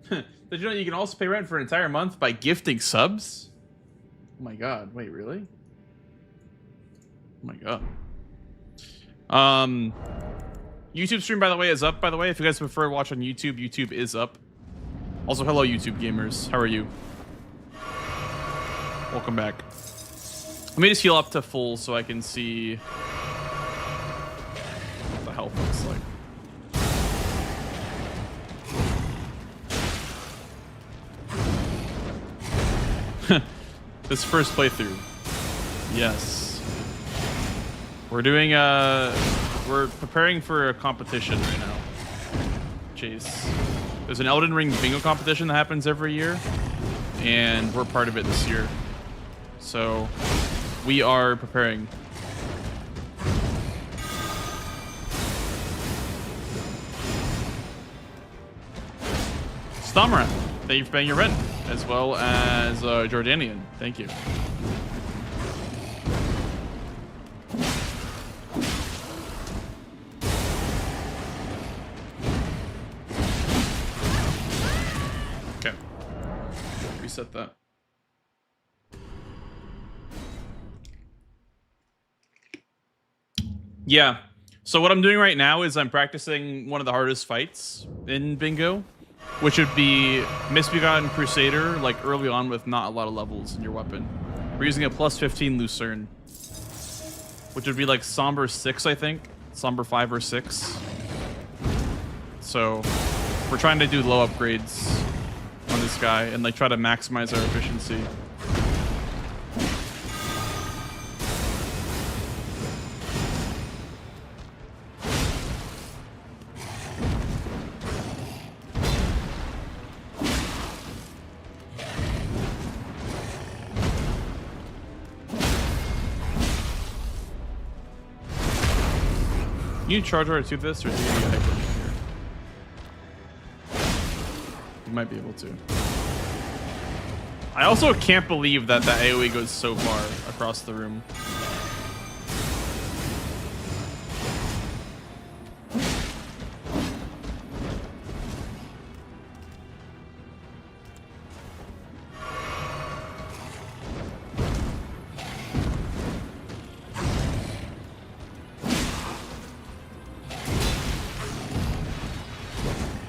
Did you know you can also pay rent for an entire month by gifting subs? Oh my god, wait, really? Oh my god. YouTube stream, by the way, is up, by the way. If you guys prefer to watch on YouTube, YouTube is up. Also, hello, YouTube gamers. How are you? Welcome back. Let me just heal up to full so I can see what the health looks like. This first playthrough. Yes. We're doing we're preparing for a competition right now. Chase. There's an Elden Ring bingo competition that happens every year, and we're part of it this year. So we are preparing. Stomrat, thank you for paying your rent, as well as Jordanian. Thank you. Okay. Reset that. Yeah. So what I'm doing right now is I'm practicing one of the hardest fights in bingo, which would be Misbegotten Crusader, like early on with not a lot of levels in your weapon. We're using a plus 15 Lucerne, which would be like Somber 6, I think. Somber 5 or 6. So we're trying to do low upgrades on this guy and like try to maximize our efficiency. Can you charge or to this, or do you need a hyper here? You might be able to. I also can't believe that the AoE goes so far across the room.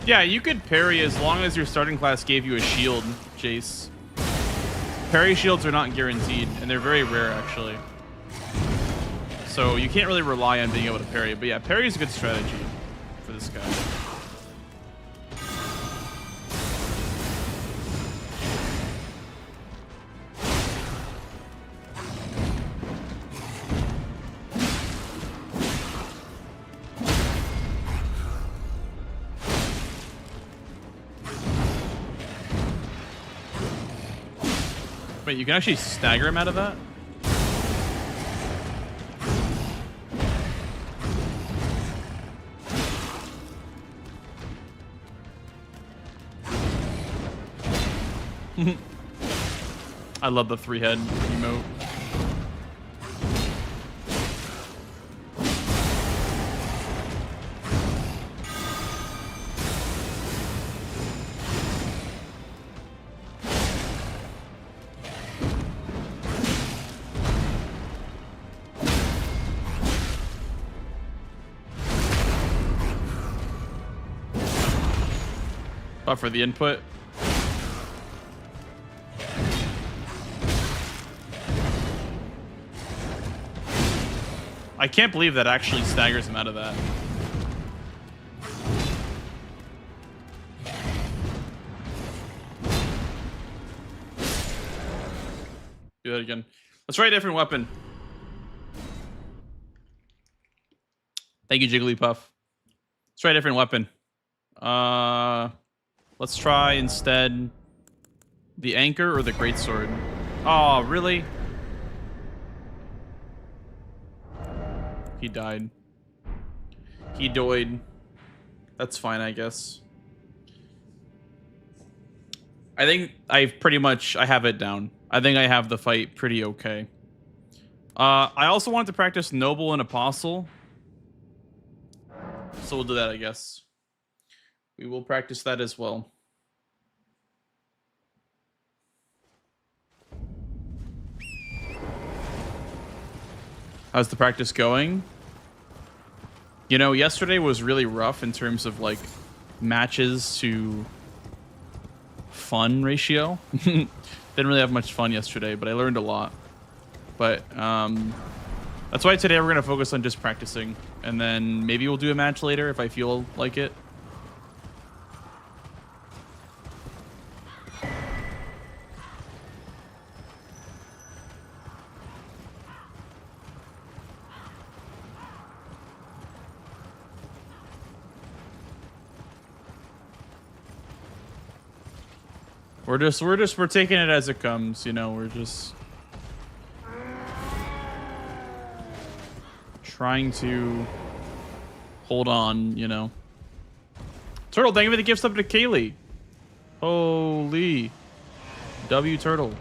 Yeah, you could parry as long as your starting class gave you a shield, Jace. Parry shields are not guaranteed, and they're very rare, actually. So you can't really rely on being able to parry. But yeah, parry is a good strategy for this guy. Wait, you can actually stagger him out of that? I love the 3-head emote. For the input. I can't believe that actually staggers him out of that. Do that again. Let's try a different weapon. Thank you, Jigglypuff. Let's try a different weapon. Let's try instead the anchor or the greatsword. Oh, really? He died. He died. That's fine, I guess. I think I have it down. I think I have the fight pretty okay. I also wanted to practice Noble and Apostle. So we'll do that, I guess. We will practice that as well. How's the practice going? You know, yesterday was really rough in terms of like matches to fun ratio. Didn't really have much fun yesterday, but I learned a lot. But that's why today we're gonna focus on just practicing, and then maybe we'll do a match later if I feel like it. We're taking it as it comes, you know. We're just trying to hold on, you know. Turtle, thank you for the gift sub to Kaylee. Holy W Turtle.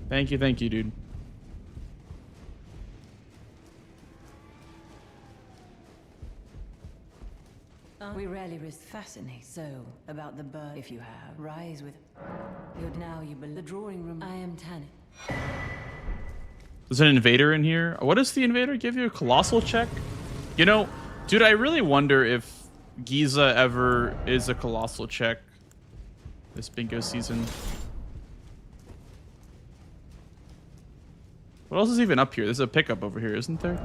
Thank you, dude. We rarely risk fascinate so about the bird if you have rise with the drawing room. I am Tanit. There's an invader in here. What does the invader give you? A colossal check? You know, dude, I really wonder if Giza ever is a colossal check this bingo season. What else is even up here? There's a pickup over here, isn't there?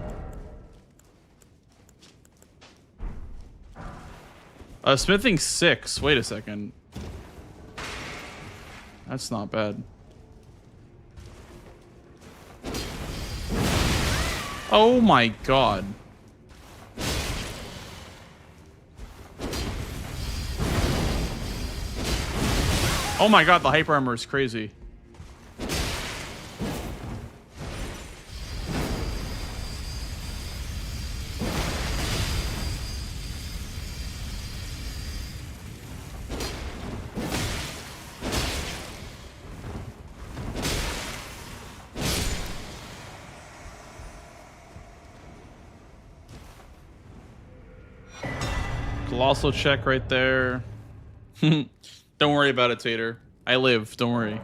Smithing 6. Wait a second. That's not bad. Oh my god. Oh my god, the hyper armor is crazy. Colossal check right there. Don't worry about it, Tater. I live, don't worry.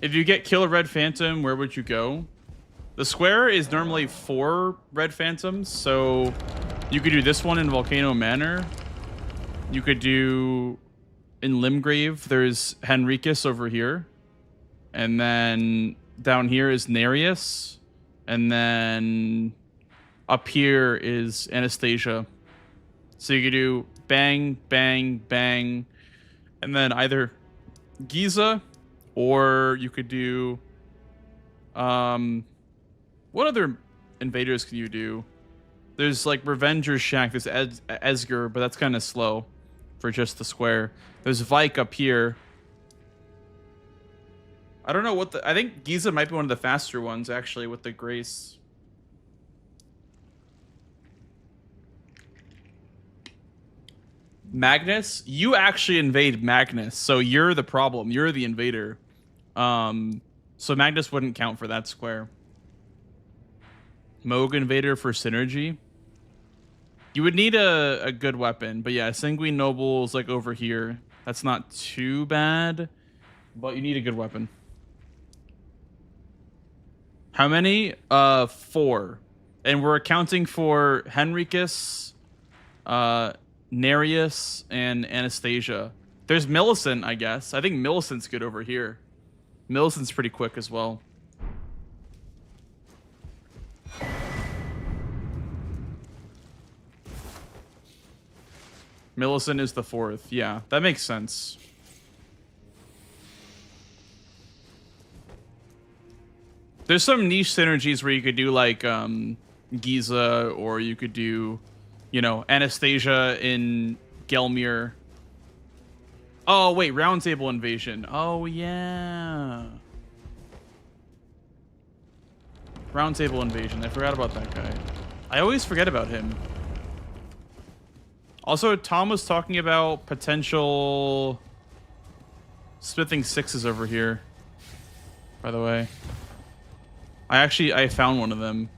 If you get kill a red phantom, where would you go? The square is normally 4 red phantoms, so you could do this one in Volcano Manor. You could do in Limgrave, there's Henricus over here. And then down here is Nereus. And then up here is Anastasia. So you could do bang, bang, bang, and then either Giza, or you could do, what other invaders can you do? There's like Revenger's Shack, there's Esger, but that's kind of slow for just the square. There's Vike up here. I don't know what I think Giza might be one of the faster ones actually with the Grace. Magnus, you actually invade Magnus, so you're the problem. You're the invader. So Magnus wouldn't count for that square. Moog invader for synergy. You would need a good weapon, but yeah, Sanguine Noble is like over here. That's not too bad, but you need a good weapon. How many? 4, and we're accounting for Henricus, Nereus, and Anastasia. There's Millicent, I guess. I think Millicent's good over here. Millicent's pretty quick as well. Millicent is the 4th. Yeah, that makes sense. There's some niche synergies where you could do like Giza, or you could do, you know, Anastasia in Gelmir. Oh, wait, Roundtable Invasion. Oh, yeah. Roundtable Invasion. I forgot about that guy. I always forget about him. Also, Tom was talking about potential smithing 6s over here, by the way. I found one of them.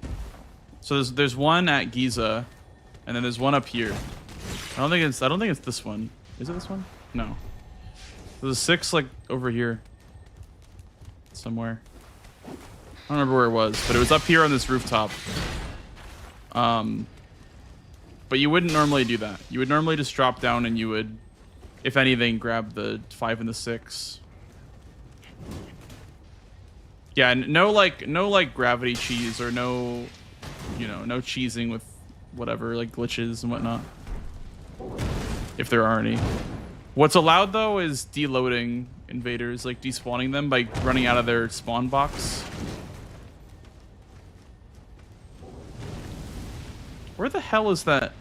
So there's one at Giza, and then there's one up here. I don't think it's this one. Is it this one? No. There's a 6 like over here. somewhere. I don't remember where it was, but it was up here on this rooftop. But you wouldn't normally do that. You would normally just drop down and you would, if anything, grab the 5 and the 6. Yeah, no like gravity cheese or no, you know, no cheesing with whatever, like glitches and whatnot. If there are any. What's allowed though is deloading invaders, like despawning them by running out of their spawn box. Where the hell is that?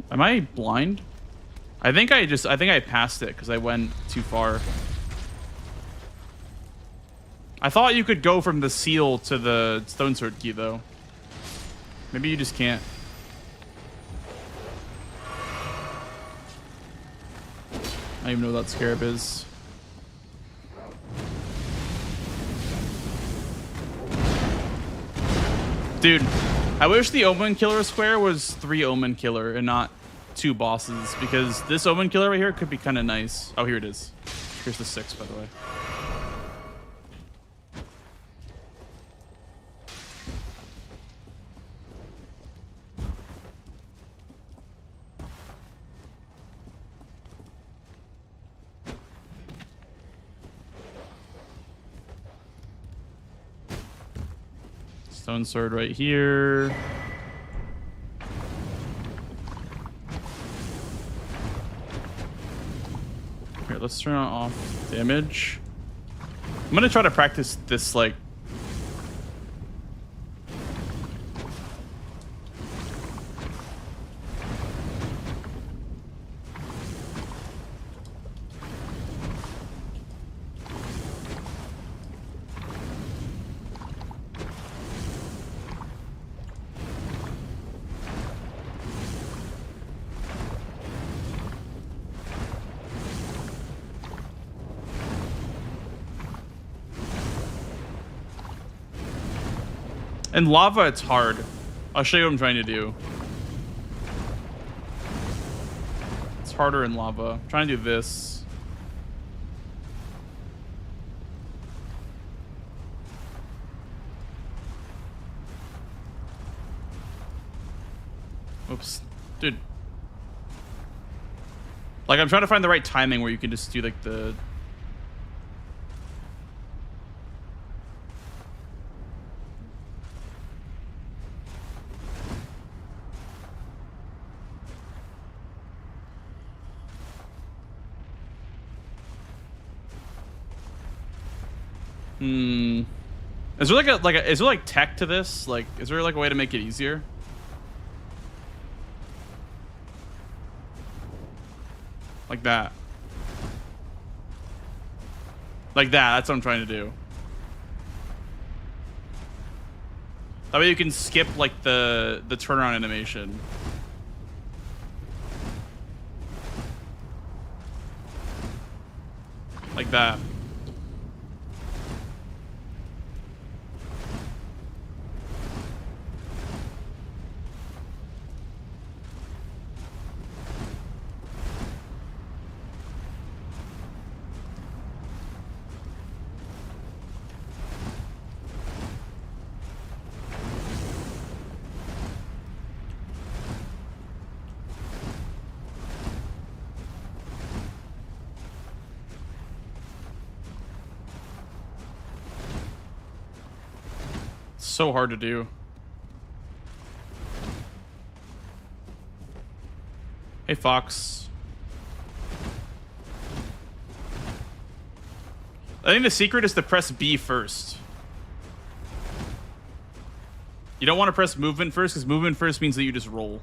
Am I blind? I think I passed it because I went too far. I thought you could go from the seal to the stone sword key though. Maybe you just can't. I don't even know what that scarab is. Dude, I wish the Omen Killer square was 3 Omen Killer and not 2 bosses, because this Omen Killer right here could be kind of nice. Oh, here it is. Here's the 6, by the way. Stone sword right here. Here, let's turn off damage. I'm gonna try to practice this like in lava, it's hard. I'll show you what I'm trying to do. It's harder in lava. I'm trying to do this. Oops. Dude. Like, I'm trying to find the right timing where you can just do, like, the... Is there is there like tech to this? Like, is there like a way to make it easier? Like that. Like that. That's what I'm trying to do. That way you can skip like the turnaround animation. Like that. So hard to do. Hey, Fox. I think the secret is to press B first. You don't want to press movement first, because movement first means that you just roll.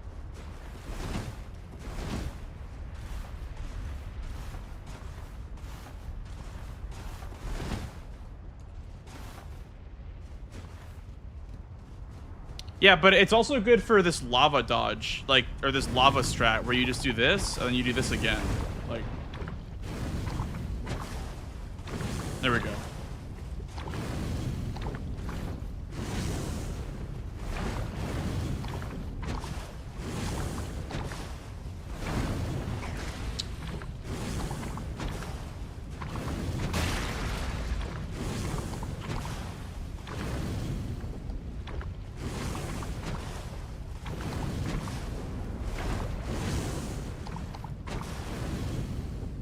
Yeah, but it's also good for this lava dodge, like, or this lava strat where you just do this and then you do this again. Like, there we go.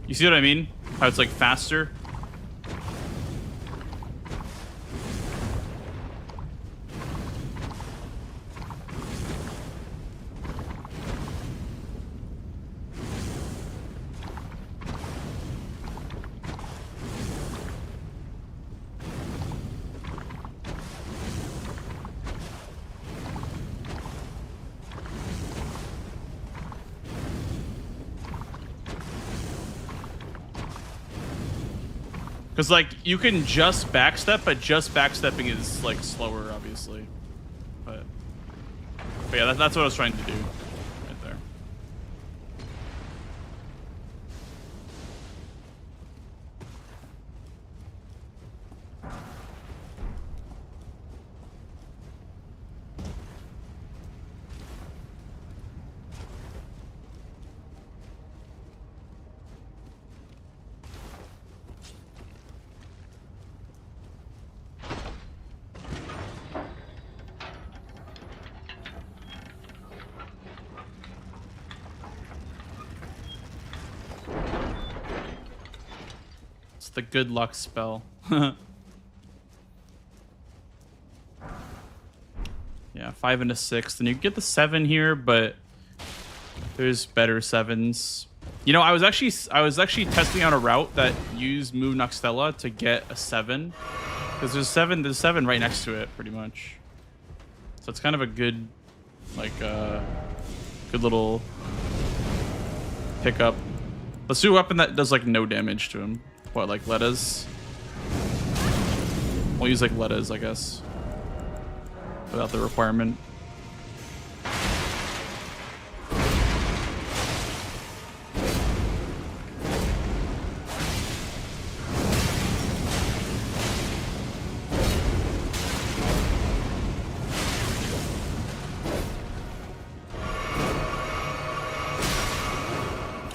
You see what I mean? How it's like faster? Because, like, you can just backstep, but just backstepping is, like, slower, obviously. But yeah, that's what I was trying to do right there. It's the good luck spell. Yeah, 5 and a 6. Then you get the 7 here, but there's better 7s. You know, I was actually testing out a route that used Move Noxtella to get a 7. Because there's 7 right next to it, pretty much. So it's kind of a good, like, good little pickup. Let's do a weapon that does, like, no damage to him. What, like Letas? We'll use, like, Letas, I guess. Without the requirement.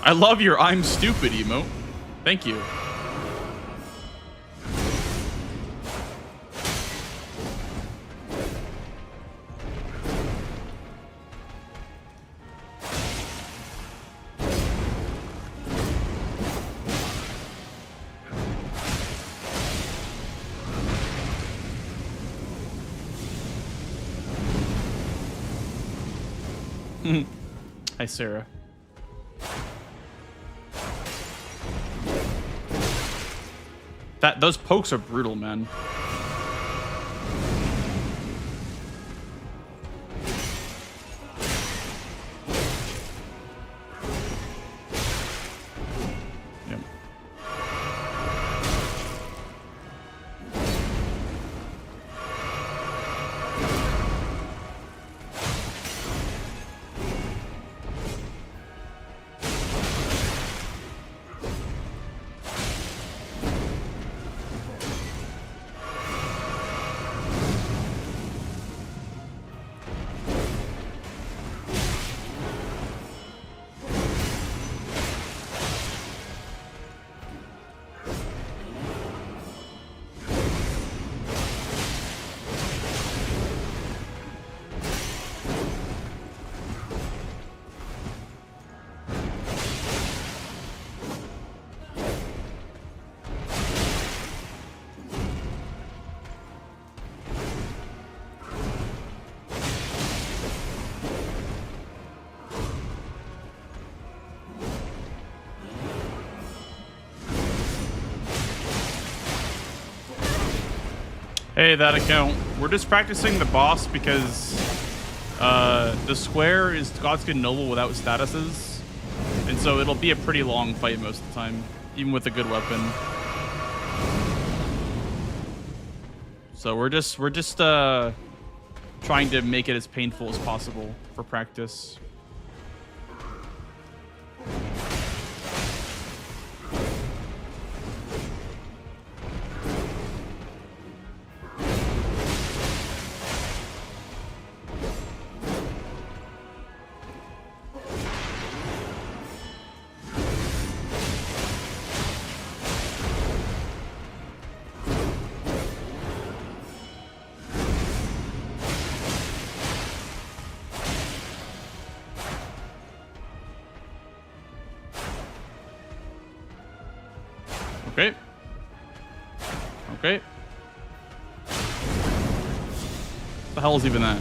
I love your I'm stupid emote. Thank you. Hi, Sarah. Those pokes are brutal, man. Yep. Hey, that account. We're just practicing the boss because the square is Godskin Noble without statuses. And so it'll be a pretty long fight most of the time, even with a good weapon. So we're just trying to make it as painful as possible for practice. Okay. Okay. What the hell is even that?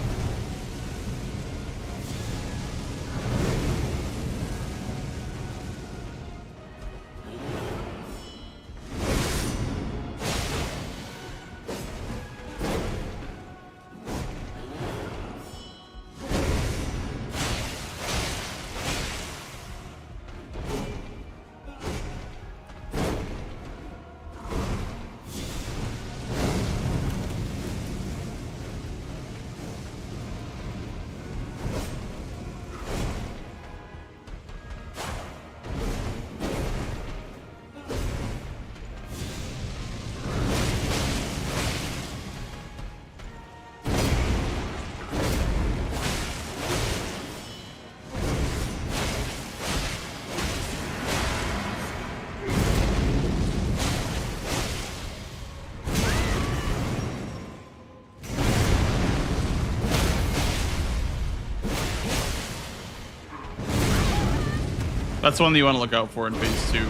That's one that you want to look out for in phase 2.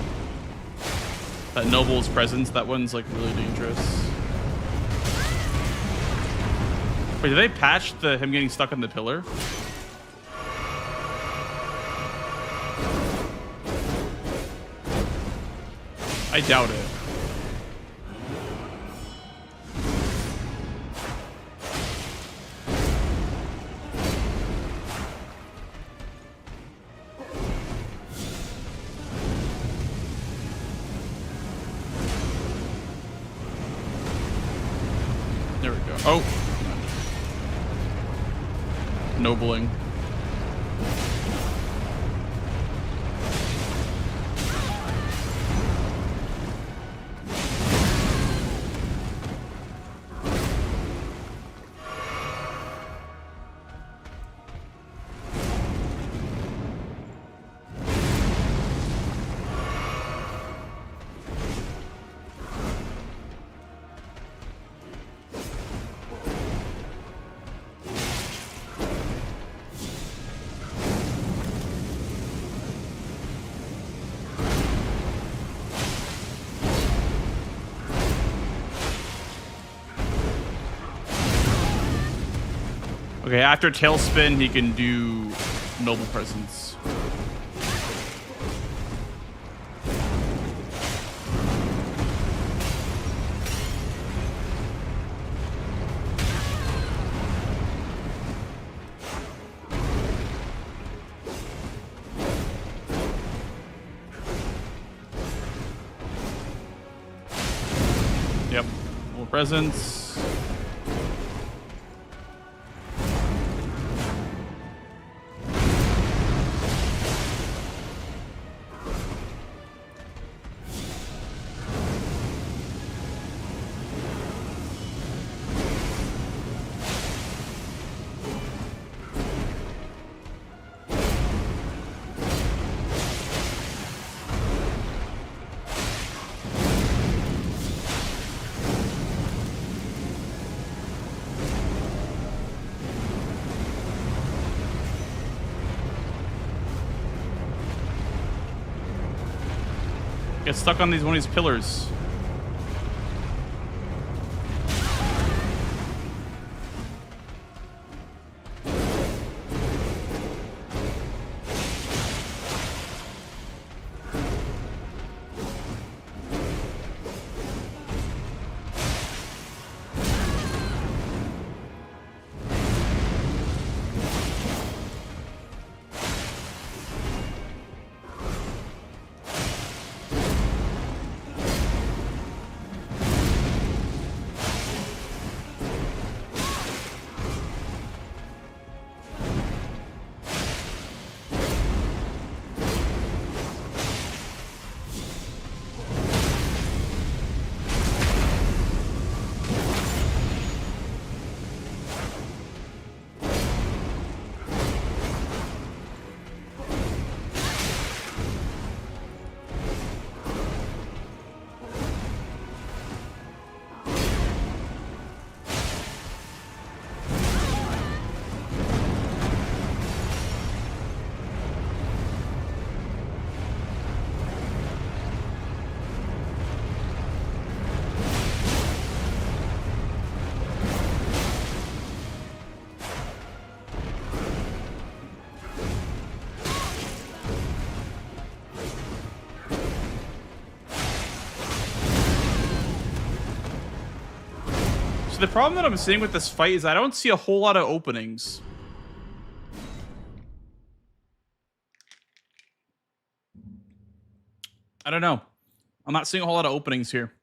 That Noble's presence, that one's like really dangerous. Wait, did they patch him getting stuck on the pillar? I doubt it. There we go. Oh. Nobling. Okay, after Tailspin, he can do Noble Presence. Yep, Noble Presence. Get stuck on one of these pillars. So the problem that I'm seeing with this fight is I don't see a whole lot of openings. I don't know. I'm not seeing a whole lot of openings here.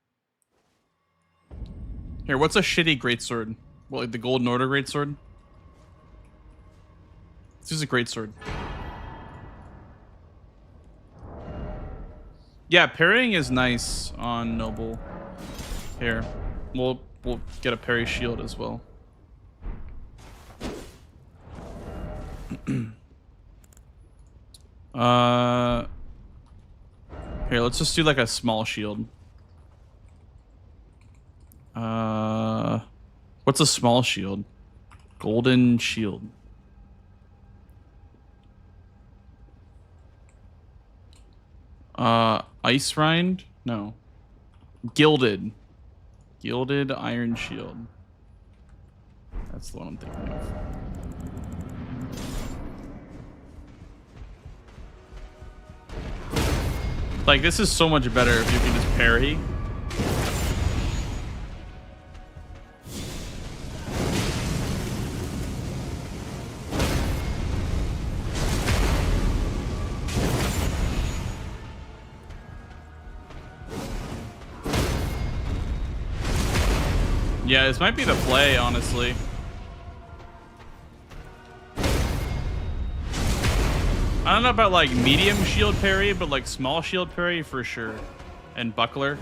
Here, what's a shitty greatsword? What, like the Golden Order greatsword? This is a greatsword. Yeah, parrying is nice on Noble. Here, we'll get a parry shield as well. Here, let's just do like a small shield. What's a small shield? Golden shield. Ice rind? No. Gilded. Gilded iron shield. That's the one I'm thinking of. Like, this is so much better if you can just parry. Yeah, this might be the play, honestly. I don't know about like medium shield parry, but like small shield parry for sure. And buckler.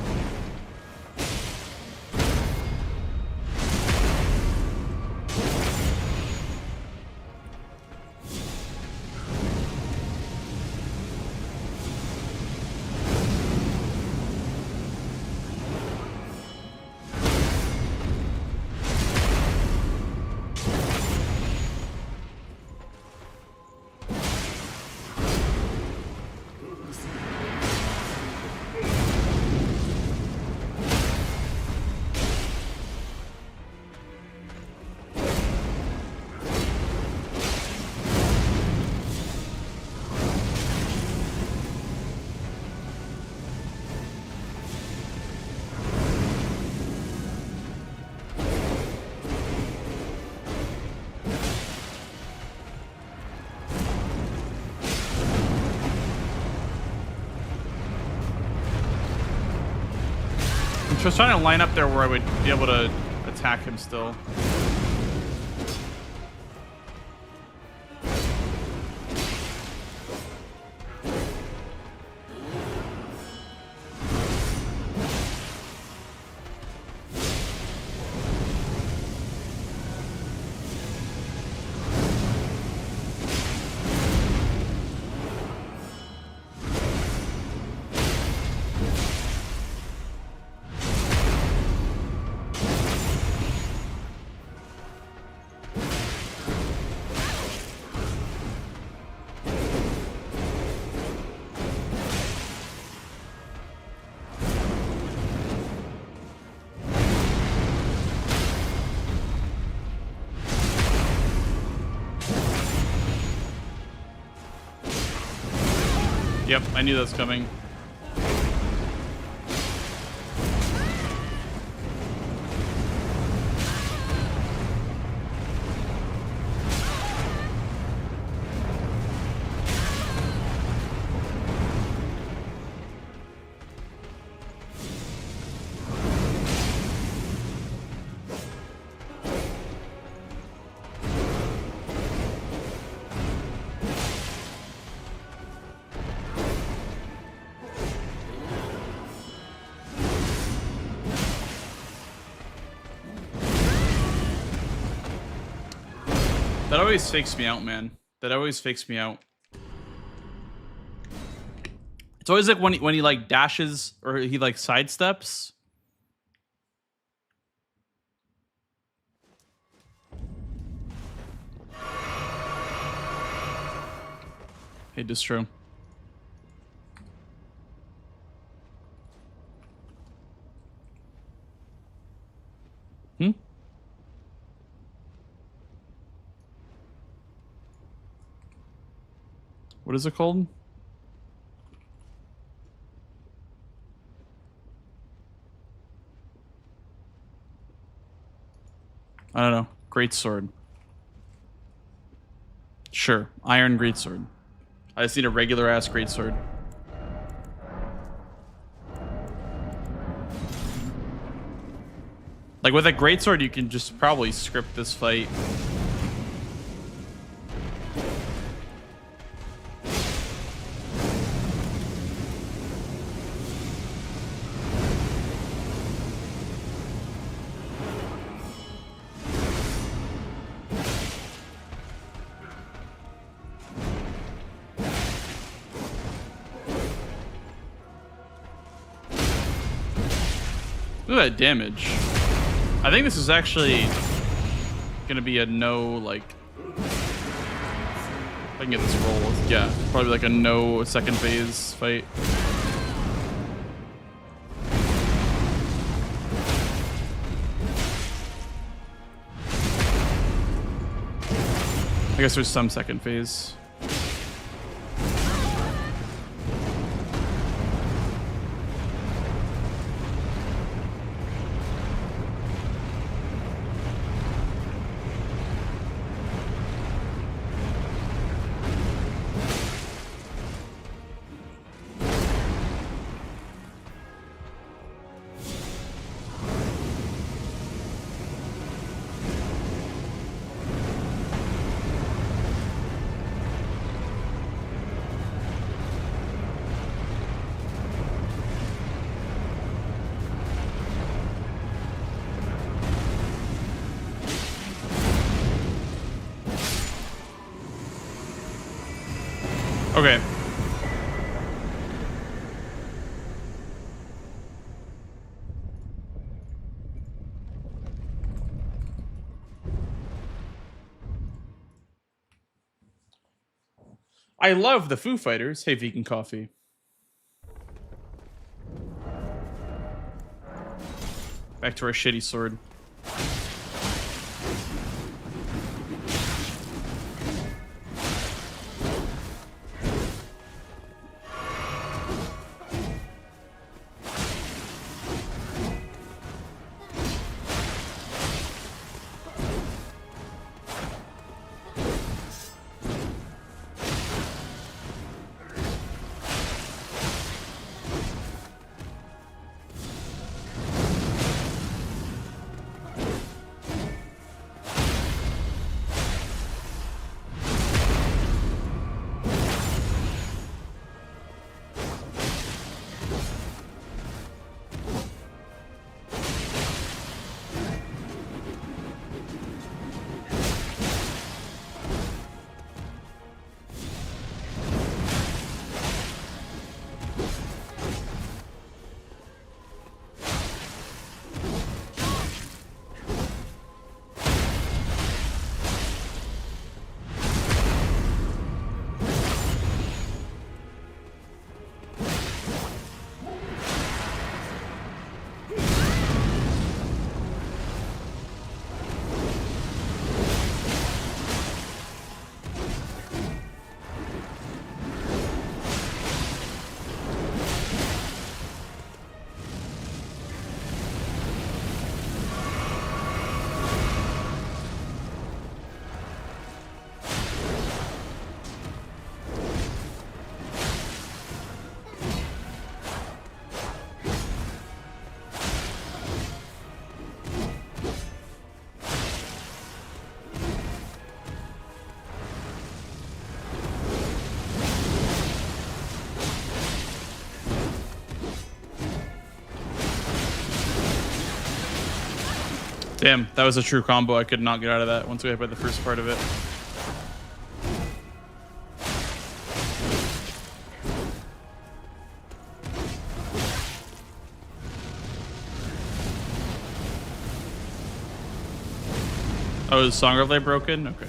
So I was trying to line up there where I would be able to attack him still. Yep, I knew that was coming. That always fakes me out, man. That always fakes me out. It's always like when he like dashes or he like sidesteps. Hey, distro. Hmm? What is it called? I don't know. Greatsword. Sure. Iron greatsword. I just need a regular ass greatsword. Like with a greatsword, you can just probably script this fight. Look at that damage. I think this is actually gonna be a no, like, if I can get this roll. Yeah, probably like a no second phase fight. I guess there's some second phase. Okay. I love the Foo Fighters. Hey, vegan coffee. Back to our shitty sword. Damn, that was a true combo. I could not get out of that once we hit by the first part of it. Oh, is Song Replay broken? Okay.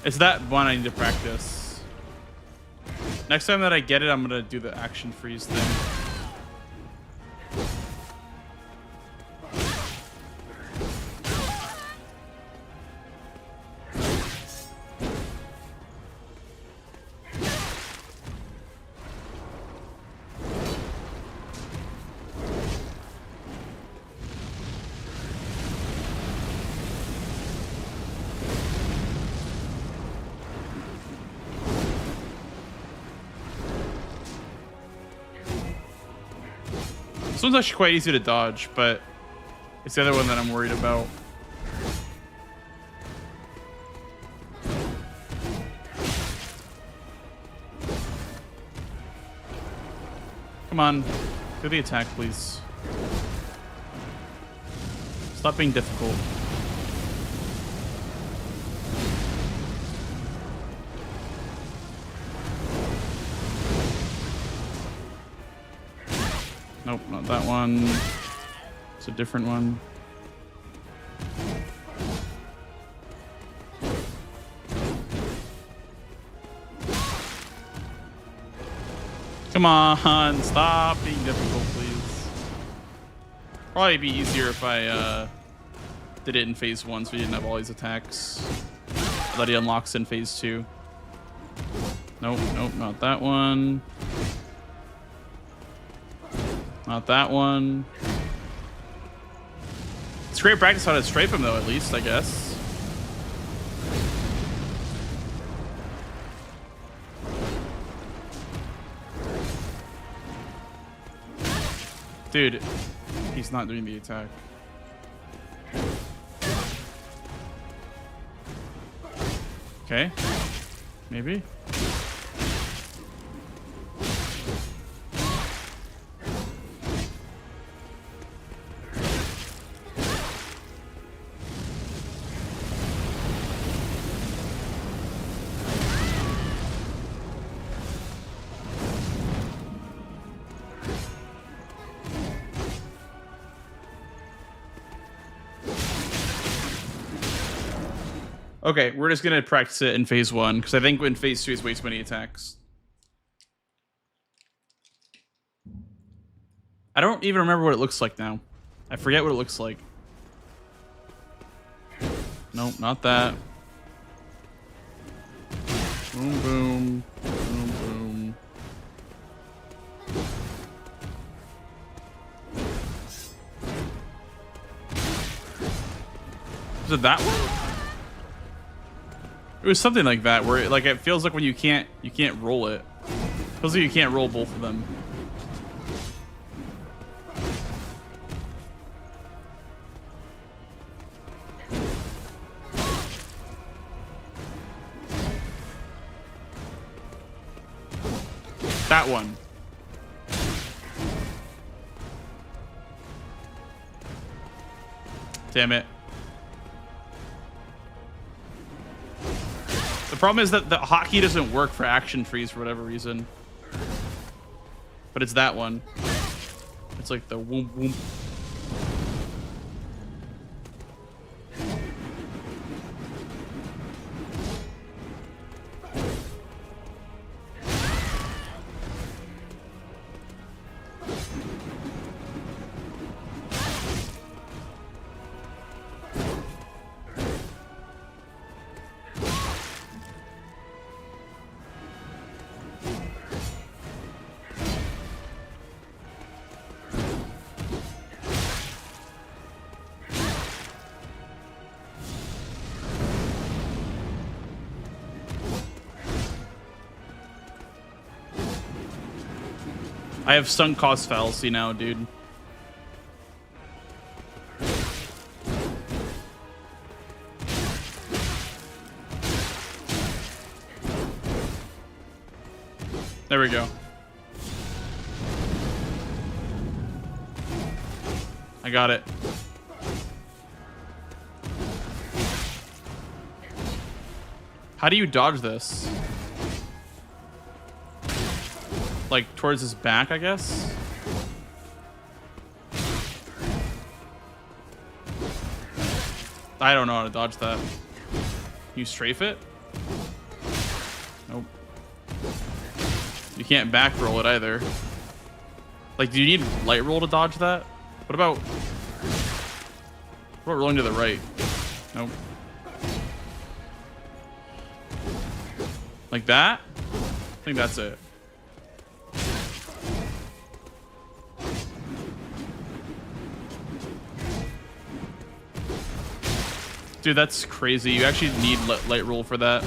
It's that one I need to practice. Next time that I get it, I'm gonna do the action freeze thing. This one's actually quite easy to dodge, but it's the other one that I'm worried about. Come on, do the attack, please. Stop being difficult. Nope, not that one. It's a different one. Come on, stop being difficult, please. Probably be easier if I did it in phase 1 so you didn't have all these attacks that he unlocks in phase 2. Nope, nope, not that one. Not that one. It's great practice how to strafe him, though, at least, I guess. Dude, he's not doing the attack. Okay. Maybe. Okay, we're just gonna practice it in phase 1 because I think in phase 2 is way too many attacks. I don't even remember what it looks like now. I forget what it looks like. Nope, not that. Boom, boom, boom, boom. Is it that one? It was something like that, where it feels like when you can't roll it. It feels like you can't roll both of them. That one. Damn it. The problem is that the hotkey doesn't work for action freeze for whatever reason. But it's that one. It's like the whoom whoom. I have sunk cost fallacy now, dude. There we go. I got it. How do you dodge this? Like towards his back, I guess. I don't know how to dodge that. You strafe it? can't back roll it either. Like, do you need light roll to dodge that? What about rolling to the right? Nope. Like that? I think that's it. Dude, that's crazy. You actually need light roll for that.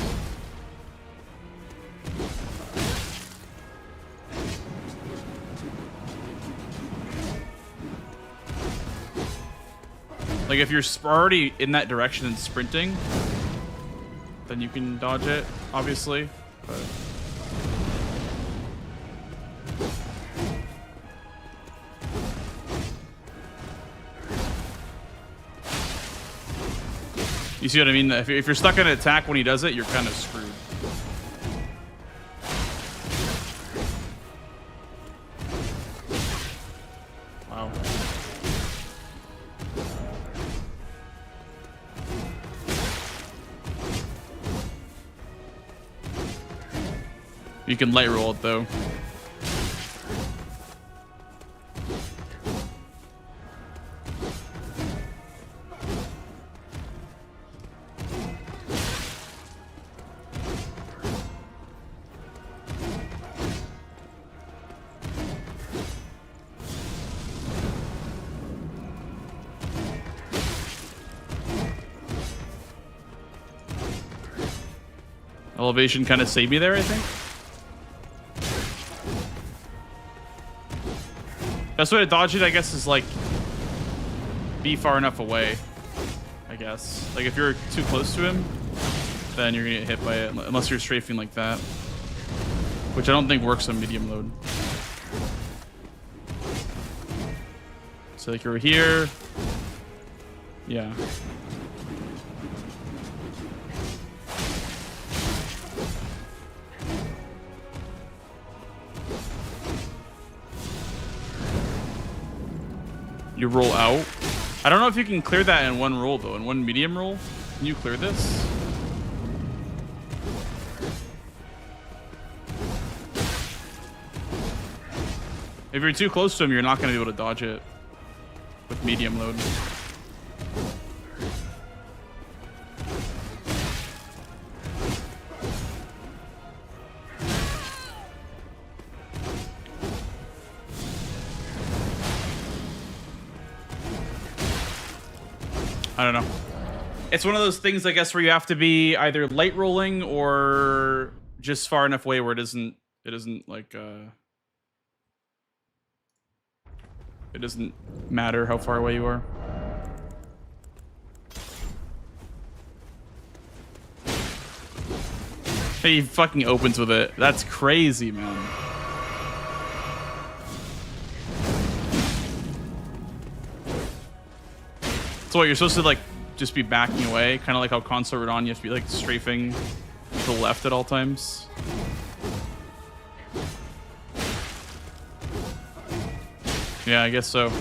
Like, if you're already in that direction and sprinting, then you can dodge it, obviously. But you see what I mean? If you're stuck in an attack when he does it, you're kind of screwed. Wow. You can light roll it though. Elevation kind of saved me there, I think. Best way to dodge it, I guess, is like be far enough away, I guess. Like if you're too close to him, then you're gonna get hit by it, unless you're strafing like that, which I don't think works on medium load. So like you're here, yeah. You roll out. I don't know if you can clear that in one roll though. In one medium roll, can you clear this? If you're too close to him, you're not going to be able to dodge it with medium load. I don't know. It's one of those things, I guess, where you have to be either light rolling or just far enough away where it isn't like it doesn't matter how far away you are. He fucking opens with it. That's crazy, man. So what, you're supposed to like just be backing away, kind of like how console Radon, you have to be like strafing to the left at all times. Yeah, I guess so.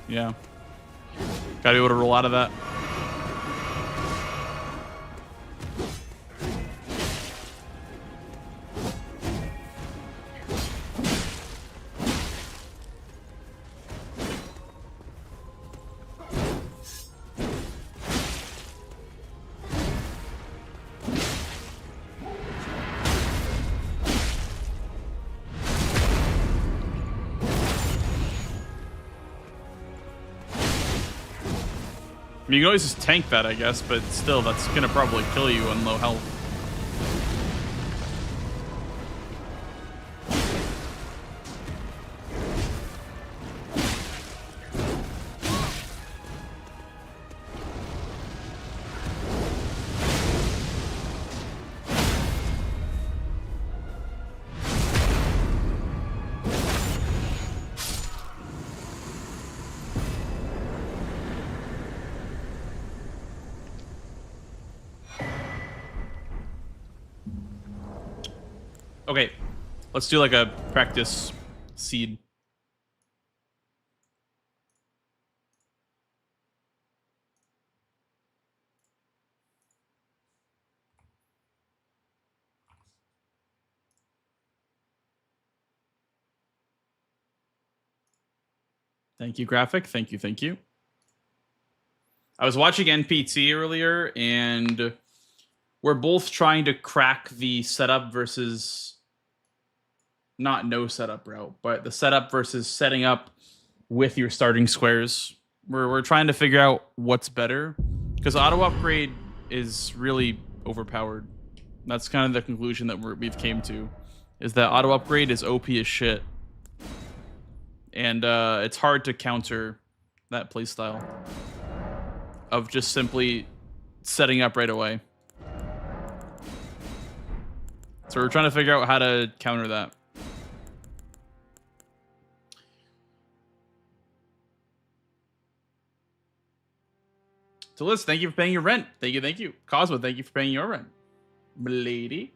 Yeah. Gotta be able to roll out of that. I mean, you can always just tank that, I guess, but still, that's gonna probably kill you on low health. Okay, let's do like a practice seed. Thank you, graphic. Thank you, thank you. I was watching NPT earlier, and we're both trying to crack the setup versus not no setup route, but the setup versus setting up with your starting squares. We're trying to figure out what's better, because auto upgrade is really overpowered. That's kind of the conclusion that we've came to, is that auto upgrade is OP as shit, and it's hard to counter that playstyle of just simply setting up right away. So we're trying to figure out how to counter that. So Liz, thank you for paying your rent. Thank you, thank you. Cosmo, thank you for paying your rent. Lady.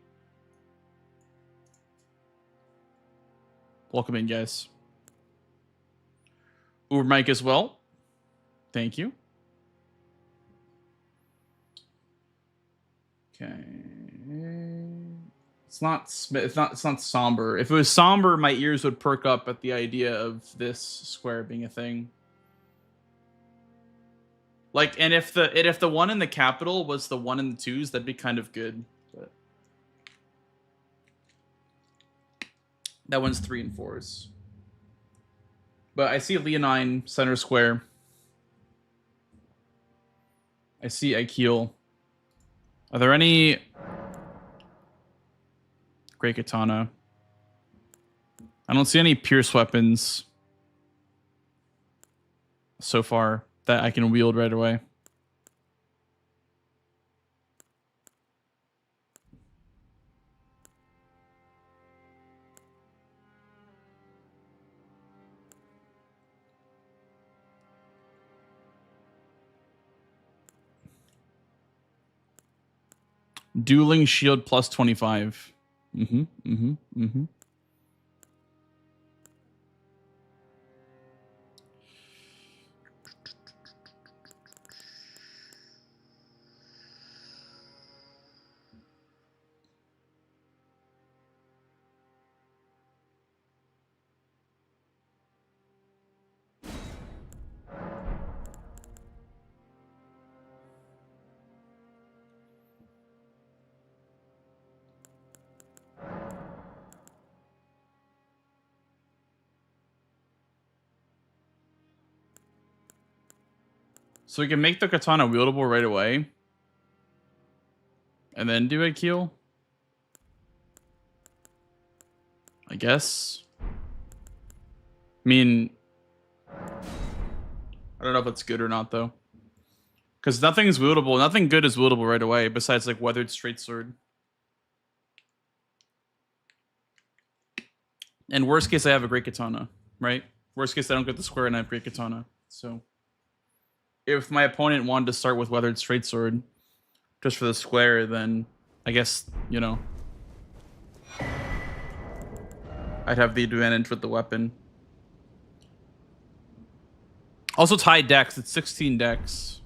Welcome in, guys. Uber Mike as well. Thank you. Okay. It's not somber. If it was somber, my ears would perk up at the idea of this square being a thing. Like, and if the one in the capital was the one in the twos, that'd be kind of good. But that one's 3 and 4s. But I see Leonine center square. I see Aikeel. Are there any Great Katana? I don't see any pierce weapons so far that I can wield right away. Dueling shield plus 25. So we can make the katana wieldable right away. And then do a kill. I guess. I mean, I don't know if it's good or not, though. Because nothing's wieldable. Nothing good is wieldable right away, besides, like, Weathered Straight Sword. And worst case, I have a Great Katana, right? Worst case, I don't get the square and I have Great Katana. So, if my opponent wanted to start with Weathered Straight Sword just for the square, then I guess, you know, I'd have the advantage with the weapon. Also, tied decks. It's 16 decks.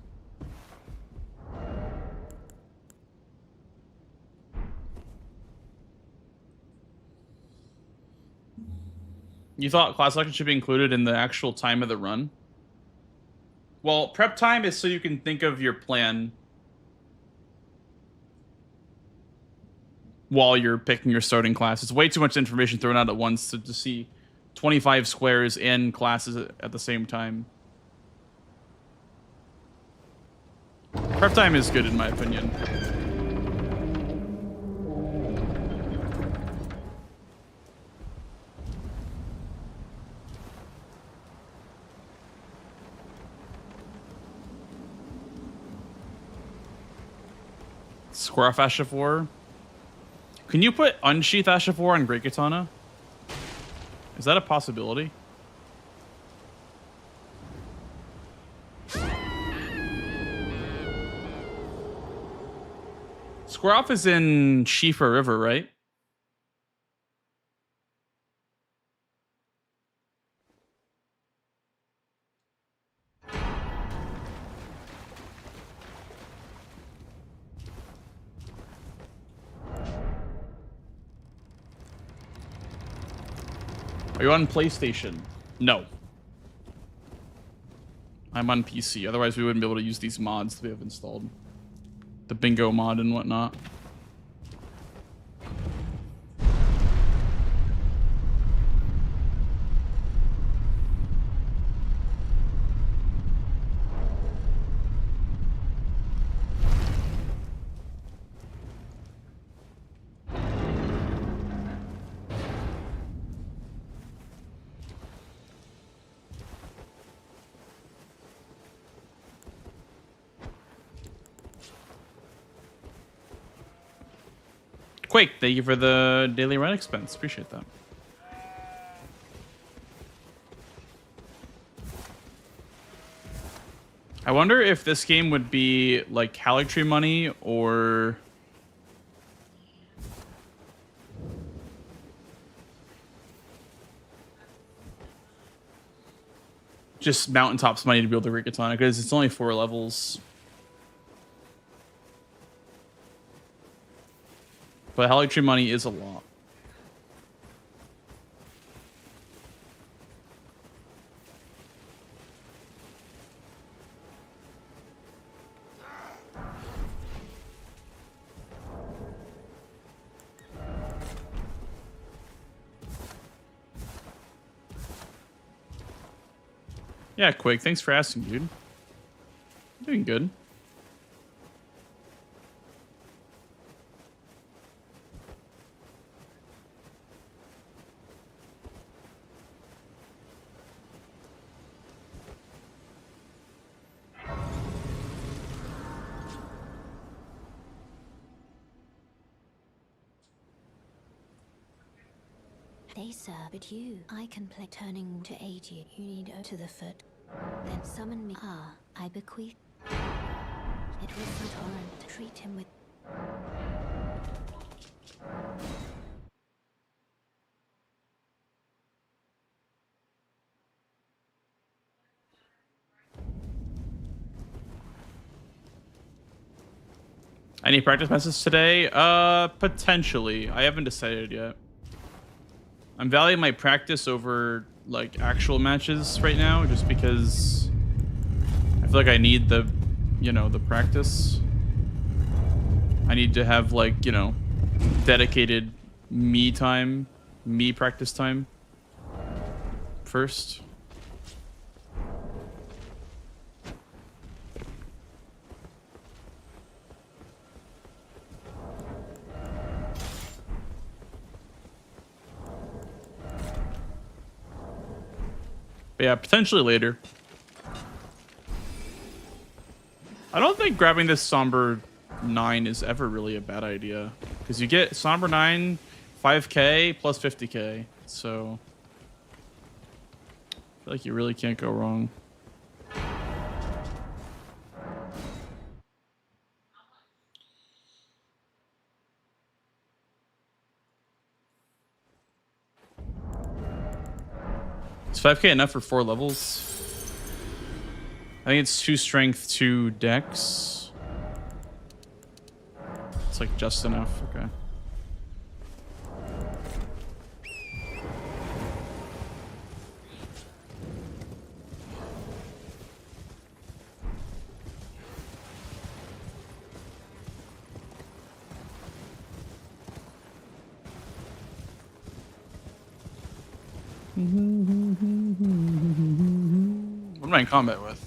You thought class selection should be included in the actual time of the run? Well, prep time is so you can think of your plan while you're picking your starting class. It's way too much information thrown out at once to see 25 squares and classes at the same time. Prep time is good in my opinion. Square off Ash of War. Can you put Unsheath Ash of War on Great Katana? Is that a possibility? Square off is in Shifa River, right? Are you on PlayStation? No. I'm on PC. Otherwise, we wouldn't be able to use these mods that we have installed. The bingo mod and whatnot. Quake, thank you for the daily rent expense. Appreciate that. I wonder if this game would be like Haligtree money or just Mountaintops money to be able to Rigatonic, because it's only 4 levels. But Haligtree money is a lot. Yeah, Quake, thanks for asking, dude. Doing good. They sir, but you, I can play turning to aid you. You need to the foot. Then summon me. Ah, I bequeath. It was the torrent. Treat him with. Any practice matches today? Potentially. I haven't decided yet. I'm valuing my practice over like actual matches right now, just because I feel like I need the, you know, the practice. I need to have like, you know, dedicated me time, me practice time first. But yeah, potentially later. I don't think grabbing this Somber 9 is ever really a bad idea, because you get Somber 9, 5k plus 50k, so I feel like you really can't go wrong. Is 5k enough for 4 levels? I think it's 2 strength, 2 dex. It's like just enough. Okay. What am I in combat with?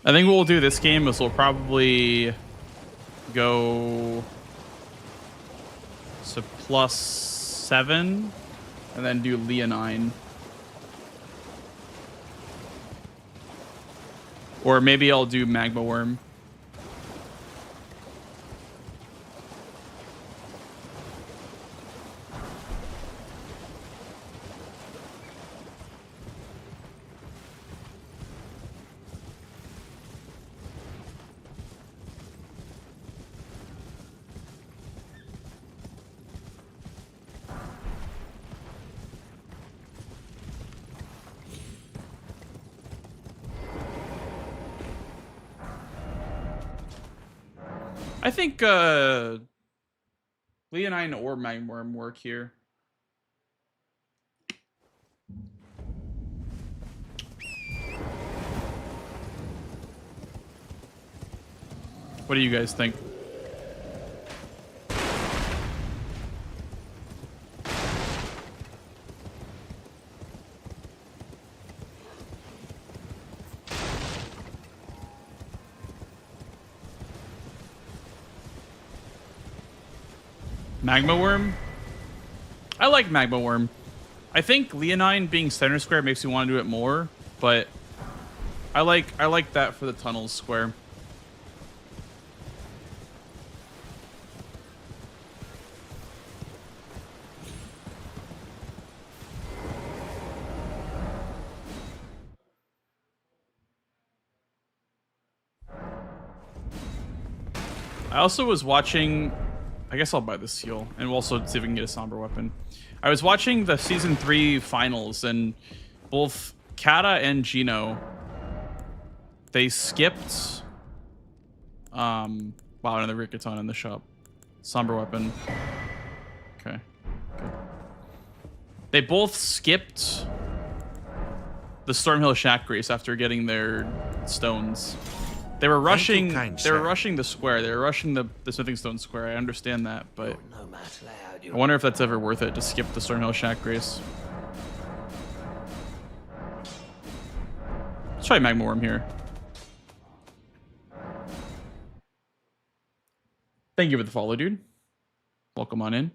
I think what we'll do this game is we'll probably go to +7 and then do Leonine. Or maybe I'll do Magma Worm. I think Leonine or Magworm work here. What do you guys think? Magma Worm? I like Magma Worm. I think Leonine being center square makes me want to do it more, but I like that for the tunnels square. I also was watching, I guess I'll buy the seal and we'll also see if we can get a somber weapon. I was watching the season 3 finals and both Kata and Gino, they skipped wow, another Rikatan in the shop. Somber weapon. Okay. Good. They both skipped the Stormhill Shack Grace after getting their stones. They were rushing. They were rushing the square. They were rushing the smithing stone square. I understand that, but I wonder if that's ever worth it to skip the Stormhill Shack Grace. Let's try Magma Worm here. Thank you for the follow, dude. Welcome on in.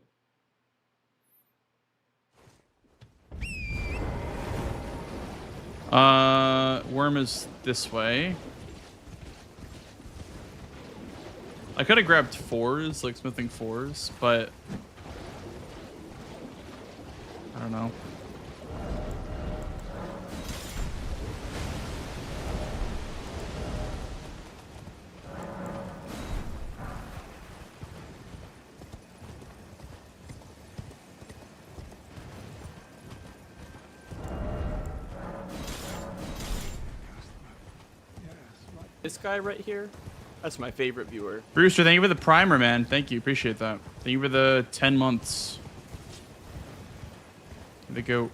Worm is this way. I could have grabbed 4s, like smithing 4s, but I don't know. This guy right here, that's my favorite viewer. Brewster, thank you for the primer, man. Thank you. Appreciate that. Thank you for the 10 months. The goat.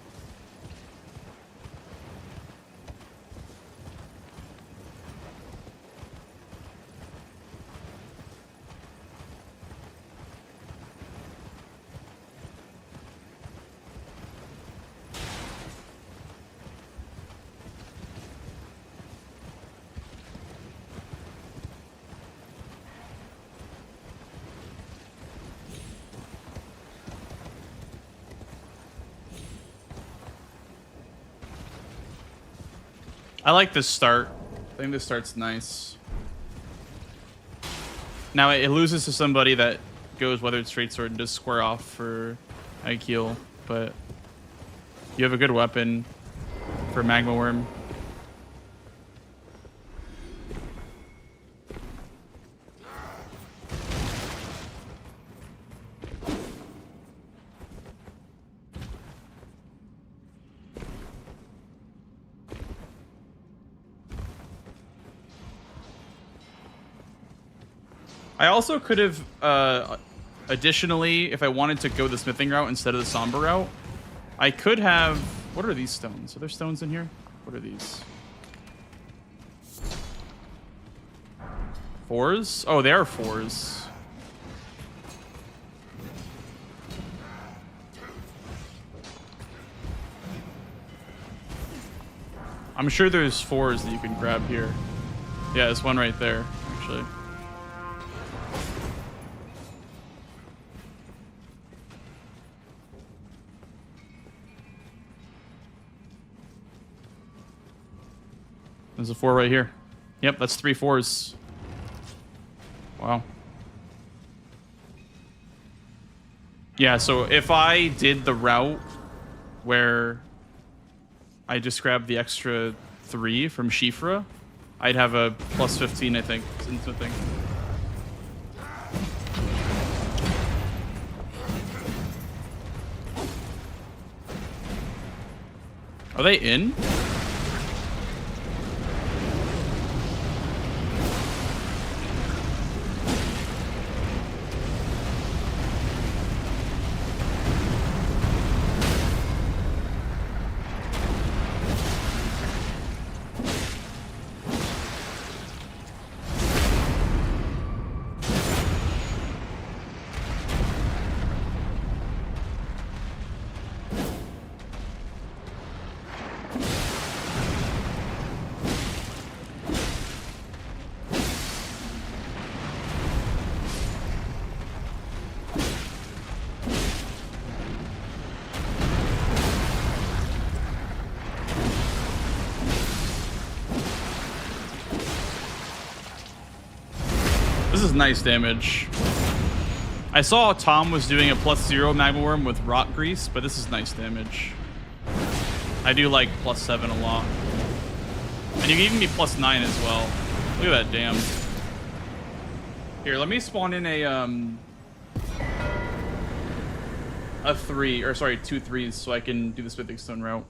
I like this start. I think this start's nice. Now it loses to somebody that goes Weathered Straight Sword and just square off for Aikeel, but you have a good weapon for Magma Worm. I also could have, additionally, if I wanted to go the smithing route instead of the somber route, I could have... What are these stones? Are there stones in here? What are these? 4s? Oh, they are 4s. I'm sure there's 4s that you can grab here. Yeah, there's one right there, actually. There's a 4 right here. Yep, that's 3 4s. Wow. Yeah, so if I did the route where I just grabbed the extra 3 from Shifra, I'd have a plus 15, I think, into thing. Are they in? This is nice damage. I saw Tom was doing a +0 magma worm with rot grease, but this is nice damage. I do like +7 a lot. And you can even be +9 as well. Look at that dam. Here, let me spawn in a 3, or sorry, 2 3s so I can do the smithing stone route.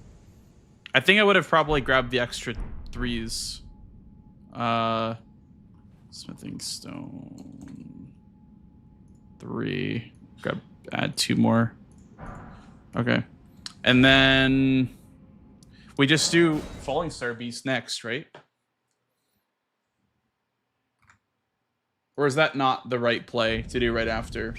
I think I would have probably grabbed the extra 3s. Smithing stone 3. Add 2 more. Okay. And then we just do Falling Star Beast next, right? Or is that not the right play to do right after?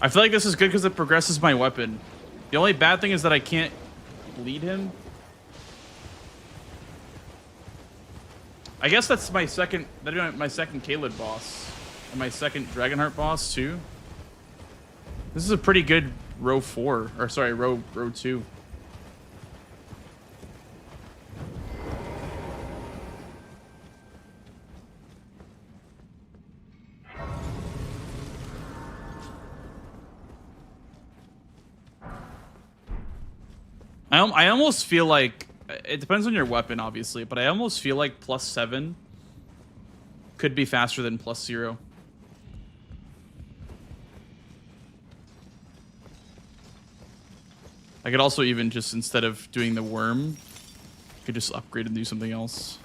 I feel like this is good because it progresses my weapon. The only bad thing is that I can't bleed him. I guess that's my second. That'd be my second Kaled boss, and my second Dragonheart boss too. This is a pretty good row 4, or sorry, row 2. I almost feel like it depends on your weapon, obviously, but I almost feel like +7 could be faster than +0. I could also even just, instead of doing the worm, could just upgrade and do something else.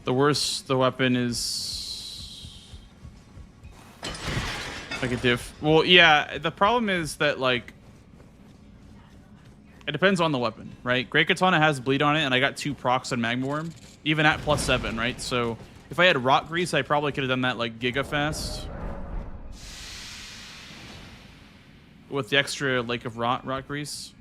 The worse the weapon is, like a diff. Well, yeah, the problem is that, like, it depends on the weapon, right? Great Katana has bleed on it, and I got 2 procs on Magma Worm, even at +7, right? So if I had Rot Grease, I probably could have done that, like, giga fast. With the extra Lake of Rot Grease.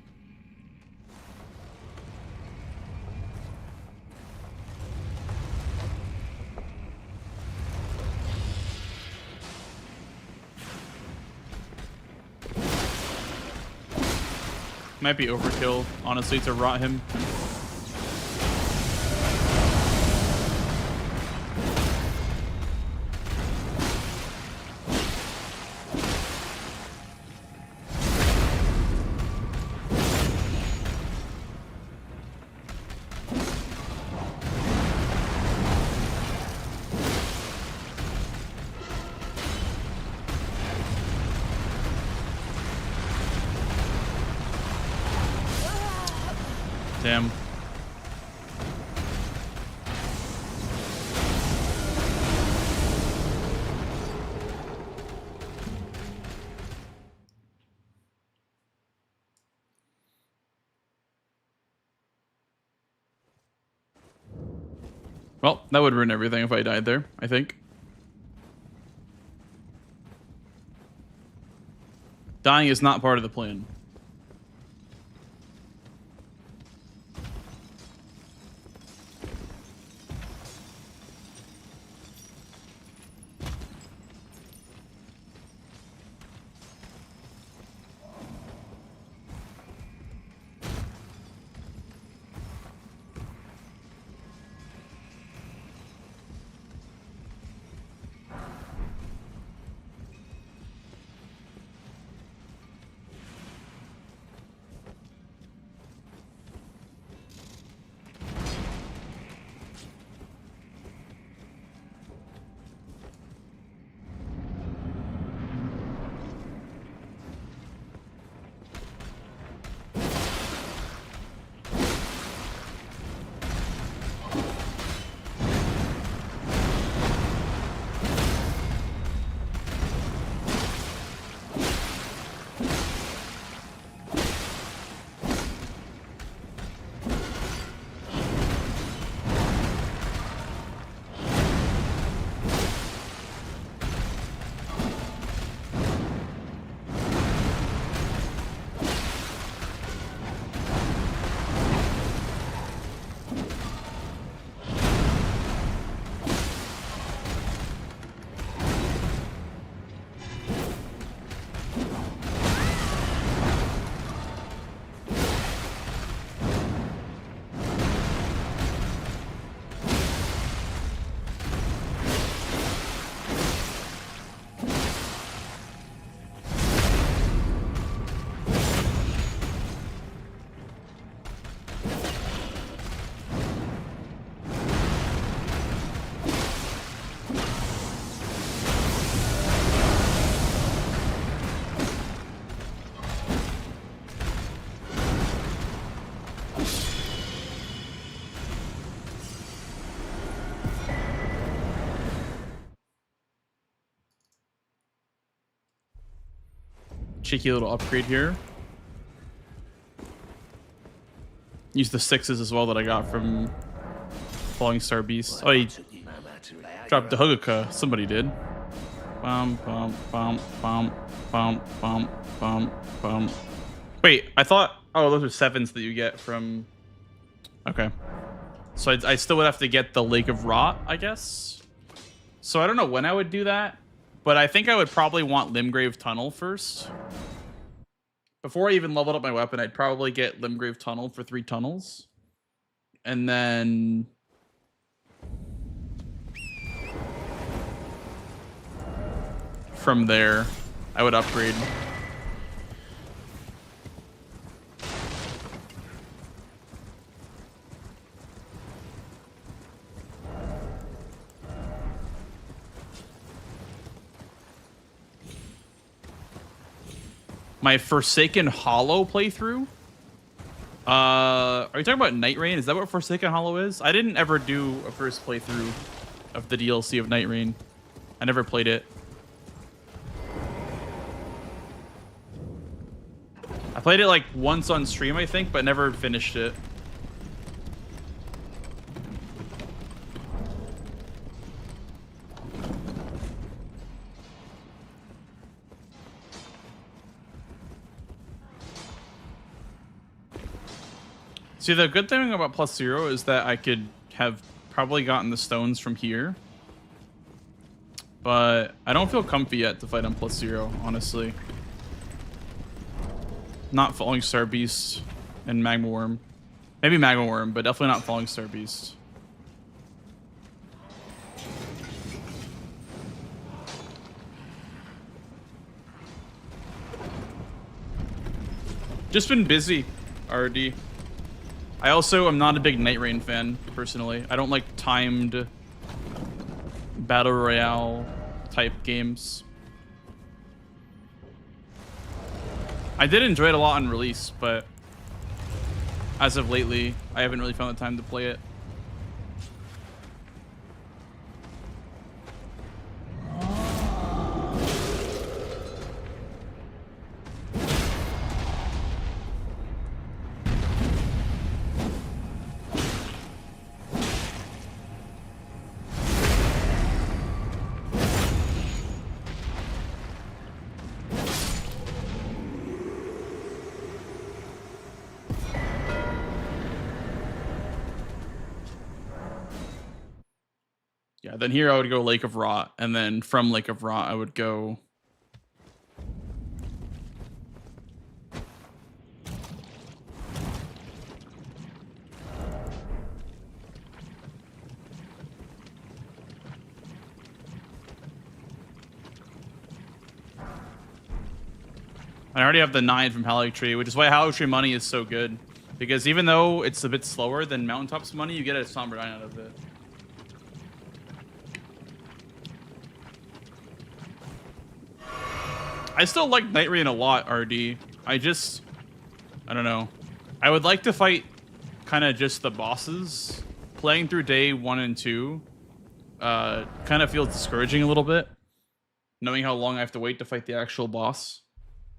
Might be overkill, honestly, to rot him. Damn. Well, that would ruin everything if I died there, I think. Dying is not part of the plan. Cheeky little upgrade here. Use the 6s as well that I got from Falling Star Beast. Oh, he dropped the Huguka. Somebody did. Bum, bum, bum, bum, bum, bum, bum, bum. Wait, I thought... Oh, those are 7s that you get from... Okay. So I still would have to get the Lake of Rot, I guess? So I don't know when I would do that. But I think I would probably want Limgrave Tunnel first. Before I even leveled up my weapon, I'd probably get Limgrave Tunnel for 3 tunnels. And then... from there, I would upgrade. My Forsaken Hollow playthrough? Are you talking about Night Rain? Is that what Forsaken Hollow is? I didn't ever do a first playthrough of the DLC of Night Rain. I never played it. I played it like once on stream, I think, but never finished it. See, the good thing about +0 is that I could have probably gotten the stones from here. But I don't feel comfy yet to fight on +0, honestly. Not Falling Star Beast and Magma Worm. Maybe Magma Worm, but definitely not Falling Star Beast. Just been busy, RD. I also am not a big Night Rain fan, personally. I don't like timed battle royale type games. I did enjoy it a lot on release, but as of lately. I haven't really found the time to play it. Yeah, then here I would go Lake of Rot, and then from Lake of Rot I would go... I already have the 9 from Haligtree, which is why Haligtree money is so good. Because even though it's a bit slower than Mountaintops money, you get a Somber 9 out of it. I still like Night Rain a lot, RD. I don't know. I would like to fight kind of just the bosses. Playing through day 1 and 2 kind of feels discouraging a little bit. Knowing how long I have to wait to fight the actual boss.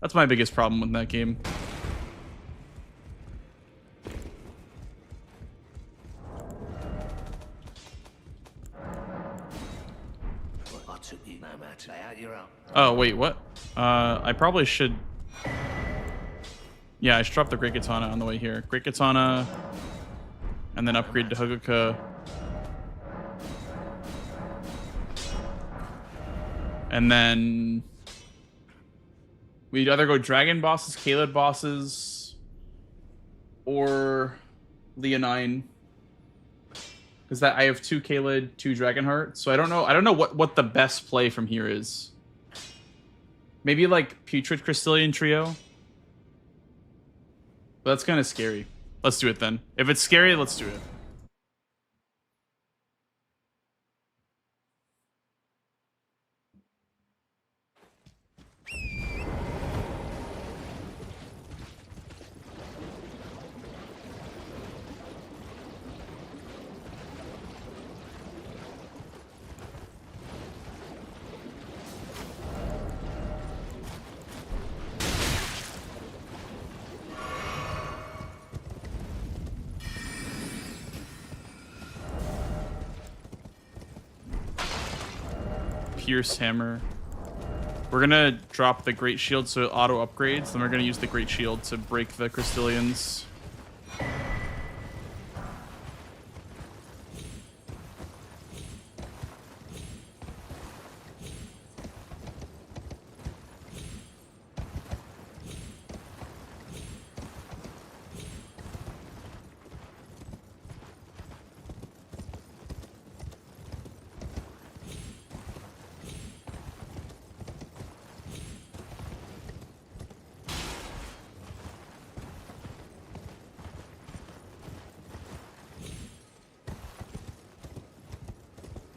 That's my biggest problem with that game. Oh, wait, what? I probably should... Yeah, I should drop the Great Katana on the way here. Great Katana, and then upgrade to Haguka. And then... we'd either go Dragon bosses, Kaled bosses, or Leonine. Because that I have 2 Kaled, 2 Dragonheart, so I don't know what the best play from here is. Maybe like Putrid Crystallian trio. But that's kind of scary. Let's do it then. If it's scary, let's do it. Pierce Hammer. We're gonna drop the Great Shield so it auto upgrades, then we're gonna use the Great Shield to break the Crystallians.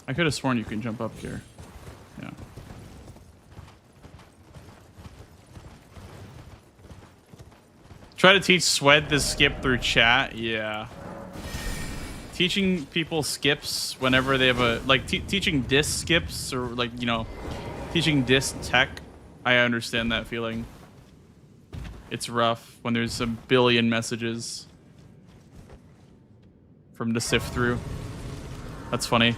I could have sworn you can jump up here. Yeah. Try to teach Swed to skip through chat. Yeah. Teaching people skips whenever they have a... like, teaching diss skips or, like, you know, teaching diss tech. I understand that feeling. It's rough when there's a billion messages from to sift through. That's funny.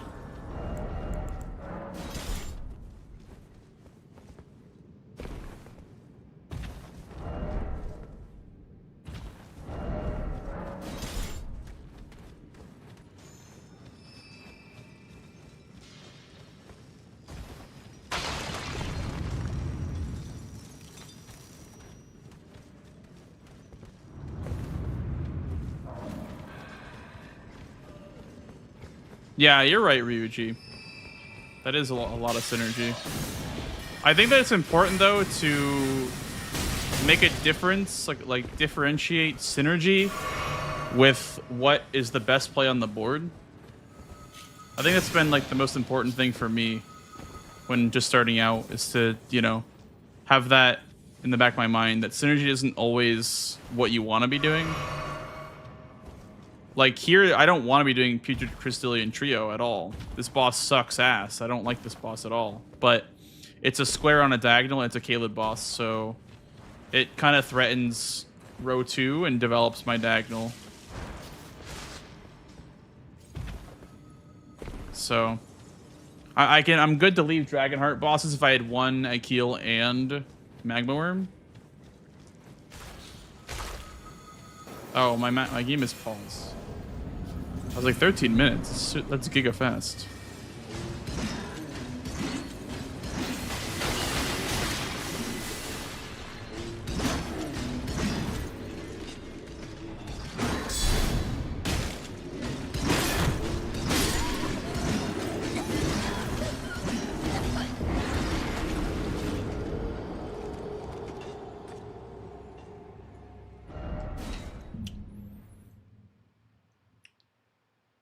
Yeah, you're right, Ryuji. That is a lot of synergy. I think that it's important, though, to make a difference, like differentiate synergy with what is the best play on the board. I think that's been, like, the most important thing for me when just starting out, is to, you know, have that in the back of my mind, that synergy isn't always what you want to be doing. Like here, I don't want to be doing Putrid Crystallian Trio at all. This boss sucks ass. I don't like this boss at all. But it's a square on a diagonal. And it's a Caleb boss, so it kind of threatens row 2 and develops my diagonal. So I'm good to leave Dragonheart bosses if I had one Akeel and Magma Worm. Oh, my game is paused. I was like 13 minutes. That's giga fast.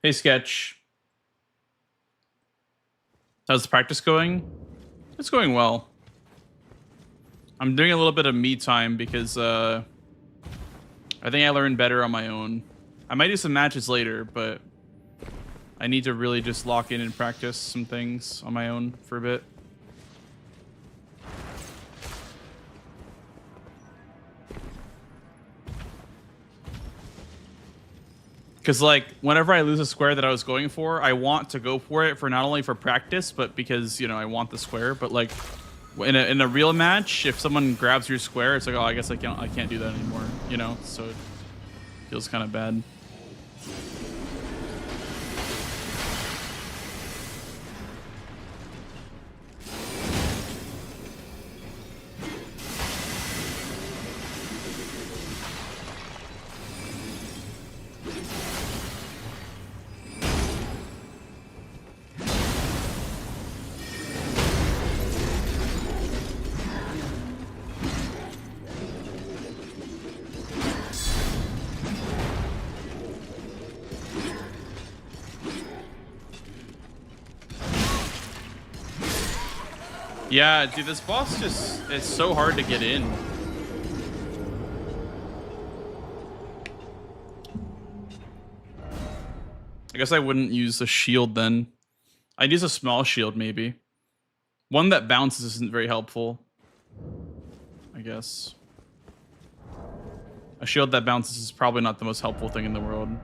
Hey, Sketch. How's the practice going? It's going well. I'm doing a little bit of me time because I think I learned better on my own. I might do some matches later, but I need to really just lock in and practice some things on my own for a bit. Because, like, whenever I lose a square that I was going for, I want to go for it for not only for practice, but because, you know, I want the square. But, like, in a real match, if someone grabs your square, it's like, oh, I guess I can't do that anymore, you know? So it feels kind of bad. Yeah, dude, this boss just is so hard to get in. I guess I wouldn't use a shield then. I'd use a small shield maybe. One that bounces isn't very helpful, I guess. A shield that bounces is probably not the most helpful thing in the world.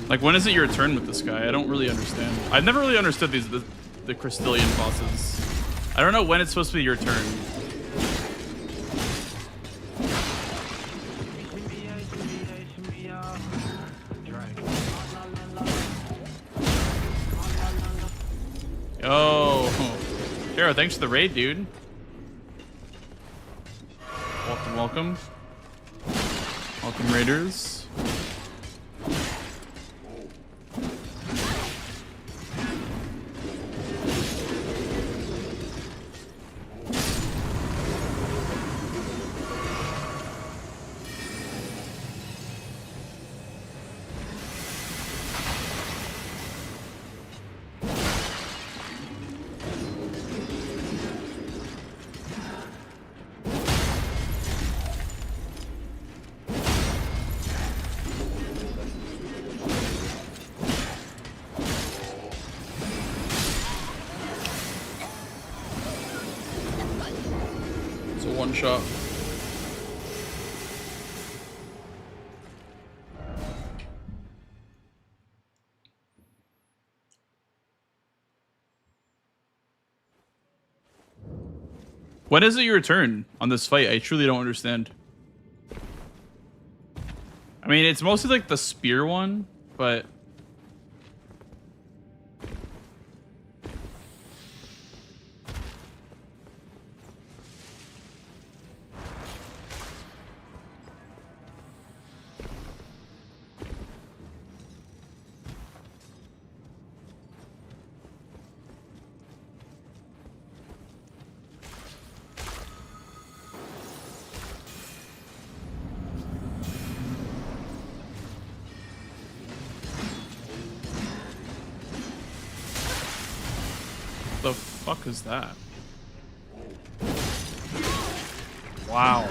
Like, when is it your turn with this guy? I don't really understand. I've never really understood the Crystallian bosses. I don't know when it's supposed to be your turn. Yo, Jero, thanks for the raid, dude. Welcome, welcome. Welcome, raiders. One shot. When is it your turn on this fight? I truly don't understand. I mean, it's mostly like the spear one, but Fuck is that? Wow.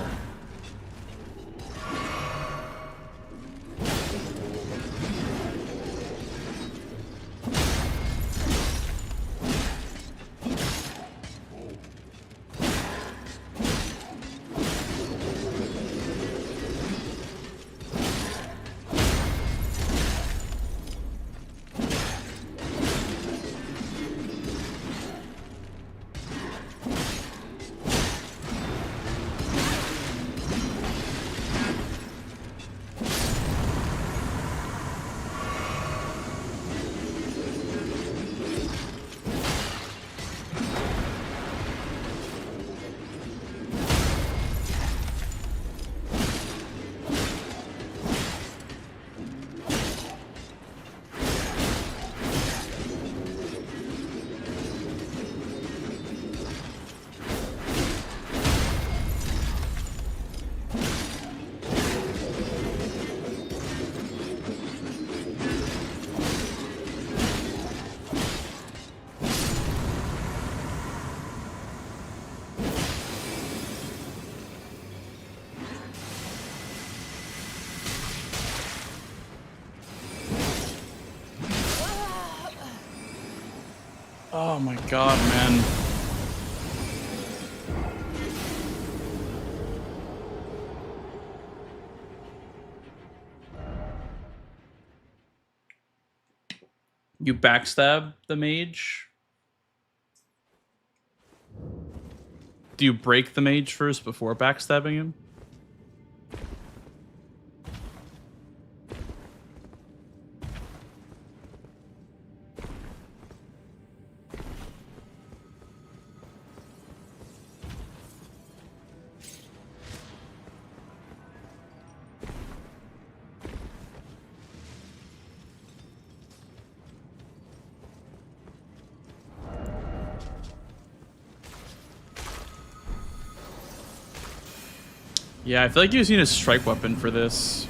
Oh my god, man. You backstab the mage? Do you break the mage first before backstabbing him? Yeah, I feel like you just need a strike weapon for this.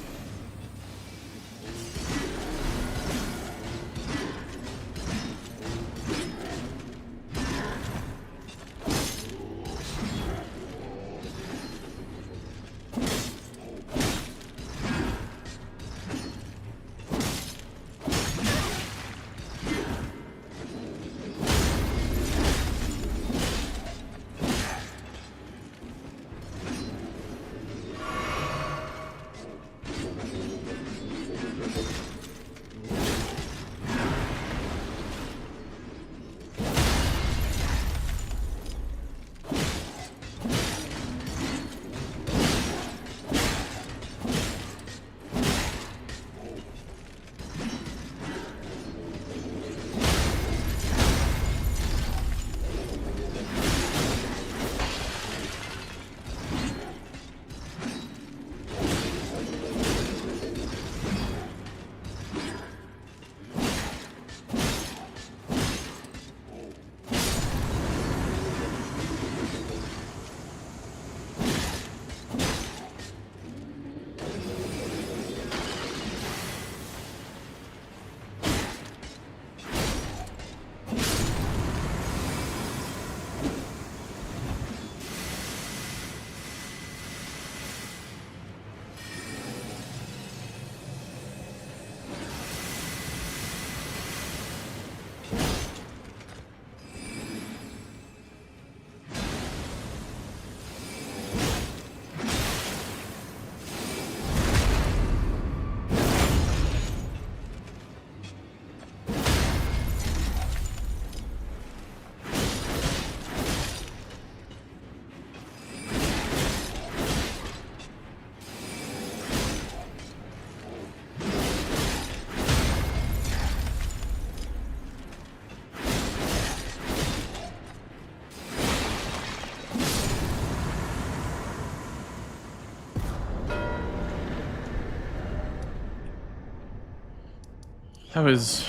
That was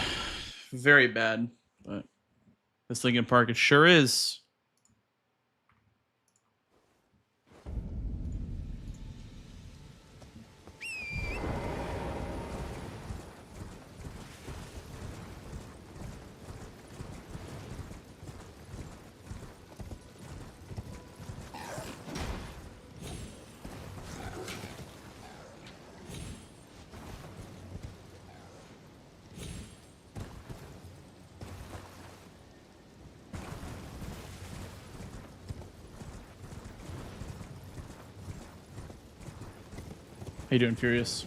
very bad, but this Linkin Park, it sure is. you doing, Furious?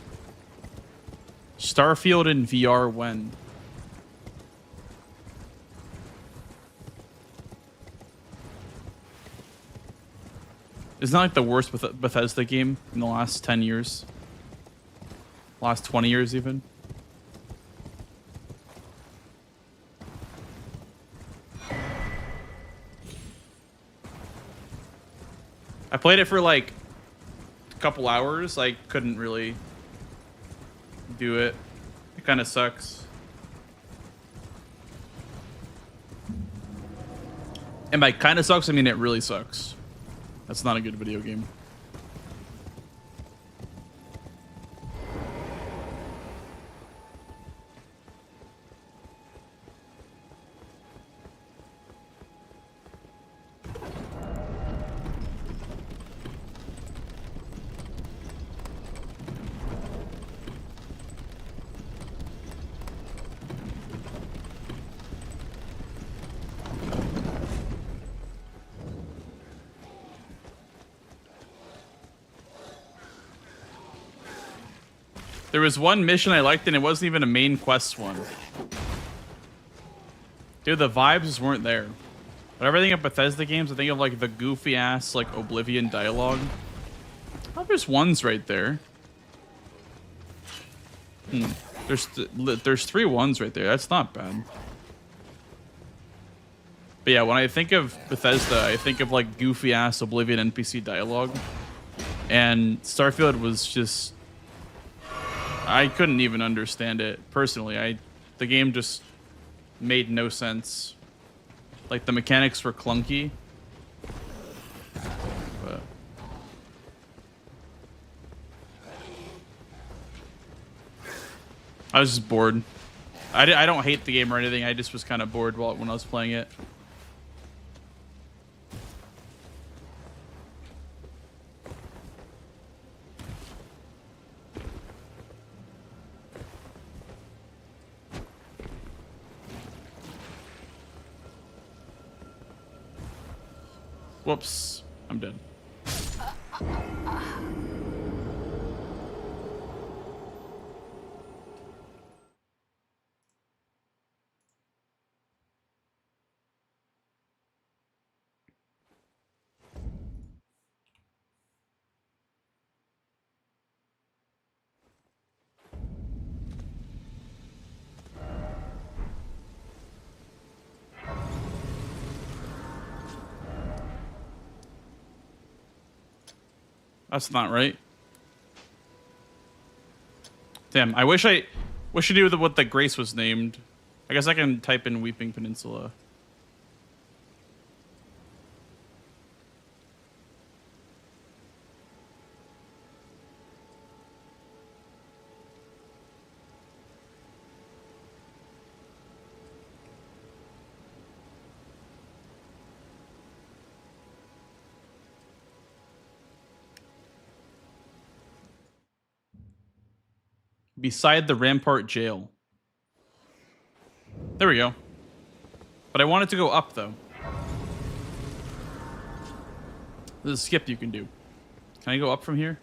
Starfield in VR when? Isn't that like the worst Bethesda game in the last 10 years? Last 20 years even? I played it for like a couple hours. I couldn't really do it. It kind of sucks. And by kind of sucks, I mean it really sucks. That's not a good video game. There was one mission I liked and it wasn't even a main quest one. Dude, the vibes just weren't there. Whenever I think of Bethesda games, I think of like the goofy ass like Oblivion dialogue. Oh, there's ones right there. There's 3 ones right there. That's not bad. But yeah, when I think of Bethesda, I think of like goofy ass Oblivion NPC dialogue. And Starfield was just... I couldn't even understand it personally. The game just made no sense. Like the mechanics were clunky. But I was just bored. I don't hate the game or anything. I just was kind of bored when I was playing it. Whoops, I'm dead. That's not right. Damn, I wish I knew what the Grace was named. I guess I can type in Weeping Peninsula. Beside the Rampart Jail. There we go. But I want it to go up, though. There's a skip you can do. Can I go up from here?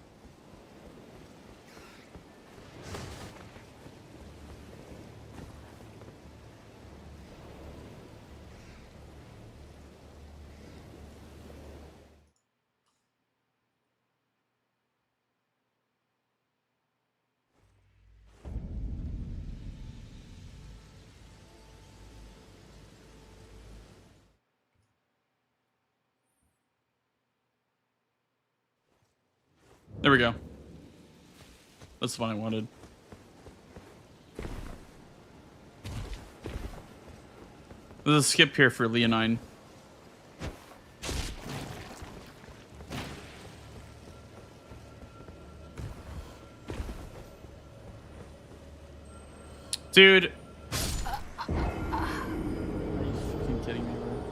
There we go. That's the one I wanted. There's a skip here for Leonine. Dude. Are you fucking kidding me, bro?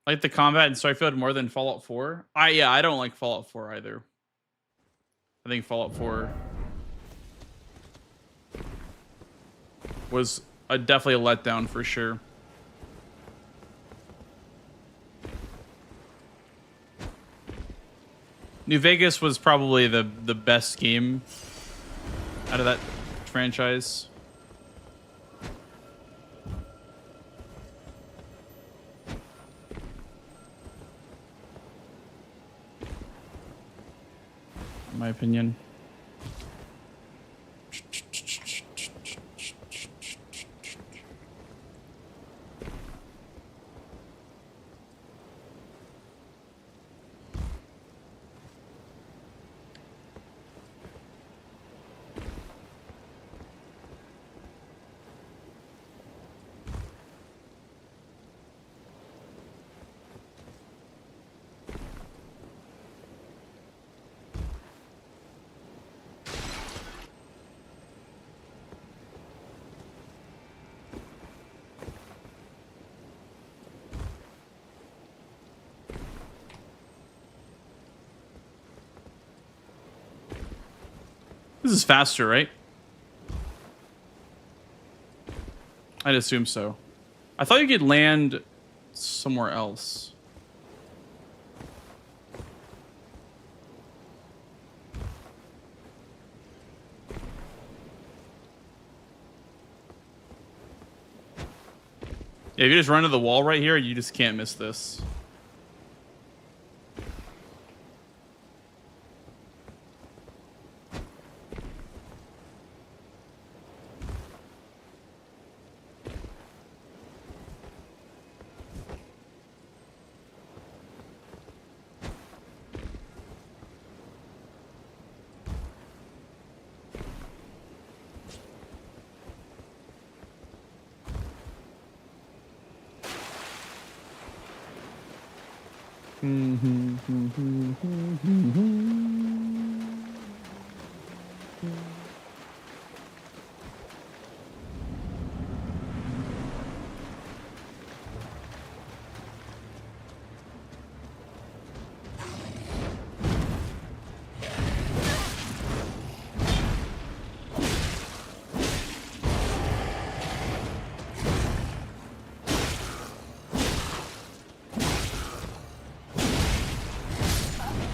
Like the combat in Starfield more than Fallout 4? Yeah, I don't like Fallout 4 either. I think Fallout 4 was definitely a letdown for sure. New Vegas was probably the best game out of that franchise. In my opinion. This is faster, right? I'd assume so. I thought you could land somewhere else. Yeah, if you just run to the wall right here, you just can't miss this.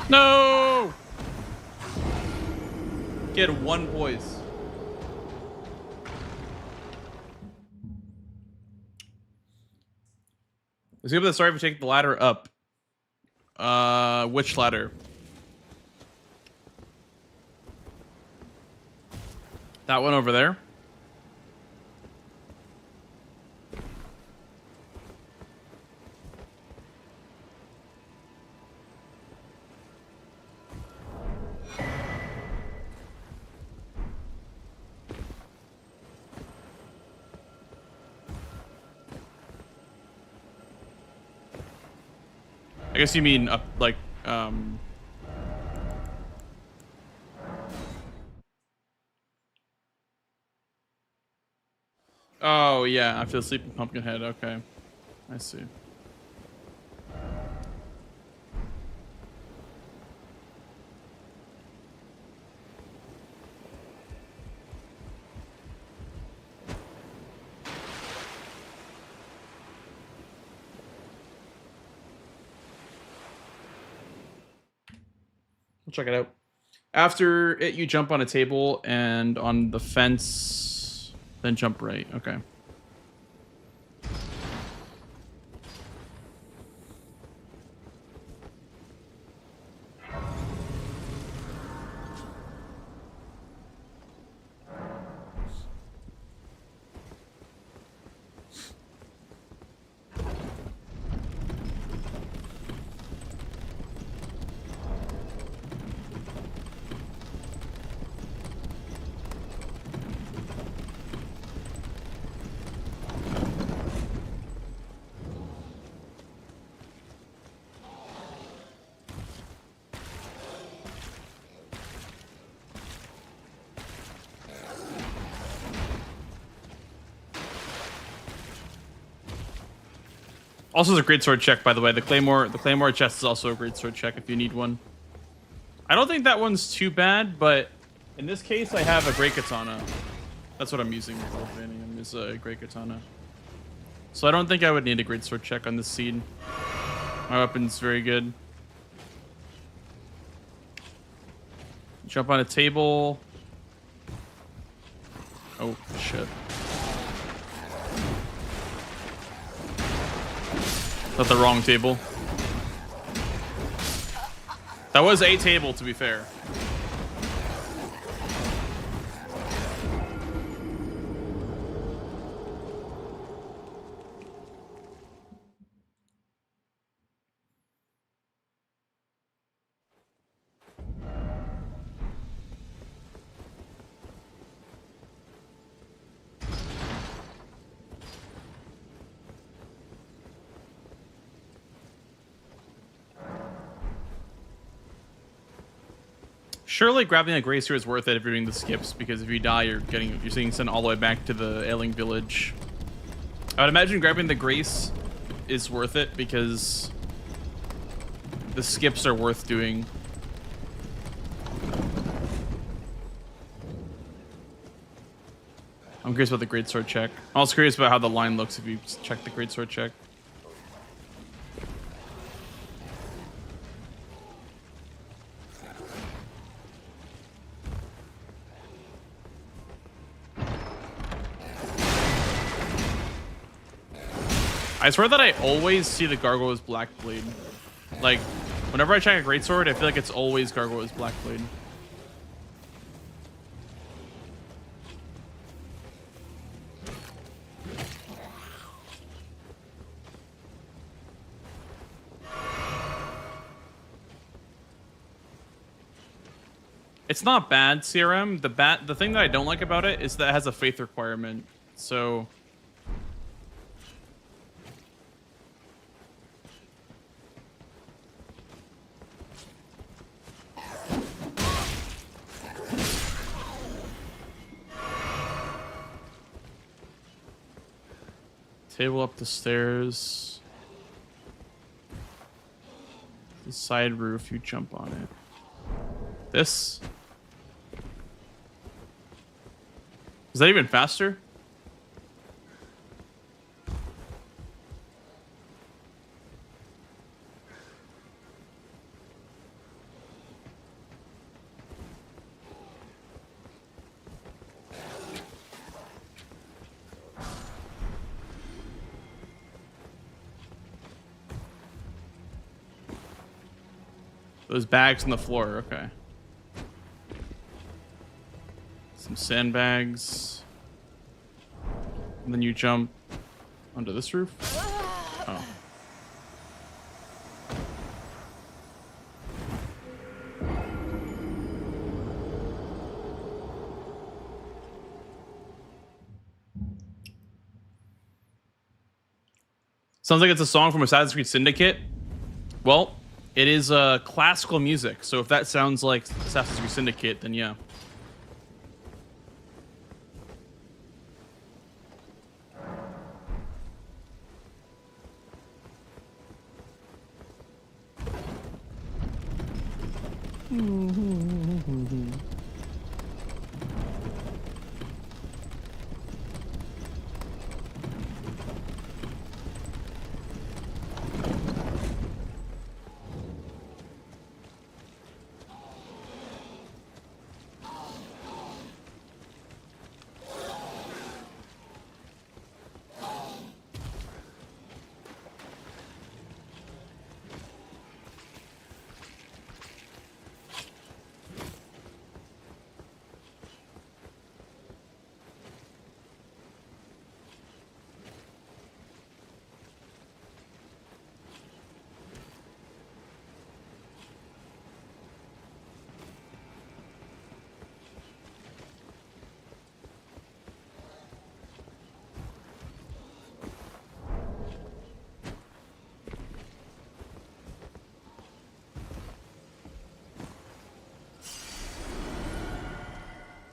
No! Get one poise. Let's give it the start if we take the ladder up. Which ladder? That one over there. I guess you mean up, like, oh, yeah, after the sleeping pumpkinhead. Okay. I see. We'll check it out. After it, you jump on a table and on the fence, then jump right. Okay. Also, is a great sword check, by the way. The claymore chest is also a great sword check if you need one. I don't think that one's too bad, but in this case, I have a great katana. That's what I'm using for Vanium, is a great katana. So I don't think I would need a great sword check on this seed. My weapon's very good. Jump on a table. Oh, shit. That's the wrong table. That was a table, to be fair. Surely grabbing a Grace here is worth it if you're doing the skips, because if you die, you're getting sent all the way back to the ailing village. I would imagine grabbing the Grace is worth it because the skips are worth doing. I'm curious about the greatsword check. I'm also curious about how the line looks if you check the greatsword check. I swear that I always see the Gargoyle's Black Blade. Like, whenever I check a greatsword, I feel like it's always Gargoyle's Black Blade. It's not bad, CRM. The thing that I don't like about it is that it has a faith requirement. So table up the stairs. The side roof, you jump on it. This? Is that even faster? Those bags on the floor, okay. Some sandbags. And then you jump onto this roof. Oh. Sounds like it's a song from Assassin's Creed Syndicate. Well, it is classical music, so if that sounds like Assassin's Creed Syndicate, then yeah.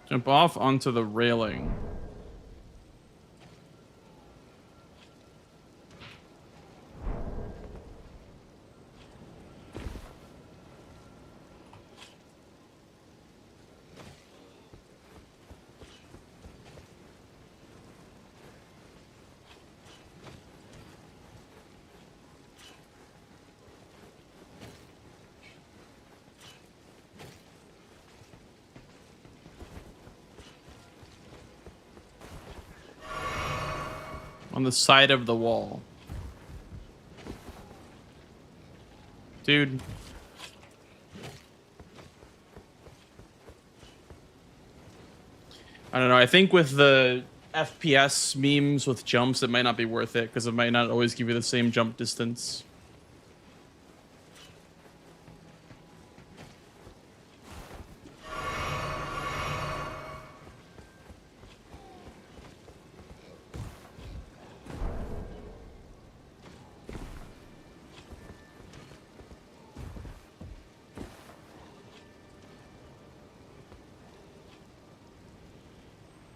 Jump off onto the railing. On the side of the wall. Dude. I don't know. I think with the FPS memes with jumps, it might not be worth it because it might not always give you the same jump distance.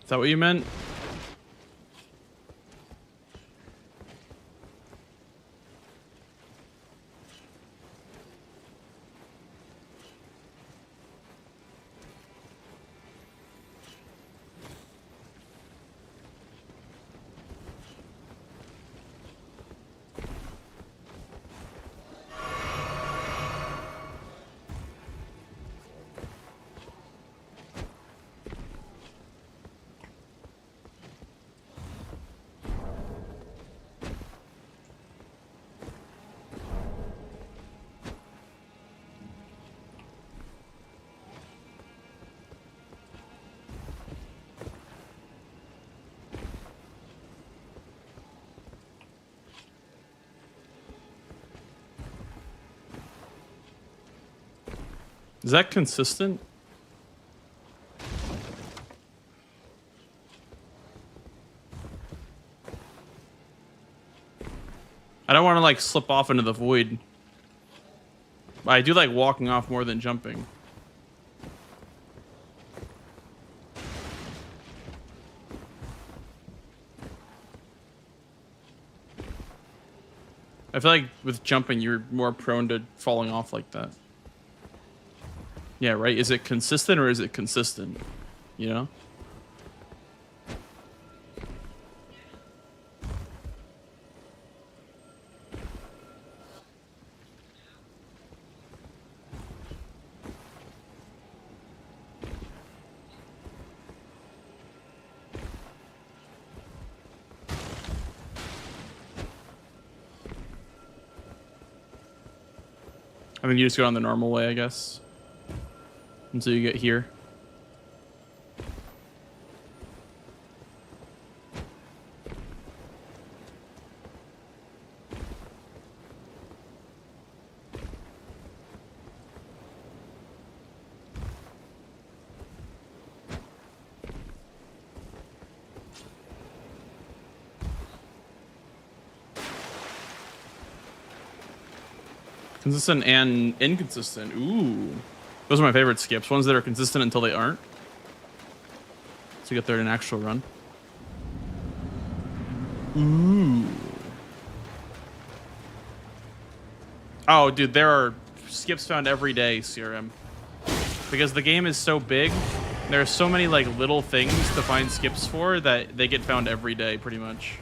Is that what you meant? Is that consistent? I don't want to like slip off into the void. But I do like walking off more than jumping. I feel like with jumping, you're more prone to falling off like that. Yeah, right? Is it consistent or is it consistent? You know? I mean, you just go on the normal way, I guess. Until you get here. Consistent and inconsistent. Ooh. Those are my favorite skips. Ones that are consistent until they aren't. So you get there in an actual run. Ooh. Oh, dude, there are skips found every day, CRM. Because the game is so big, there are so many like little things to find skips for that they get found every day, pretty much.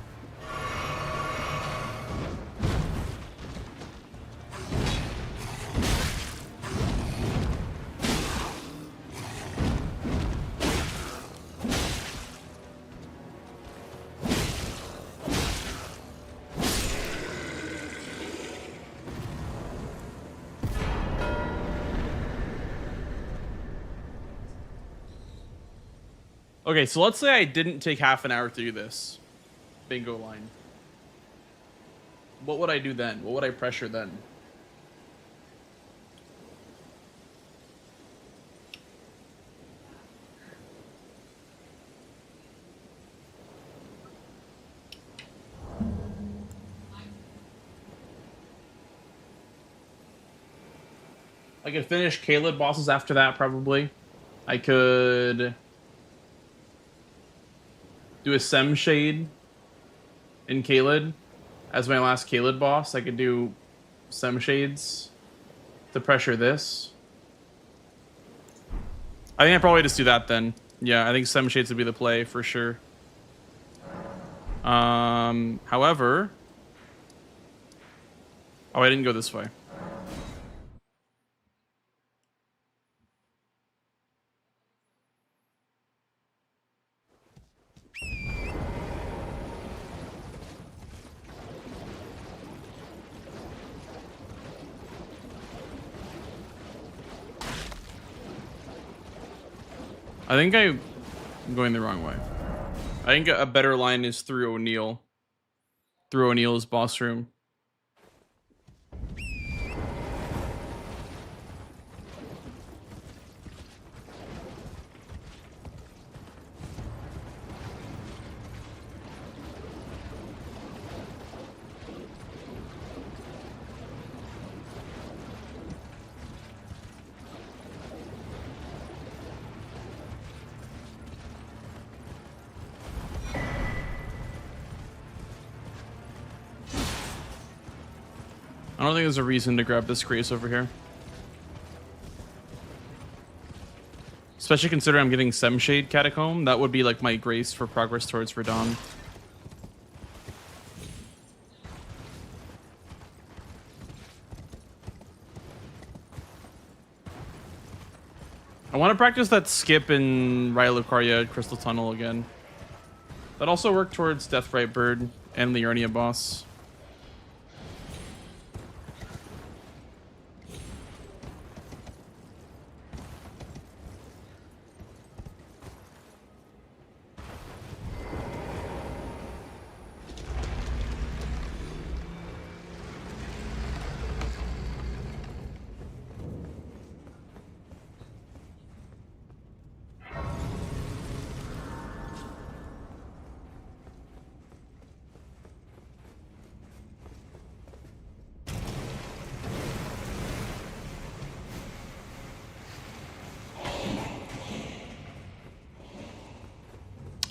Okay, so let's say I didn't take half an hour to do this bingo line. What would I do then? What would I pressure then? I could finish Caleb bosses after that, probably. I could do a Sem Shade in Caled as my last Caled boss. I could do Sem Shades to pressure this. I think I'd probably just do that then. Yeah, I think Sem Shades would be the play for sure. However... Oh, I didn't go this way. think I'm going the wrong way. I think a better line is through O'Neill. Through O'Neill's boss room. I don't think there's a reason to grab this grace over here. Especially considering I'm getting Semshade Catacomb. That would be like my grace for progress towards Radon. I want to practice that skip in Raya Lucaria Crystal Tunnel again. That also worked towards Deathrite Bird and Liurnia boss.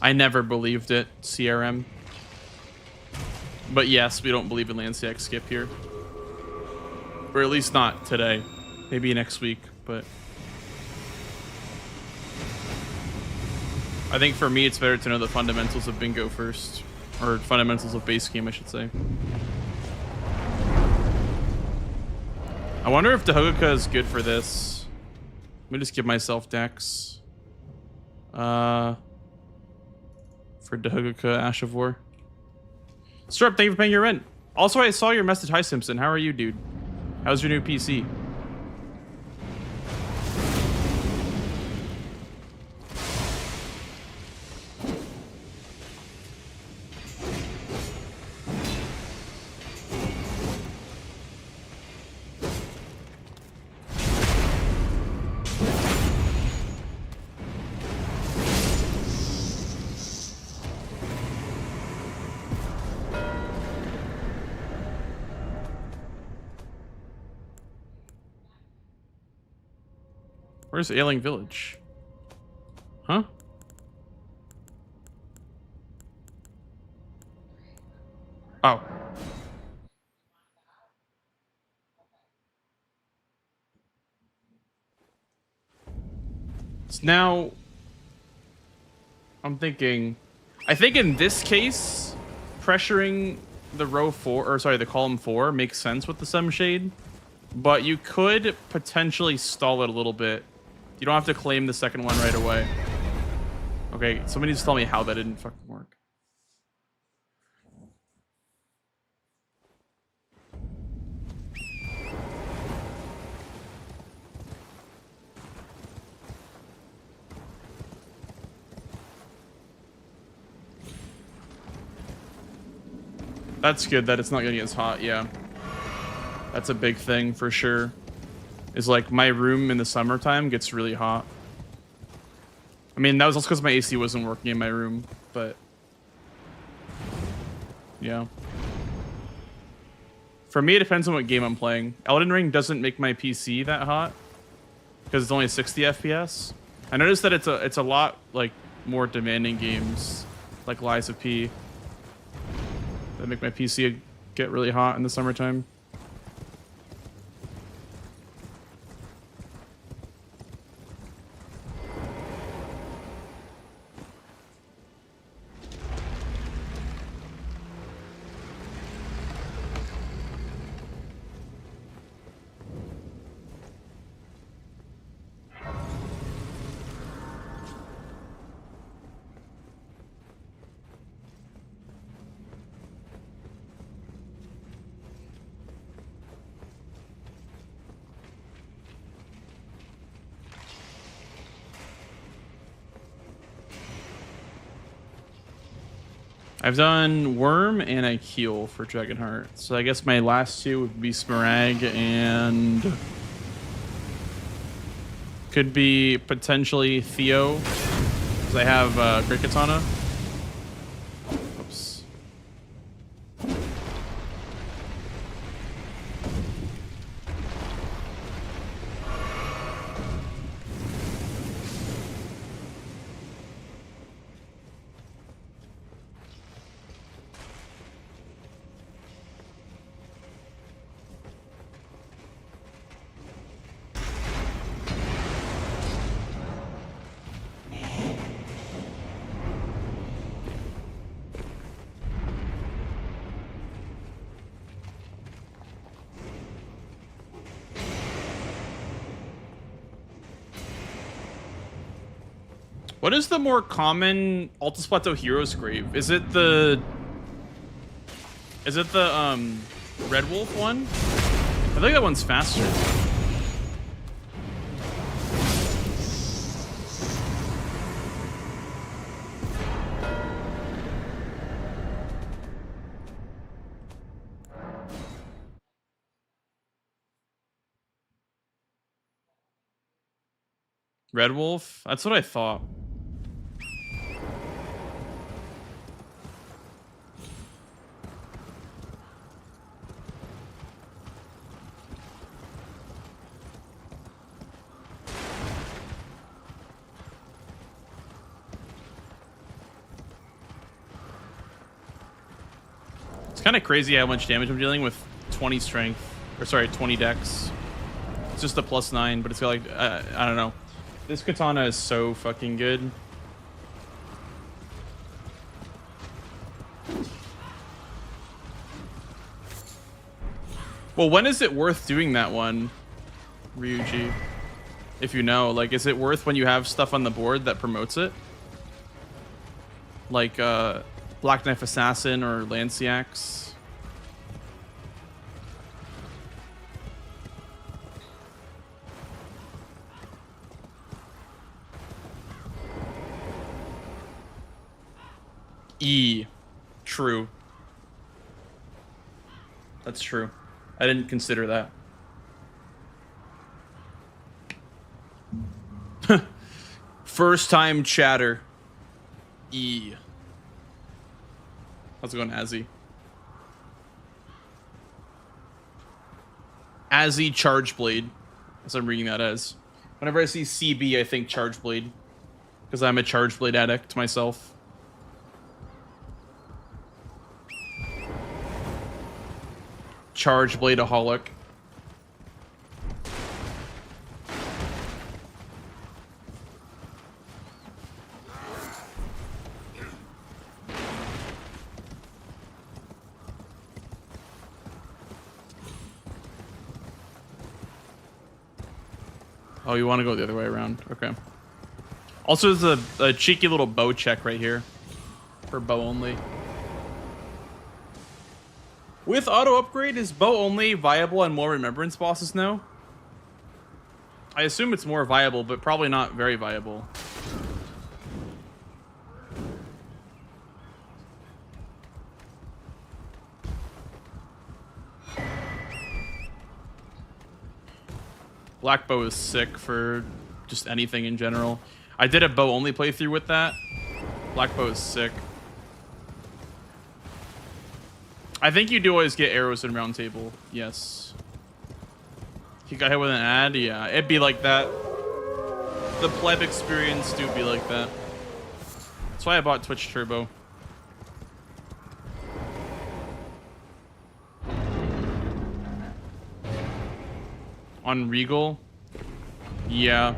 I never believed it, CRM. But yes, we don't believe in Lanciac skip here. Or at least not today. Maybe next week, but... I think for me, it's better to know the fundamentals of bingo first. Or fundamentals of base game, I should say. I wonder if Dahoguka is good for this. Let me just give myself Dex. For Dahoguka, Ash of War. Strep, thank you for paying your rent. Also, I saw your message. Hi, Simpson. How are you, dude? How's your new PC? Where's Ailing Village? Huh? Oh. So now I'm thinking, I think in this case, pressuring the row 4, or sorry, the column 4 makes sense with the Semshade, but you could potentially stall it a little bit. You don't have to claim the second one right away. Okay, somebody just tell me how that didn't fucking work. That's good that it's not getting as hot, yeah. That's a big thing for sure. Is like my room in the summertime gets really hot. I mean, that was also because my AC wasn't working in my room, but yeah. For me, it depends on what game I'm playing. Elden Ring doesn't make my PC that hot because it's only 60 FPS. I noticed that it's a lot like more demanding games like Lies of P that make my PC get really hot in the summertime. I've done Worm and a Heal for Dragonheart. So I guess my last two would be Smarag and could be potentially Theo, because I have Great Katana. Oops. What is the more common Altus Plateau Heroes Grave? Is it the Red Wolf one? I think that one's faster. Red Wolf? That's what I thought. Kind of crazy how much damage I'm dealing with 20 strength, or sorry, 20 dex. It's just a +9, but it's got like, I don't know. This katana is so fucking good. Well, when is it worth doing that one, Ryuji? If you know, like, is it worth when you have stuff on the board that promotes it? Like, Black Knife Assassin or Lanciax. True. That's true. I didn't consider that. First time chatter. How's it going, Azzy? Azzy Charge Blade, as I'm reading that as. Whenever I see CB, I think Charge Blade, because I'm a Charge Blade addict myself. Charge Bladeaholic. Oh, you want to go the other way around? Okay. Also, there's a cheeky little bow check right here for bow only. With auto upgrade, is bow only viable on more remembrance bosses now? I assume it's more viable, but probably not very viable. Black bow is sick for just anything in general. I did a bow only playthrough with that. Black bow is sick. I think you do always get arrows in round table. Yes. If you got hit with an ad, yeah, it'd be like that. The pleb experience do be like that. That's why I bought Twitch Turbo. On Regal? Yeah.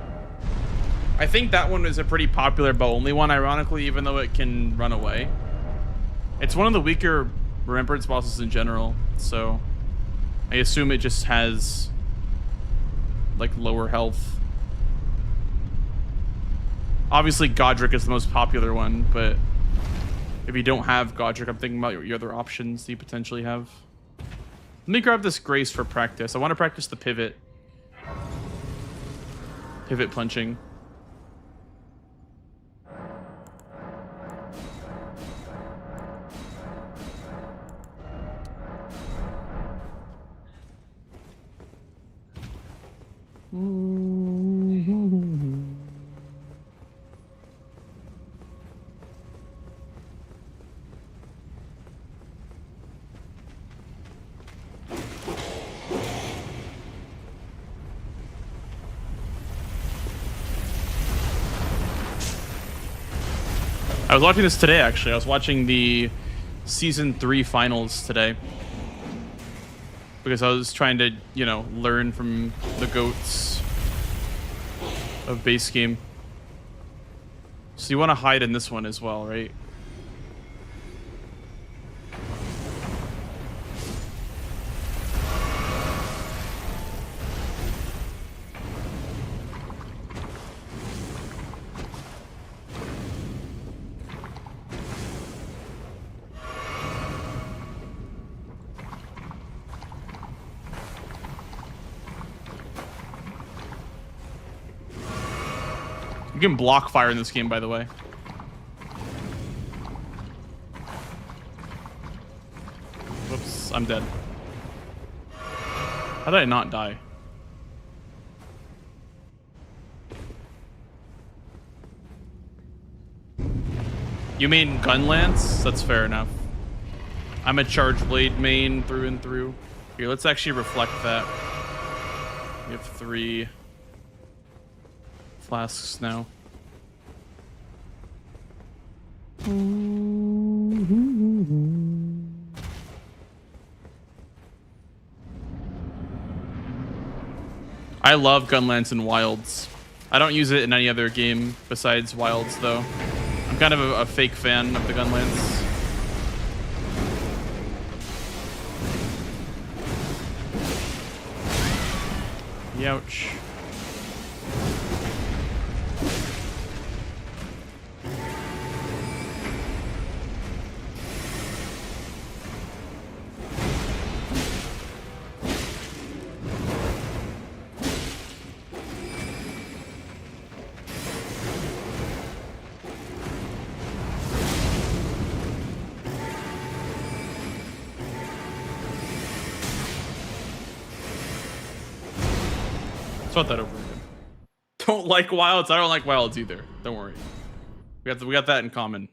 I think that one is a pretty popular bow only one, ironically, even though it can run away. It's one of the weaker remembrance bosses in general, so I assume it just has like lower health. Obviously Godric is the most popular one, but if you don't have Godric, I'm thinking about your other options that you potentially have. Let me grab this Grace for practice. I want to practice the pivot punching. I was watching this today, actually. I was watching the Season 3 finals today. Because I was trying to, you know, learn from the GOATs of base game. So you want to hide in this one as well, right? You can block fire in this game, by the way. Whoops, I'm dead. How did I not die? You mean gun lance? That's fair enough. I'm a charge blade main through and through. Here, let's actually reflect that. We have 3 flasks now. I love gun lance in Wilds. I don't use it in any other game besides Wilds, though. I'm kind of a fake fan of the gun lance. Youch. Start that over again. Don't like Wilds. I don't like Wilds either. Don't worry. We got that in common.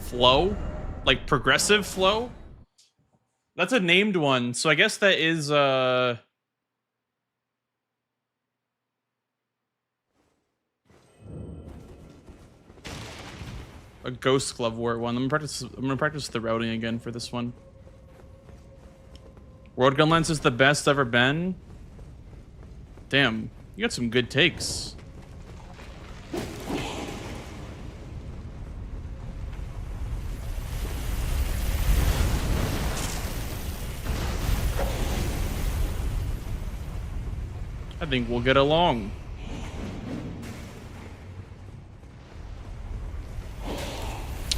Flow? Like progressive flow? That's a named one, so I guess that is a Ghost Glove War one. I'm gonna practice the routing again for this one. World Gun Lance is the best ever been. Damn, you got some good takes. I think we'll get along.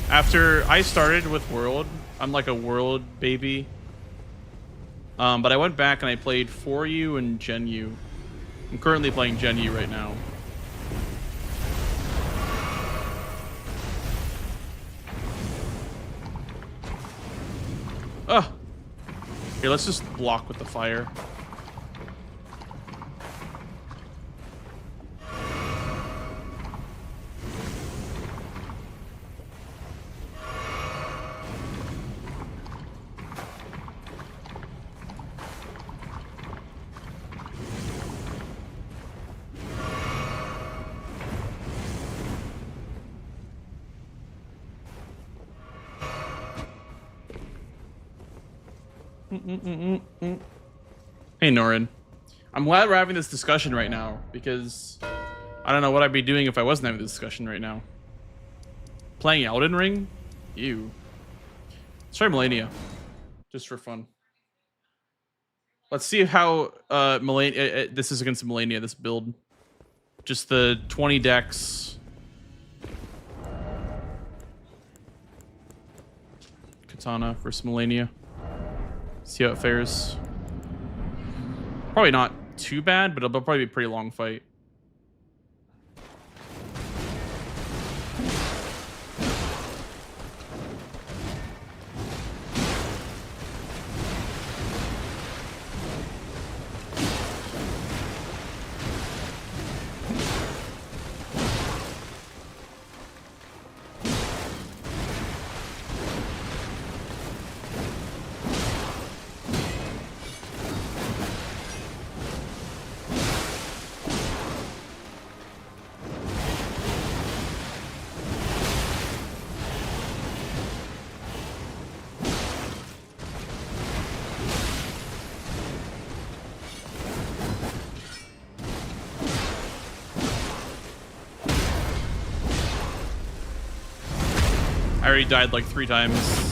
After I started with World, I'm like a World baby. But I went back and I played For You and Gen U. I'm currently playing Gen U right now. Oh. Here, let's just block with the fire. Hey, Norin. I'm glad we're having this discussion right now, because I don't know what I'd be doing if I wasn't having this discussion right now. Playing Elden Ring? Ew. Let's try Malenia. Just for fun. Let's see how Malenia. This is against Malenia. This build, just the 20 decks. Katana versus Malenia. See how it fares. Probably not too bad, but it'll probably be a pretty long fight. I already died like 3 times.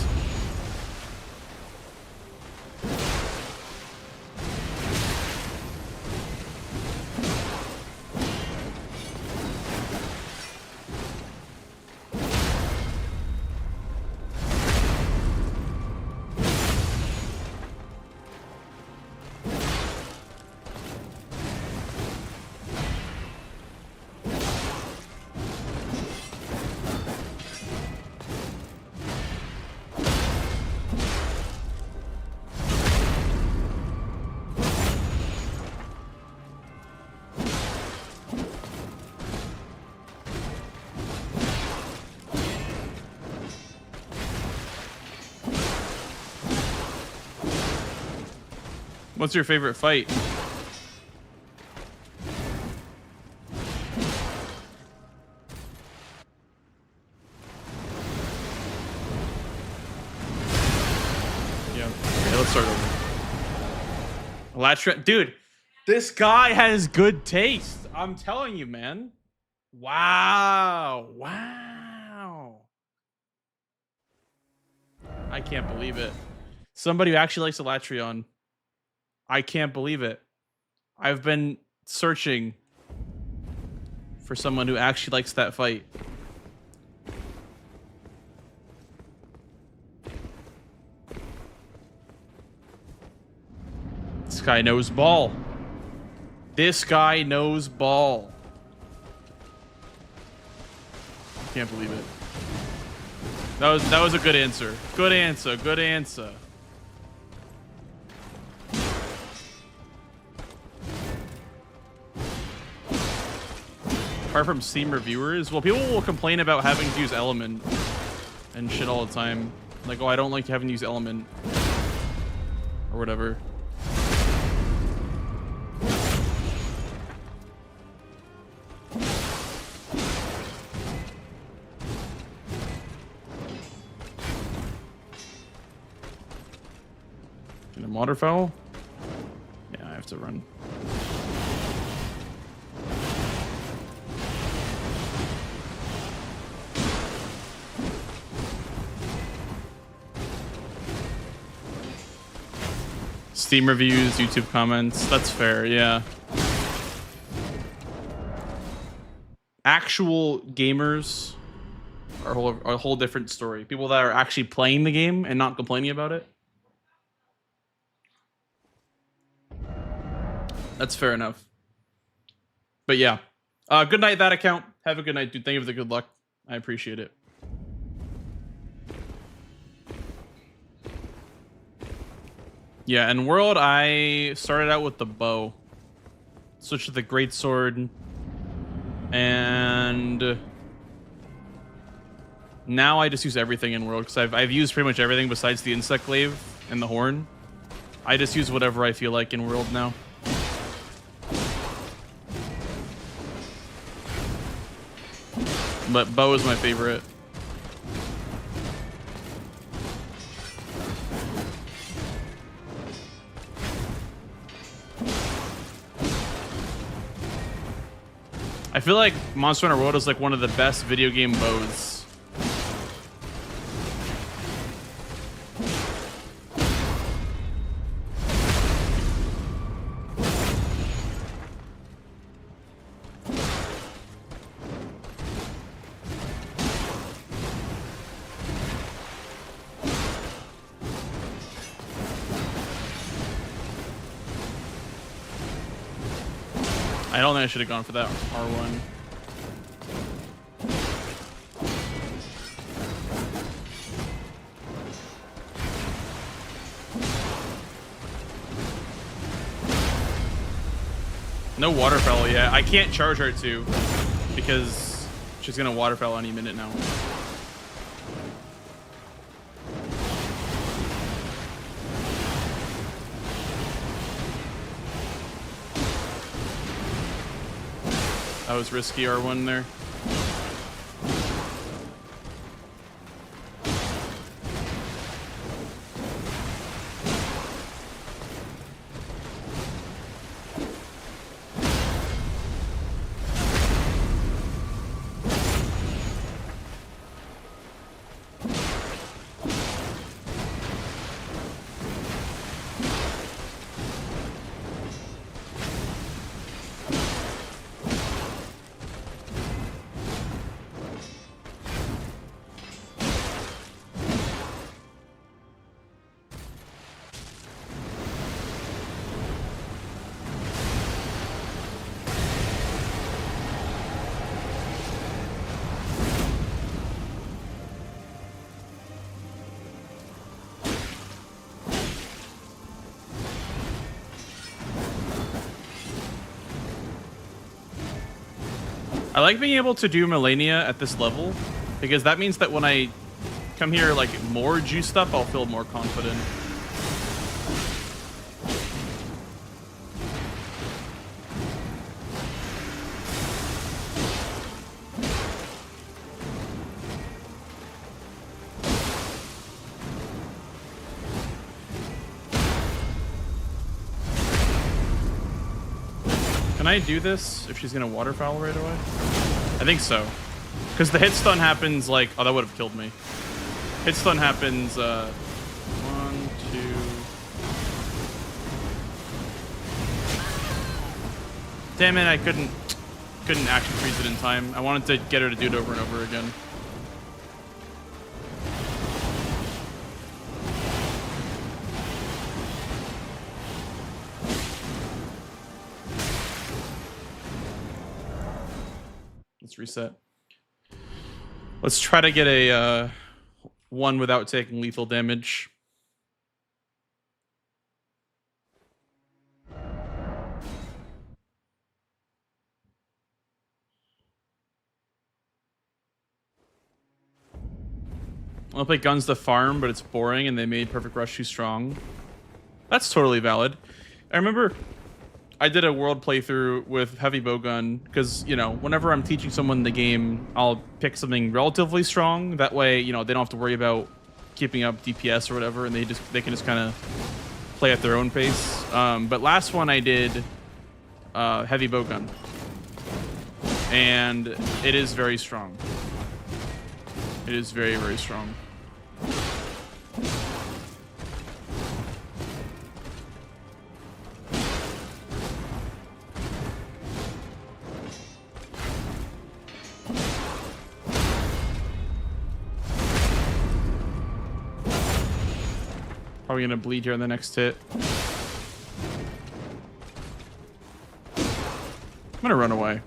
What's your favorite fight? Yeah. Okay, let's start over. Latria, dude, this guy has good taste. I'm telling you, man. Wow. Wow. I can't believe it. Somebody who actually likes Elatrion. I can't believe it. I've been searching for someone who actually likes that fight. This guy knows ball. This guy knows ball. Can't believe it. That was a good answer. Good answer. Good answer. Apart from Steam reviewers, well, people will complain about having to use Element and shit all the time. Like, oh, I don't like having to use Element or whatever. Can a waterfowl? Yeah, I have to run. Steam reviews, YouTube comments. That's fair, yeah. Actual gamers are a whole different story. People that are actually playing the game and not complaining about it. That's fair enough. But yeah. Good night, that account. Have a good night, dude. Thank you for the good luck. I appreciate it. Yeah, in World, I started out with the bow. Switched to the greatsword. And now I just use everything in World, because I've used pretty much everything besides the insect glaive and the horn. I just use whatever I feel like in World now. But bow is my favorite. I feel like Monster Hunter World is like one of the best video game bows. I don't think I should have gone for that R1. No waterfowl yet. I can't charge her too because she's gonna waterfowl any minute now. That was risky R1 there. I like being able to do Malenia at this level because that means that when I come here like more juiced up, I'll feel more confident. Can I do this if she's gonna waterfowl right away? I think so. Because the hit stun happens like... Oh, that would have killed me. Hit stun happens, 1, 2... Damn it, I couldn't action freeze it in time. I wanted to get her to do it over and over again. Let's reset. Let's try to get a one without taking lethal damage. I'll play Guns to Farm, but it's boring and they made Perfect Rush too strong. That's totally valid. I remember I did a world playthrough with Heavy Bowgun because, you know, whenever I'm teaching someone the game, I'll pick something relatively strong. That way, you know, they don't have to worry about keeping up DPS or whatever, and they can just kind of play at their own pace. But last one I did Heavy Bowgun, and it is very strong. It is very, very strong. Probably gonna bleed here on the next hit. I'm gonna run away.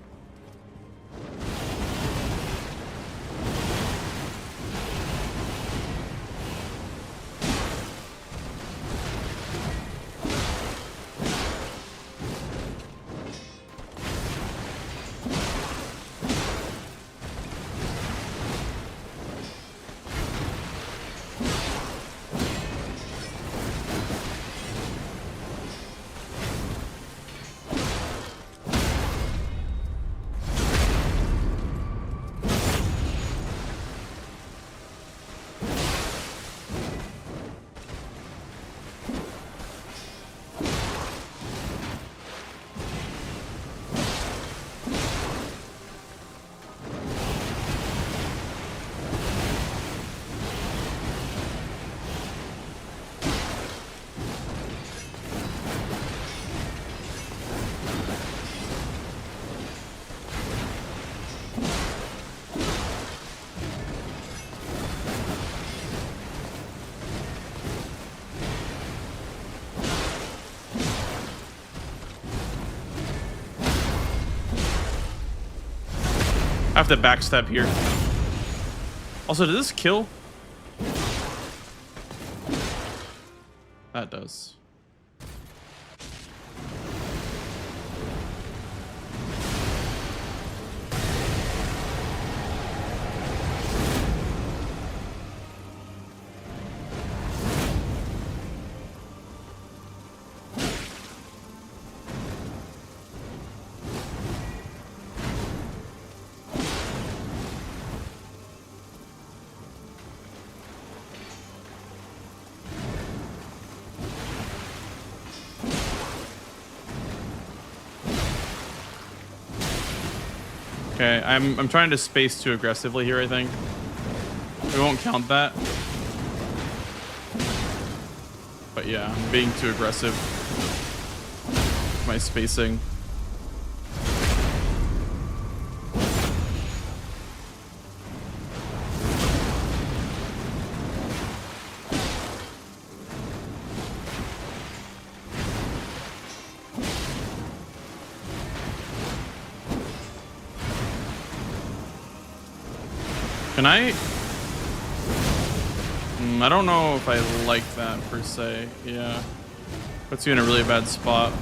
I have to backstep here. Also, does this kill? That does. Okay, I'm trying to space too aggressively here, I think. We won't count that. But yeah, I'm being too aggressive. My spacing. Can I don't know if I like that per se. Yeah. Puts you in a really bad spot.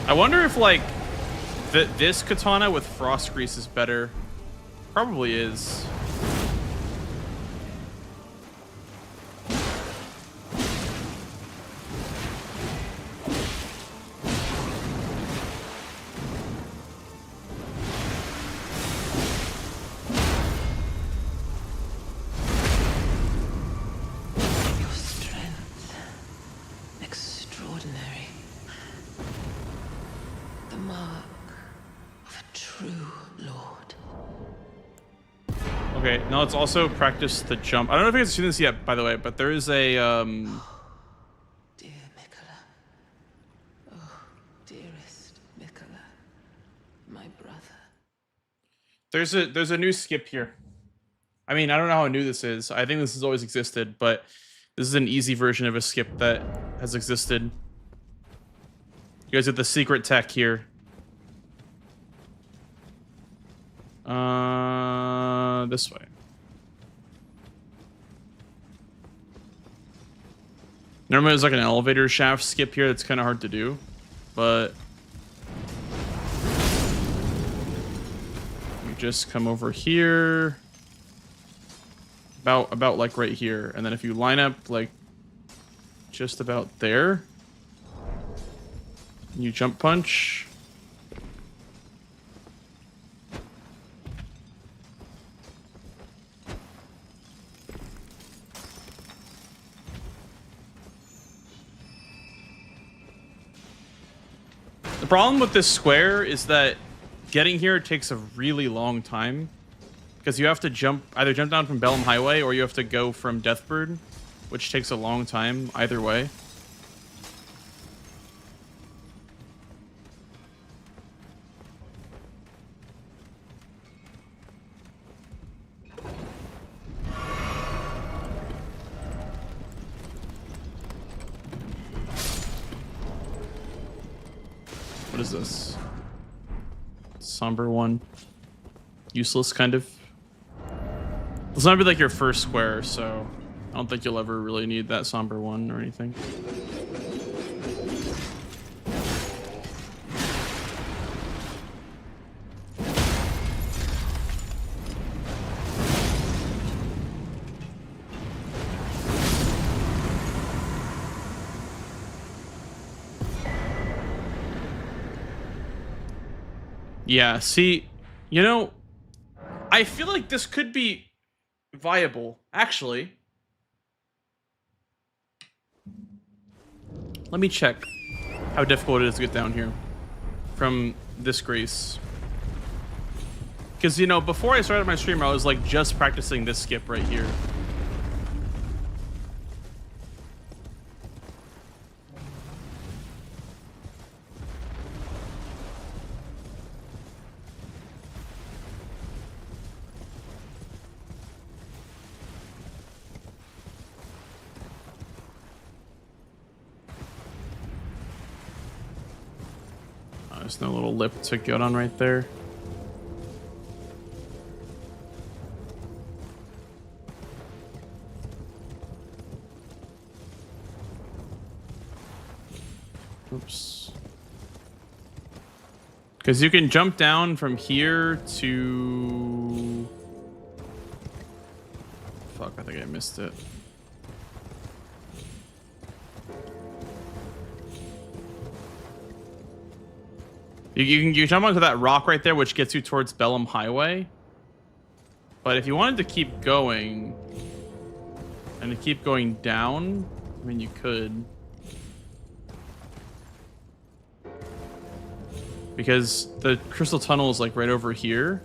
I wonder if like this katana with frost grease is better. Probably is. Your strength, extraordinary. The mark of a true lord. Okay, now let's also practice the jump. I don't know if you guys have seen this yet, by the way, but there is a Dear Mikola. Oh, dearest Mikola. My brother. there's a new skip here. I mean, I don't know how new this is. I think this has always existed, but this is an easy version of a skip that has existed. You guys get the secret tech here. This way. Normally there's like an elevator shaft skip here that's kind of hard to do, but you just come over here about like right here, and then if you line up like just about there, you jump punch. The problem with this square is that getting here takes a really long time because you have to either jump down from Bellum Highway or you have to go from Deathbird, which takes a long time either way. What is this? Somber one. Useless, kind of. This might be like your first square, so I don't think you'll ever really need that somber one or anything. Yeah, see, you know, I feel like this could be viable, actually. Let me check how difficult it is to get down here from this grace. Because, you know, before I started my stream, I was like just practicing this skip right here. There's no little lip to get on right there. Oops. Because you can jump down from here to... Fuck, I think I missed it. You jump onto that rock right there, which gets you towards Bellum Highway. But if you wanted to keep going, and to keep going down, I mean, you could. Because the crystal tunnel is like right over here.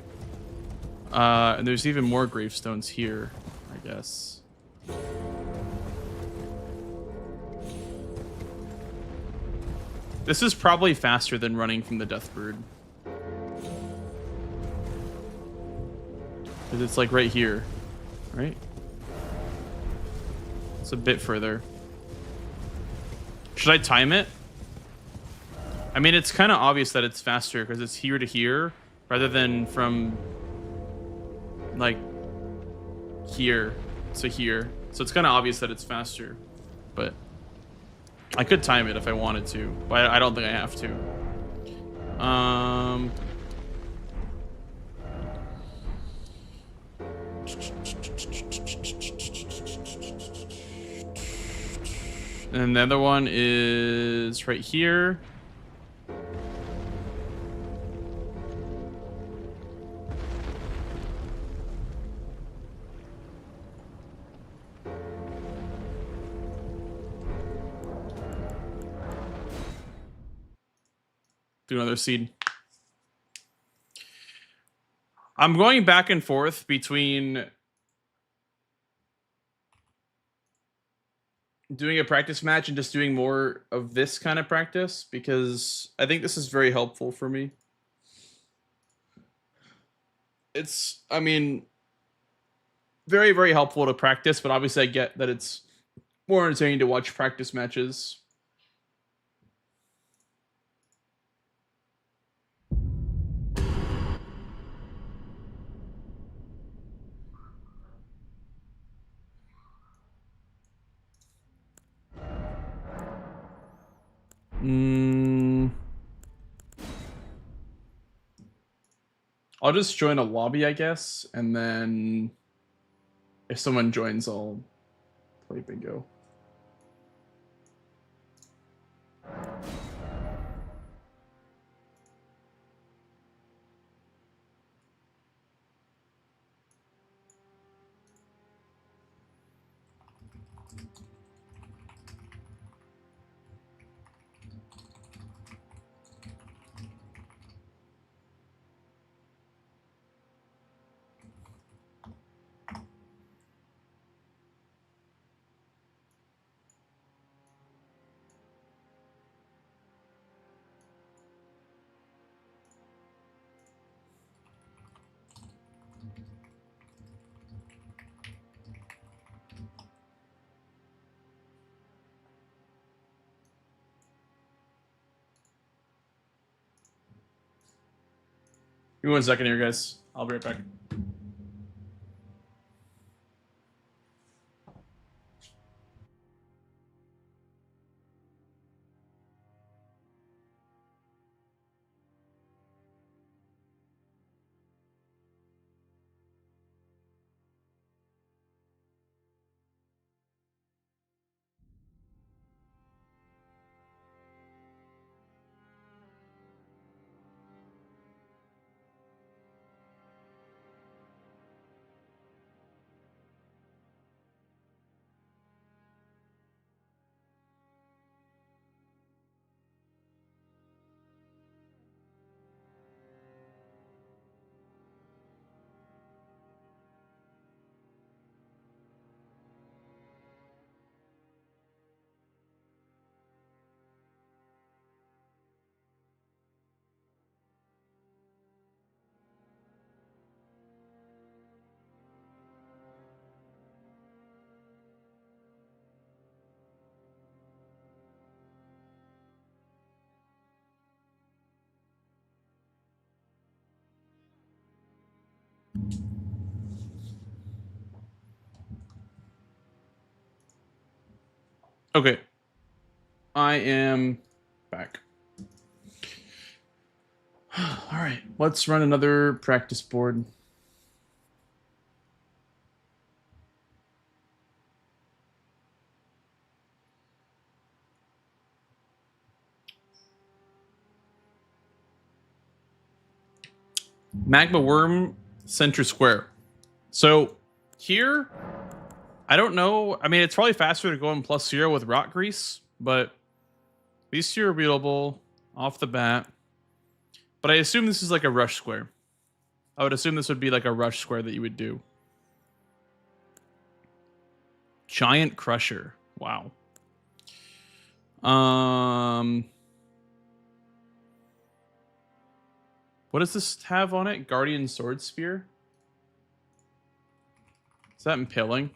And there's even more gravestones here, I guess. This is probably faster than running from the Deathbird. Because it's like right here, right? It's a bit further. Should I time it? I mean, it's kind of obvious that it's faster because it's here to here rather than from like here to here. So it's kind of obvious that it's faster, but I could time it if I wanted to, but I don't think I have to. And the other one is right here. Do another seed. I'm going back and forth between doing a practice match and just doing more of this kind of practice because I think this is very helpful for me. It's, I mean, very, very helpful to practice, but obviously I get that it's more entertaining to watch practice matches. I'll just join a lobby, I guess, and then if someone joins, I'll play bingo. Give me 1 second here, guys. I'll be right back. Okay. I am back. All right, let's run another practice board. Magma Worm, center square. So here, I don't know. I mean, it's probably faster to go in +0 with rock grease, but these two are beatable off the bat. But I assume this is like a rush square. I would assume this would be like a rush square that you would do. Giant Crusher. Wow. What does this have on it? Guardian Sword Spear? Is that impaling?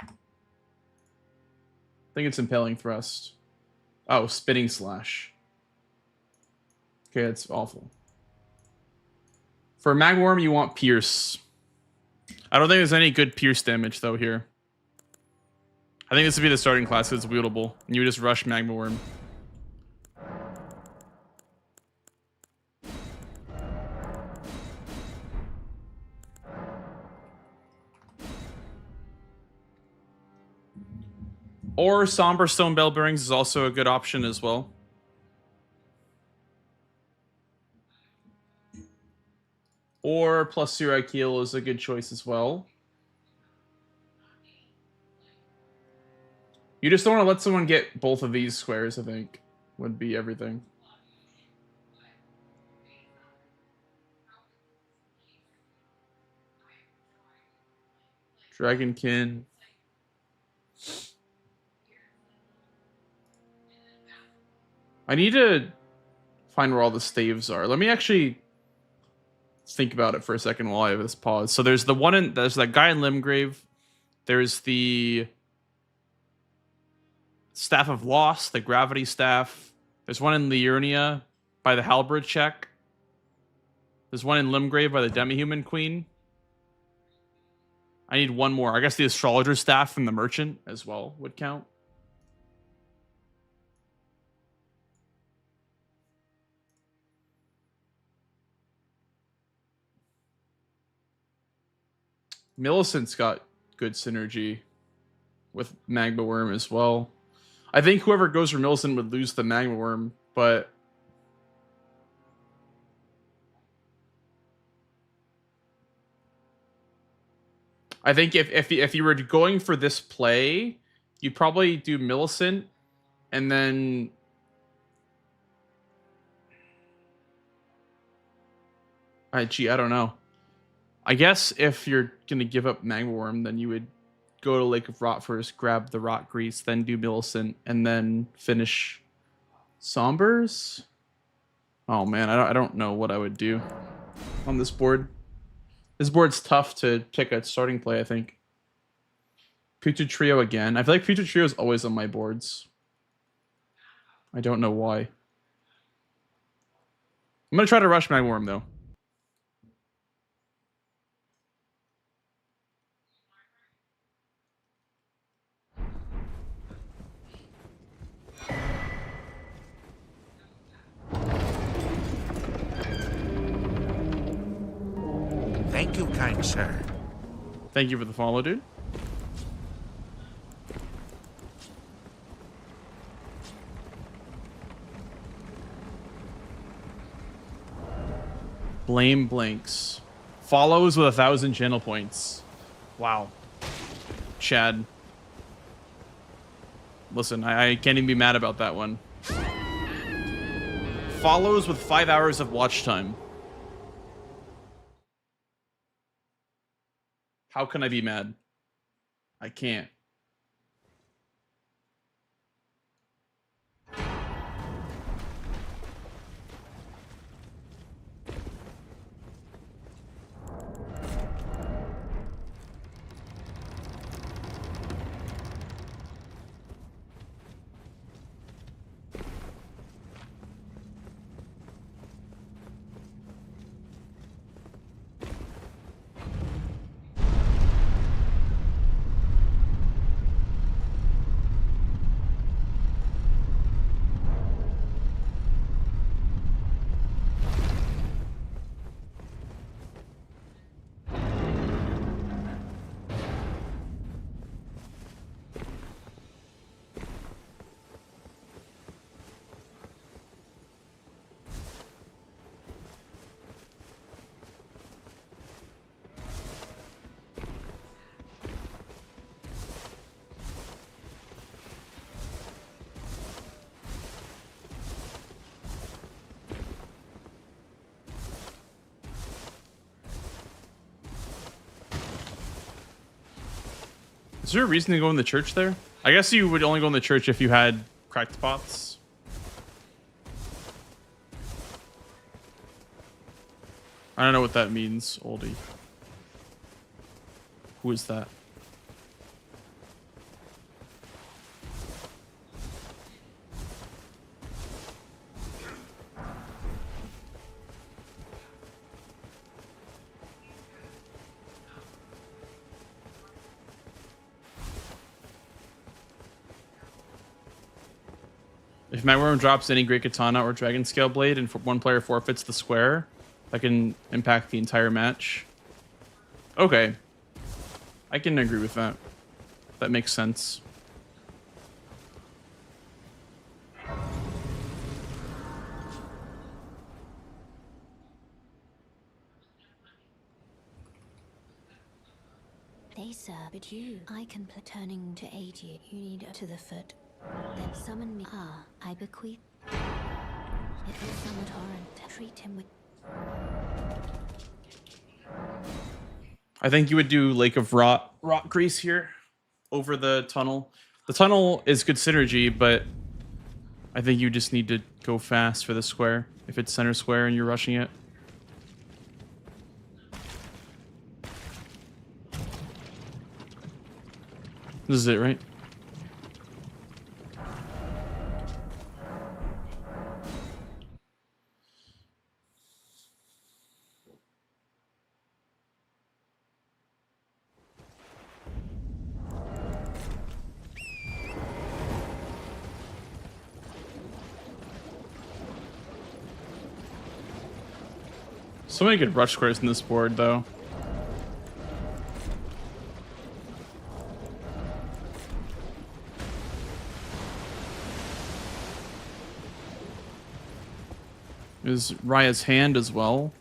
I think it's impaling thrust. Oh, spinning slash. Okay, that's awful. For Magworm, you want pierce. I don't think there's any good pierce damage though here. I think this would be the starting class because it's wieldable. And you would just rush Magmaworm. Or Somber Stone Bell Bearings is also a good option as well. Or plus Zero Keel is a good choice as well. You just don't want to let someone get both of these squares, I think, would be everything. Dragonkin. I need to find where all the staves are. Let me actually think about it for a second while I have this pause. So there's there's that guy in Limgrave. There's the Staff of Loss, the Gravity Staff. There's one in Liurnia by the Halberd check. There's one in Limgrave by the Demi-Human Queen. I need one more. I guess the Astrologer Staff from the Merchant as well would count. Millicent's got good synergy with Magma Worm as well. I think whoever goes for Millicent would lose the Magma Worm, but I think if you were going for this play, you'd probably do Millicent and then I don't know. I guess if you're gonna give up Magma Worm, then you would go to Lake of Rot first, grab the Rot Grease, then do Millicent, and then finish Sombers. Oh man, I don't know what I would do on this board. This board's tough to pick a starting play, I think. Putrid Trio again. I feel like Putrid Trio is always on my boards. I don't know why. I'm gonna try to rush Magma Worm though. Thank you, kind sir. Thank you for the follow, dude. Blame blanks. Follows with 1,000 channel points. Wow. Chad. Listen, I can't even be mad about that one. Follows with 5 hours of watch time. How can I be mad? I can't. Is there a reason to go in the church there? I guess you would only go in the church if you had cracked pots. I don't know what that means, oldie. Who is that? If my worm drops any Great Katana or Dragon Scale Blade and one player forfeits the square, that can impact the entire match. Okay. I can agree with that. That makes sense. They sir, but you, I can play turning to aid you. You need to the foot. Then summon me. Ah, I bequeath. It will summon torrent. Treat him with. I think you would do Lake of Rock Grease here over the tunnel. The tunnel is good synergy, but I think you just need to go fast for the square if it's center square and you're rushing it. This is it, right? So many good rush squares in this board, though. Is Raya's hand as well?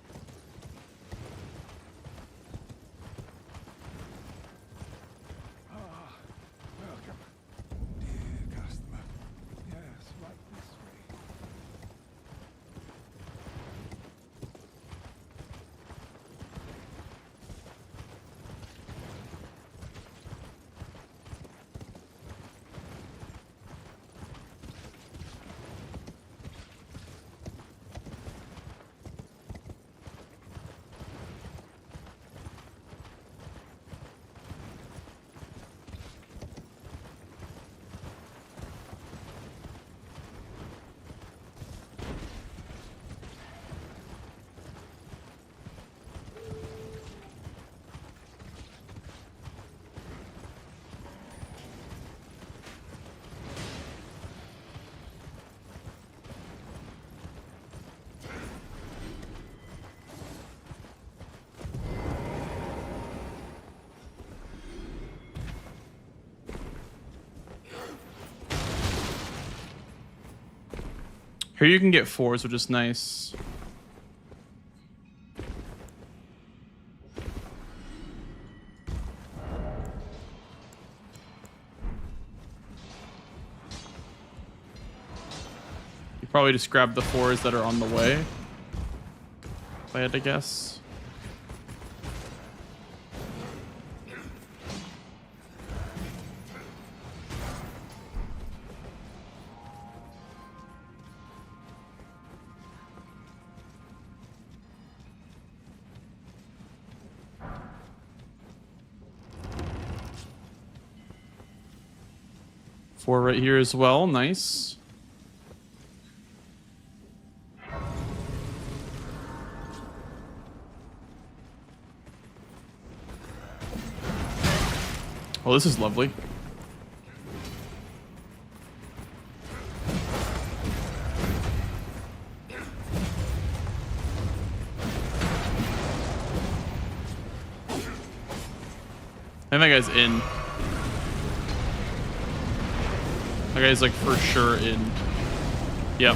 Welcome, dear customer. Yes, right this way. Here you can get 4s, which is nice. You probably just grab the 4s that are on the way, if I had to guess. Four right here as well. Nice. Oh, this is lovely. I think that guy's in. That guy's like for sure in. Yep.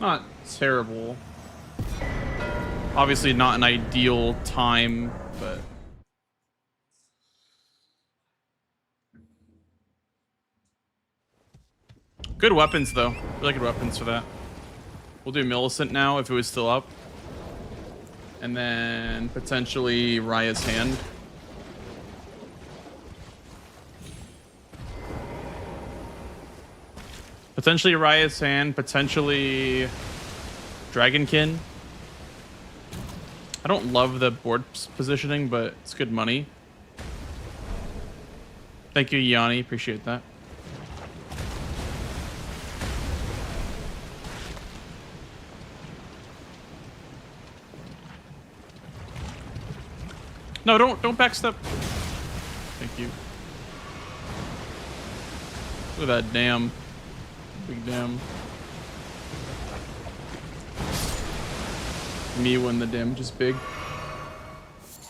Not terrible. Obviously not an ideal time, but... Good weapons, though. Really good weapons for that. We'll do Millicent now, if it was still up. And then potentially Raya's Hand. Potentially Raya's Hand, potentially Dragonkin. I don't love the board positioning, but it's good money. Thank you, Yanni. Appreciate that. No, don't backstep. Thank you. Look at that dam. Big dam. Me when the damage is big.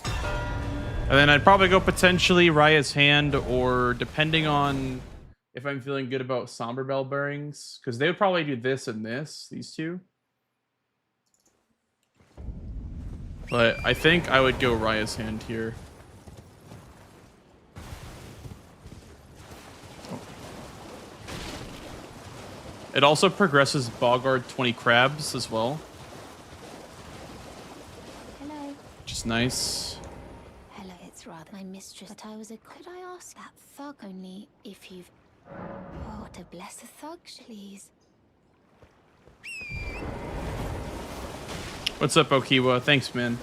And then I'd probably go potentially Raya's Hand, or depending on if I'm feeling good about Somber Bell Bearings, because they would probably do this and this, these two. But I think I would go Raya's Hand here. It also progresses Boggart 20 crabs as well. Hello. Which is nice. Hello, it's rather my mistress. But I was a... Could I ask that thug only if you've... Oh, to bless a thug, please. What's up, Okiwa? Thanks, man.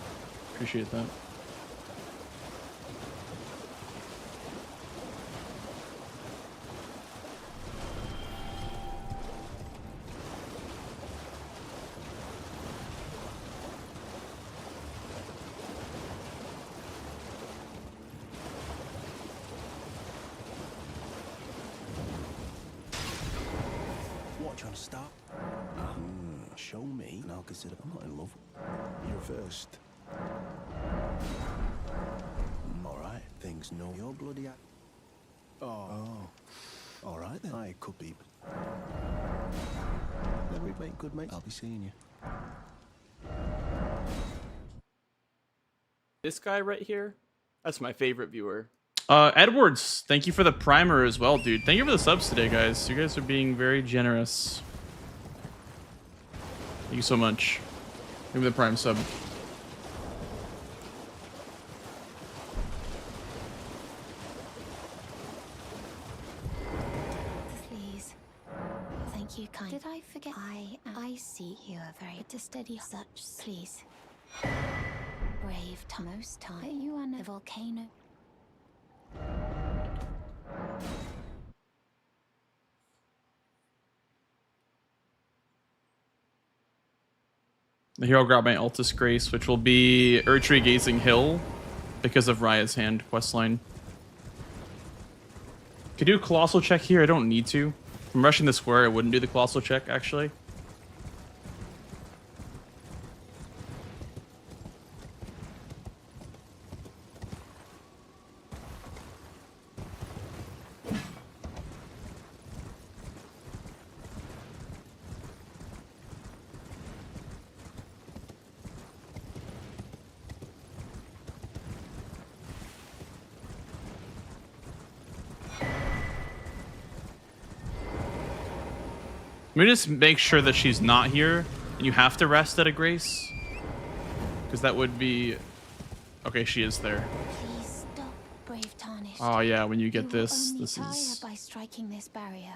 Appreciate that. What, trying to stop? Show me, and I'll consider I'm not in love. You're first. Alright, things know you're bloody... Oh. Alright then, I could be. Never make good mates. I'll be seeing you. This guy right here, that's my favorite viewer. Edwards, thank you for the primer as well, dude. Thank you for the subs today, guys. You guys are being very generous. Thank you so much. Give me the prime sub. Please. Thank you, kind. Did I forget? I see you are very to steady such. Please. Brave most time. Are you on a volcano? Here I'll grab my Altus Grace, which will be Strategizing Hill because of Raya's Hand questline. Could do a Colossal check here. I don't need to. If I'm rushing the square, I wouldn't do the Colossal check, actually. Let me just make sure that she's not here and you have to rest at a Grace. Because that would be... Okay, she is there. Please stop, brave tarnished. Oh yeah, when you get You this, will only this tire is... by striking this barrier.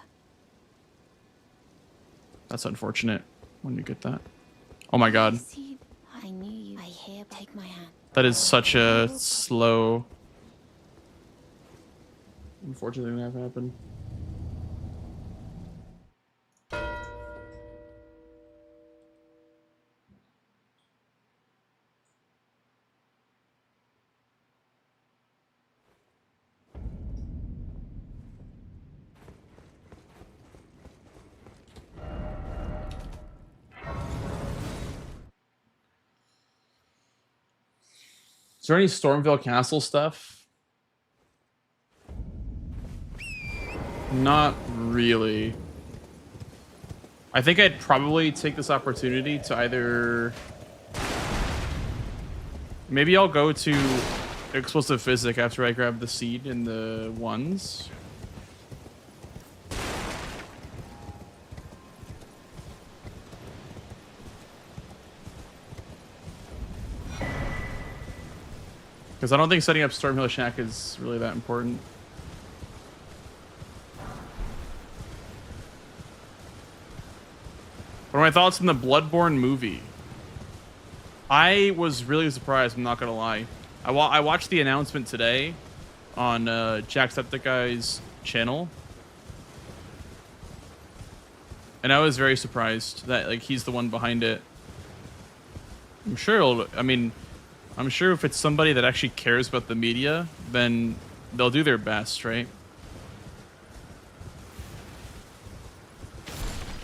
That's unfortunate when you get that. Oh my god. See, I knew you. I hear. Take my hand. That is such a slow... Unfortunate thing that happened. Is there any Stormville Castle stuff? Not really. I think I'd probably take this opportunity to either... Maybe I'll go to explosive physic after I grab the seed in the ones. Because I don't think setting up Stormhill Shack is really that important. What are my thoughts on the Bloodborne movie? I was really surprised, I'm not gonna lie. I watched the announcement today on Jacksepticeye's channel. And I was very surprised that like he's the one behind it. I'm sure I'm sure if it's somebody that actually cares about the media, then they'll do their best, right?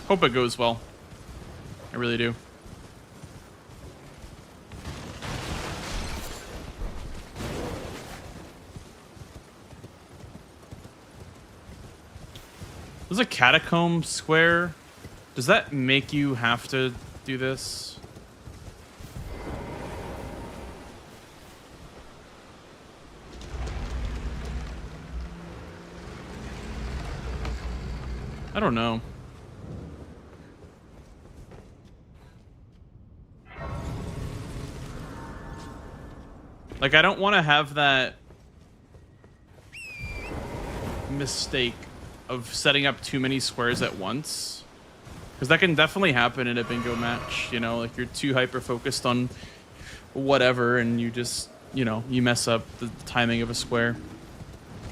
Hope it goes well. I really do. There's a catacomb square. Does that make you have to do this? I don't know. Like, I don't want to have that mistake of setting up too many squares at once. Because that can definitely happen in a bingo match, you know? Like, you're too hyper-focused on whatever, and you just, you know, you mess up the timing of a square.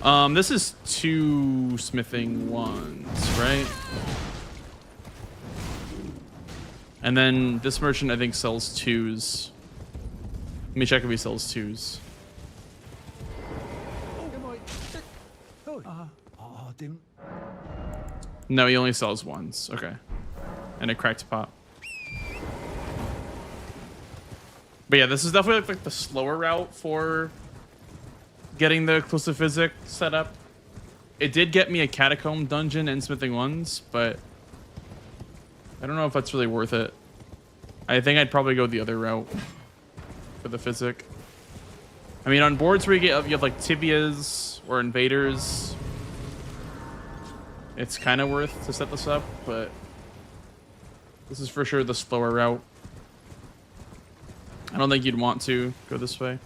This is 2 smithing ones, right? And then this merchant, I think, sells 2s. Let me check if he sells 2s. Oh, didn't. No, he only sells 1s. Okay. And a cracked pot. But yeah, this is definitely like the slower route for getting the exclusive physic set up. It did get me a catacomb dungeon and smithing 1s, but I don't know if that's really worth it. I think I'd probably go the other route for the physic. I mean, on boards where you have like tibias or invaders, it's kind of worth to set this up, but this is for sure the slower route. I don't think you'd want to go this way.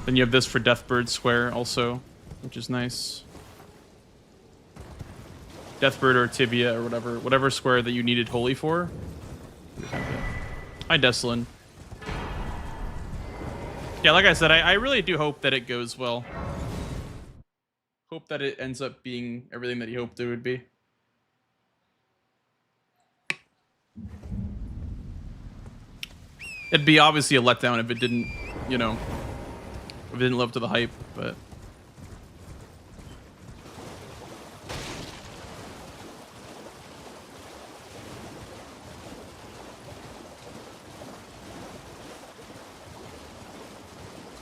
Then you have this for Deathbird Square also, which is nice. Deathbird or Tibia or whatever square that you needed Holy for. Hi, Deslin. Yeah, like I said, I really do hope that it goes well. Hope that it ends up being everything that you hoped it would be. It'd be obviously a letdown if it didn't, you know, if it didn't live up to the hype, but...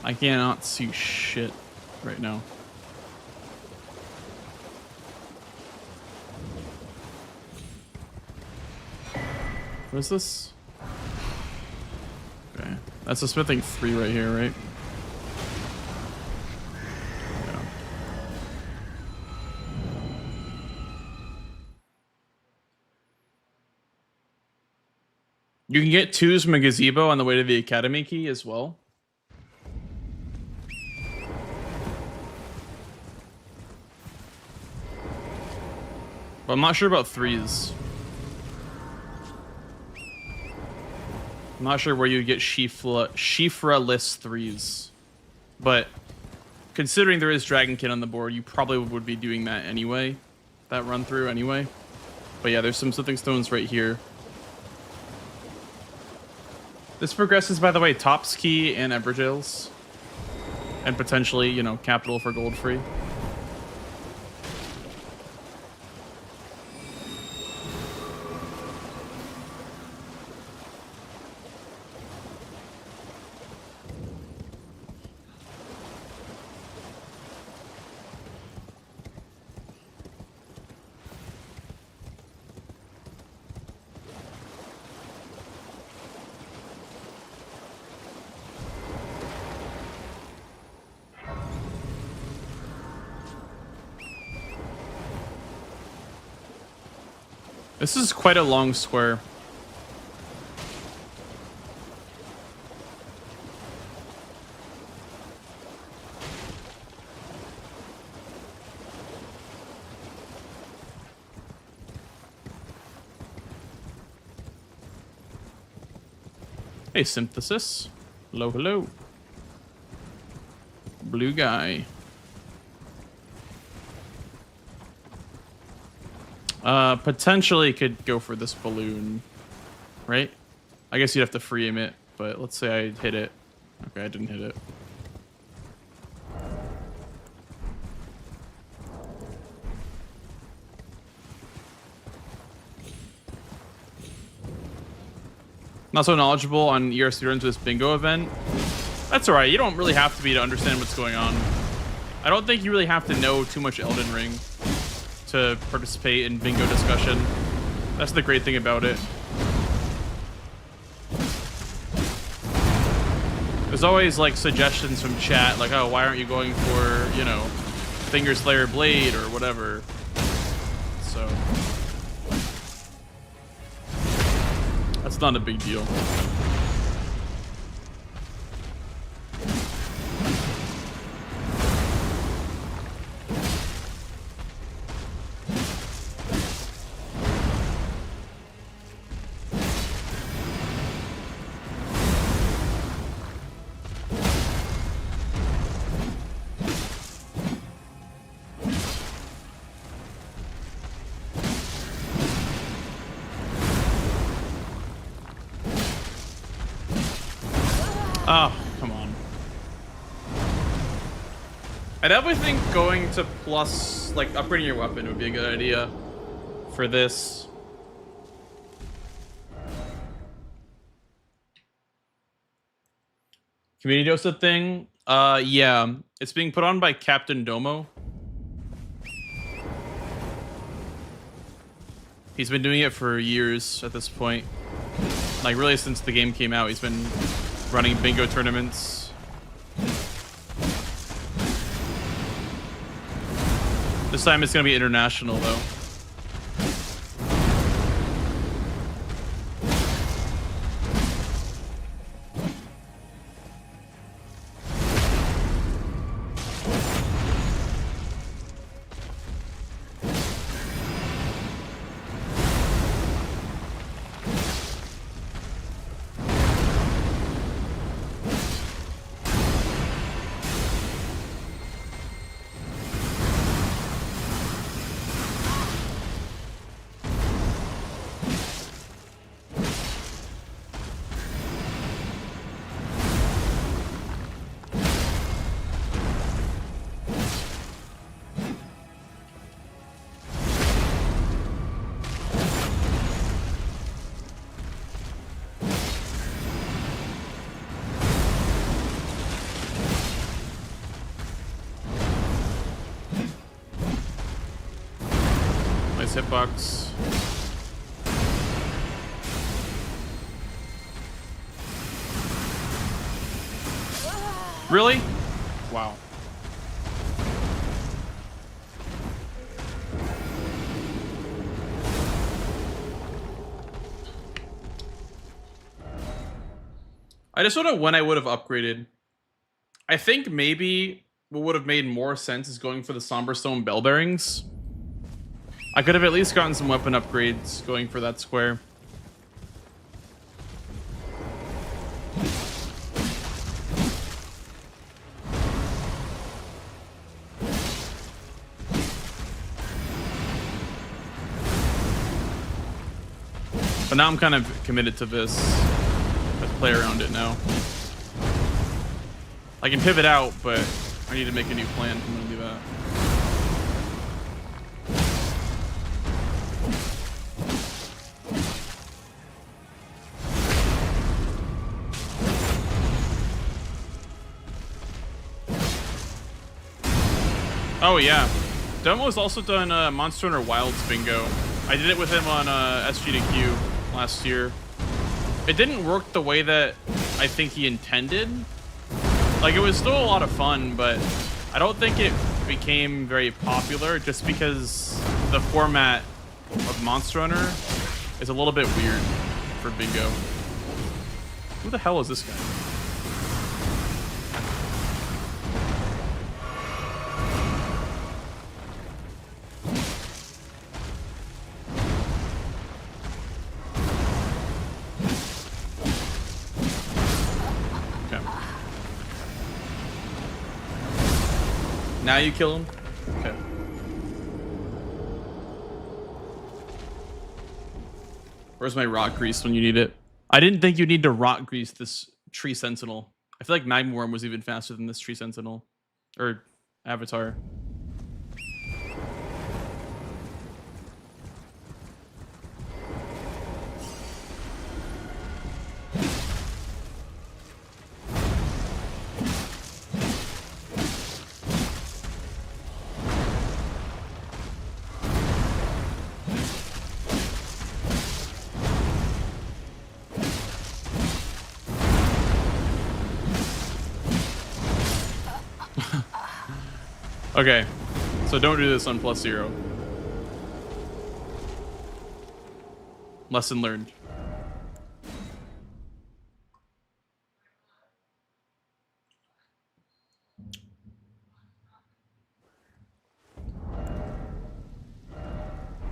I cannot see shit right now. What is this? Okay. That's a smithing 3 right here, right? Yeah. You can get 2s from a gazebo on the way to the academy key as well. But I'm not sure about 3s. I'm not sure where you would get Shifra-less 3s. But considering there is Dragonkin on the board, you probably would be doing that anyway. That run through anyway. But yeah, there's some smithing stones right here. This progresses, by the way, Top's Key and Everjails. And potentially, you know, Capital for gold free. This is quite a long square. Hey, Synthesis. Hello, hello. Blue guy. Potentially could go for this balloon, right? I guess you'd have to free aim it, but let's say I hit it. Okay, I didn't hit it. Not so knowledgeable on ERC runs with this bingo event. That's alright, you don't really have to be to understand what's going on. I don't think you really have to know too much Elden Ring to participate in bingo discussion. That's the great thing about it. There's always like suggestions from chat, like, oh, why aren't you going for, you know, Finger Slayer Blade or whatever. So that's not a big deal. Oh, come on. I definitely think going to plus, like, upgrading your weapon would be a good idea for this. Community Joseph thing? Yeah. It's being put on by Captain Domo. He's been doing it for years at this point. Like, really since the game came out, he's been running bingo tournaments. This time it's gonna be international though. Nice hitbox. Really? Wow. I just don't know when I would have upgraded. I think maybe what would have made more sense is going for the Somber Stone bell bearings. I could have at least gotten some weapon upgrades going for that square. But now I'm kind of committed to this play around it now. I can pivot out, but I need to make a new plan if I'm gonna do that. Oh yeah, Domo's also done Monster Hunter Wilds bingo. I did it with him on SG2Q last year. It didn't work the way that I think he intended. Like, it was still a lot of fun, but I don't think it became very popular just because the format of Monster Hunter is a little bit weird for bingo. Who the hell is this guy? Now you kill him? Okay. Where's my rock grease when you need it? I didn't think you need to rock grease this tree sentinel. I feel like Magma Worm was even faster than this tree sentinel. Or avatar. Okay, so don't do this on +0. Lesson learned.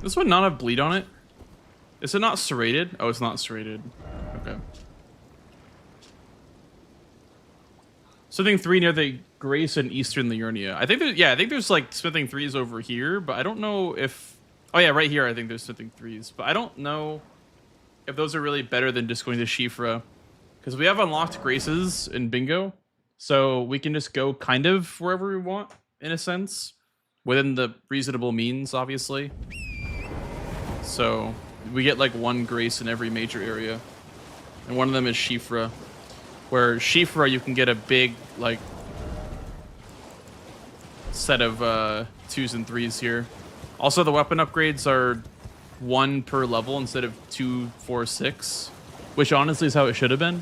This one not have bleed on it? Is it not serrated? Oh, it's not serrated. Okay. Smithing 3 near the Grace and Eastern Liurnia. I think I think there's like Smithing 3s over here, but I don't know if... Oh yeah, right here I think there's Smithing 3s, but I don't know if those are really better than just going to Shifra. Because we have unlocked Graces in bingo, so we can just go kind of wherever we want, in a sense. Within the reasonable means, obviously. So, we get like one Grace in every major area. And one of them is Shifra. Where Shifra, you can get a big, like, set of 2s and 3s here. Also, the weapon upgrades are 1 per level instead of 2, 4, 6. Which honestly is how it should have been.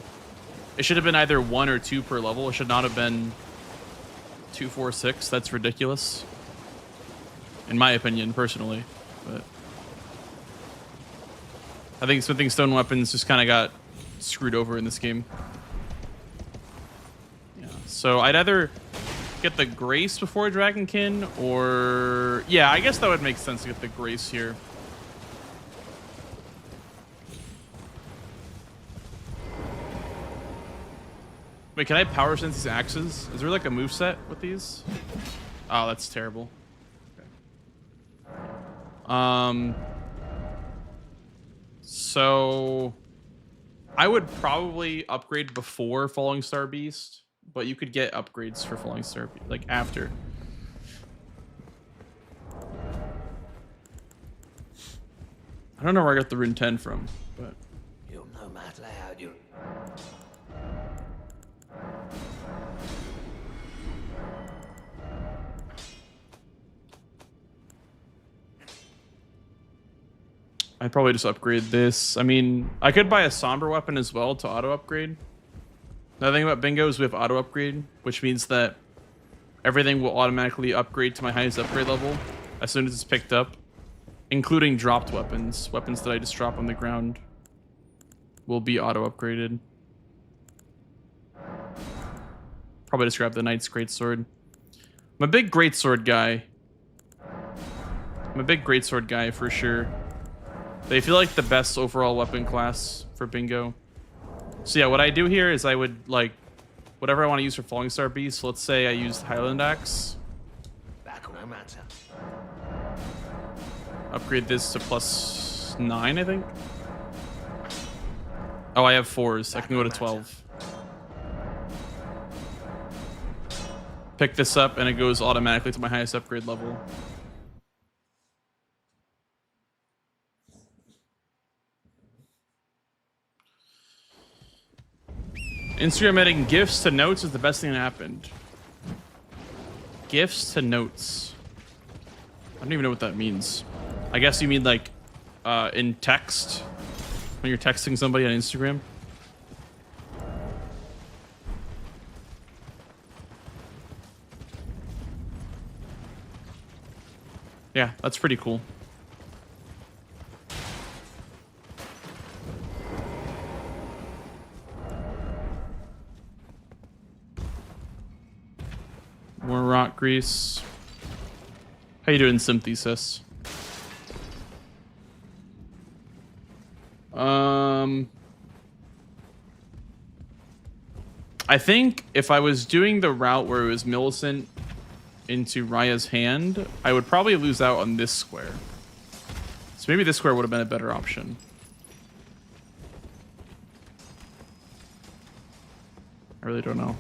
It should have been either 1 or 2 per level. It should not have been 2, 4, 6. That's ridiculous. In my opinion, personally. But I think smithing stone weapons just kind of got screwed over in this game. Yeah, so I'd either get the Grace before Dragonkin, or... Yeah, I guess that would make sense to get the Grace here. Wait, can I power sense these axes? Is there like a moveset with these? Oh, that's terrible. Okay. So I would probably upgrade before Falling Star Beast, but you could get upgrades for Falling Star Beast, like after. I don't know where I got the rune 10 from, but You'll no matter how you... I'd probably just upgrade this. I mean, I could buy a somber weapon as well to auto upgrade. Another thing about bingo is we have auto upgrade, which means that everything will automatically upgrade to my highest upgrade level as soon as it's picked up, including dropped weapons. Weapons that I just drop on the ground will be auto upgraded. Probably just grab the Knight's Greatsword. I'm a big Greatsword guy. I'm a big Greatsword guy for sure. They feel like the best overall weapon class for bingo. So yeah, what I do here is I would like whatever I want to use for Falling Star Beast. So let's say I used Highland Axe. No matter. Upgrade this to +9, I think. Oh, I have 4s. I can go to 12. Pick this up and it goes automatically to my highest upgrade level. Instagram adding gifts to notes is the best thing that happened. Gifts to notes. I don't even know what that means. I guess you mean like in text when you're texting somebody on Instagram. Yeah, that's pretty cool. More rock grease. How you doing, Synthesis? I think if I was doing the route where it was Millicent into Raya's hand, I would probably lose out on this square. So maybe this square would have been a better option. I really don't know.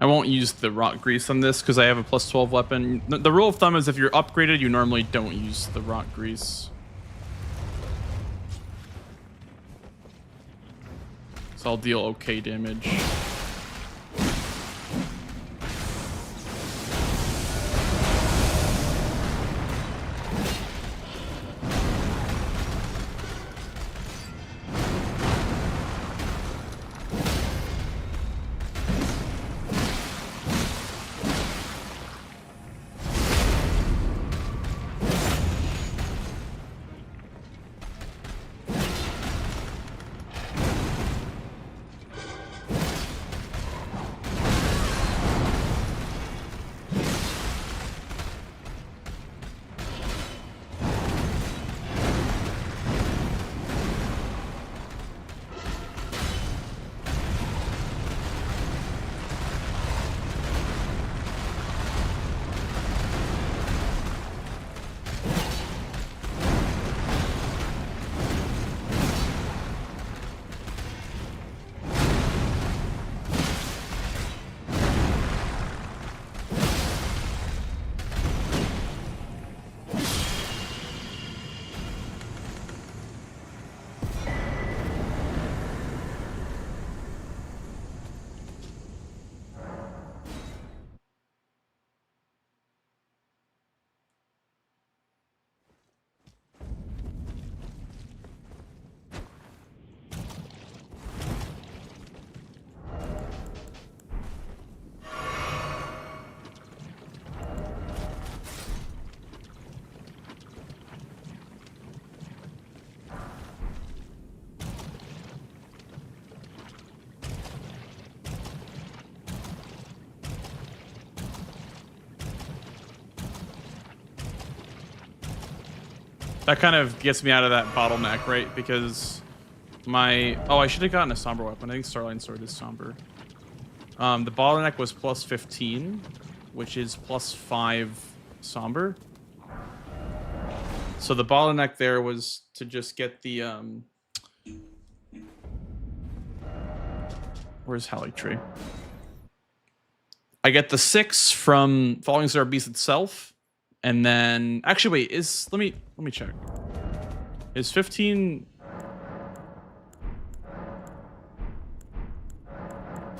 I won't use the rock grease on this because I have a plus 12 weapon. The rule of thumb is if you're upgraded, you normally don't use the rock grease. So I'll deal okay damage. That kind of gets me out of that bottleneck, right? Because my... Oh, I should have gotten a somber weapon. I think Starline Sword is somber. The bottleneck was plus 15, which is plus 5 somber. So the bottleneck there was to just get the... Where's Halley Tree? I get the 6 from Falling Star Beast itself. And then... Actually, wait. Let me check. Is 15...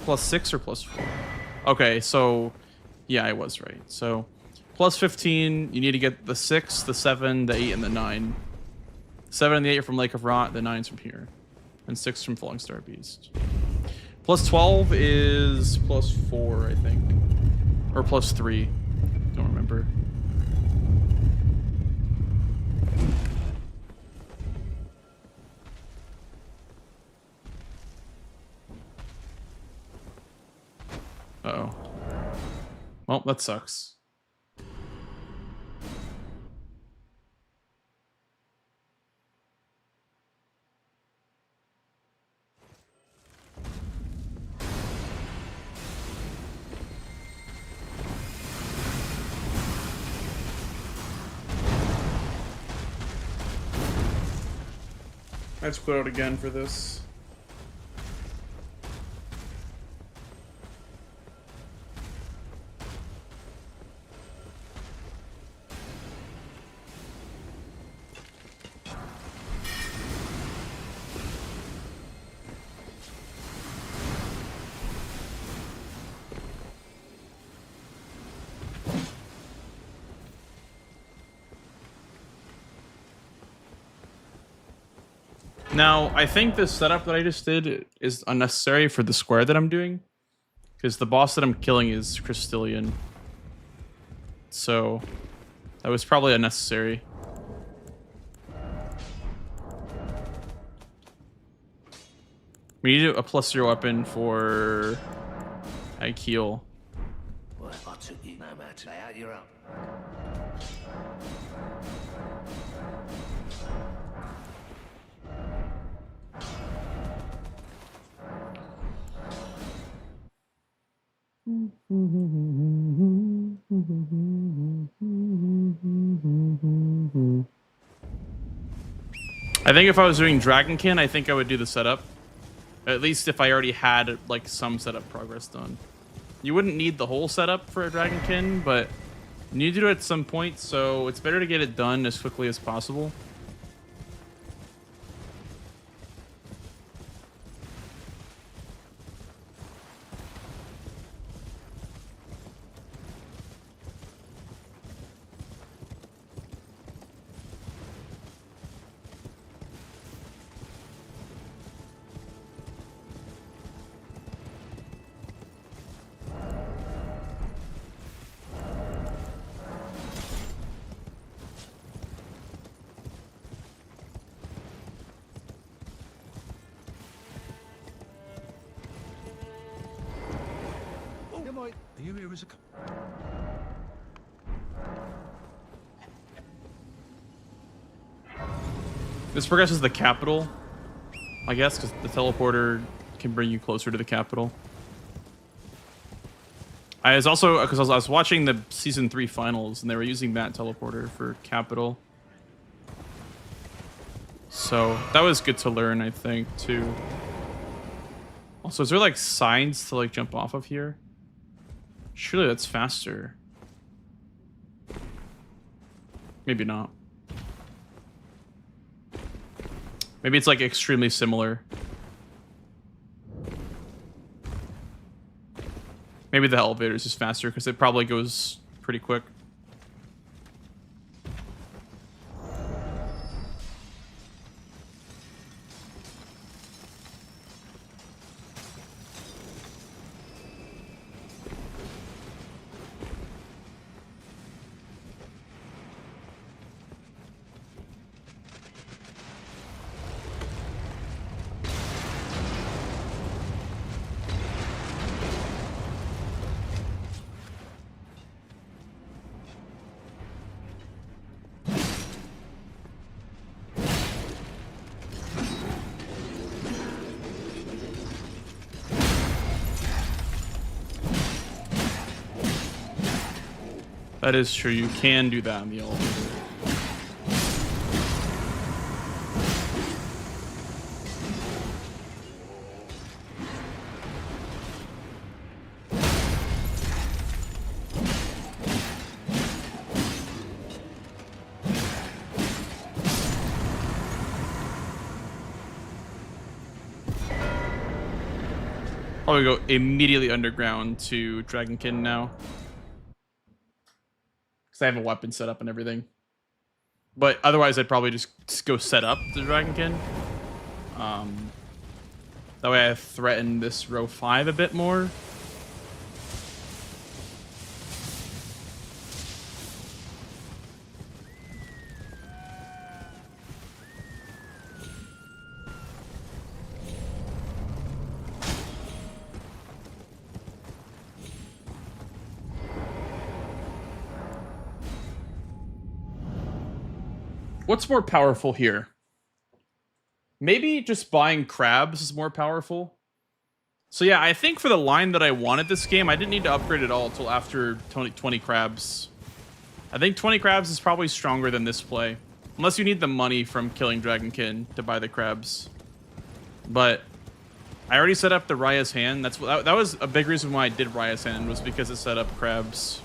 plus 6 or plus 4? Okay, so... Yeah, I was right. So, plus 15, you need to get the 6, the 7, the 8, and the 9. 7 and the 8 are from Lake of Rot, the 9's from here. And 6 from Falling Star Beast. Plus 12 is plus 4, I think. Or plus 3. Don't remember. Uh-oh. Well, that sucks. Let's put out again for this. Now, I think the setup that I just did is unnecessary for the square that I'm doing, because the boss that I'm killing is Crystallian. So, that was probably unnecessary. We need a +0 weapon for Aikeel. Well, I took you no matter. Lay out your own. I think if I was doing Dragonkin, I think I would do the setup. At least if I already had like some setup progress done. You wouldn't need the whole setup for a Dragonkin, but you need to do it at some point, so it's better to get it done as quickly as possible. Are you here as a... This progresses the capital, I guess, because the teleporter can bring you closer to the capital. I was also, because I was watching the season 3 finals, and they were using that teleporter for capital. So that was good to learn, I think, too. Also, is there like signs to like jump off of here? Surely that's faster. Maybe not. Maybe it's like extremely similar. Maybe the elevator is just faster because it probably goes pretty quick. That is true. You can do that in the elevator. Probably go immediately underground to Dragonkin now. I have a weapon set up and everything. But otherwise, I'd probably just go set up the Dragonkin. That way I threaten this row 5 a bit more. What's more powerful here? Maybe just buying crabs is more powerful. So yeah, I think for the line that I wanted this game, I didn't need to upgrade at all until after 20 crabs. I think 20 crabs is probably stronger than this play. Unless you need the money from killing Dragonkin to buy the crabs. But I already set up the Raya's Hand. That was a big reason why I did Raya's Hand, was because it set up crabs.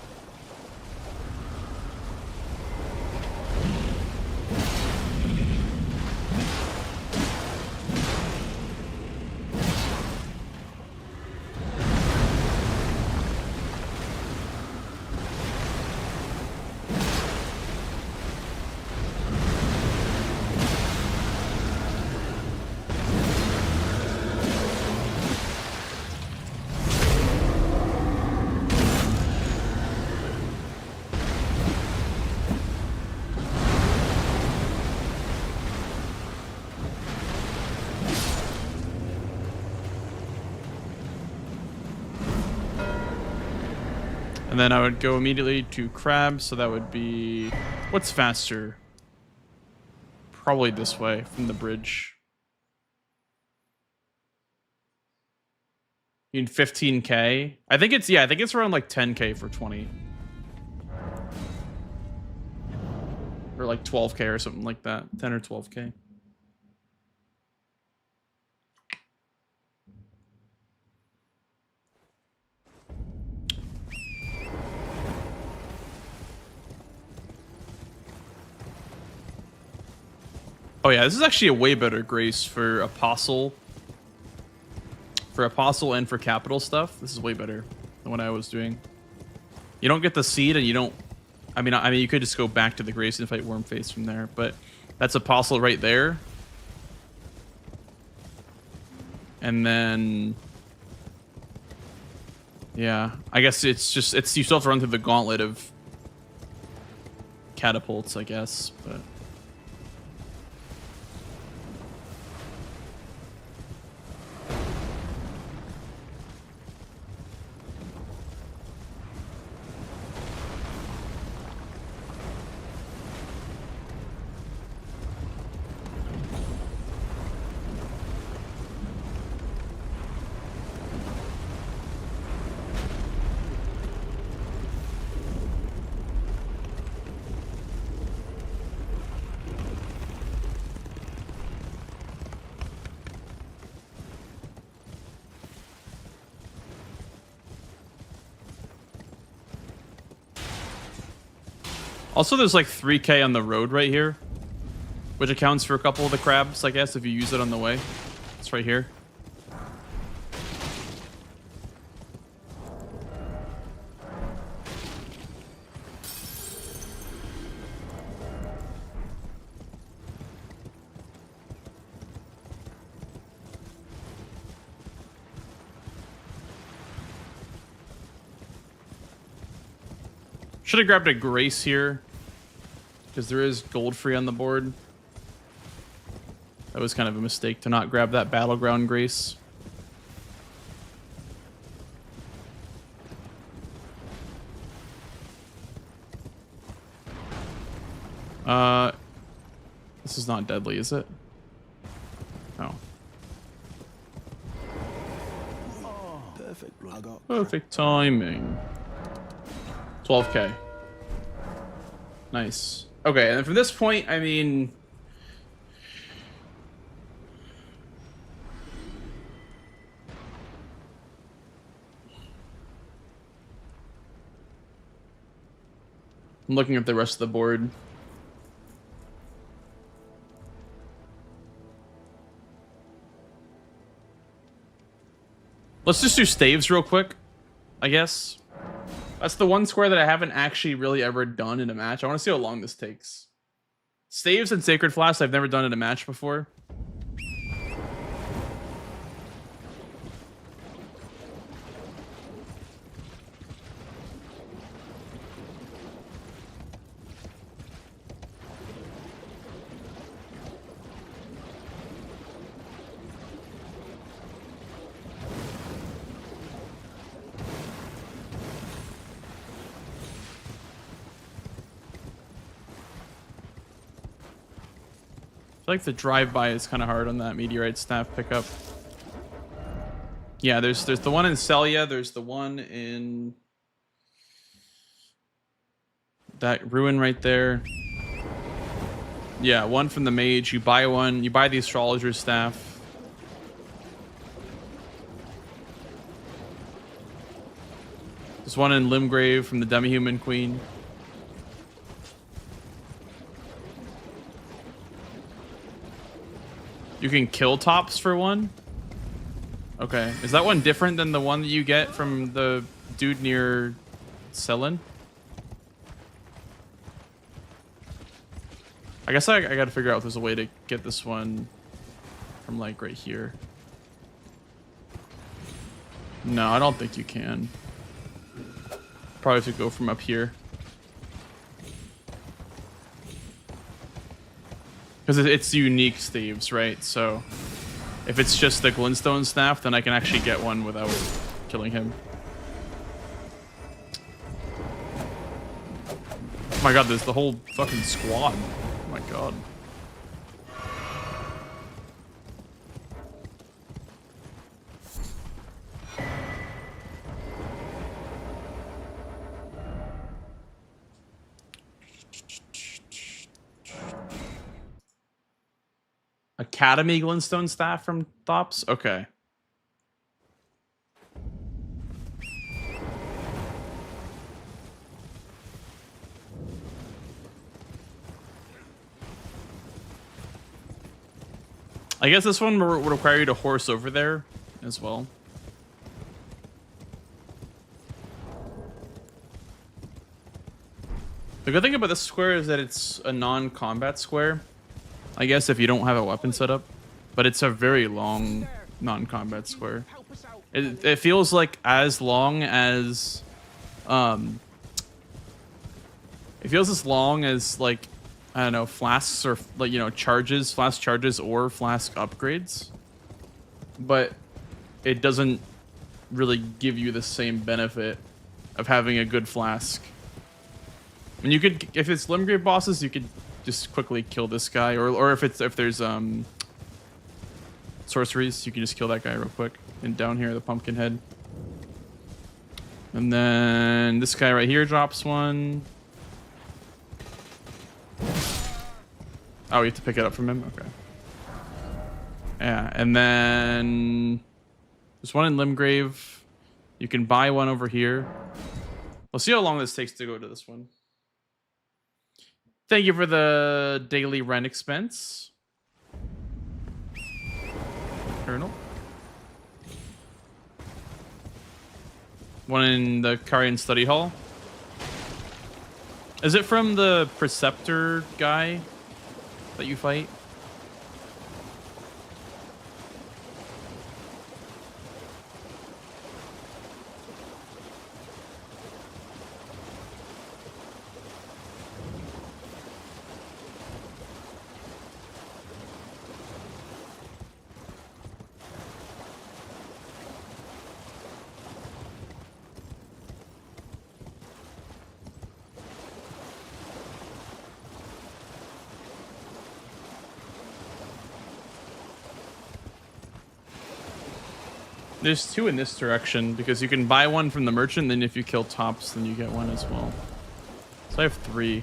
And then I would go immediately to crab, so that would be... What's faster? Probably this way, from the bridge. You need 15k? I think it's around like 10k for 20. Or like 12k or something like that. 10 or 12k. Oh yeah, this is actually a way better grace for Apostle. For Apostle and for capital stuff, this is way better than what I was doing. You don't get the seed, and you don't... I mean, you could just go back to the grace and fight Wormface from there, but that's Apostle right there. And then... Yeah, I guess you still have to run through the gauntlet of catapults, I guess, but... Also, there's like 3k on the road right here, which accounts for a couple of the crabs, I guess, if you use it on the way. It's right here. Should have grabbed a grace here, because there is gold free on the board. That was kind of a mistake to not grab that battleground grace. This is not deadly, is it? No. Perfect timing. 12k. Nice. Okay, and then from this point, I mean... I'm looking at the rest of the board. Let's just do staves real quick, I guess. That's the one square that I haven't actually really ever done in a match. I want to see how long this takes. Staves and Sacred Flask I've never done in a match before. feel like the drive-by is kind of hard on that meteorite staff pickup. Yeah, there's the one in Celia. There's the one in that ruin right there. Yeah, one from the mage. You buy one. You buy the astrologer's staff. There's one in Limgrave from the demi-human queen. You can kill tops for one. Okay, is that one different than the one that you get from the dude near Selen? I guess I gotta figure out if there's a way to get this one from like right here. No, I don't think you can. Probably have to go from up here. Because it's unique staves, right? So if it's just the glintstone staff, then I can actually get one without killing him. Oh my god, there's the whole fucking squad. Oh my god. Academy glintstone staff from Thops? Okay. I guess this one would require you to horse over there as well. The good thing about this square is that it's a non-combat square. I guess if you don't have a weapon set up, but it's a very long non-combat square. It feels like as long as, it feels as long as like, I don't know, flasks or like, you know, charges, flask charges or flask upgrades, but it doesn't really give you the same benefit of having a good flask. I mean, you could, if it's Limgrave bosses, you could just quickly kill this guy, or if there's sorceries, you can just kill that guy real quick. And down here, the pumpkin head, and then this guy right here drops one. Oh, you have to pick it up from him. Okay. Yeah, and then there's one in Limgrave. You can buy one over here. We'll see how long this takes to go to this one. Thank you for the daily rent expense, Colonel. One in the Karian study hall. Is it from the preceptor guy that you fight? There's two in this direction because you can buy one from the merchant, then if you kill tops, then you get one as well. So I have three.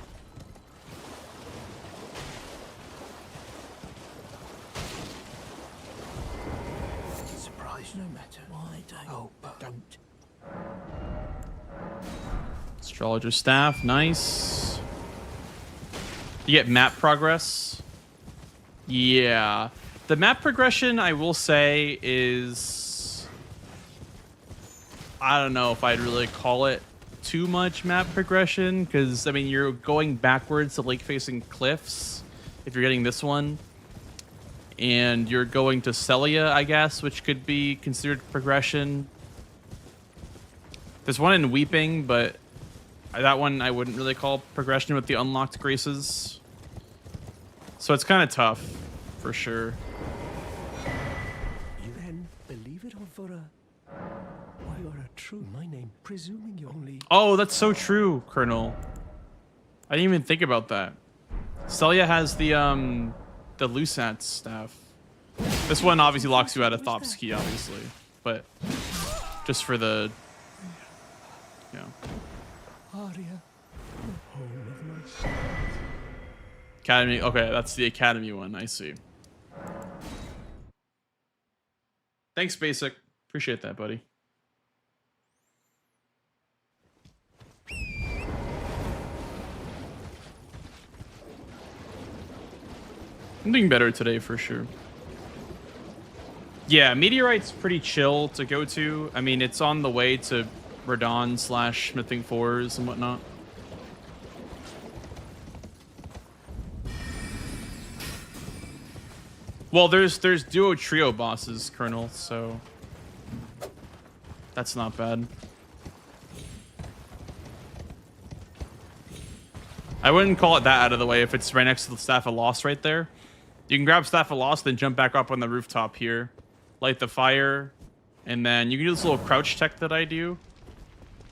Surprise no matter. Why don't? Oh, but don't. Astrologer staff, nice. You get map progress. Yeah. The map progression, I will say, is... I don't know if I'd really call it too much map progression, because, I mean, you're going backwards to lake-facing cliffs if you're getting this one. And you're going to Celia, I guess, which could be considered progression. There's one in Weeping, but that one I wouldn't really call progression with the unlocked graces. So it's kind of tough, for sure. You then believe it or for a... Why are a true my name, presuming you only... Oh, that's so true, Colonel. I didn't even think about that. Celia has the the Lusat staff. This one obviously locks you out of Thop's key, obviously, but just for the, you know. Aria, the whole of my soul. Academy. Okay, that's the Academy one. I see. Thanks, Basic. Appreciate that, buddy. I'm doing better today for sure. Yeah, Meteorite's pretty chill to go to. I mean, it's on the way to Radon / Smithing 4s and whatnot. Well, there's duo trio bosses, Colonel, so that's not bad. I wouldn't call it that out of the way if it's right next to the Staff of Lost right there. You can grab Staff of Lost, then jump back up on the rooftop here, light the fire, and then you can do this little crouch tech that I do,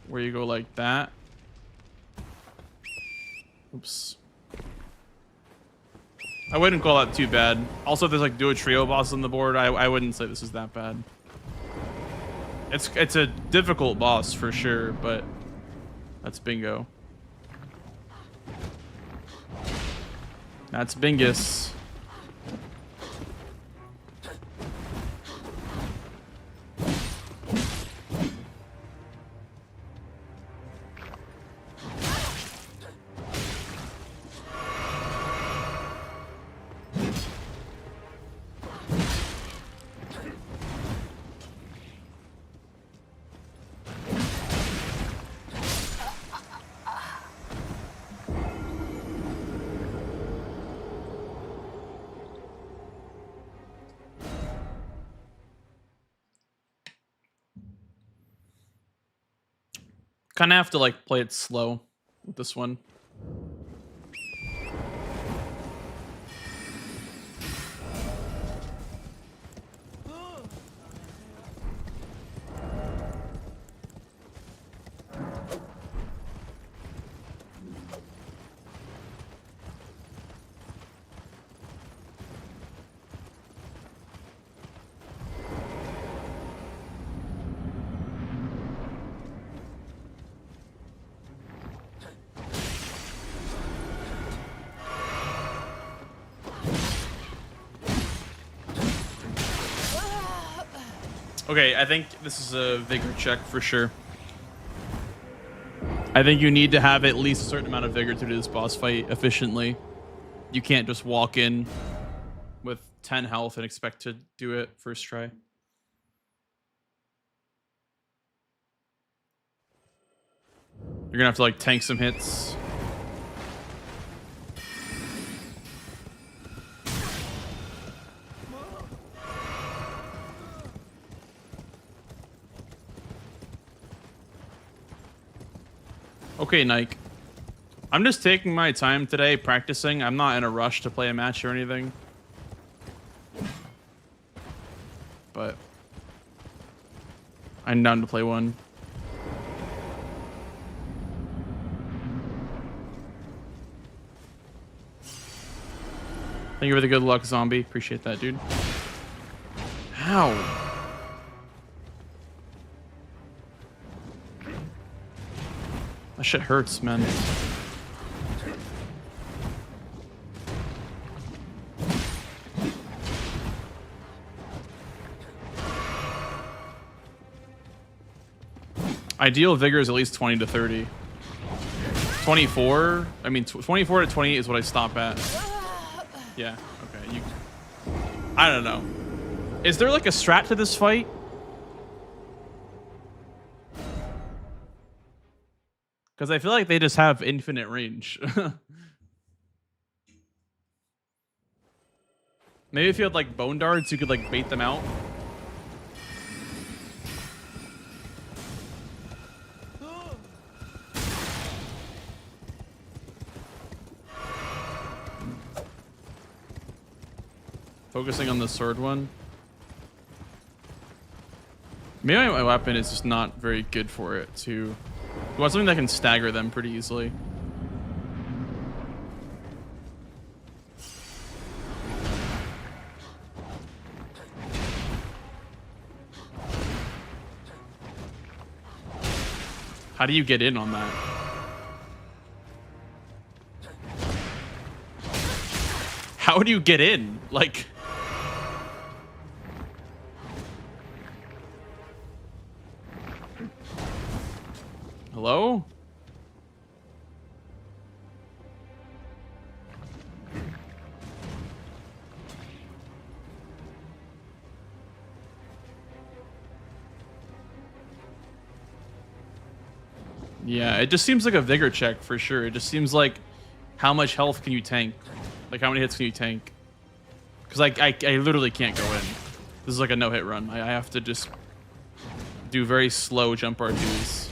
where you go like that. Oops. I wouldn't call that too bad. Also, if there's like duo trio boss on the board, I wouldn't say this is that bad. It's a difficult boss for sure, but that's bingo. That's Bingus. Kind of have to like play it slow with this one. Okay, I think this is a vigor check for sure. I think you need to have at least a certain amount of vigor to do this boss fight efficiently. You can't just walk in with 10 health and expect to do it first try. You're gonna have to like tank some hits. Okay, Nike. I'm just taking my time today practicing. I'm not in a rush to play a match or anything. But I'm down to play one. Thank you for the good luck, zombie. Appreciate that, dude. Ow. That shit hurts, man. Ideal vigor is at least 20 to 30. 24? I mean, 24 to 28 is what I stop at. Yeah, okay. I don't know. Is there like a strat to this fight? Because I feel like they just have infinite range. Maybe if you had like bone darts, you could like bait them out. Focusing on the sword one. Maybe my weapon is just not very good for it too. You want something that can stagger them pretty easily. How do you get in on that? How do you get in? Like... Hello? Yeah, it just seems like a vigor check for sure. It just seems like how much health can you tank? Like how many hits can you tank? Because I literally can't go in. This is like a no-hit run. I have to just do very slow jump R2s.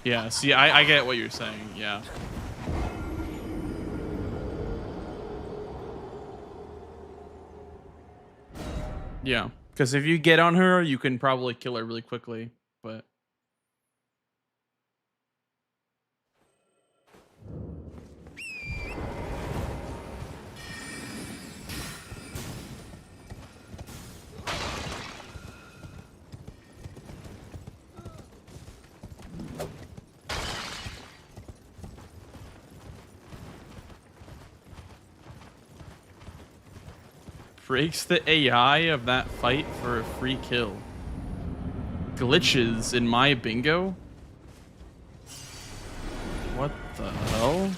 Yeah, see, I get what you're saying, yeah. Yeah, because if you get on her, you can probably kill her really quickly, but... Breaks the AI of that fight for a free kill. Glitches in my bingo? What the hell?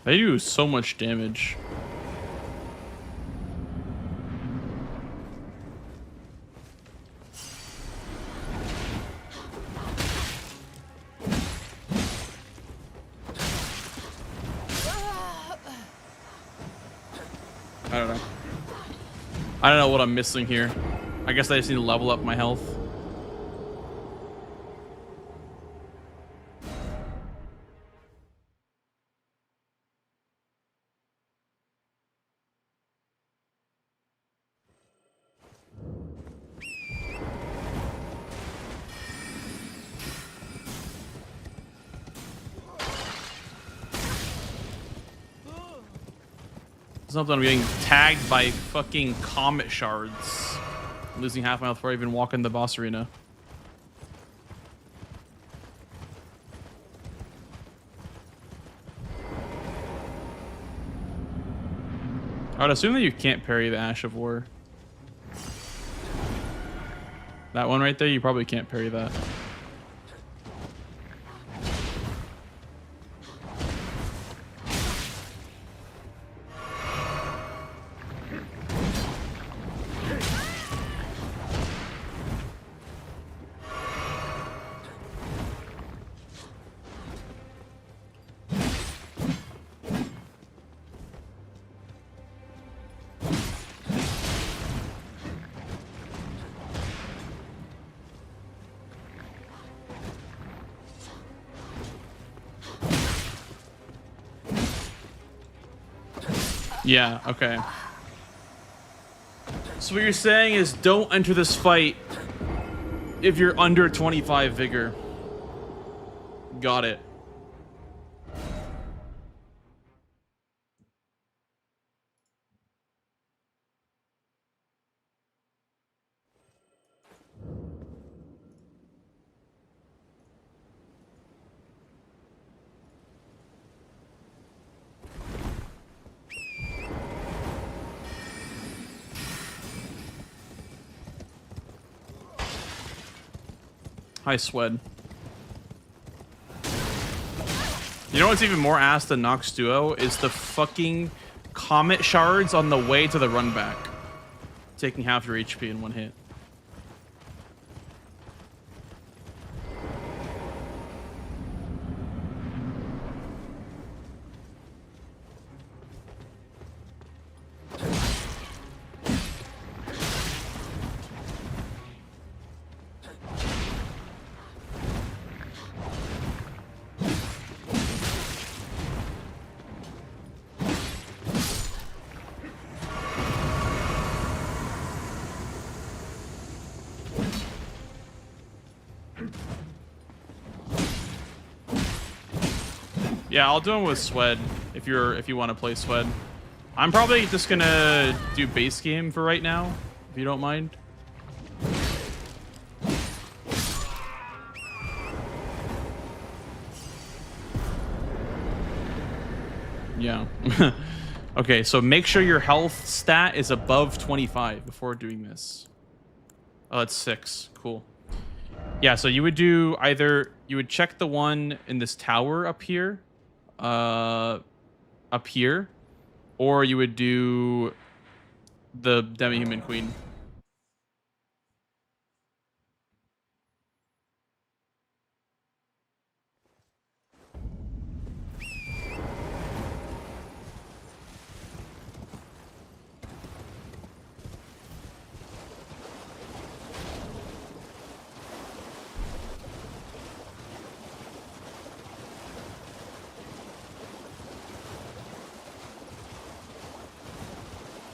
They do so much damage. I don't know. I don't know what I'm missing here. I guess I just need to level up my health. Something I'm getting tagged by fucking comet shards. I'm losing half my health before I even walk in the boss arena. I would assume that you can't parry the Ash of War. That one right there, you probably can't parry that. Yeah, okay. So what you're saying is don't enter this fight if you're under 25 vigor. Got it. Hi, Swed. You know what's even more ass than Nox Duo is the fucking comet shards on the way to the run back, taking half your HP in one hit. Yeah, I'll do them with Swed if you want to play Swed. I'm probably just gonna do base game for right now, if you don't mind. Yeah. Okay, so make sure your health stat is above 25 before doing this. Oh, that's 6. Cool. Yeah, so you would do either you would check the one in this tower up here, or you would do the demi-human queen.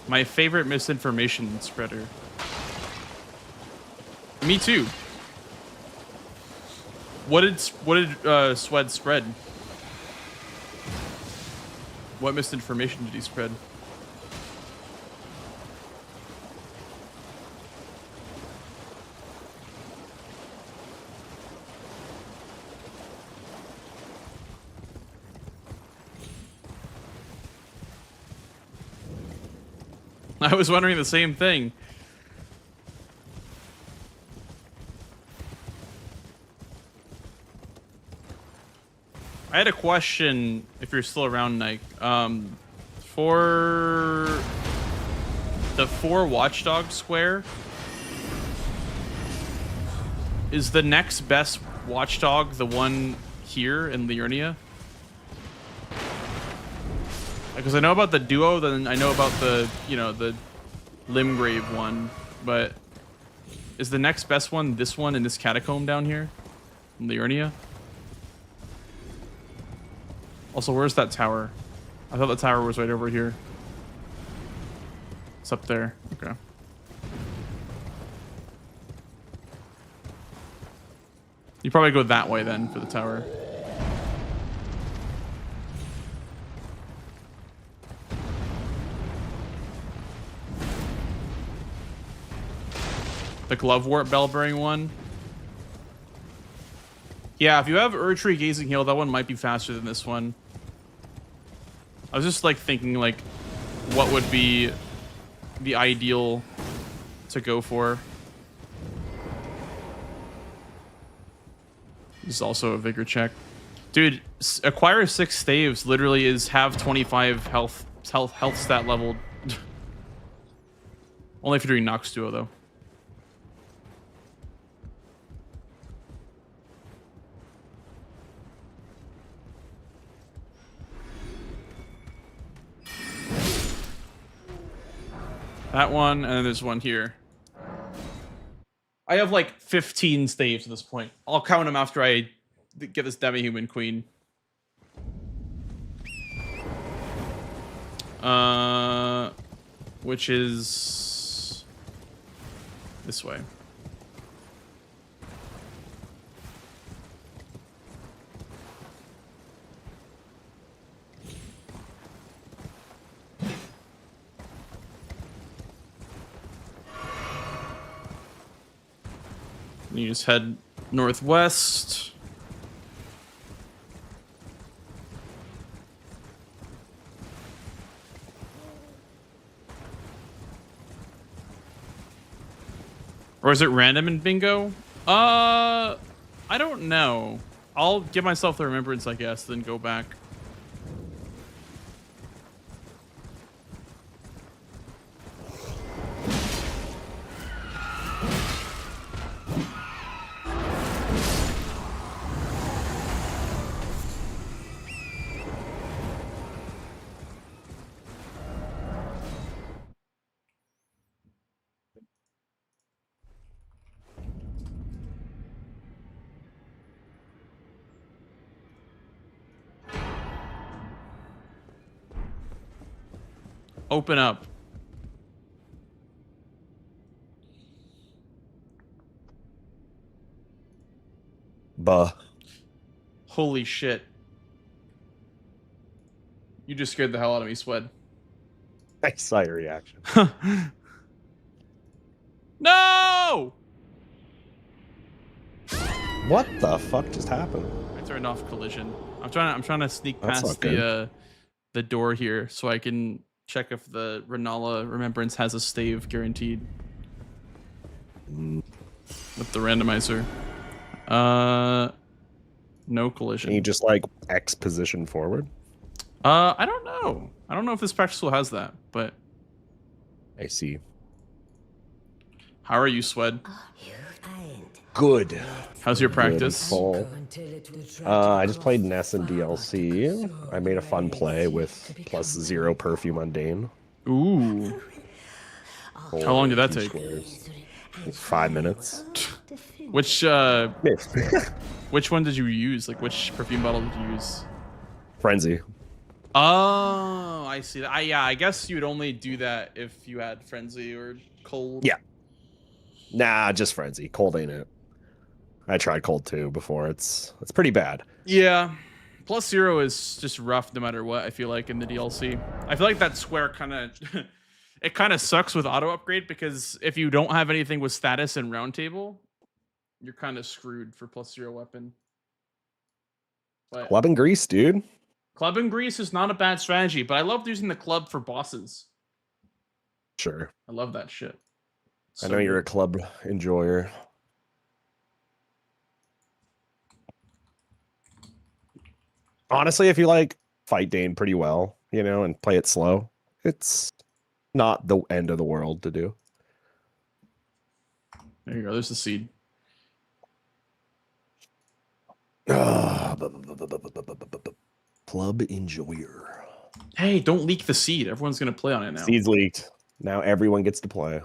My favorite misinformation spreader. Me too. What did Swed spread? What misinformation did he spread? I was wondering the same thing. I had a question, if you're still around, Nike. For the 4 Watchdog square, is the next best Watchdog the one here in Liurnia? Because I know about the duo, then I know about the, you know, the Limgrave one, but is the next best one this one in this catacomb down here in Liurnia? Also, where's that tower? I thought the tower was right over here. It's up there. Okay. You probably go that way then for the tower. The Glovewort Bellbearing one. Yeah, if you have Erdtree Gazing Heal, that one might be faster than this one. I was just like thinking like what would be the ideal to go for. This is also a vigor check. Dude, acquire 6 staves literally is have 25 health stat leveled. Only if you're doing Nox Duo though. That one, and then there's one here. I have like 15 staves at this point. I'll count them after I get this demi-human queen. Which is this way. You just head northwest. Or is it random in bingo? I don't know. I'll give myself the remembrance, I guess, then go back. Open up. Buh. Holy shit. You just scared the hell out of me, Swed. I saw your reaction. No! What the fuck just happened? I turned off collision. I'm trying to sneak That's past not the door here so I can check if the Renala Remembrance has a stave guaranteed. With the randomizer. No collision. Can you just like X position forward? I don't know. I don't know if this practice tool has that, but I see. how are you, Swed? Good. How's your practice? Full. I just played Ness and DLC. I made a fun play with +0 perfume mundane. Ooh. How long did that take? Squares. 5 minutes. Which which one did you use? Like which perfume bottle did you use? Frenzy. Oh, I see that. Yeah, I guess you'd only do that if you had Frenzy or Cold. Yeah. Nah, just Frenzy. Cold ain't it. I tried Cold too before. It's pretty bad. Yeah. +0 is just rough no matter what, I feel like, in the DLC. I feel like that square kind of... it kind of sucks with auto upgrade because if you don't have anything with status and round table, you're kind of screwed for +0 weapon. But Club and grease, dude. club and grease is not a bad strategy, but I love using the club for bosses. Sure. I love that shit. I know you're a club enjoyer. Honestly, if you like fight Dane pretty well, you know, and play it slow, it's not the end of the world to do. There you go. There's the seed. Club enjoyer. Hey, don't leak the seed. Everyone's going to play on it now. Seeds leaked. Now everyone gets to play.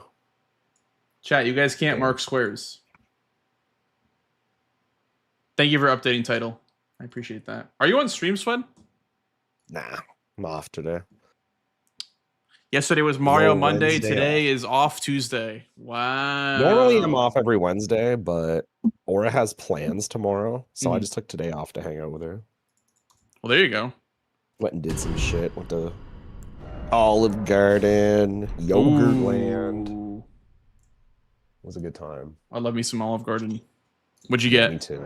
Chat, you guys can't mark squares. Thank you for updating title. I appreciate that. Are you on stream, Swed? Nah, I'm off today. Yesterday was Mario No, Monday. Wednesday Today is off Tuesday. Wow. Normally I'm off every Wednesday, but Aura has plans tomorrow, so I just took today off to hang out with her. Well, there you go. Went and did some shit. Went to Olive Garden, Yogurt Land. Ooh. It was a good time. I love me some Olive Garden. What'd you Me get? too.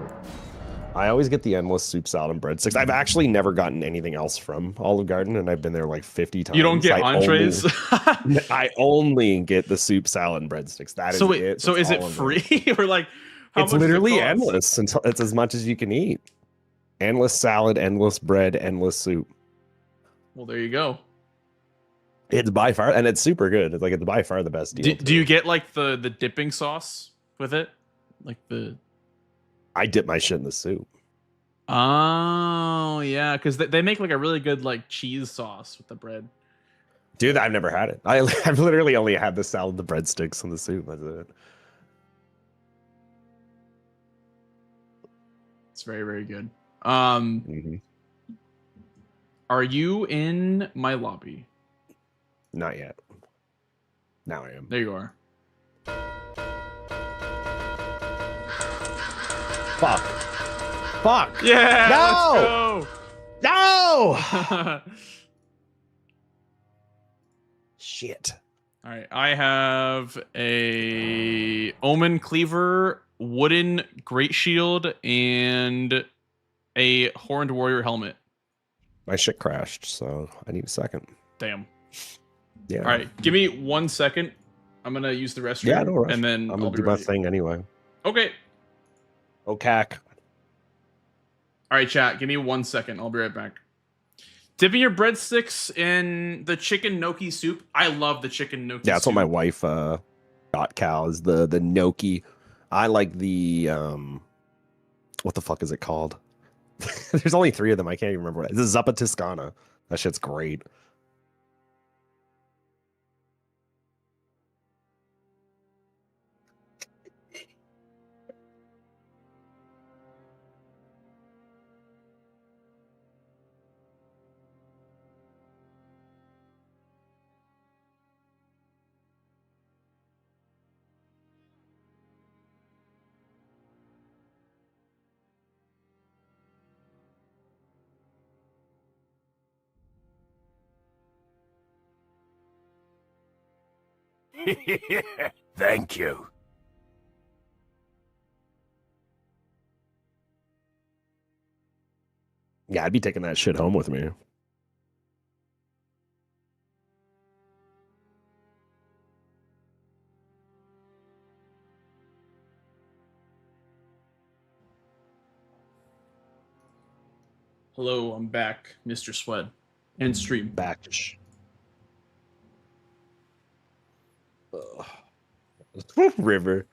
I always get the endless soup salad and breadsticks. I've actually never gotten anything else from Olive Garden, and I've been there like 50 times. You don't get entrees? I only get the soup salad and breadsticks. That is So it. so That's is it all I'm free or like? How It's much does it literally cost? endless until it's as much as you can eat. Endless salad, endless bread, endless soup. Well, there you go. It's by far, and it's super good. It's like it's by far the best deal. Do you get like the dipping sauce with it? Like the... I dip my shit in the soup. Oh, yeah, because they make like a really good like cheese sauce with the bread. Dude, I've never had it. I've literally only had the salad, the breadsticks, and the soup. That's it. It's very, very good. Are you in my lobby? Not yet. Now I am. There you are. Fuck. Fuck. Yeah. No! No! Let's go. Shit. All right. I have a Omen Cleaver, wooden great shield, and a horned warrior helmet. My shit crashed, so I need a second. Damn. Yeah. All right. Give me 1 second. I'm gonna use the restroom. Yeah, no rush. And then I'm I'll gonna be do my ready. thing anyway. Okay. Okay. All right, chat. Give me 1 second. I'll be right back. Dipping your breadsticks in the chicken gnocchi soup. I love the chicken gnocchi. Yeah, that's soup. what my wife got. Cal is the gnocchi. I like the what the fuck is it called? There's only 3 of them. I can't even remember what. This is Zuppa Toscana. That shit's great. Thank you. Yeah, I'd be taking that shit home with me. Hello, I'm back, Mr. Sweat. And stream. Back. River.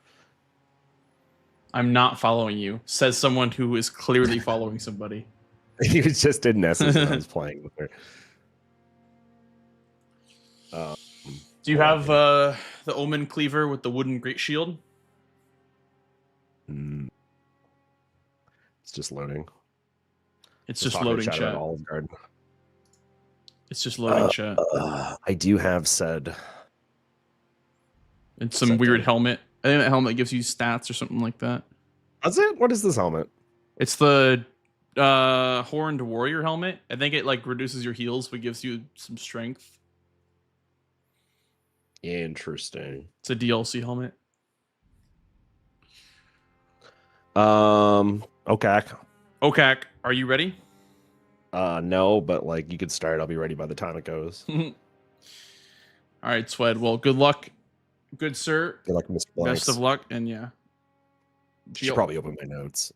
I'm not following you, says someone who is clearly following somebody. He was just in Nessus when I was playing with her. Do you have the Omen Cleaver with the wooden great shield? It's just loading. It's just loading, chat. Olive Garden. It's just loading, chat. I do have said. It's some weird helmet. I think that helmet gives you stats or something like that. Does it? What is this helmet? It's the Horned Warrior helmet. I think it like reduces your heals but gives you some strength. Interesting. It's a DLC helmet. Okay. Okay, are you ready? No, but like you could start. I'll be ready by the time it goes. All right, Swed. Well, good luck, good sir. Good luck, Mr. Blanks. Best of luck, and yeah. Should probably open my notes.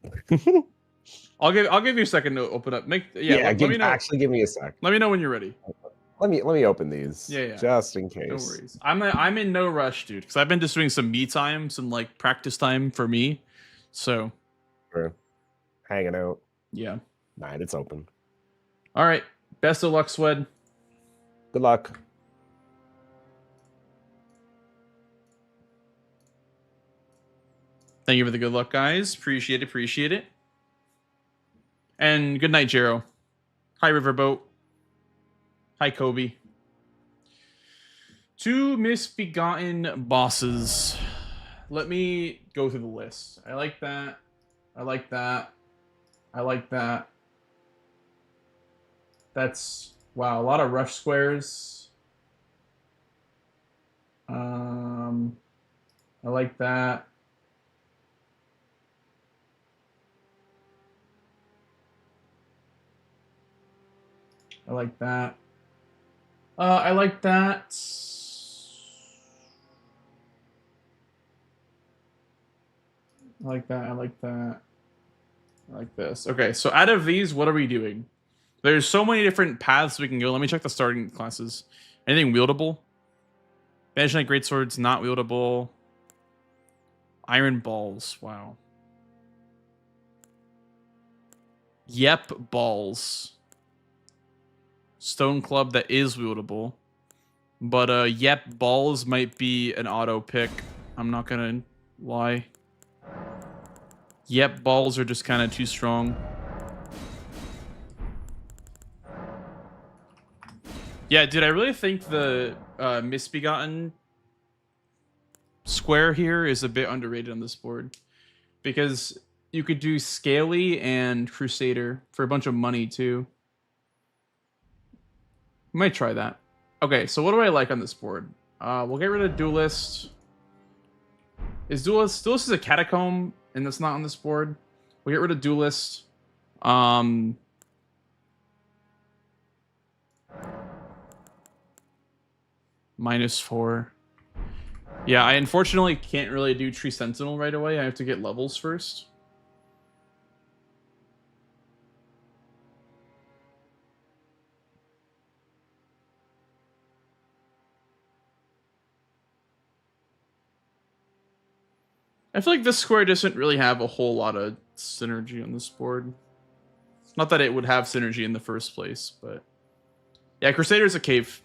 I'll give you a second to open up. Let me know. Actually, give me a sec. Let me know when you're ready. Let me open these. Yeah. Just in case. No worries. I'm in no rush, dude, because I've been just doing some me time, some like practice time for me. So, We're hanging out. Yeah. Night, it's open. All right. Best of luck, Swed. Good luck. Thank you for the good luck, guys. Appreciate it. And good night, Jero. Hi, Riverboat. Hi, Kobe. 2 misbegotten bosses. Let me go through the list. I like that. That's, wow, a lot of rush squares. I like that. I like that. I like that. I like that. I like that. I like this. Okay, so out of these, what are we doing? There's so many different paths we can go. Let me check the starting classes. Anything wieldable? Banishing Knight Greatsword's not wieldable. Iron Balls. Wow. Yep, Balls. Stone Club that is wieldable. But yep, Balls might be an auto pick. I'm not gonna lie. Yep, Balls are just kind of too strong. Yeah, dude, I really think the Misbegotten square here is a bit underrated on this board. Because you could do Scaly and Crusader for a bunch of money, too. Might try that. Okay, so what do I like on this board? We'll get rid of Duelist. Duelist is a Catacomb, and that's not on this board. We'll get rid of Duelist. -4. Yeah, I unfortunately can't really do Tree Sentinel right away. I have to get levels first. I feel like this square doesn't really have a whole lot of synergy on this board. Not that it would have synergy in the first place, but yeah, Crusader's a cave.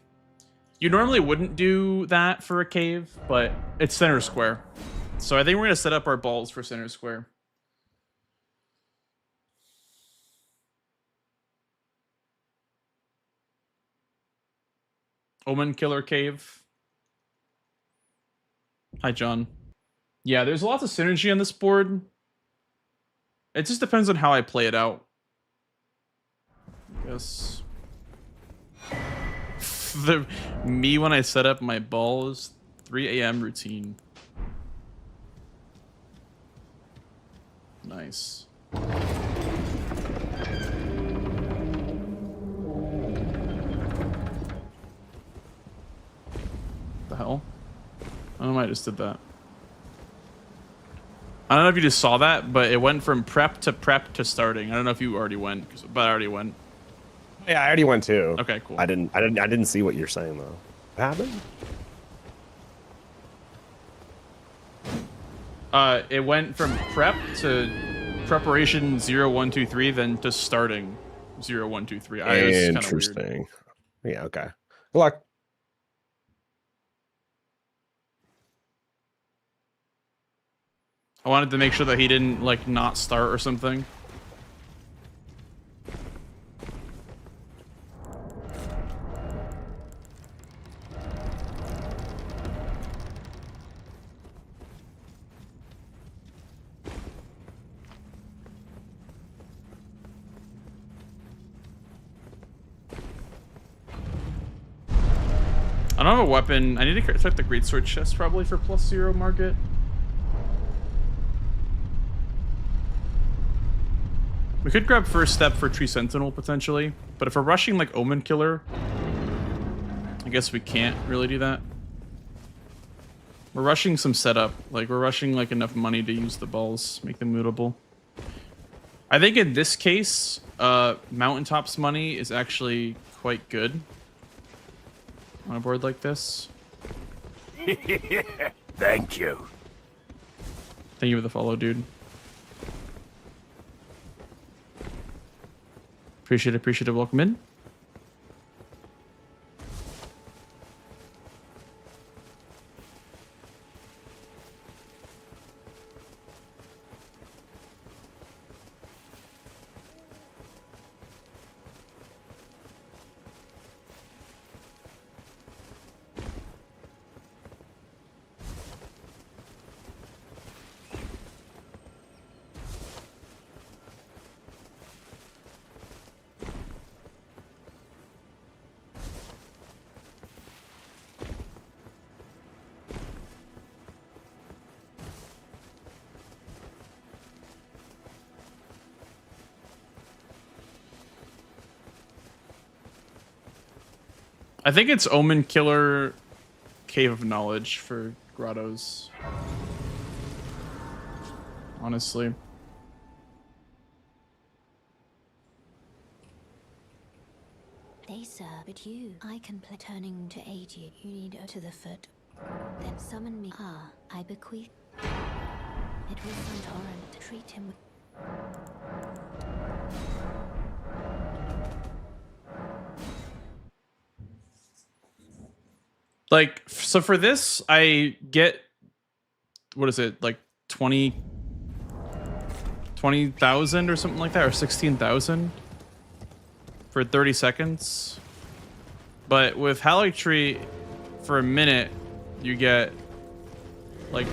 You normally wouldn't do that for a cave, but it's center square. So I think we're gonna set up our balls for center square. Omen Killer Cave. Hi, John. Yeah, there's lots of synergy on this board. It just depends on how I play it out. I guess. Me when I set up my balls, 3 a.m. routine. Nice. The hell? I don't know why I just did that. I don't know if you just saw that, but it went from prep to starting. I don't know if you already went, but I already went. Yeah, I already went too. Okay, cool. I didn't see what you're saying though. What happened? It went from prep to preparation 0, 1, 2, 3, then to starting 0, 1, 2, 3. Interesting. Yeah. Okay. Good luck. I wanted to make sure that he didn't like not start or something. I don't have a weapon. I need to check the greatsword chest probably for +0 market. We could grab first step for Tree Sentinel potentially, but if we're rushing like Omen Killer, I guess we can't really do that. We're rushing some setup, like we're rushing like enough money to use the balls, make them lootable. I think in this case, Mountaintops money is actually quite good on a board like this. Thank you. Thank you for the follow, dude. Appreciate it. Welcome in. I think it's Omen Killer Cave of Knowledge for grottos. Honestly. They serve but you. I can play turning to aid you. You need to the foot. Then summon me. Ah, I bequeath. It was Santorin to treat him with. Like, so for this, I get, what is it, like 20,000 or something like that, or 16,000 for 30 seconds. But with Haligtree, for a minute, you get like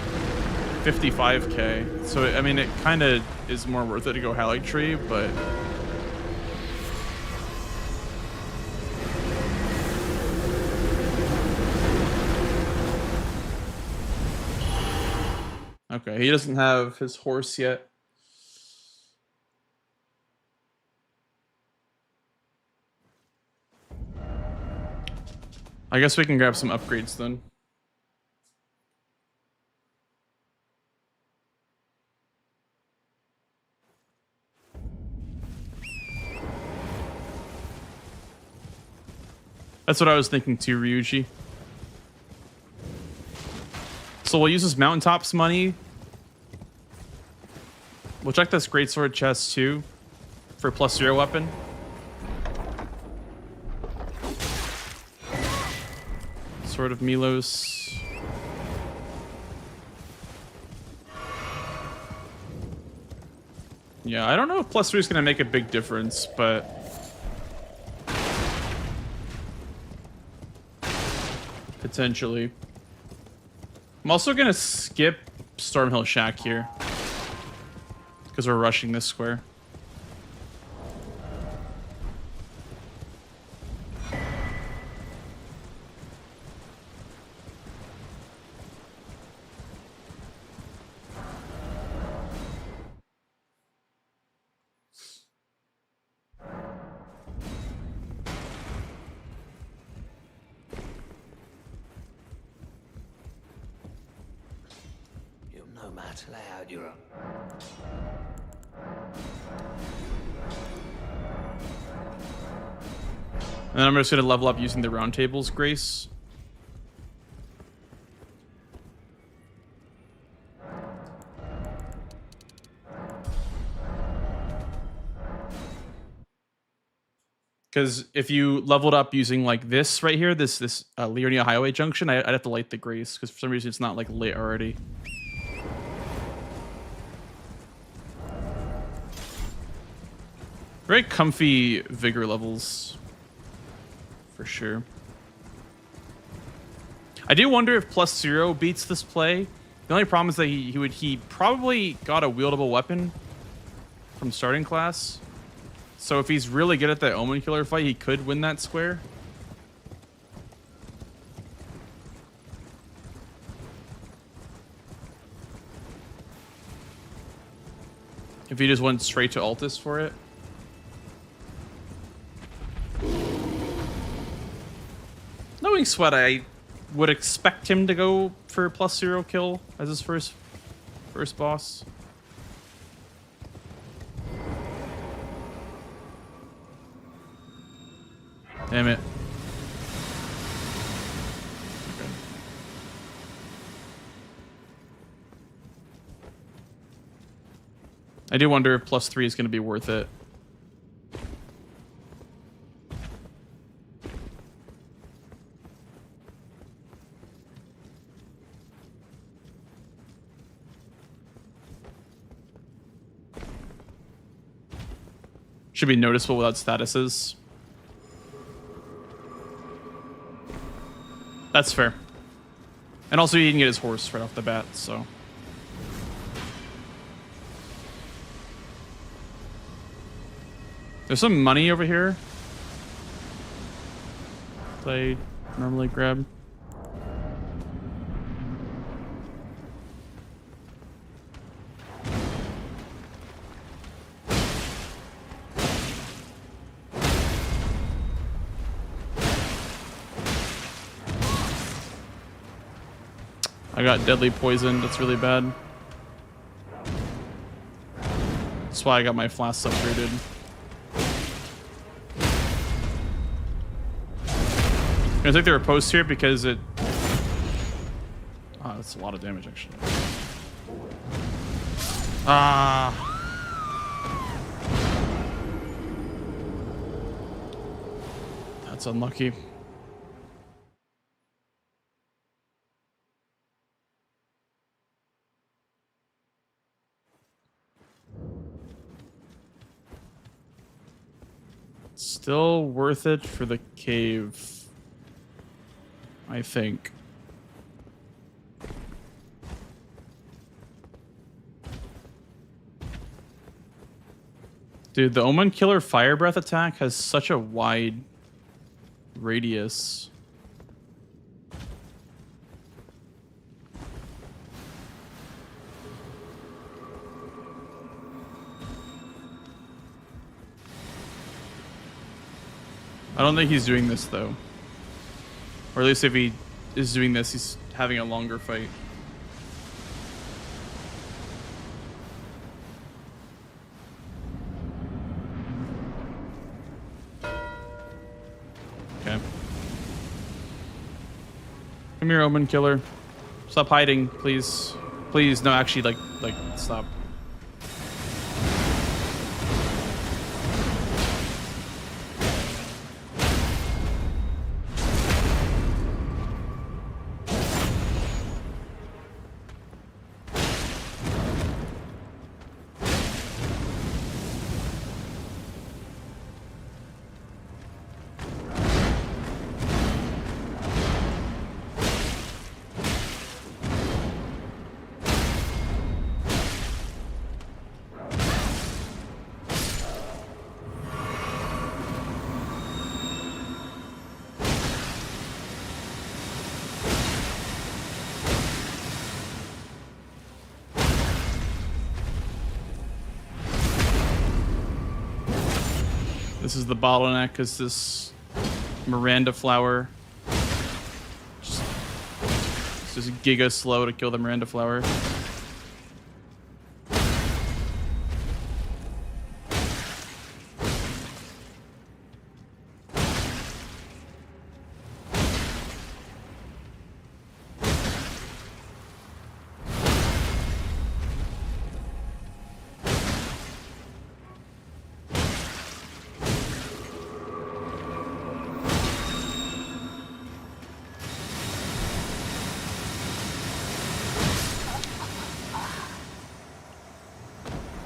55k. So, I mean, it kind of is more worth it to go Haligtree, but... Okay, he doesn't have his horse yet. I guess we can grab some upgrades then. That's what I was thinking too, Ryuji. So we'll use his Mountaintops money We'll check this greatsword chest too for +0 weapon. Sword of Milos. Yeah, I don't know if +3 is going to make a big difference, but potentially. I'm also going to skip Stormhill Shack here because we're rushing this square. You'll know how to lay out your own. And then I'm just going to level up using the round table's grace. Because if you leveled up using like this right here, this Leonia Highway Junction, I'd have to light the grace because for some reason it's not like lit already. Very comfy vigor levels, for sure. I do wonder if +0 beats this play. The only problem is that he probably got a wieldable weapon from starting class. So if he's really good at that Omen Killer fight, he could win that square. If he just went straight to Altus for it. Knowing Sweat, I would expect him to go for +0 kill as his first boss. Damn it. Okay. I do wonder if +3 is going to be worth it. Should be noticeable without statuses. That's fair. And also he can get his horse right off the bat, so. There's some money over here that I normally grab. I got deadly poison. That's really bad. That's why I got my flasks upgraded. I'm gonna take the riposte here because it... Oh, that's a lot of damage, actually. Ah. That's unlucky. Still worth it for the cave, I think. Dude, the Omen Killer Fire Breath attack has such a wide radius. I don't think he's doing this, though. Or at least if he is doing this, he's having a longer fight. Okay. Come here, Omen Killer. Stop hiding, please. Please, no, actually, like, stop. This is the bottleneck, is this Miranda flower. It's just giga slow to kill the Miranda flower.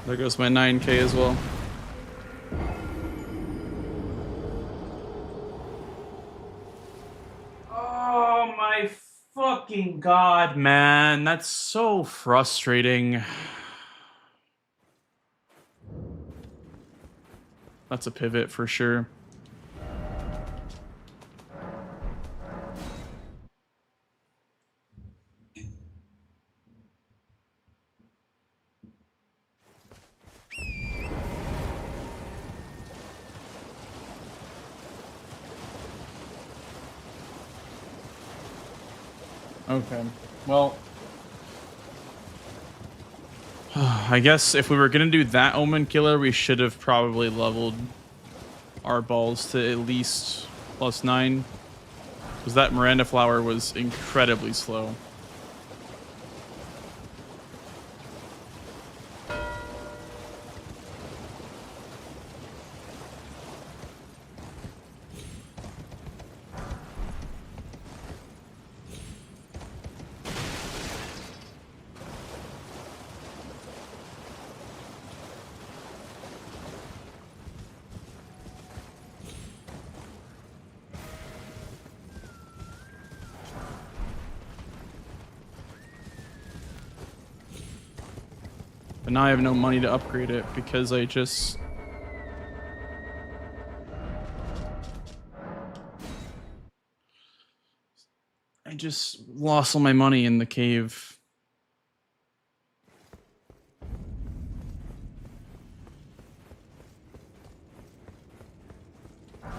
There goes my 9k as well. Oh my fucking god, man. That's so frustrating. That's a pivot for sure. Okay, well, I guess if we were gonna do that Omen Killer, we should have probably leveled our balls to at least +9, because that Miranda flower was incredibly slow. But now I have no money to upgrade it because I just lost all my money in the cave. I'm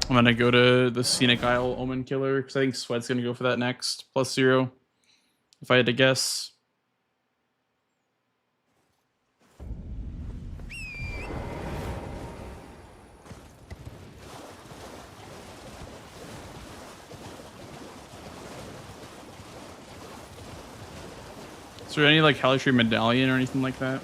gonna go to the Scenic Isle Omen Killer because I think Sweat's gonna go for that next +0. If I had to guess. Is there any like Haltree medallion or anything like that?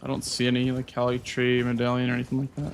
I don't see any like Haltree medallion or anything like that.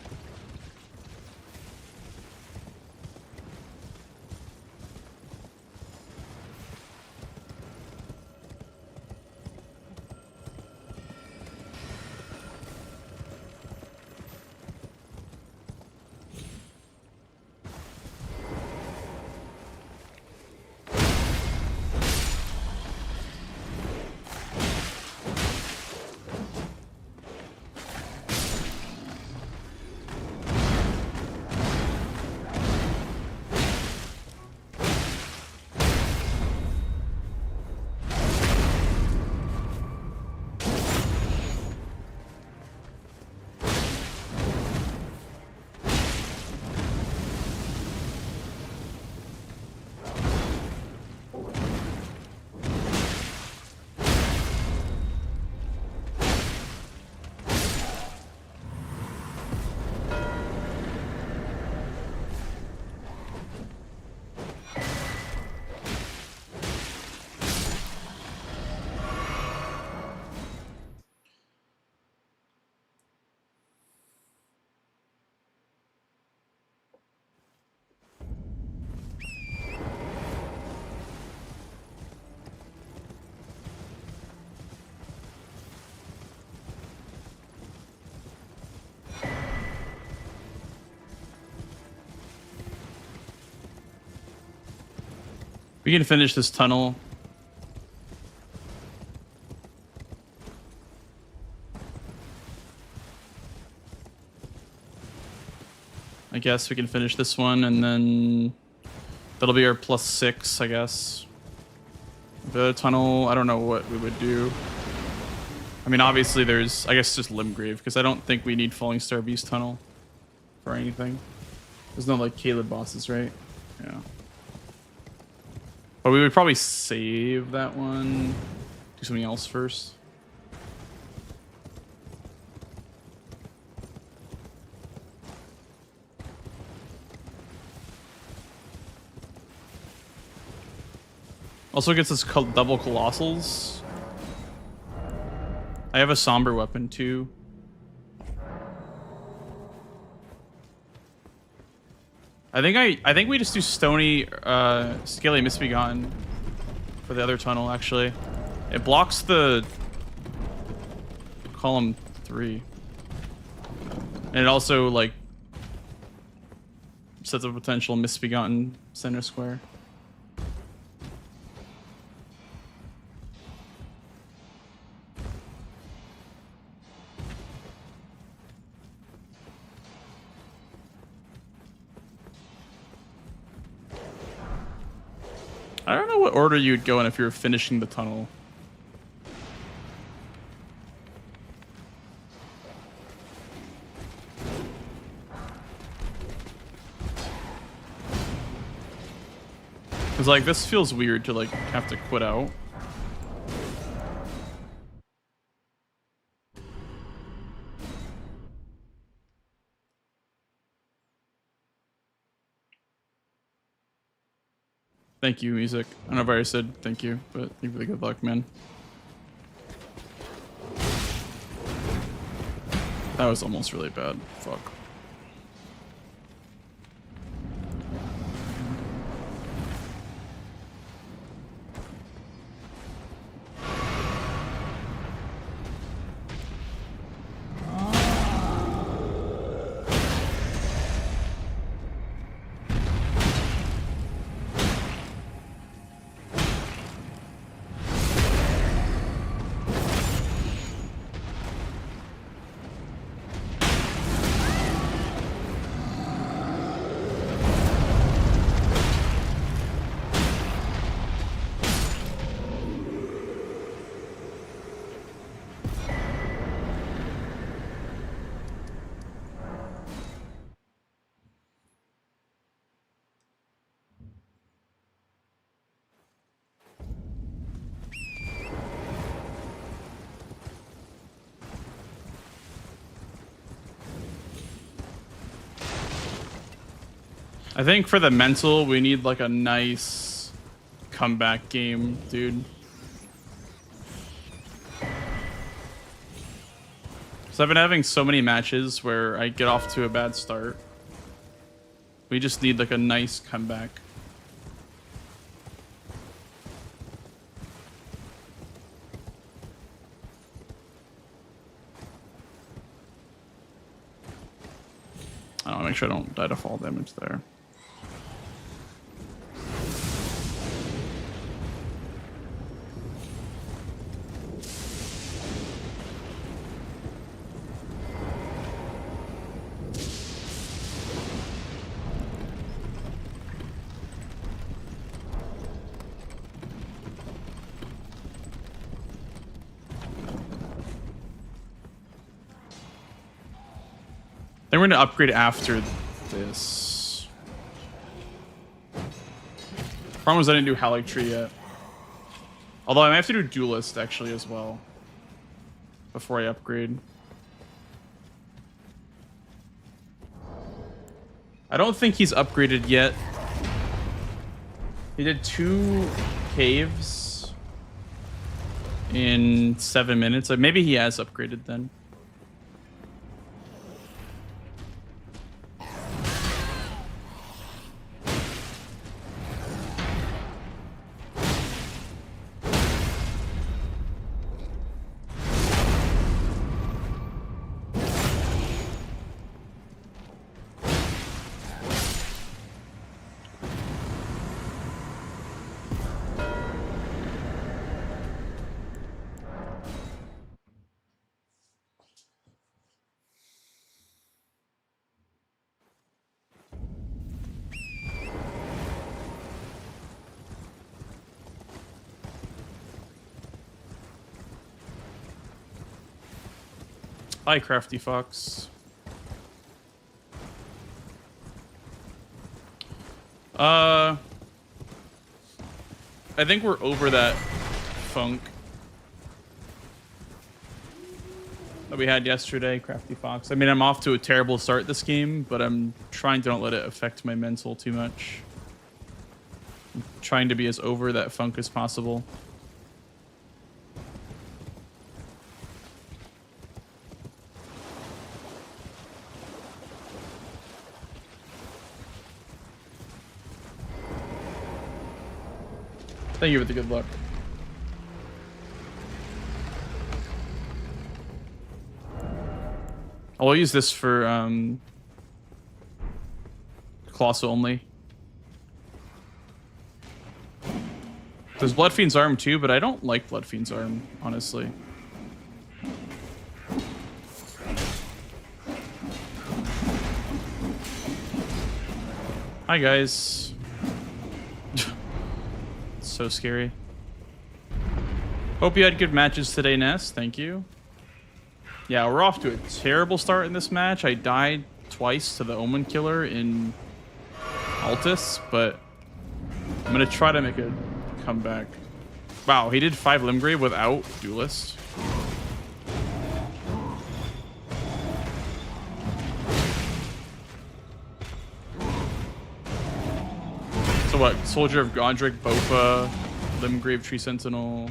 We can finish this tunnel. I guess we can finish this one, and then that'll be our +6, I guess. The other tunnel, I don't know what we would do. I mean, obviously there's, I guess, just Limgrave, because I don't think we need Falling Star Beast tunnel for anything. There's no, like, Caleb bosses, right? Yeah. But we would probably save that one. Do something else first. Also gets us double colossals. I have a somber weapon too. I think we just do Stony Scaly Misbegotten for the other tunnel actually. It blocks the column 3. And it also like sets a potential Misbegotten center square. I don't know what order you'd go in if you were finishing the tunnel. Cause like this feels weird to like have to quit out. Thank you, music. I don't know if I already said thank you, but thank you for the good luck, man. That was almost really bad. Fuck. I think for the mental, we need like a nice comeback game, dude. So I've been having so many matches where I get off to a bad start. We just need like a nice comeback. I want to make sure I don't die to fall damage there. Then we're going to upgrade after this. Problem is I didn't do Halic Tree yet. Although I might have to do Duelist actually as well before I upgrade. I don't think he's upgraded yet. He did 2 caves in 7 minutes. Like maybe he has upgraded then. Hi, Crafty Fox. I think we're over that funk that we had yesterday, Crafty Fox. I mean, I'm off to a terrible start this game, but I'm trying to not let it affect my mental too much. I'm trying to be as over that funk as possible. Thank you for the good luck. I'll use this for Colossal only. There's Bloodfiend's arm too, but I don't like Bloodfiend's arm, honestly. Hi guys. So scary. Hope you had good matches today, Ness. Thank you. Yeah, we're off to a terrible start in this match. I died twice to the Omen Killer in Altus, but I'm gonna try to make a comeback. Wow, he did 5 Limgrave without Duelist. So what? Soldier of Godric, Bofa, Limgrave, Tree Sentinel.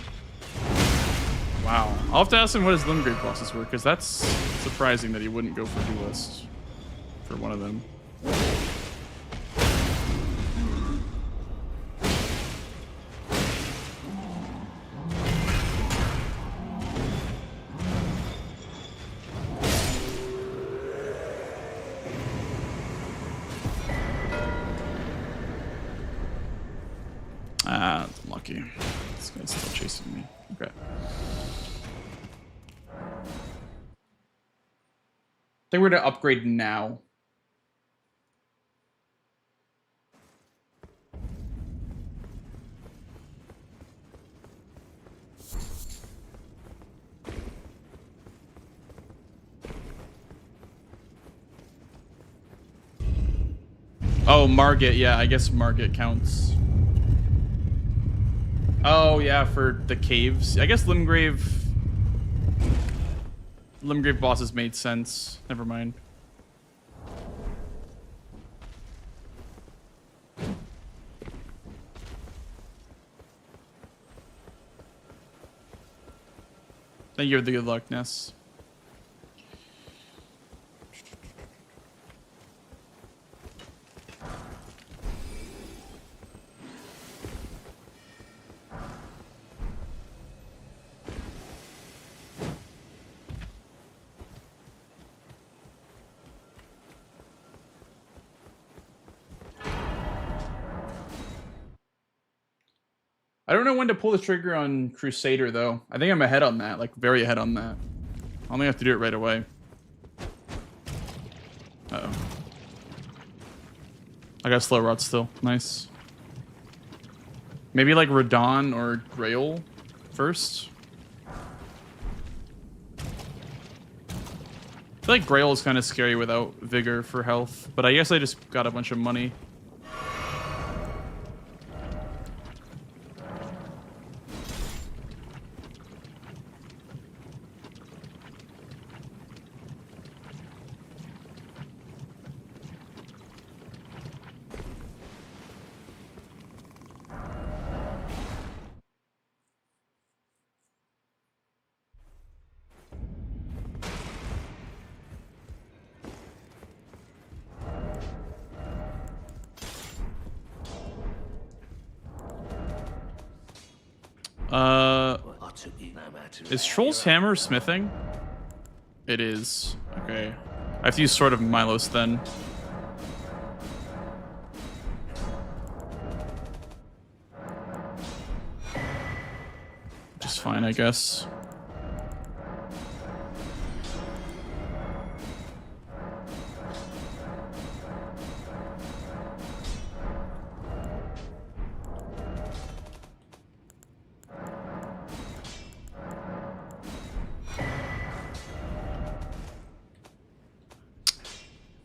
Wow. I'll have to ask him what his Limgrave bosses were, because that's surprising that he wouldn't go for Duelist for one of them. Ah, that's unlucky. This guy's still chasing me. Okay. I think we're gonna upgrade now. Oh, Margit. Yeah, I guess Margit counts. Oh, yeah, for the caves. I guess Limgrave bosses made sense. Never mind. Thank you for the good luck, Ness. I don't know when to pull the trigger on Crusader, though. I think I'm ahead on that, like very ahead on that. I only have to do it right away. Uh-oh. I got slow rot still. Nice. Maybe like Radon or Grail first. I feel like Grail is kind of scary without Vigor for health, but I guess I just got a bunch of money. Is Troll's Hammer smithing? It is. Okay. I have to use Sword of Milos then. Just fine, I guess.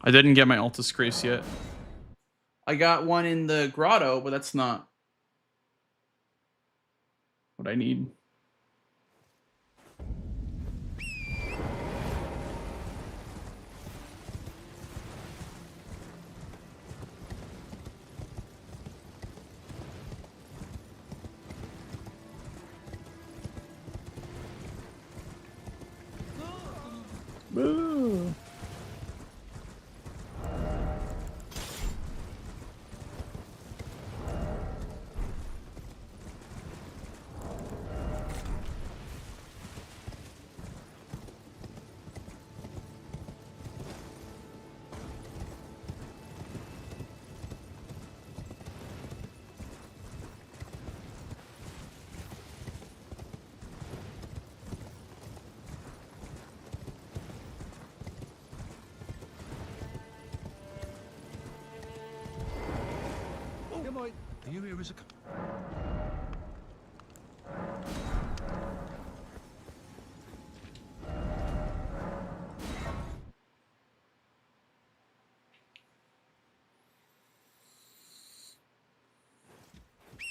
I didn't get my Altus Grace yet. I got one in the grotto, but that's not what I need. Boo. Are you here as a...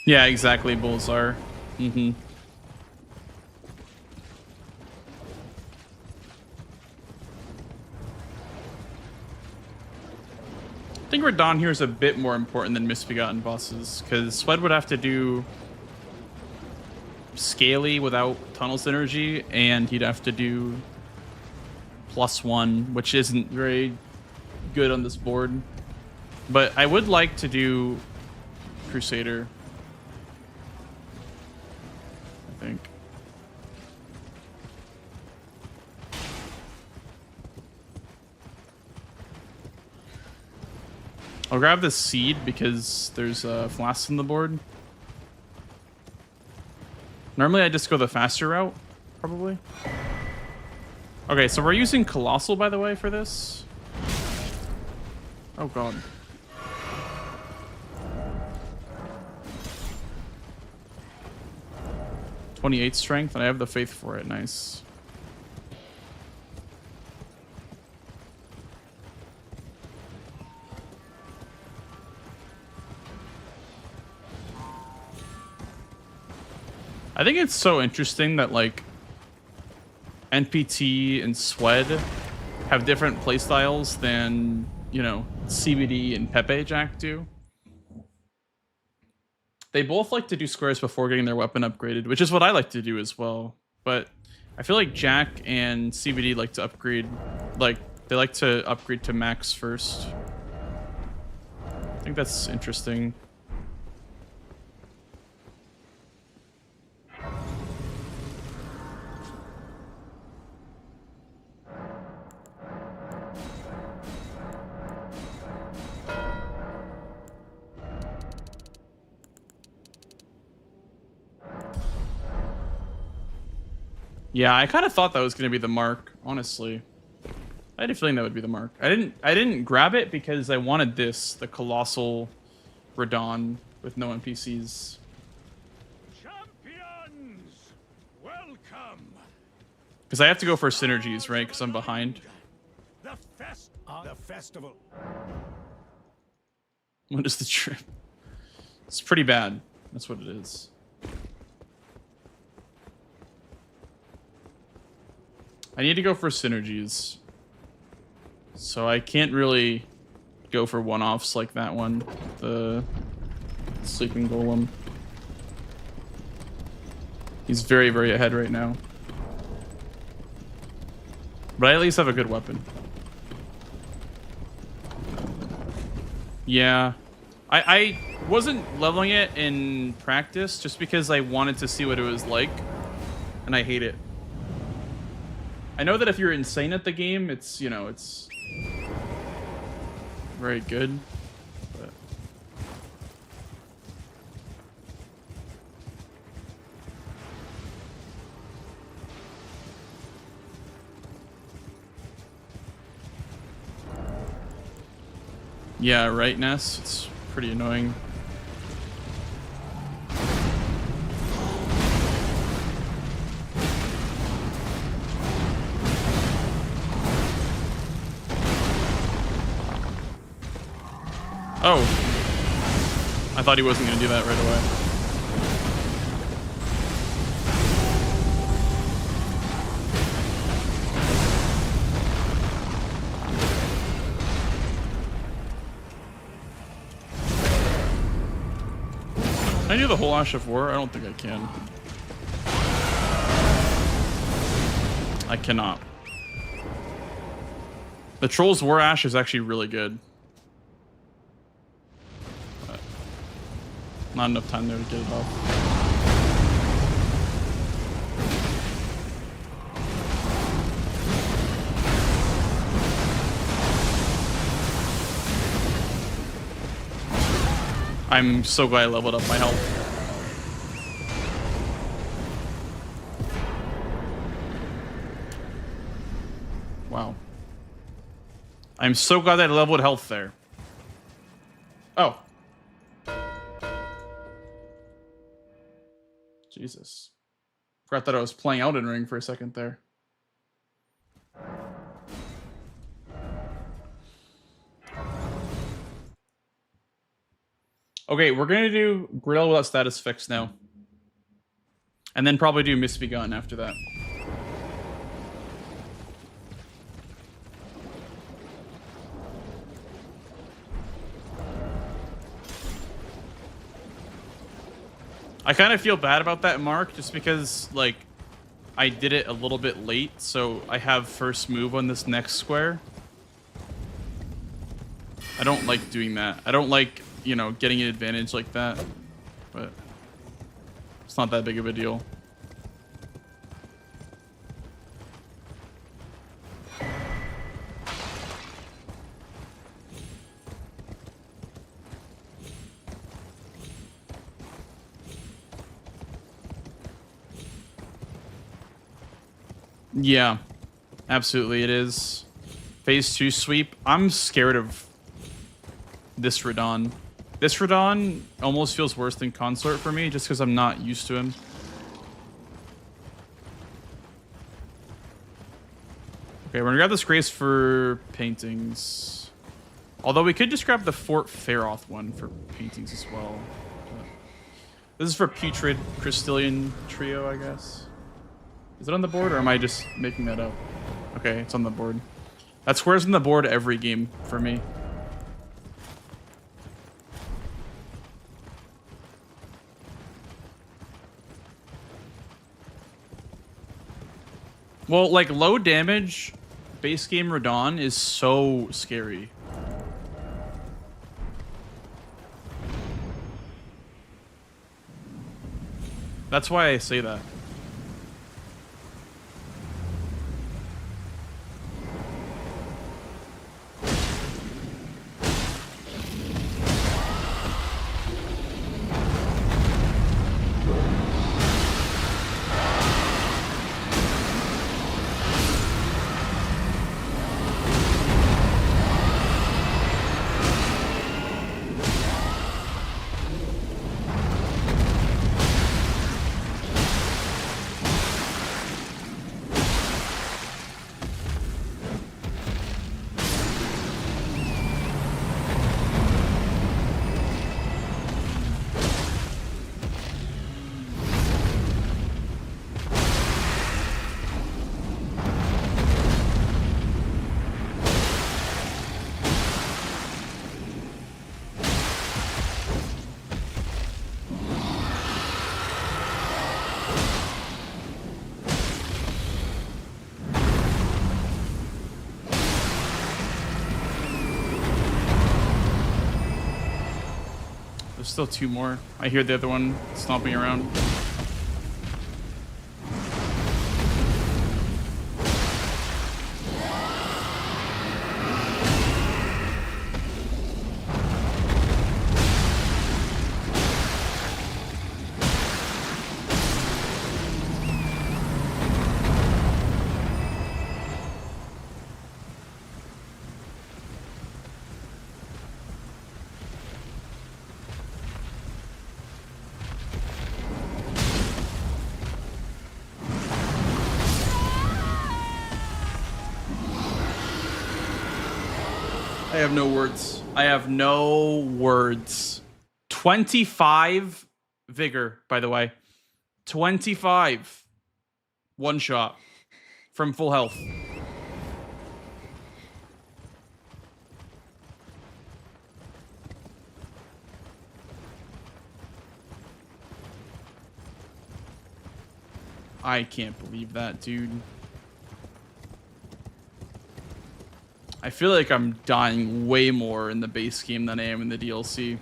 Yeah, exactly, Bullsar. Mm-hmm. I think Radon here is a bit more important than Misbegotten bosses, because Swed would have to do Scaly without Tunnel Synergy, and he'd have to do +1, which isn't very good on this board. But I would like to do Crusader, I think. I'll grab this seed because there's a flask in the board. Normally I just go the faster route, probably. Okay, so we're using Colossal, by the way, for this. Oh god. '28 strength, and I have the faith for it. Nice. I think it's so interesting that, like, NPT and Swed have different playstyles than, you know, CBD and Pepe Jack do. They both like to do squares before getting their weapon upgraded, which is what I like to do as well. But I feel like Jack and CBD like to upgrade, like, they like to upgrade to max first. I think that's interesting. Yeah, I kind of thought that was going to be the mark, honestly. I had a feeling that would be the mark. I didn't grab it because I wanted this, the Colossal Radon with no NPCs. Champions, welcome. Because I have to go for synergies, right? Because I'm behind. The festival. What is the trip? It's pretty bad. That's what it is. I need to go for synergies. So I can't really go for one-offs like that one. The Sleeping Golem. He's very, very ahead right now. But I at least have a good weapon. Yeah. I wasn't leveling it in practice just because I wanted to see what it was like. And I hate it. I know that if you're insane at the game, it's, you know, it's very good. But yeah, right, Ness? It's pretty annoying. Oh. I thought he wasn't going to do that right away. Can I do the whole Ash of War? I don't think I can. I cannot. The Troll's War Ash is actually really good. But not enough time there to get it off. I'm so glad I leveled up my health. Wow. I'm so glad that I leveled health there. Oh. Jesus. Forgot that I was playing Elden Ring for a second there. Okay, we're gonna do Grill without status fix now. And then probably do Misbegun after that. I kind of feel bad about that, Mark, just because, like, I did it a little bit late, so I have first move on this next square. I don't like doing that. I don't like, you know, getting an advantage like that, but it's not that big of a deal. Yeah, absolutely it is. Phase 2 sweep. I'm scared of this Radon. This Radon almost feels worse than Consort for me just because I'm not used to him. Okay, we're gonna grab this Grace for paintings. Although we could just grab the Fort Feroth one for paintings as well. This is for Putrid Crystallian Trio, I guess. Is it on the board, or am I just making that up? Okay, it's on the board. That square's on the board every game for me. Well, like, low damage base game Radon is so scary. That's why I say that. There's still two more. I hear the other one stomping around. have no words. I have no words. 25 vigor, by the way. 25. One shot from full health. I can't believe that, dude. I feel like I'm dying way more in the base game than I am in the DLC.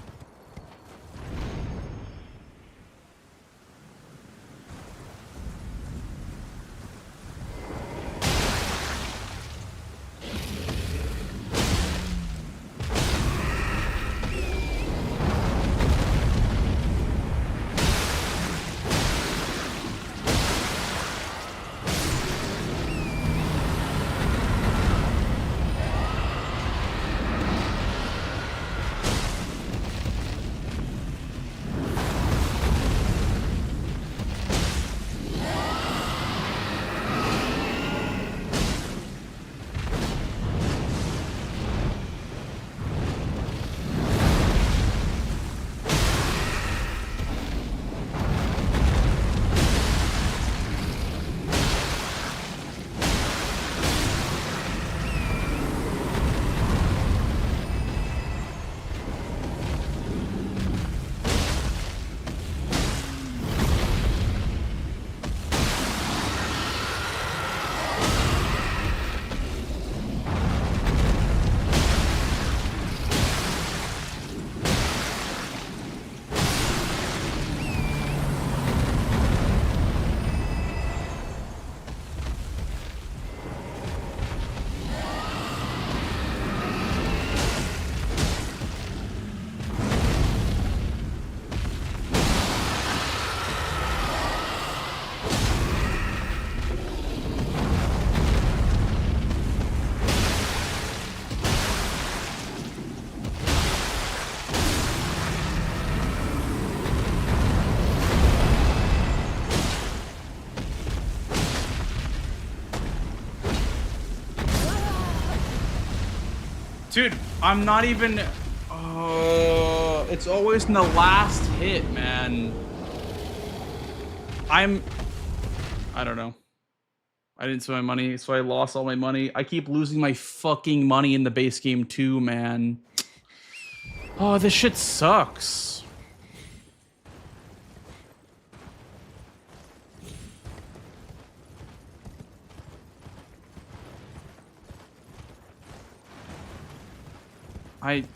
Dude, I'm not even... it's always in the last hit, man. I don't know. I didn't spend my money, so I lost all my money. I keep losing my fucking money in the base game too, man. Oh, this shit sucks.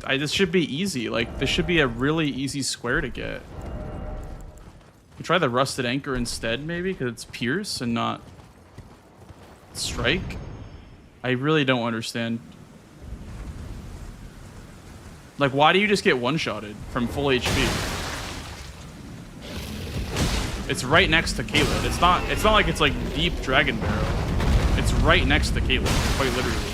This should be easy. Like, this should be a really easy square to get. We try the rusted anchor instead, maybe, because it's pierce and not strike. I really don't understand. Like, why do you just get one-shotted from full HP? It's right next to Caleb. It's not like it's like deep Dragon Barrow. It's right next to Caleb, quite literally.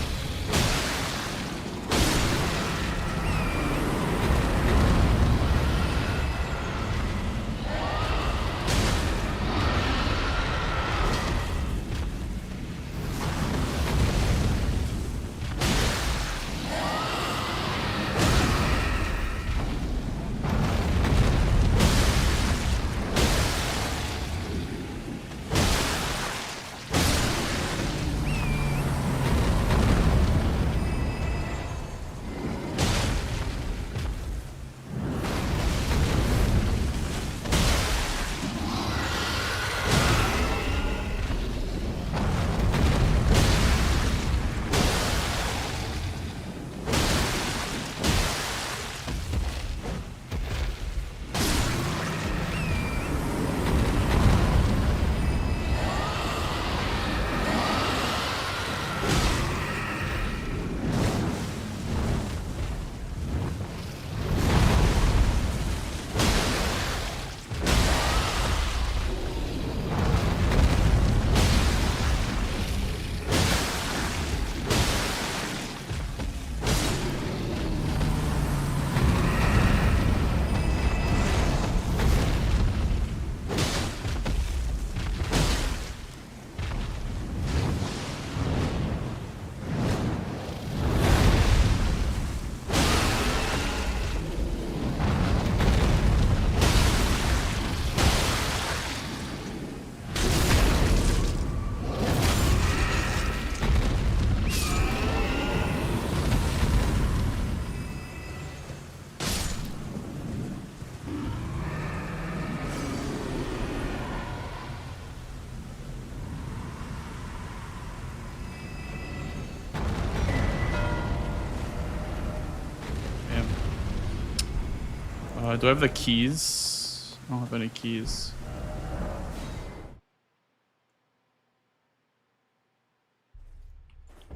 Do I have the keys? I don't have any keys.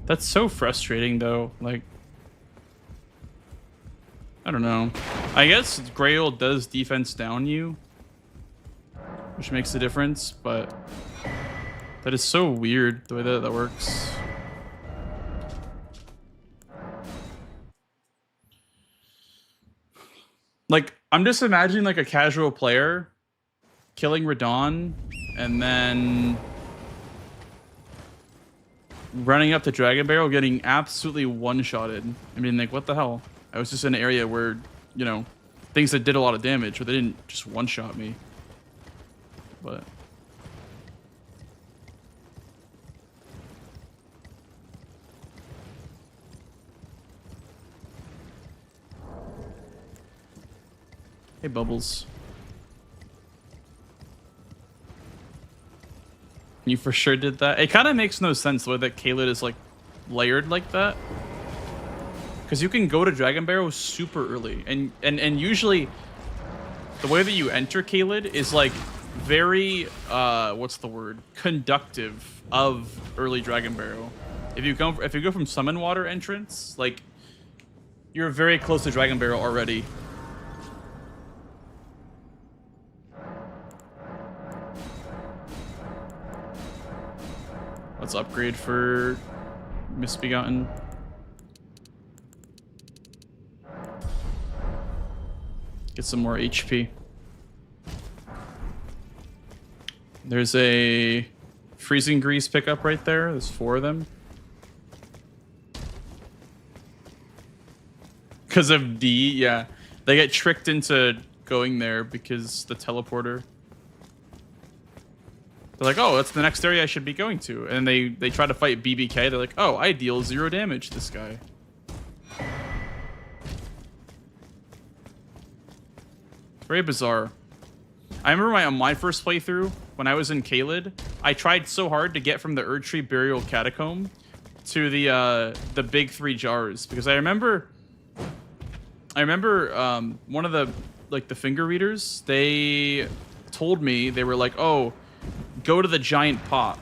That's so frustrating, though. Like, I don't know. I guess Grail does defense down you, which makes a difference, but that is so weird the way that works. Like, I'm just imagining like a casual player killing Radon and then running up to Dragon Barrel, getting absolutely one-shotted. I mean, like, what the hell? I was just in an area where, you know, things that did a lot of damage, but they didn't just one-shot me. But hey, Bubbles. You for sure did that. It kind of makes no sense the way that Caelid is like layered like that. Because you can go to Dragon Barrow super early, and usually the way that you enter Caelid is like very what's the word? Conductive of early Dragon Barrow. If you go from Summon Water entrance, like you're very close to Dragon Barrow already. Let's upgrade for Misbegotten. Get some more HP. There's a freezing grease pickup right there. There's 4 of them. Because of D, yeah. They get tricked into going there because the teleporter. They're like, oh, that's the next area I should be going to. And they try to fight BBK. They're like, oh, I deal 0 damage to this guy. It's very bizarre. I remember my first playthrough, when I was in Caelid, I tried so hard to get from the Erdtree Burial Catacomb to the big 3 jars. Because I remember one of the finger readers, they told me, they were like, oh, go to the giant pot,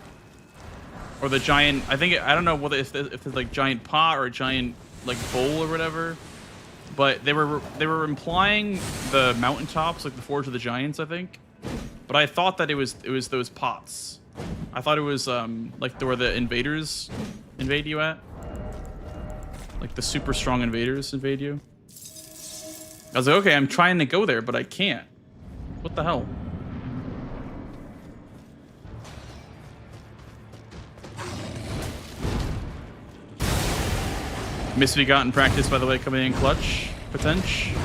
or the giant. I don't know whether if it's like giant pot or a giant like bowl or whatever, but they were implying the mountaintops, like the Forge of the Giants, I think. But I thought that it was those pots. I thought it was like where the invaders invade you at, like the super strong invaders invade you. I was like, okay, I'm trying to go there, but I can't. What the hell? Misbegotten practice, by the way, coming in clutch, potential.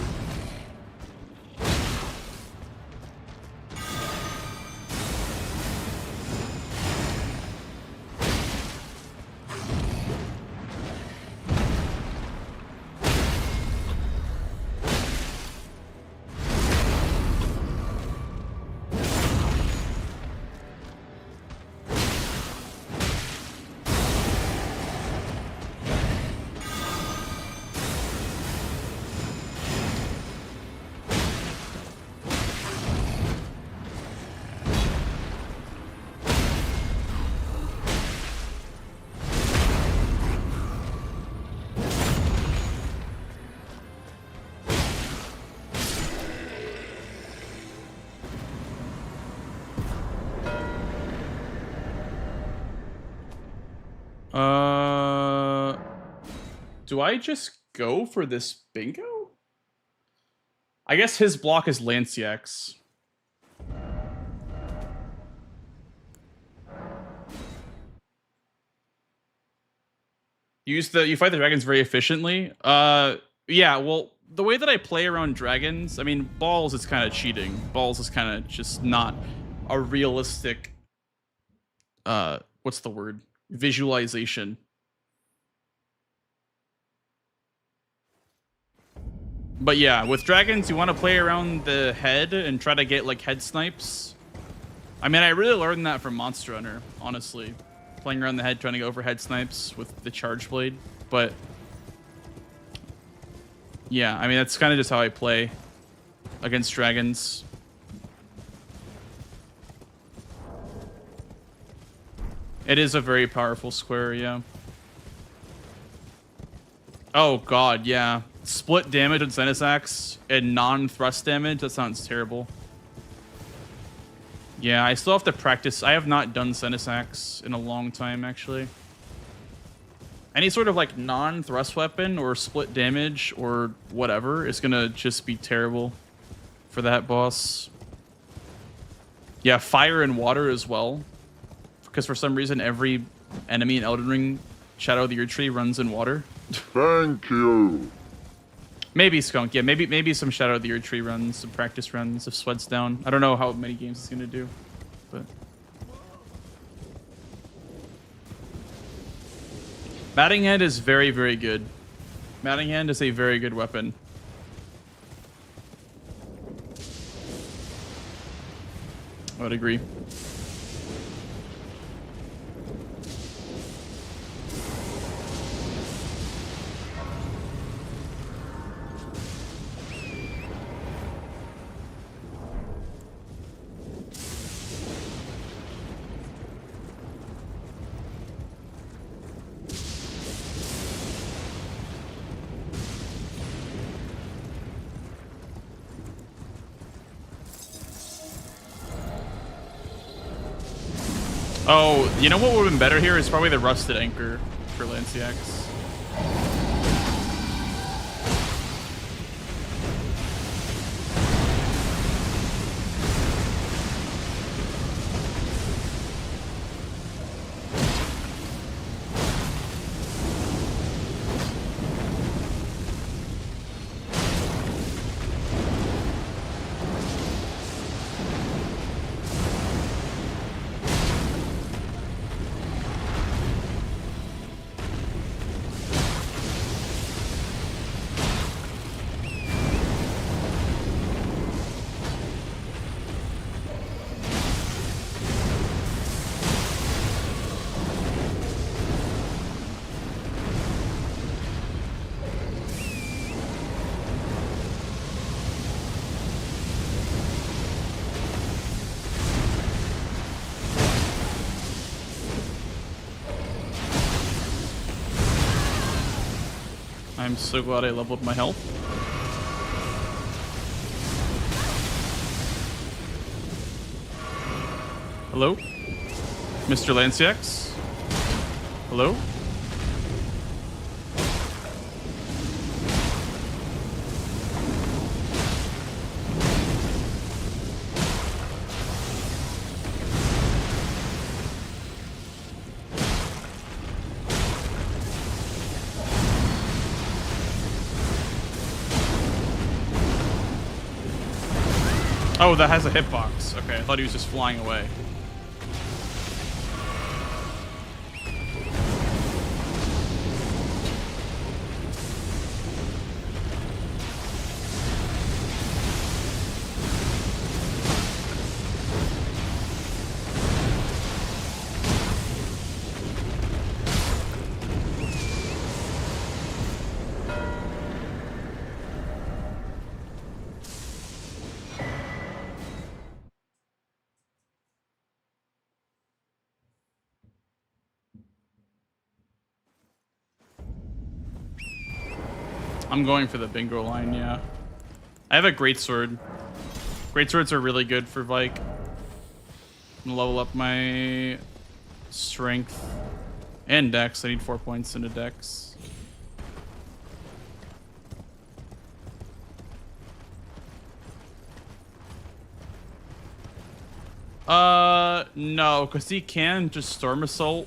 Do I just go for this bingo? I guess his block is Lanciax. You fight the dragons very efficiently. Yeah, well, the way that I play around dragons, I mean, balls is kind of cheating. Balls is kind of just not a realistic what's the word? Visualization. But yeah, with dragons, you want to play around the head and try to get like head snipes. I mean, I really learned that from Monster Hunter, honestly. Playing around the head, trying to go for head snipes with the charge blade. But yeah, I mean, that's kind of just how I play. against dragons. It is a very powerful square, yeah. Oh god, yeah. Split damage on Zenith's Axe and non-thrust damage, that sounds terrible. Yeah, I still have to practice. I have not done Zenith's Axe in a long time, actually. Any sort of like non-thrust weapon or split damage or whatever is gonna just be terrible for that boss. Yeah, fire and water as well. Because for some reason every enemy in Elden Ring Shadow of the Erdtree runs in water. Thank you. Maybe Skunk, yeah, maybe some Shadow of the Erdtree runs, some practice runs if Sweat's down. I don't know how many games it's gonna do, but Batting Hand is very, very good. Batting Hand is a very good weapon. I would agree. Oh, you know what would have been better here is probably the Rusted Anchor for Lanciax. I'm so glad I leveled my health. Hello? Mr. Lanciax? Hello? Oh, that has a hitbox. Okay, I thought he was just flying away. I'm going for the bingo line, yeah. I have a greatsword. Greatswords are really good for Vike. I'm gonna level up my strength and dex. I need 4 points into dex. No, because he can just Storm Assault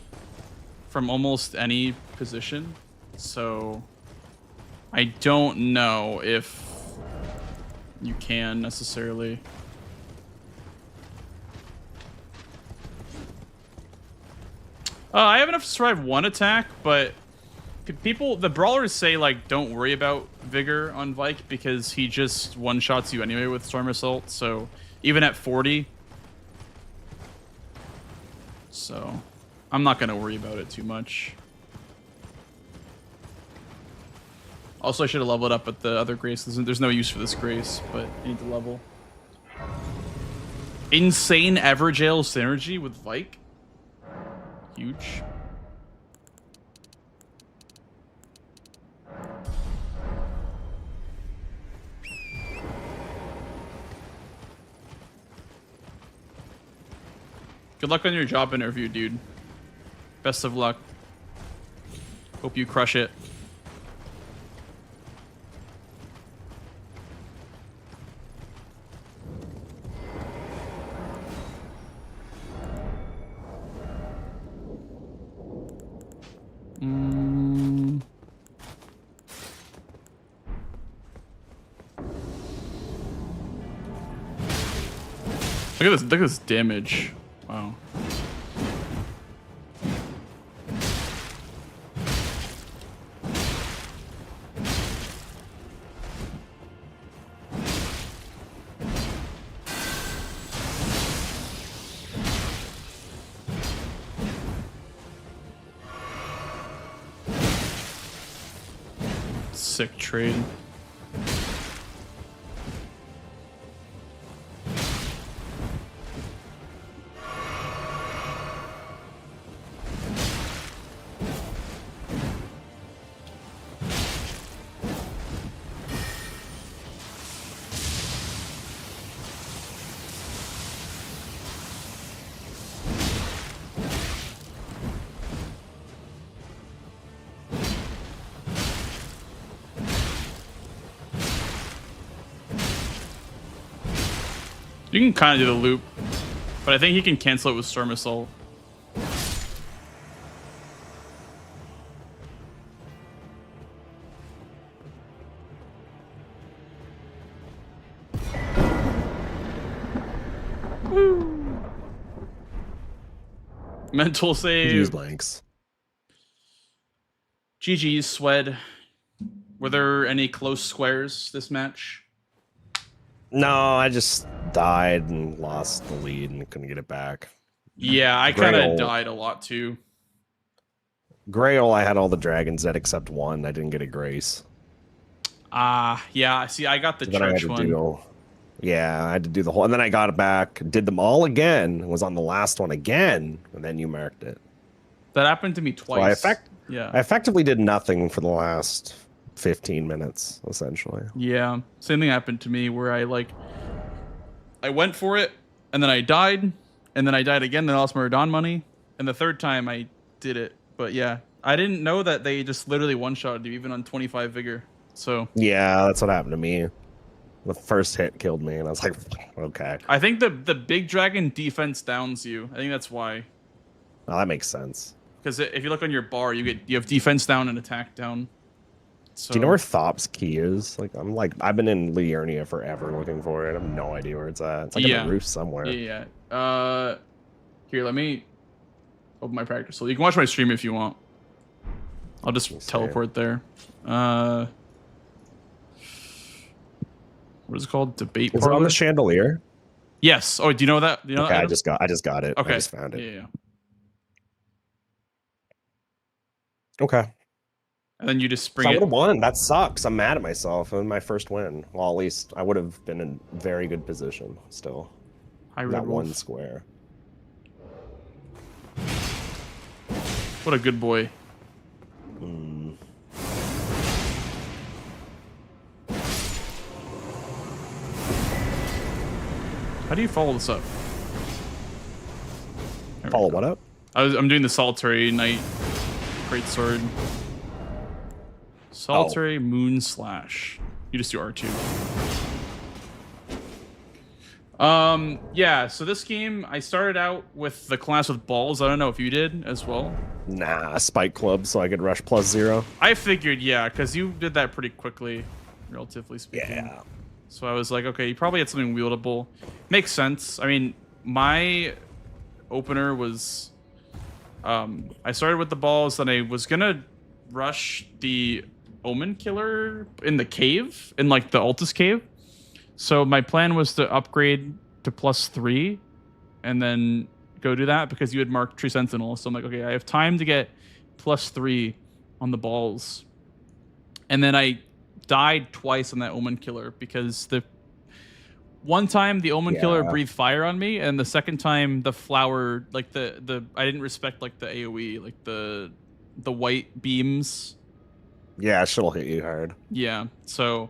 from almost any position. So I don't know if you can necessarily. I have enough to survive one attack, but the brawlers say, like, don't worry about Vigor on Vike because he just one-shots you anyway with Storm Assault, so even at 40. So I'm not going to worry about it too much. Also, I should have leveled up at the other grace. There's no use for this grace, but you need to level. Insane Everjail synergy with Vike. Huge. Good luck on your job interview, dude. Best of luck. Hope you crush it. Look at this damage. Wow. Sick trade. You can kind of do the loop, but I think he can cancel it with Storm Assault. Woo. Mental save. Use blanks. GG's, Swed. Were there any close squares this match? No, I just died and lost the lead and couldn't get it back. Yeah, I kind of Grail. died a lot too. Grail, I had all the dragons dead except one. I didn't get a grace. Yeah, see, I got the Then I had church to one. I had to do the whole, and then I got it back, did them all again, was on the last one again, and then you marked it. That happened to me twice. I Yeah. effectively did nothing for the last 15 minutes, essentially. Yeah, same thing happened to me where I went for it, and then I died, and then I died again, then I lost my Radon money, and the third time I did it. But yeah, I didn't know that they just literally one-shotted you, even on 25 vigor. So Yeah, that's what happened to me. The first hit killed me, and I was like, okay. I think the big dragon defense downs you. I think that's why. Well, that makes sense. Because if you look on your bar, you have defense down and attack down. So, Do you know where Thop's key is? I've been in Liurnia forever looking for it. I have no idea where it's at. It's like on the roof somewhere. Yeah. Here, let me open my practice. So you can watch my stream if you want. I'll just teleport there. What is it called? Debate Is it on parlor? the chandelier? Yes. Oh, do you know that? Do you know Okay, that I just got it. Okay. I just found it. Yeah. Okay. And then you just So spring I would it. have won. That sucks. I'm mad at myself. It was my first win. Well, at least I would have been in very good position still. High That Red one Wolf. square. What a good boy. How do you follow this up? There we Follow go. what up? I'm doing the Solitary Knight Great Sword. Solitary Moon Slash. You just do R2. Yeah, so this game, I started out with the class with balls. I don't know if you did as well. Nah, Spike Club so I could rush +0. I figured, yeah, because you did that pretty quickly, relatively speaking. Yeah. So I was like, okay, you probably had something wieldable. Makes sense. I mean, my opener was... I started with the balls, then I was gonna rush the Omen Killer in the cave, in like the Altus cave. So my plan was to upgrade to +3 and then go do that because you had marked Tree Sentinel. So I'm like, okay, I have time to get +3 on the balls. And then I died twice on that Omen Killer because the one time the Omen Killer breathed fire on me, and the second time the flower, like the I didn't respect like the AoE, like the white beams. Yeah, shit'll hit you hard. Yeah, so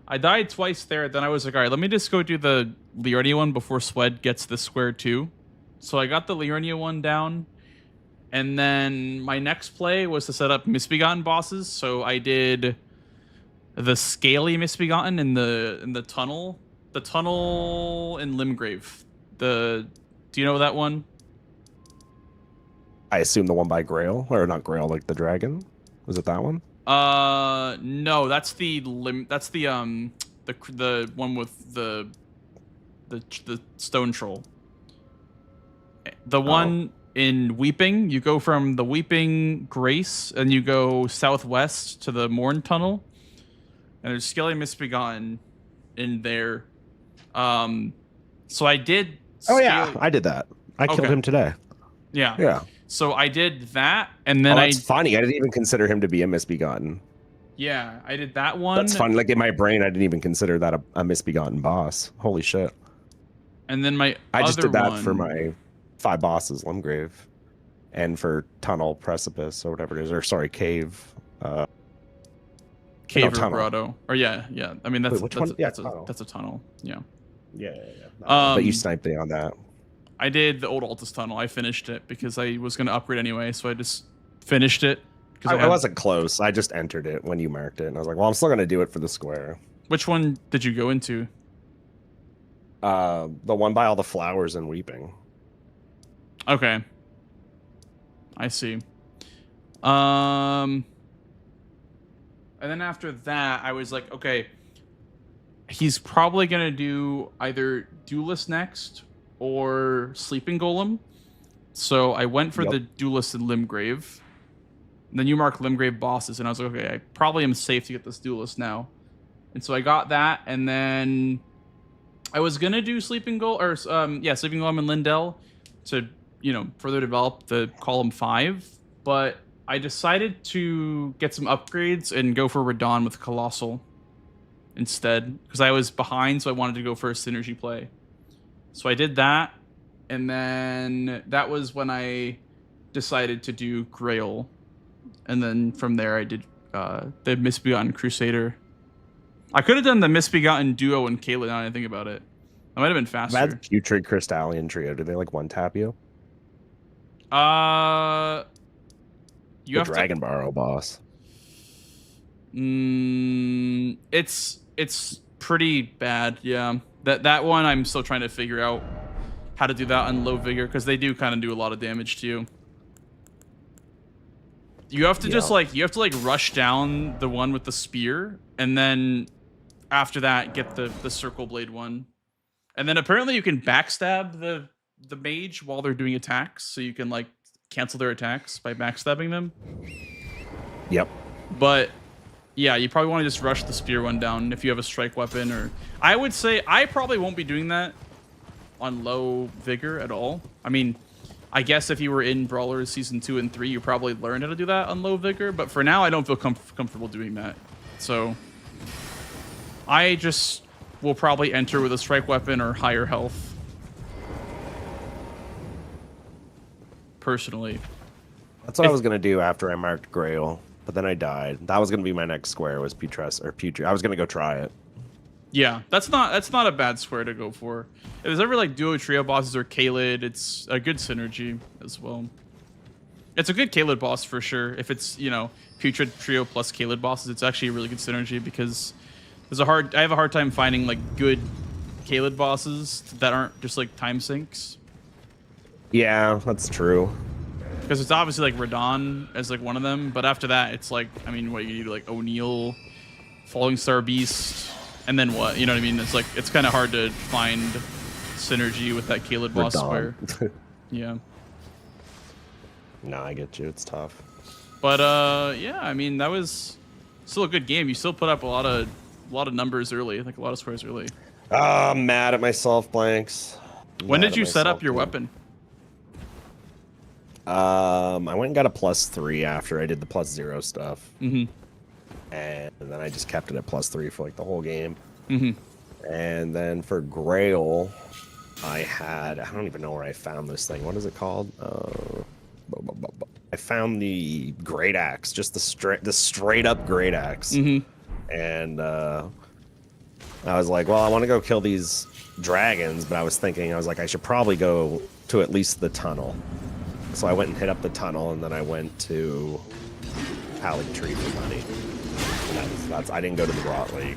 I died twice there. Then I was like, all right, let me just go do the Liurnia one before Swed gets the square 2. So I got the Liurnia one down, and then my next play was to set up Misbegotten bosses. So I did the Scaly Misbegotten in the tunnel. The tunnel in Limgrave. Do you know that one? I assume the one by Grail, or not Grail, like the dragon. Was it that one? No, that's the one with the stone troll. The one in Weeping, you go from the Weeping Grace and you go southwest to the Morn Tunnel, and there's Scaly Misbegotten in there. So I did. Oh yeah, I did that. I killed him today. Yeah. Yeah. So I did that, and then that's funny. I didn't even consider him to be a Misbegotten. Yeah, I did that one. That's fun. Like in my brain, I didn't even consider that a Misbegotten boss. Holy shit. And then I just did that for my 5 bosses, Limgrave, and for Tunnel, Precipice, or whatever it is, or sorry, Cave. Cave or Grotto. Or yeah. I mean that's that's a tunnel. Yeah. Yeah. But you sniped me on that. I did the old Altus tunnel. I finished it because I was going to upgrade anyway, so I just finished it. I wasn't close. I just entered it when you marked it, and I was like, well, I'm still going to do it for the square. Which one did you go into? The one by all the flowers and Weeping. Okay. I see. And then after that, I was like, okay, he's probably going to do either Duelist next or Sleeping Golem. So I went for the Duelist in Limgrave. And then you mark Limgrave bosses, and I was like, okay, I probably am safe to get this Duelist now. And so I got that, and then I was gonna do Sleeping Golem and Lindell to, further develop the column 5, but I decided to get some upgrades and go for Radon with Colossal instead, because I was behind, so I wanted to go for a synergy play. So I did that, and then that was when I decided to do Grail, and then from there I did the Misbegotten Crusader. I could have done the Misbegotten Duo and Caitlyn, now that I think about it. That might have been faster. That's Putrid Crystallian Trio. Do they like one-tap you? You have Dragon Barrow boss. It's pretty bad, yeah. That one I'm still trying to figure out how to do that on low vigor, because they do kind of do a lot of damage to you. You have to just rush down the one with the spear, and then after that get the circle blade one. And then apparently you can backstab the mage while they're doing attacks, so you can like cancel their attacks by backstabbing them. Yep. But yeah, you probably want to just rush the spear one down if you have a strike weapon, or I would say I probably won't be doing that on low vigor at all. I mean, I guess if you were in Brawlers Season 2 and 3, you probably learned how to do that on low vigor, but for now I don't feel comfortable doing that. So I just will probably enter with a strike weapon or higher health. Personally. That's what I was going to do after I marked Grail, but then I died. That was going to be my next square, was Putrid. I was going to go try it. Yeah, that's not a bad square to go for. If there's ever like duo trio bosses or Kaled, it's a good synergy as well. It's a good Kaled boss for sure. If it's, Putrid trio plus Kaled bosses, it's actually a really good synergy, because I have a hard time finding like good Kaled bosses that aren't just like time sinks. Yeah, that's true. Because it's obviously like Radon as like one of them, but after that it's like, I mean, what you need, like O'Neal, Falling Star Beast, and then what? You know what I mean? It's like, it's kind of hard to find synergy with that Kaled boss square. Yeah. No, I get you. It's tough. But yeah, I mean, that was still a good game. You still put up a lot of numbers early, like a lot of squares early. I'm mad at myself, Blanks. When did you set up your weapon? I went and got a +3 after I did the +0 stuff. Mm-hmm. and then I just kept it at +3 for like the whole game. Mm-hmm. And then for Grail, I don't even know where I found this thing. What is it called? I found the Great Axe, just the straight up Great Axe. Mm-hmm. And I was like, well, I want to go kill these dragons, but I was like, I should probably go to at least the tunnel. So I went and hit up the tunnel, and then I went to Howling Tree for money. And I didn't go to the Rot Lake.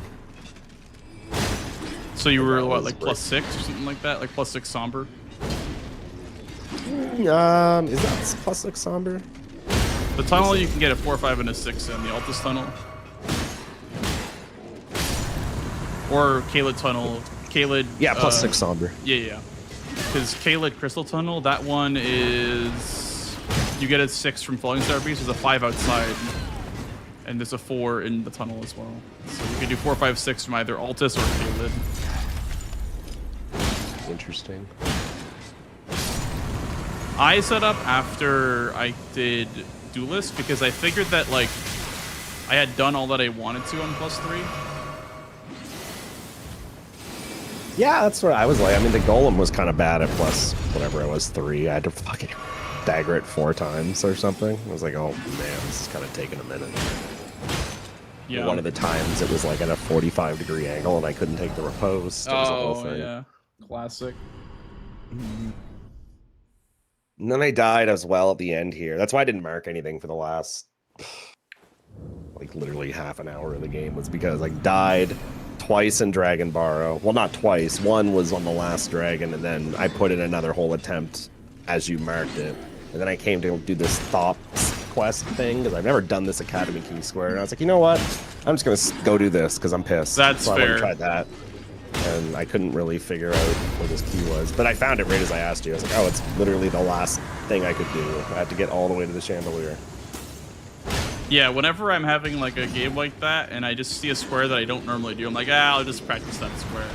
So you were what, was like +6 or something like that, like +6 somber? Is that +6 somber? The tunnel you can get a 4, 5, and a 6 in the Altus tunnel, or Kaled tunnel. Kaled. Yeah, +6 somber. Yeah. Because Kaled Crystal tunnel, that one is you get a 6 from Falling Star Beast. There's a 5 outside, and there's a 4 in the tunnel as well. So you can do 4, 5, 6 from either Altus or Kaled. Interesting. I set up after I did Duelist because I figured that like I had done all that I wanted to on +3. Yeah, that's what I was like. I mean, the Golem was kind of bad at whatever it was, 3. I had to fucking dagger it 4 times or something. I was like, oh man, this is kind of taking a minute. Yeah. One of the times it was like at a 45-degree angle and I couldn't take the riposte. It was a whole thing. Yeah. Classic. And then I died as well at the end here. That's why I didn't mark anything for the last, like, literally half an hour of the game, was because I died twice in Dragon Barrow. Well, not twice. One was on the last dragon, and then I put in another whole attempt as you marked it. And then I came to do this Thoughts quest thing, because I've never done this Academy Key Square. And I was like, you know what? I'm just going to go do this, because I'm pissed. That's so fair. I tried that. And I couldn't really figure out where this key was. But I found it right as I asked you. I was like, oh, it's literally the last thing I could do. I had to get all the way to the chandelier. Yeah, whenever I'm having like a game like that and I just see a square that I don't normally do, I'm like, I'll just practice that square.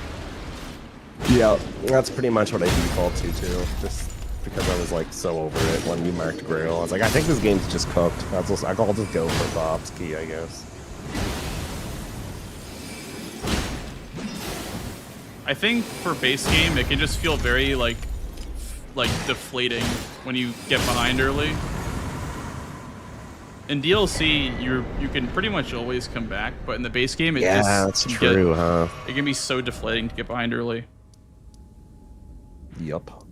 Yeah, that's pretty much what I default to, too. Just because I was like so over it when you marked Grail. I was like, I think this game's just cooked. I'll just go for Bob's key, I guess. I think for base game, it can just feel very like deflating when you get behind early. In DLC, you can pretty much always come back, but in the base game, it that's true, huh? It can be so deflating to get behind early. Yup.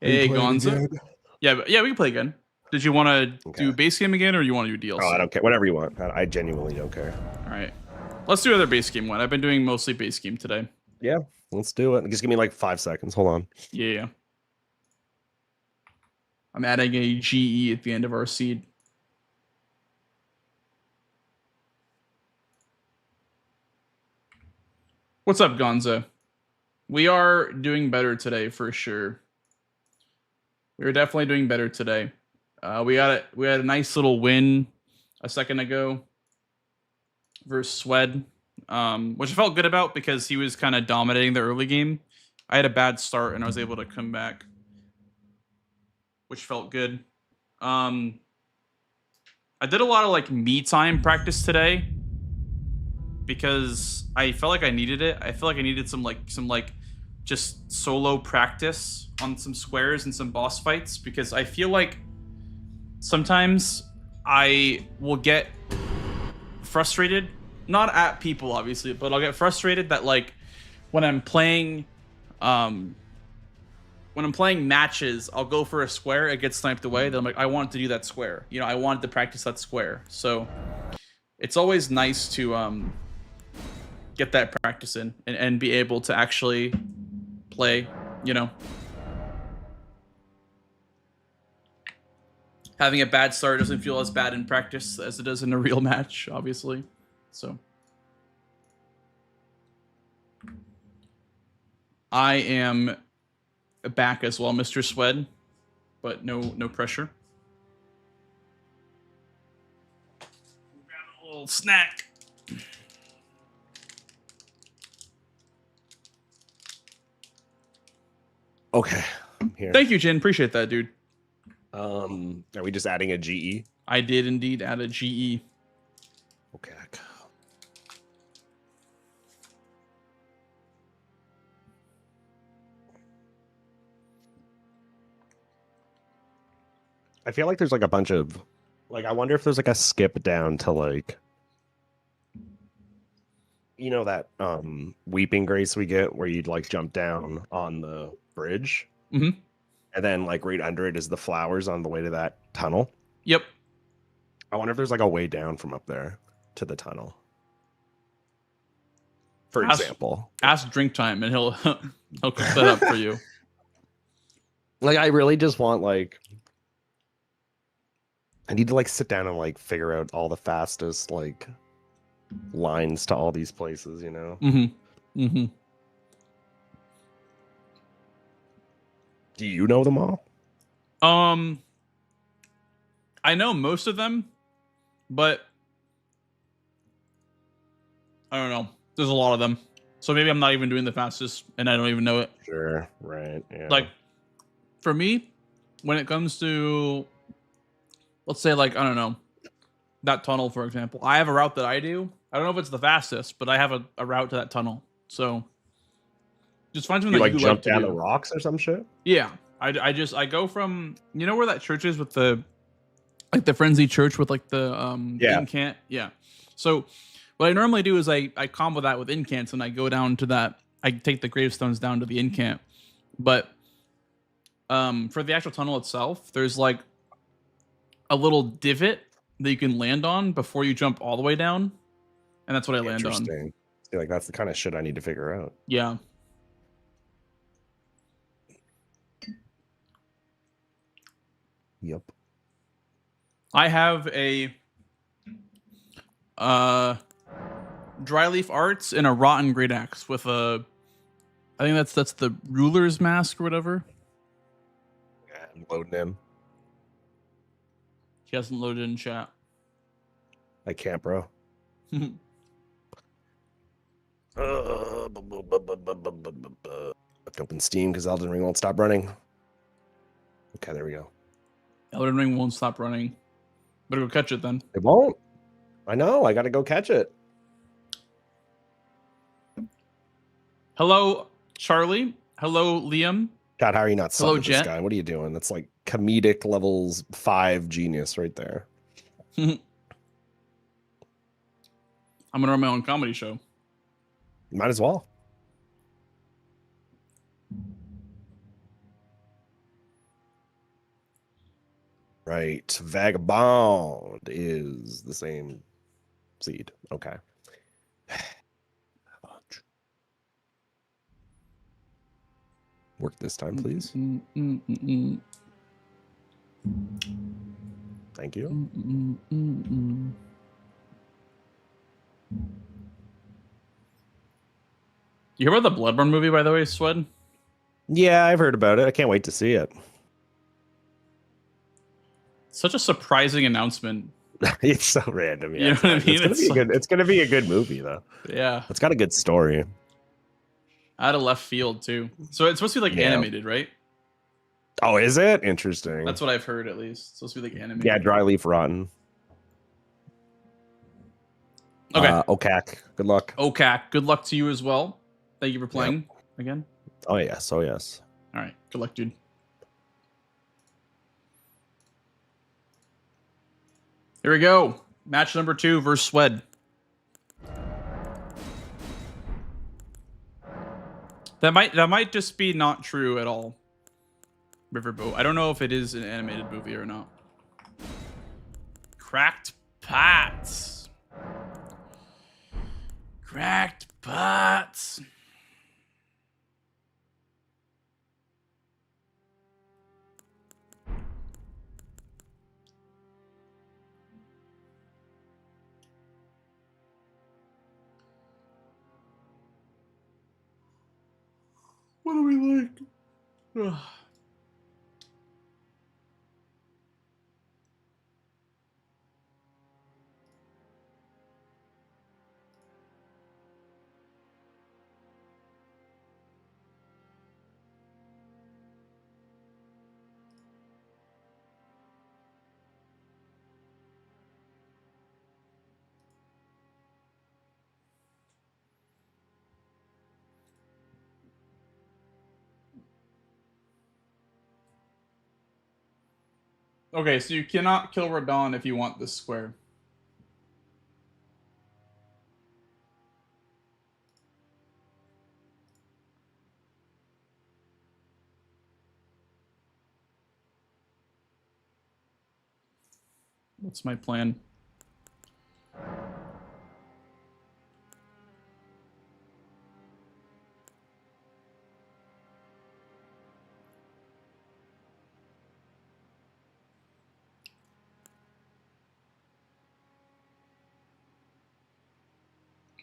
Hey, Gonza. Yeah, we can play again. Did you want to do base game again, or you want to do DLC? Oh, I don't care. Whatever you want. I genuinely don't care. All right. Let's do another base game one. I've been doing mostly base game today. Yeah, let's do it. Just give me like 5 seconds. Hold on. Yeah. I'm adding a GE at the end of our seed. What's up, Gonza? We are doing better today for sure. We are definitely doing better today. We had a nice little win a second ago versus Swed, which I felt good about because he was kind of dominating the early game. I had a bad start and I was able to come back, which felt good. I did a lot of like me time practice today because I felt like I needed it. I feel like I needed some just solo practice on some squares and some boss fights, because I feel like sometimes I will get frustrated, not at people obviously, but I'll get frustrated that like when I'm playing matches, I'll go for a square, it gets sniped away, then I'm like, I want to do that square. You know, I wanted to practice that square. So it's always nice to get that practice in and be able to actually play, you know. Having a bad start doesn't feel as bad in practice as it does in a real match, obviously. So I am back as well, Mr. Swed, but no pressure. Grab a little snack. Okay, I'm here. Thank you, Jin. Appreciate that, dude. Are we just adding a GE? I did indeed add a GE. Okay. I feel like there's like a bunch of like I wonder if there's like a skip down to like that weeping grace we get where you'd like jump down on the bridge. Mhm. And then like right under it is the flowers on the way to that tunnel. Yep. I wonder if there's like a way down from up there to the tunnel. For example. Ask Drink Time and he'll cook that up for you. Like I really just want like I need to like sit down and like figure out all the fastest like lines to all these places, you know? Mm-hmm. Mm-hmm. Do you know them all? I know most of them, but I don't know. There's a lot of them. So maybe I'm not even doing the fastest and I don't even know it. Sure, right. Yeah. Like for me, when it comes to let's say like, I don't know, that tunnel, for example. I have a route that I do. I don't know if it's the fastest, but I have a route to that tunnel. So just find something you that like you jump like to down do. the rocks or some shit? Yeah. I go from where that church is with the like the frenzied church with like the incant. Yeah. So what I normally do is I combo that with incants and I go down to that. I take the gravestones down to the incant. But for the actual tunnel itself, there's like a little divot that you can land on before you jump all the way down. And that's what I land on. Interesting. See, like that's the kind of shit I need to figure out. Yeah. Yep. I have a dry leaf arts and a rotten great axe with a I think that's the ruler's mask or whatever. Yeah, I'm loading in. He hasn't loaded in chat. I can't, bro. Have to open Steam because Elden Ring won't stop running. Okay, there we go. Elden Ring won't stop running. Better go catch it then. It won't. I know. I got to go catch it. Hello, Charlie. Hello, Liam. God, how are you not Hello, subbing this Jet. guy? What are you doing? That's like comedic levels 5 genius right there. I'm gonna run my own comedy show. Might as well. Right. Vagabond is the same seed. Okay. Work this time, please. Thank you. You hear about the Bloodborne movie, by the way, Swed? Yeah, I've heard about it. I can't wait to see it. Such a surprising announcement. It's so random. Yeah, You know what I mean? It's gonna be a good movie though. Yeah. It's got a good story. Out of left field too. So it's supposed to be like animated, right? Oh, is it? Interesting. That's what I've heard at least. It's supposed to be like animated. Yeah, dry leaf rotten. Okay. Okak. Good luck. Okay. Good luck to you as well. Thank you for playing again. Oh yes. Oh yes. All right. Good luck, dude. Here we go. Match number 2 versus Swed. That might just be not true at all. Riverboat. I don't know if it is an animated movie or not. Cracked pots. Cracked pots. What do we like? Ugh. Okay, so you cannot kill Radon if you want this square. What's my plan?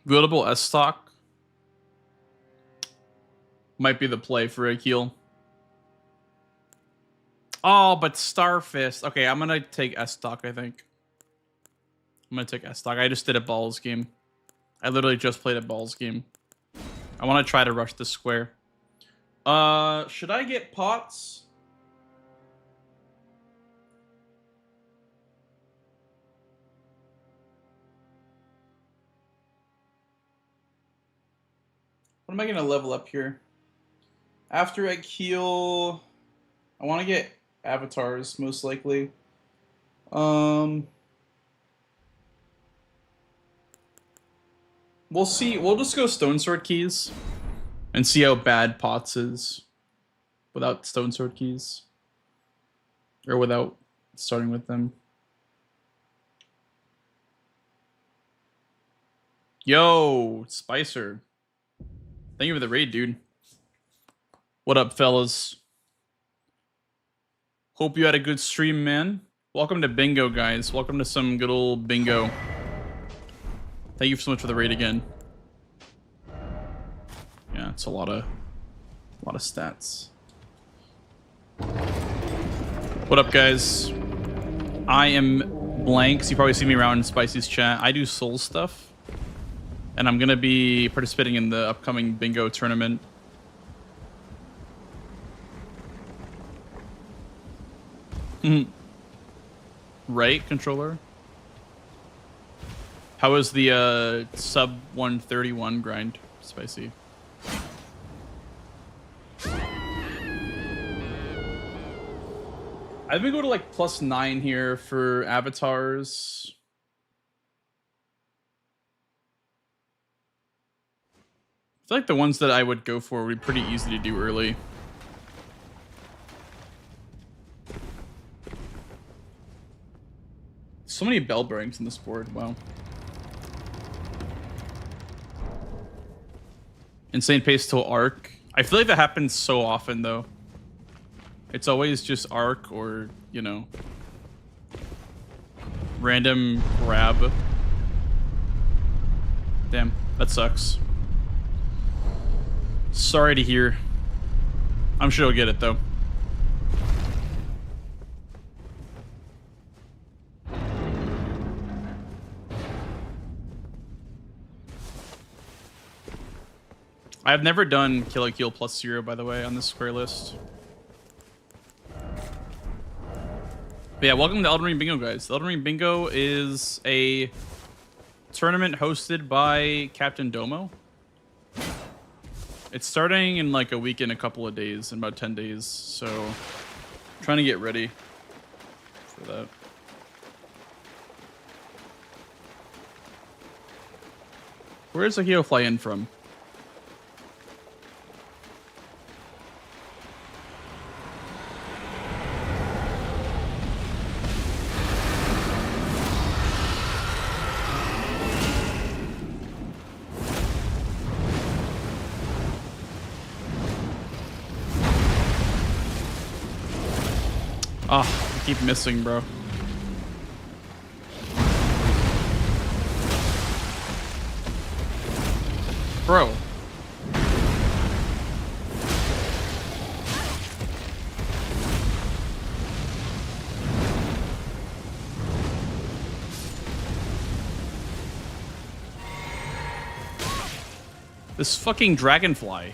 Buildable S stock might be the play for Akil. Oh, but Starfist. Okay, I'm gonna take S stock, I think. I'm gonna take S stock. I just did a balls game. I literally just played a balls game. I want to try to rush this square. Should I get pots? What am I gonna level up here? After I heal, I want to get avatars most likely. We'll see. We'll just go Stone Sword keys and see how bad Pots is without Stone Sword keys, or without starting with them. Yo, Spicer. Thank you for the raid, dude. What up, fellas? Hope you had a good stream, man. Welcome to bingo, guys. Welcome to some good old bingo. Thank you so much for the raid again. Yeah, it's a lot of stats. What up, guys? I am blank, so you probably see me around in Spicy's chat. I do soul stuff, and I'm gonna be participating in the upcoming bingo tournament. Right, controller? How was the sub 131 grind, Spicy? I think go to like +9 here for avatars. I feel like the ones that I would go for would be pretty easy to do early. So many bell bearings in this board, wow. Insane pace till arc. I feel like that happens so often though. It's always just arc or, you know, random grab. Damn, that sucks. Sorry to hear. I'm sure he'll get it though. I've never done Kill a Kill +0, by the way, on this square list. But yeah, welcome to Elden Ring Bingo, guys. The Elden Ring Bingo is a tournament hosted by Captain Domo. It's starting in like a week and a couple of days, in about 10 days. So, I'm trying to get ready for that. Where does Akio fly in from? Oh, I keep missing, bro. Bro. This fucking dragonfly.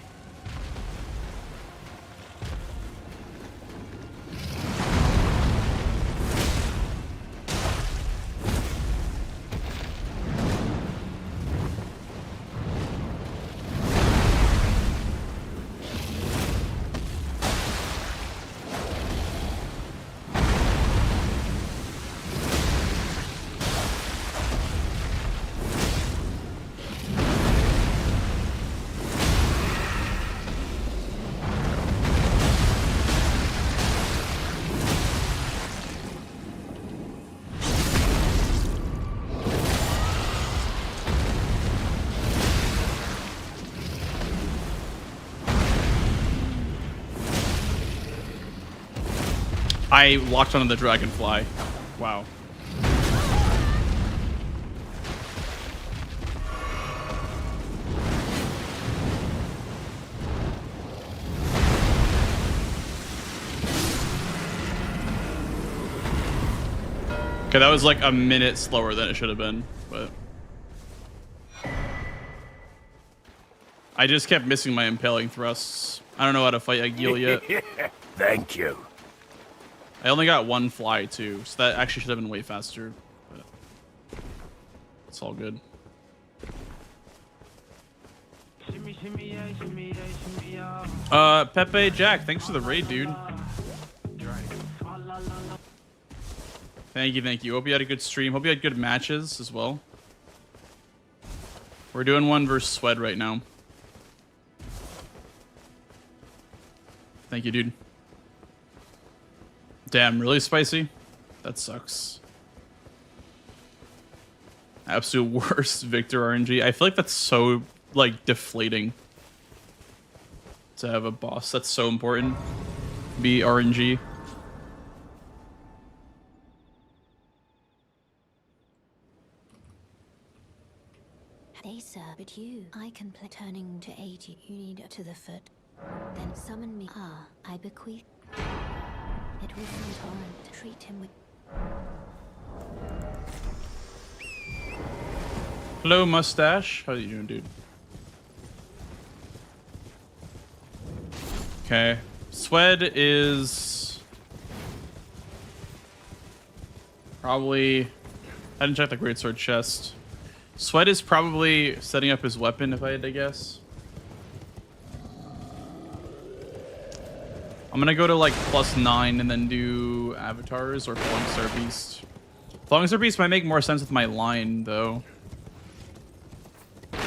I locked onto the dragonfly. Wow. Okay, that was like a minute slower than it should have been, but I just kept missing my impaling thrusts. I don't know how to fight a Gil yet. Thank you. I only got one fly too, so that actually should have been way faster. But it's all good. Pepe Jack, thanks for the raid, dude. Thank you, thank you. Hope you had a good stream. Hope you had good matches as well. We're doing one versus Swed right now. Thank you, dude. Damn, really spicy? That sucks. Absolute worst Victor RNG. I feel like that's so, like, deflating to have a boss that's so important be RNG. They sir, but you, I can play turning to aid you. You need to the foot. Then summon me. Ah, I bequeath. It was some torrent to treat him with. Hello, mustache. How you doing, dude? Okay. Swed is probably. I didn't check the greatsword chest. Swed is probably setting up his weapon, if I had to guess. I'm gonna go to like +9 and then do avatars or Falling Star Beast. Falling Star Beast might make more sense with my line, though. I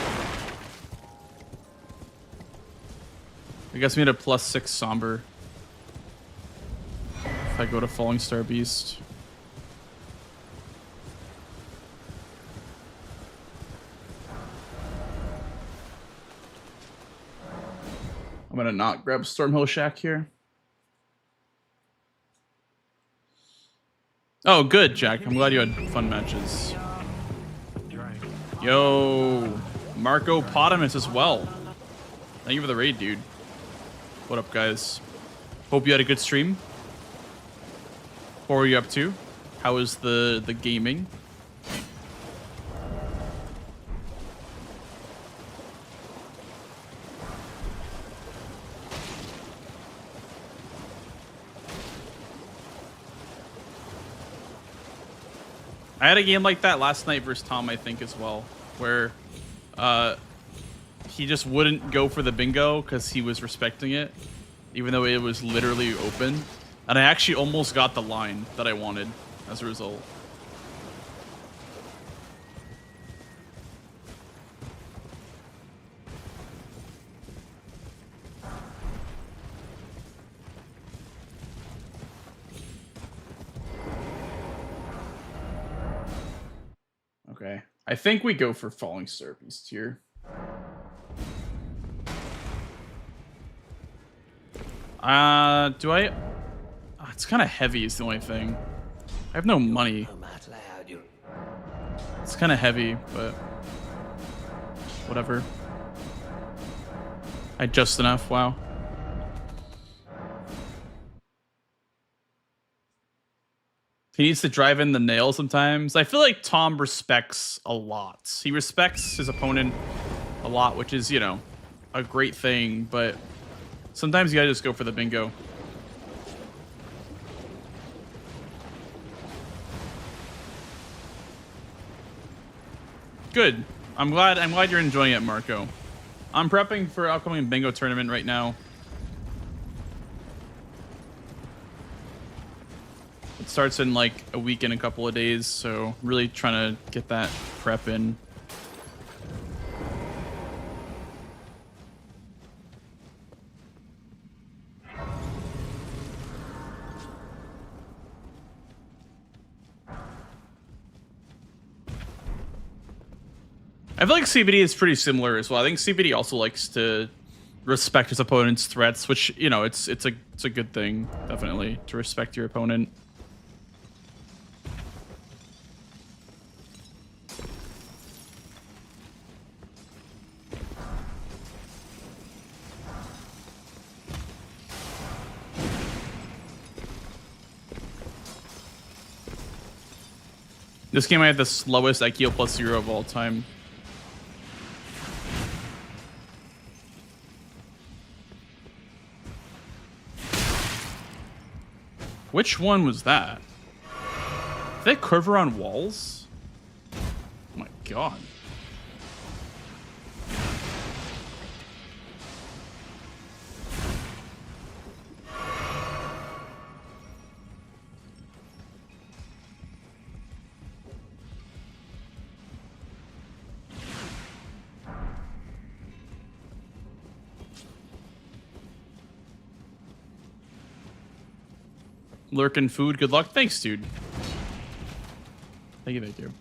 guess we need a +6 Somber if I go to Falling Star Beast. I'm gonna not grab Stormhill Shack here. Oh, good, Jack. I'm glad you had fun matches. Yo, Marco Potamus as well. Thank you for the raid, dude. What up, guys? Hope you had a good stream. What were you up to? How was the gaming? I had a game like that last night versus Tom, I think, as well, where he just wouldn't go for the bingo because he was respecting it, even though it was literally open. And I actually almost got the line that I wanted as a result. Okay. I think we go for Falling Star Beast here. Do I? Oh, it's kind of heavy is the only thing. I have no money. It's kind of heavy, but whatever. I just enough, wow. He needs to drive in the nail sometimes. I feel like Tom respects a lot. He respects his opponent a lot, which is, you know, a great thing, but sometimes you gotta just go for the bingo. Good. I'm glad you're enjoying it, Marco. I'm prepping for upcoming bingo tournament right now. It starts in like a week and a couple of days, so really trying to get that prep in. I feel like CBD is pretty similar as well. I think CBD also likes to respect his opponent's threats, which, you know, it's a good thing, definitely, to respect your opponent. This game I had the slowest IQ +0 of all time. Which one was that? Did they quiver on walls? Oh my god. Lurkin food, good luck. Thanks, dude. Thank you, thank you.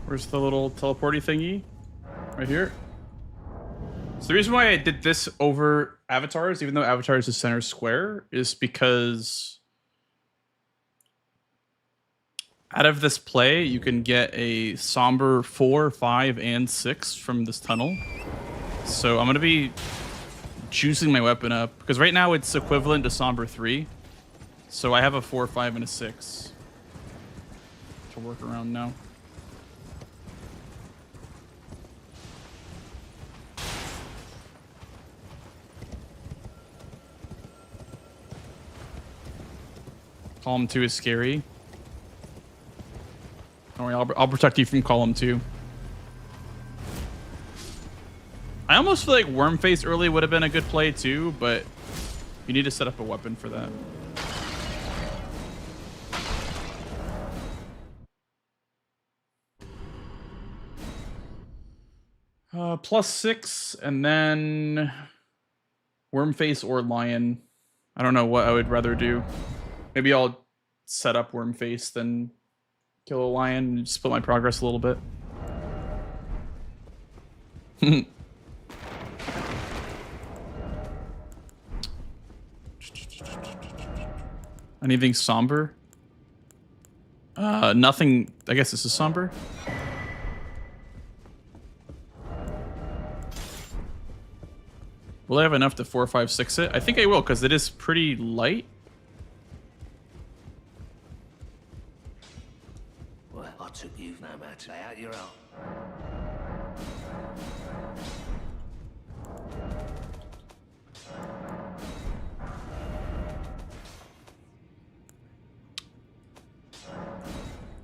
Where's the little teleporty thingy? Right here. So the reason why I did this over avatars, even though avatars is center square, is because out of this play, you can get a somber 4, 5, and 6 from this tunnel. So I'm going to be juicing my weapon up, because right now it's equivalent to somber 3. So I have a 4, 5, and a 6 to work around now. Column 2 is scary. Don't worry, I'll protect you from column 2. I almost feel like Wormface early would have been a good play too, but you need to set up a weapon for that. +6, and then Wormface or Lion. I don't know what I would rather do. Maybe I'll set up Wormface, then kill a Lion and split my progress a little bit. Anything somber? Nothing. I guess this is somber. Will I have enough to 4, 5, 6 it? I think I will, because it is pretty light. Well, I took you no matter. Lay out your own.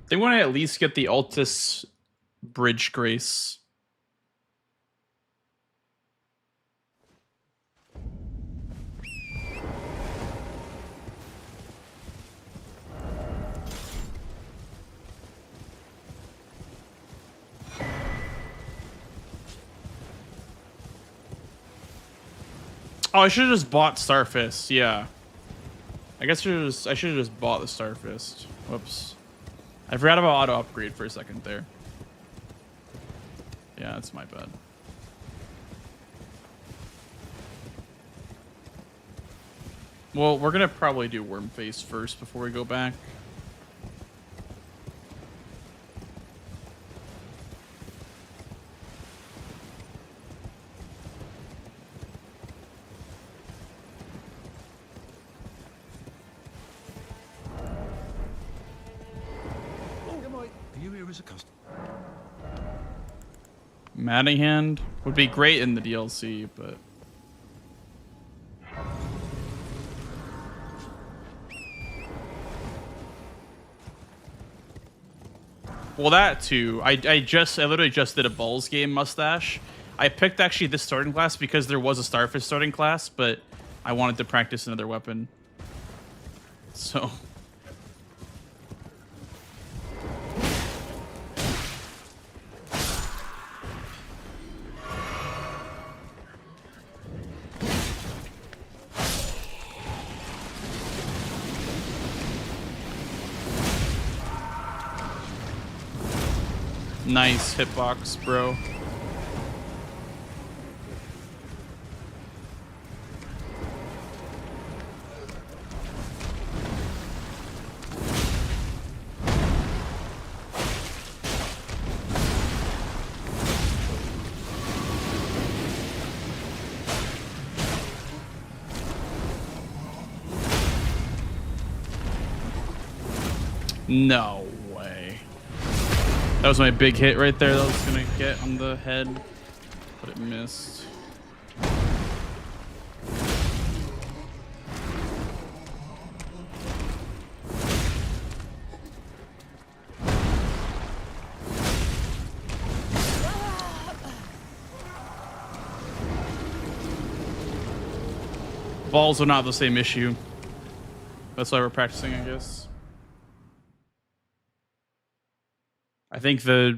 They want to at least get the Altus Bridge Grace Oh, I should have just bought Starfist. Yeah. I guess I should have just bought the Starfist. Whoops. I forgot about auto upgrade for a second there. Yeah, that's my bad. Well, we're gonna probably do Wormface first before we go back. View here as a customer. Matting would be great in the DLC, but well, that too. I literally just did a Balls game mustache. I picked actually this starting class because there was a Starfish starting class, but I wanted to practice another weapon. So nice hitbox, bro. No way. That was my big hit right there that I was gonna get on the head, but it missed. Balls are not the same issue. That's why we're practicing, I guess. I think the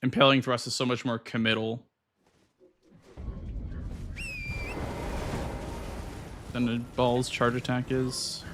impaling thrust is so much more committal than the Ball's charge attack is.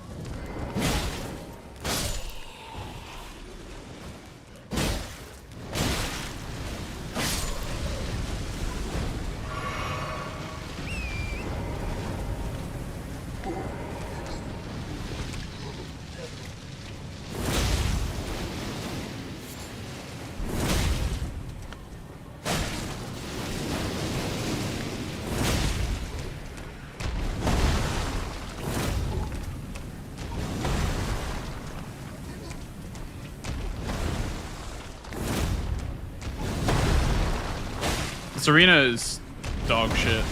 This arena is dog shit.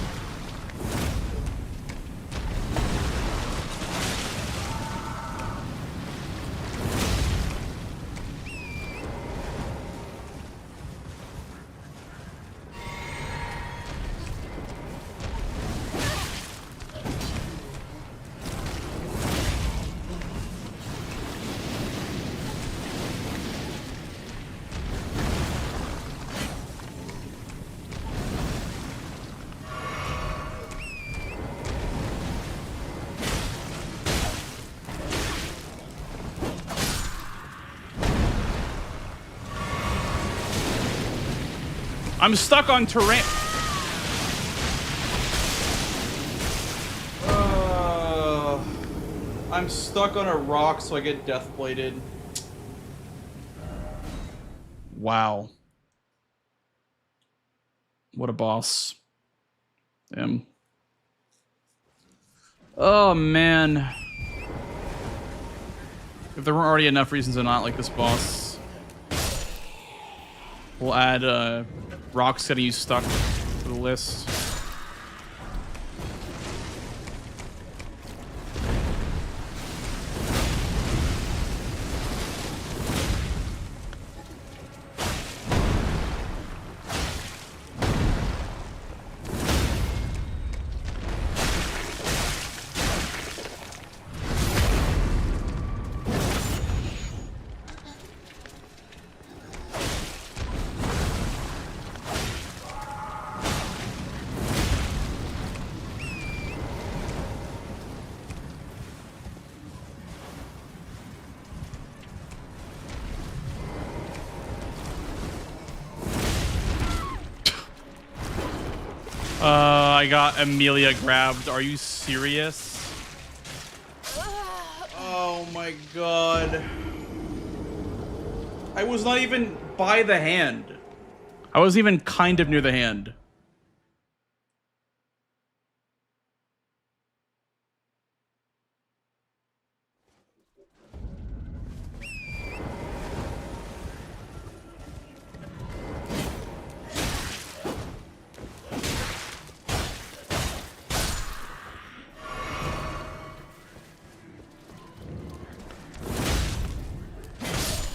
I'm stuck on terrain. I'm stuck on a rock, so I get death bladed. Wow. What a boss. Damn. Oh, man. If there weren't already enough reasons to not like this boss, we'll add rocks getting you stuck to the list. I got Amelia grabbed. Are you serious? Oh my god. I was not even by the hand. I wasn't even kind of near the hand.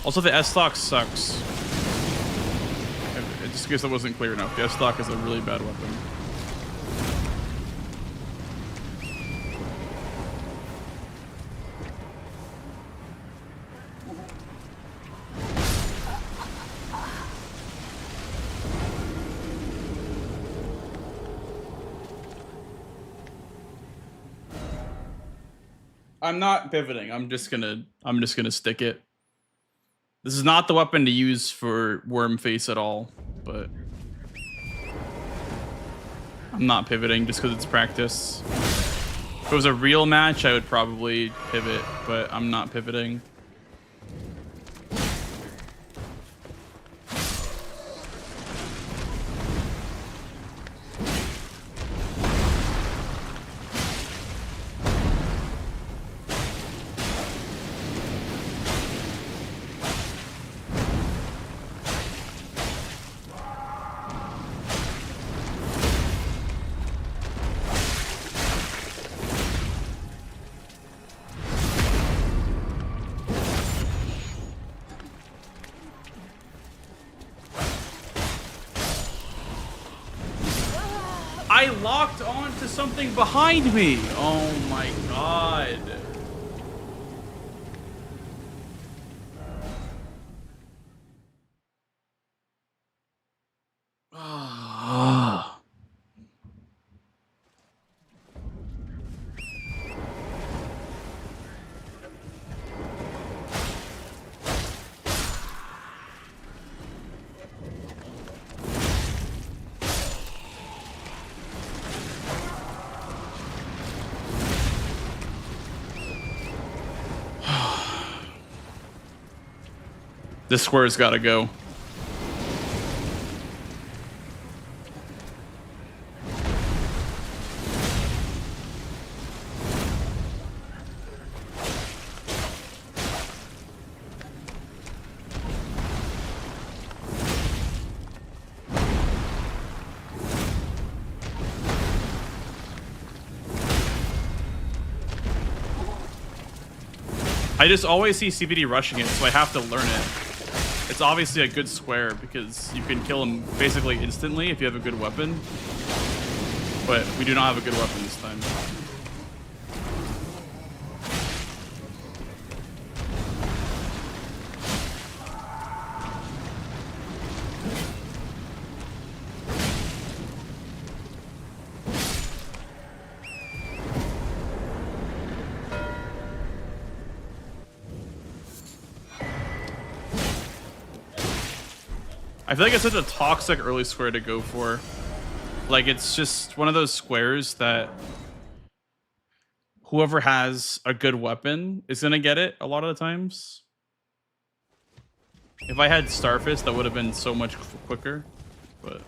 Also, the S-Stock sucks. Just in case that wasn't clear enough, the S-Stock is a really bad weapon. I'm not pivoting. I'm just gonna stick it. This is not the weapon to use for Worm Face at all, but I'm not pivoting just because it's practice. If it was a real match, I would probably pivot, but I'm not pivoting. I locked onto something behind me. Oh my god. Ah. This square's gotta go. I just always see CBD rushing it, so I have to learn it. It's obviously a good square because you can kill him basically instantly if you have a good weapon. But we do not have a good weapon this time. I feel like it's such a toxic early square to go for. Like, it's just one of those squares that whoever has a good weapon is gonna get it a lot of the times. If I had Starfist, that would have been so much quicker, but...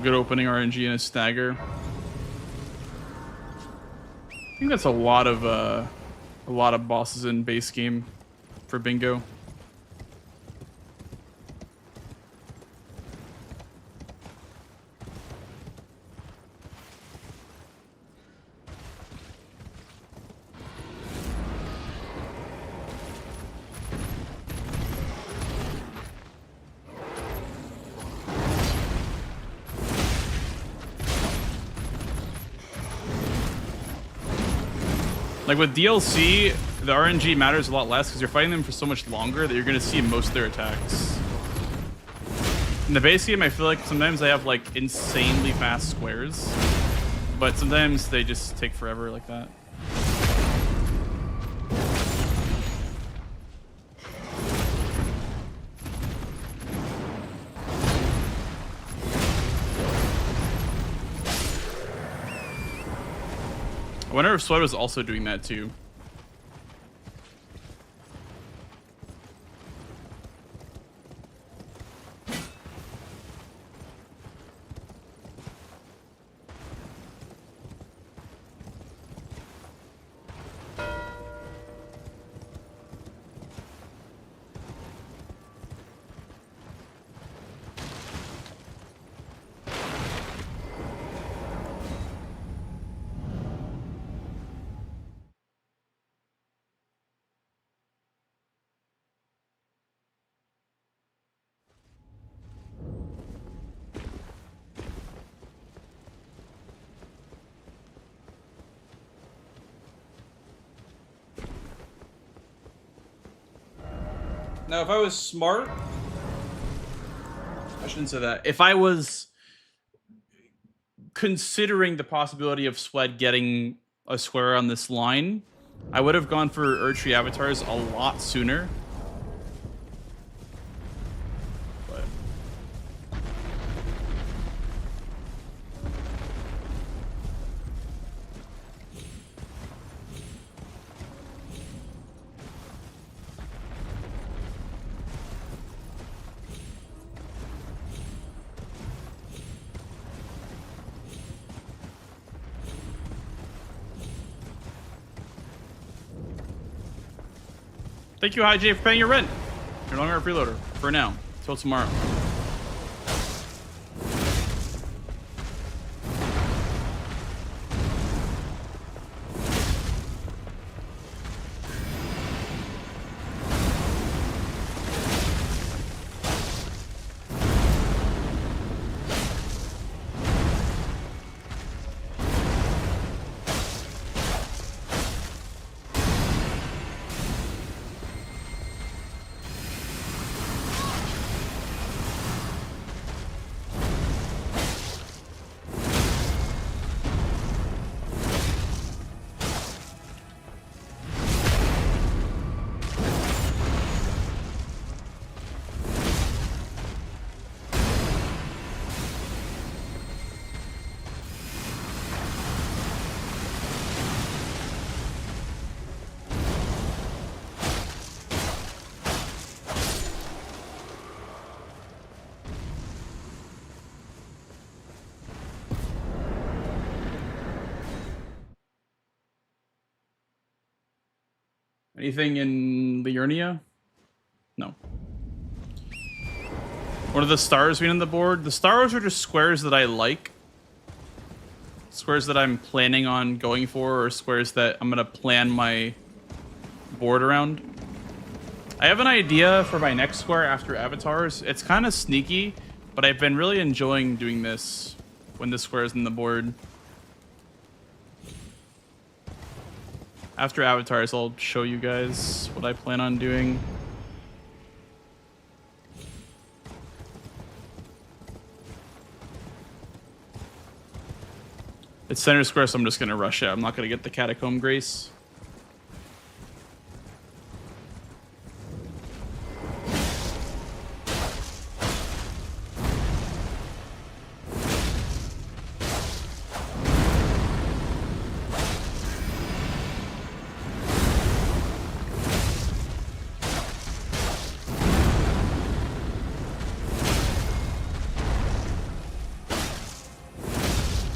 Good opening RNG and a stagger. I think that's a lot of bosses in base game for bingo. Like with DLC, the RNG matters a lot less because you're fighting them for so much longer that you're going to see most of their attacks. In the base game, I feel like sometimes they have like insanely fast squares, but sometimes they just take forever like that. I wonder if Sweat was also doing that too. Now, if I was smart, I shouldn't say that. If I was considering the possibility of Sweat getting a square on this line, I would have gone for Erdtree avatars a lot sooner. But thank you, HiJ, for paying your rent. You're no longer a freeloader for now. Till tomorrow. Anything in Liurnia? No. What are the stars being on the board? The stars are just squares that I like. Squares that I'm planning on going for, or squares that I'm gonna plan my board around. I have an idea for my next square after avatars. It's kind of sneaky, but I've been really enjoying doing this when this square is in the board. After avatars, I'll show you guys what I plan on doing. It's center square, so I'm just gonna rush it. I'm not gonna get the Catacomb Grace.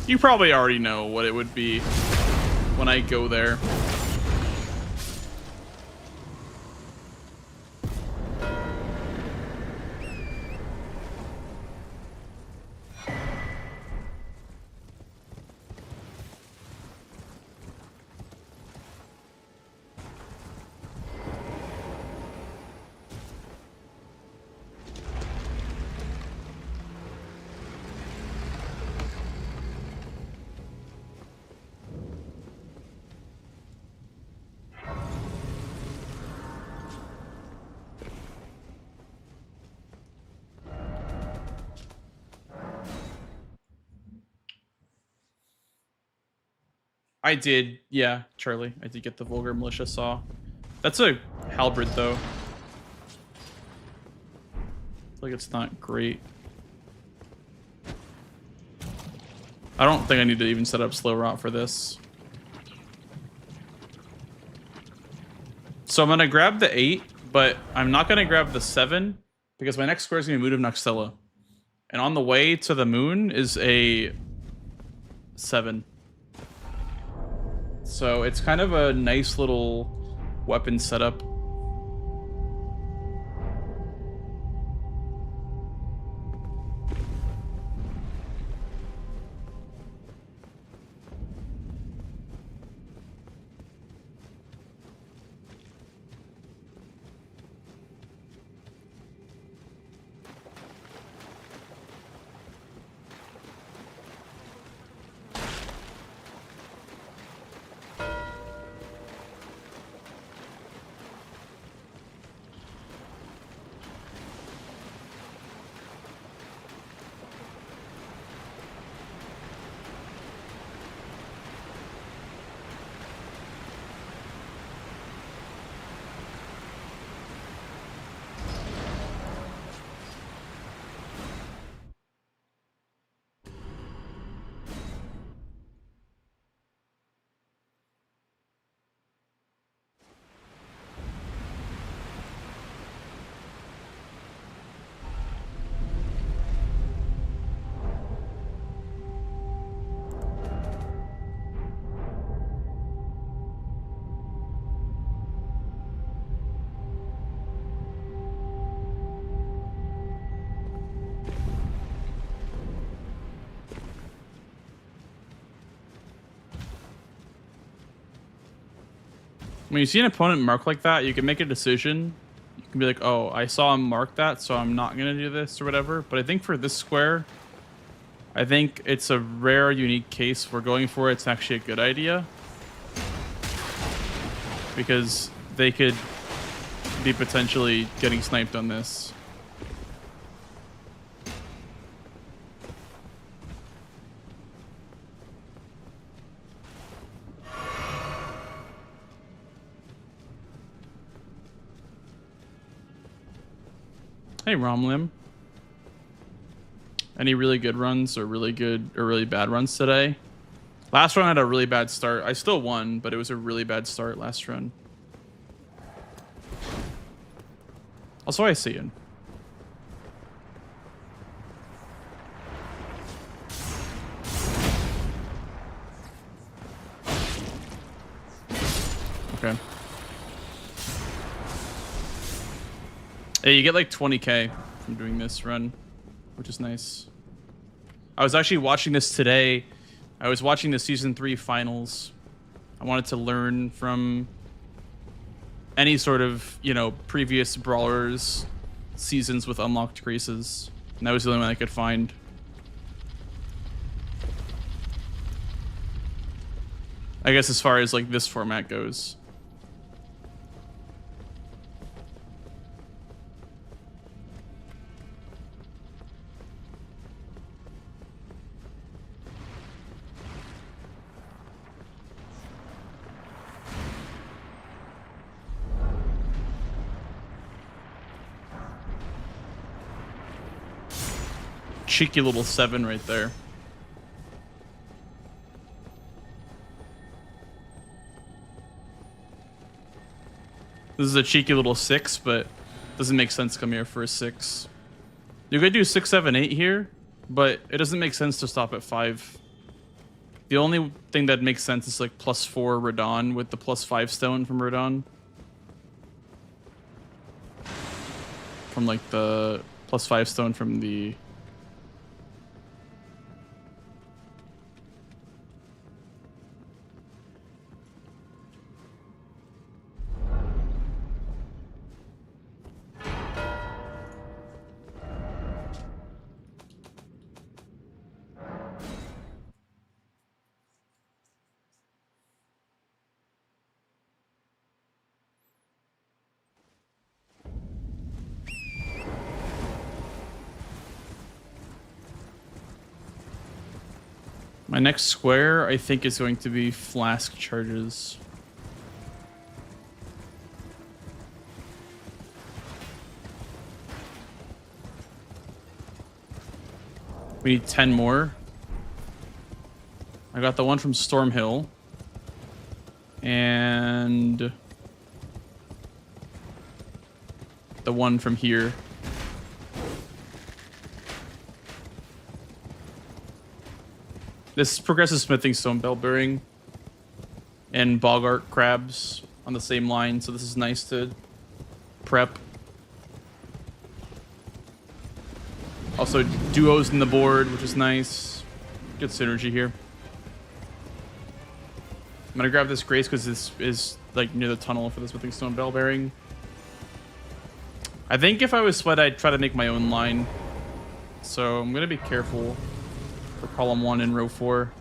You probably already know what it would be when I go there. I did, yeah, Charlie. I did get the Vulgar Militia Saw. That's a halberd, though. I feel like it's not great. I don't think I need to even set up slow rot for this. So I'm gonna grab the 8, but I'm not gonna grab the 7 because my next square is gonna be Moon of Noxtella. And on the way to the moon is a 7. So it's kind of a nice little weapon setup. When you see an opponent mark like that, you can make a decision. You can be like, oh, I saw him mark that, so I'm not going to do this or whatever. But I think for this square, I think it's a rare, unique case. We're going for it. It's actually a good idea. Because they could be potentially getting sniped on this. Hey, Romlim. Any really good runs or really good or really bad runs today? Last run had a really bad start. I still won, but it was a really bad start last run. Also, I see you. Okay. Hey, you get like 20k from doing this run, which is nice. I was actually watching this today. I was watching the season 3 finals. I wanted to learn from any sort of, you know, previous brawlers seasons with unlocked graces, and that was the only one I could find. I guess as far as like this format goes. Cheeky little 7 right there. This is a cheeky little 6, but doesn't make sense to come here for a 6. You could do 6, 7, 8 here, but it doesn't make sense to stop at 5. The only thing that makes sense is like +4 Radon with the +5 stone from Radon. From like the +5 stone from the... My next square, I think, is going to be flask charges. We need 10 more. I got the one from Stormhill. And the one from here. This is progressive smithing, stone bell bearing, and bogart crabs on the same line, so this is nice to prep. Also duos in the board, which is nice. Good synergy here. I'm gonna grab this grace because this is like near the tunnel for the smithing stone bell bearing. I think if I was sweat, I'd try to make my own line. So I'm gonna be careful for column 1 and row 4.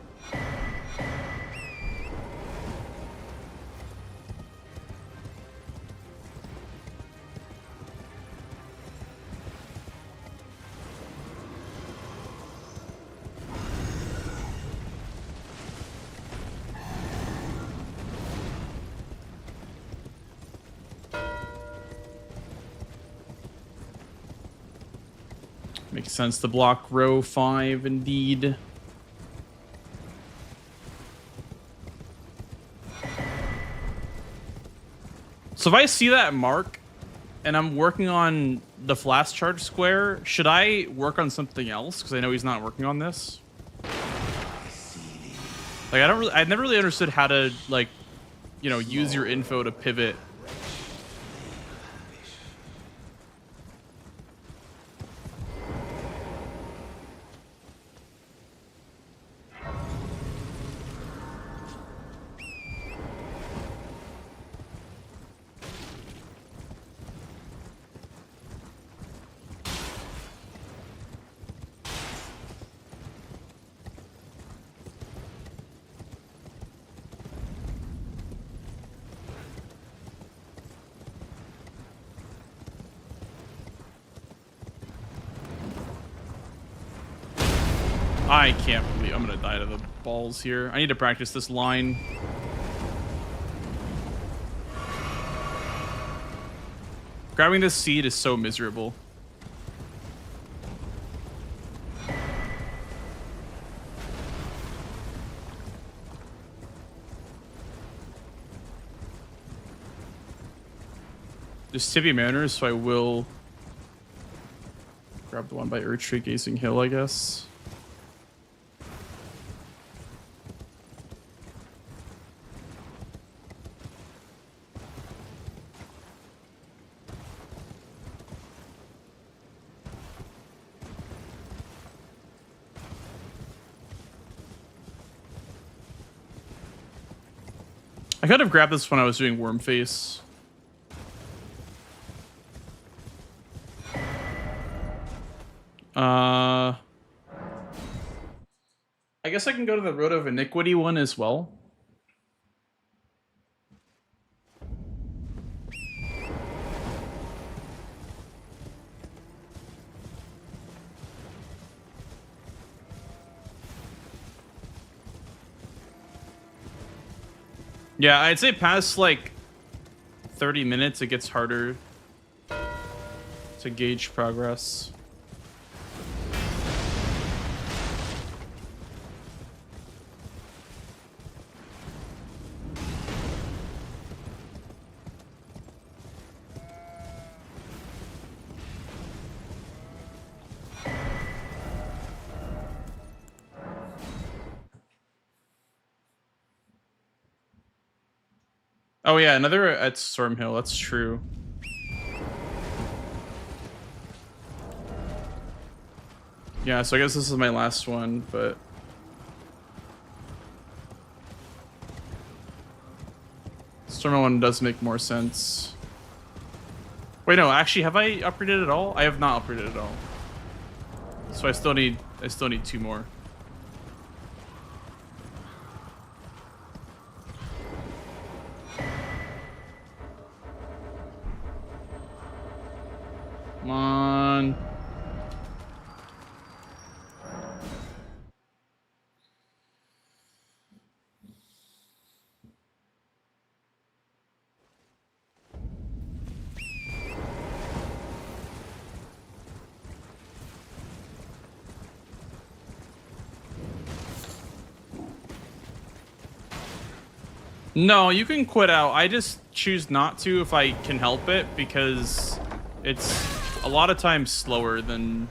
Makes sense to block row 5 indeed. So if I see that mark and I'm working on the flask charge square, should I work on something else? Because I know he's not working on this. Like I never really understood how to, like, you know, use your info to pivot. I can't believe I'm gonna die to the balls here. I need to practice this line. Grabbing this seed is so miserable. There's Tibby Manor, so I will grab the one by Strategizing Hill, I guess. I could have grabbed this when I was doing Worm Face. I guess I can go to the Road of Iniquity one as well. Yeah, I'd say past like 30 minutes, it gets harder to gauge progress. Oh yeah, another at Stormhill, that's true. Yeah, so I guess this is my last one, but Stormhill one does make more sense. Wait, no, actually, have I upgraded at all? I have not upgraded at all. So I still need 2 more. Come on. No, you can quit out. I just choose not to if I can help it because it's a lot of times slower than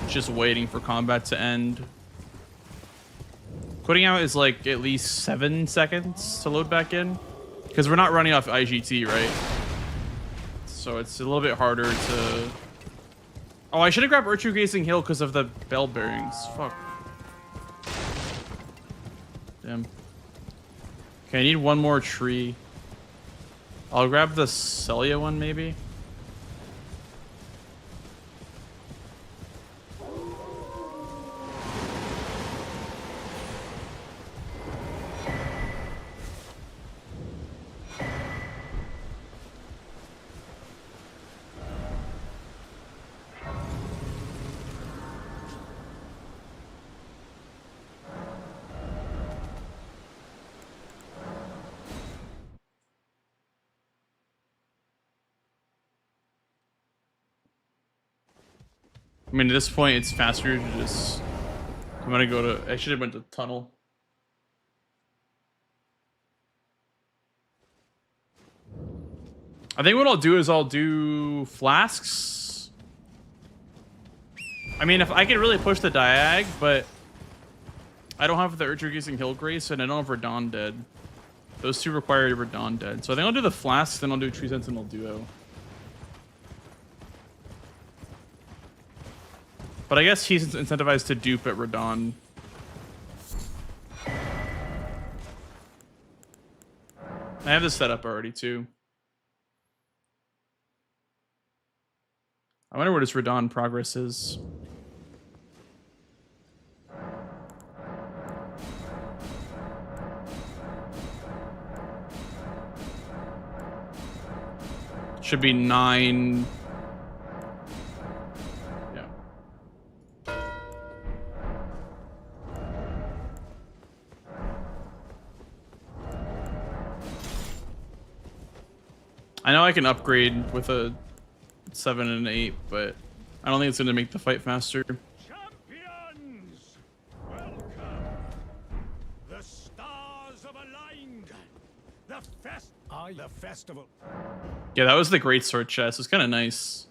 just waiting for combat to end. Quitting out is like at least 7 seconds to load back in because we're not running off IGT, right? So it's a little bit harder to... Oh, I should have grabbed Strategizing Hill because of the bell bearings. Fuck. Damn. Okay, I need one more tree. I'll grab the Celia one, maybe. I mean, at this point, it's faster to just... I'm gonna go to... I should have went to tunnel. I think what I'll do is I'll do flasks. I mean, if I could really push the diag, but I don't have the Strategizing Hill Grace, and I don't have Radon Dead. Those two require Radon Dead. So I think I'll do the flasks, then I'll do Tree Sentinel Duo. But I guess he's incentivized to dupe at Radon. I have this set up already, too. I wonder what his Radon progress is. Should be 9... I know I can upgrade with a 7 and an 8, but I don't think it's going to make the fight faster. Champions! Welcome! The stars have aligned! The festival! Yeah, that was the great sword chest. It's kind of nice.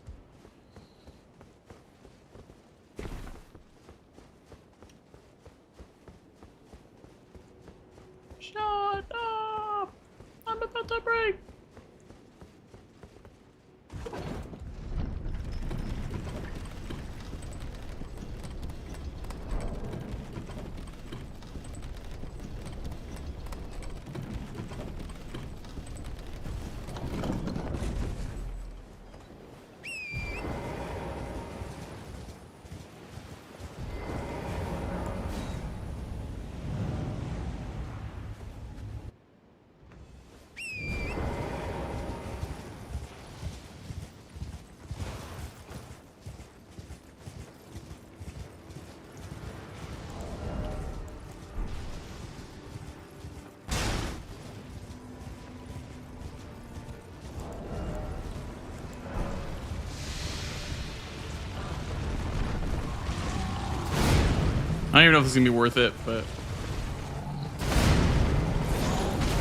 Shut up! I'm about to break! I don't even know if it's gonna be worth it, but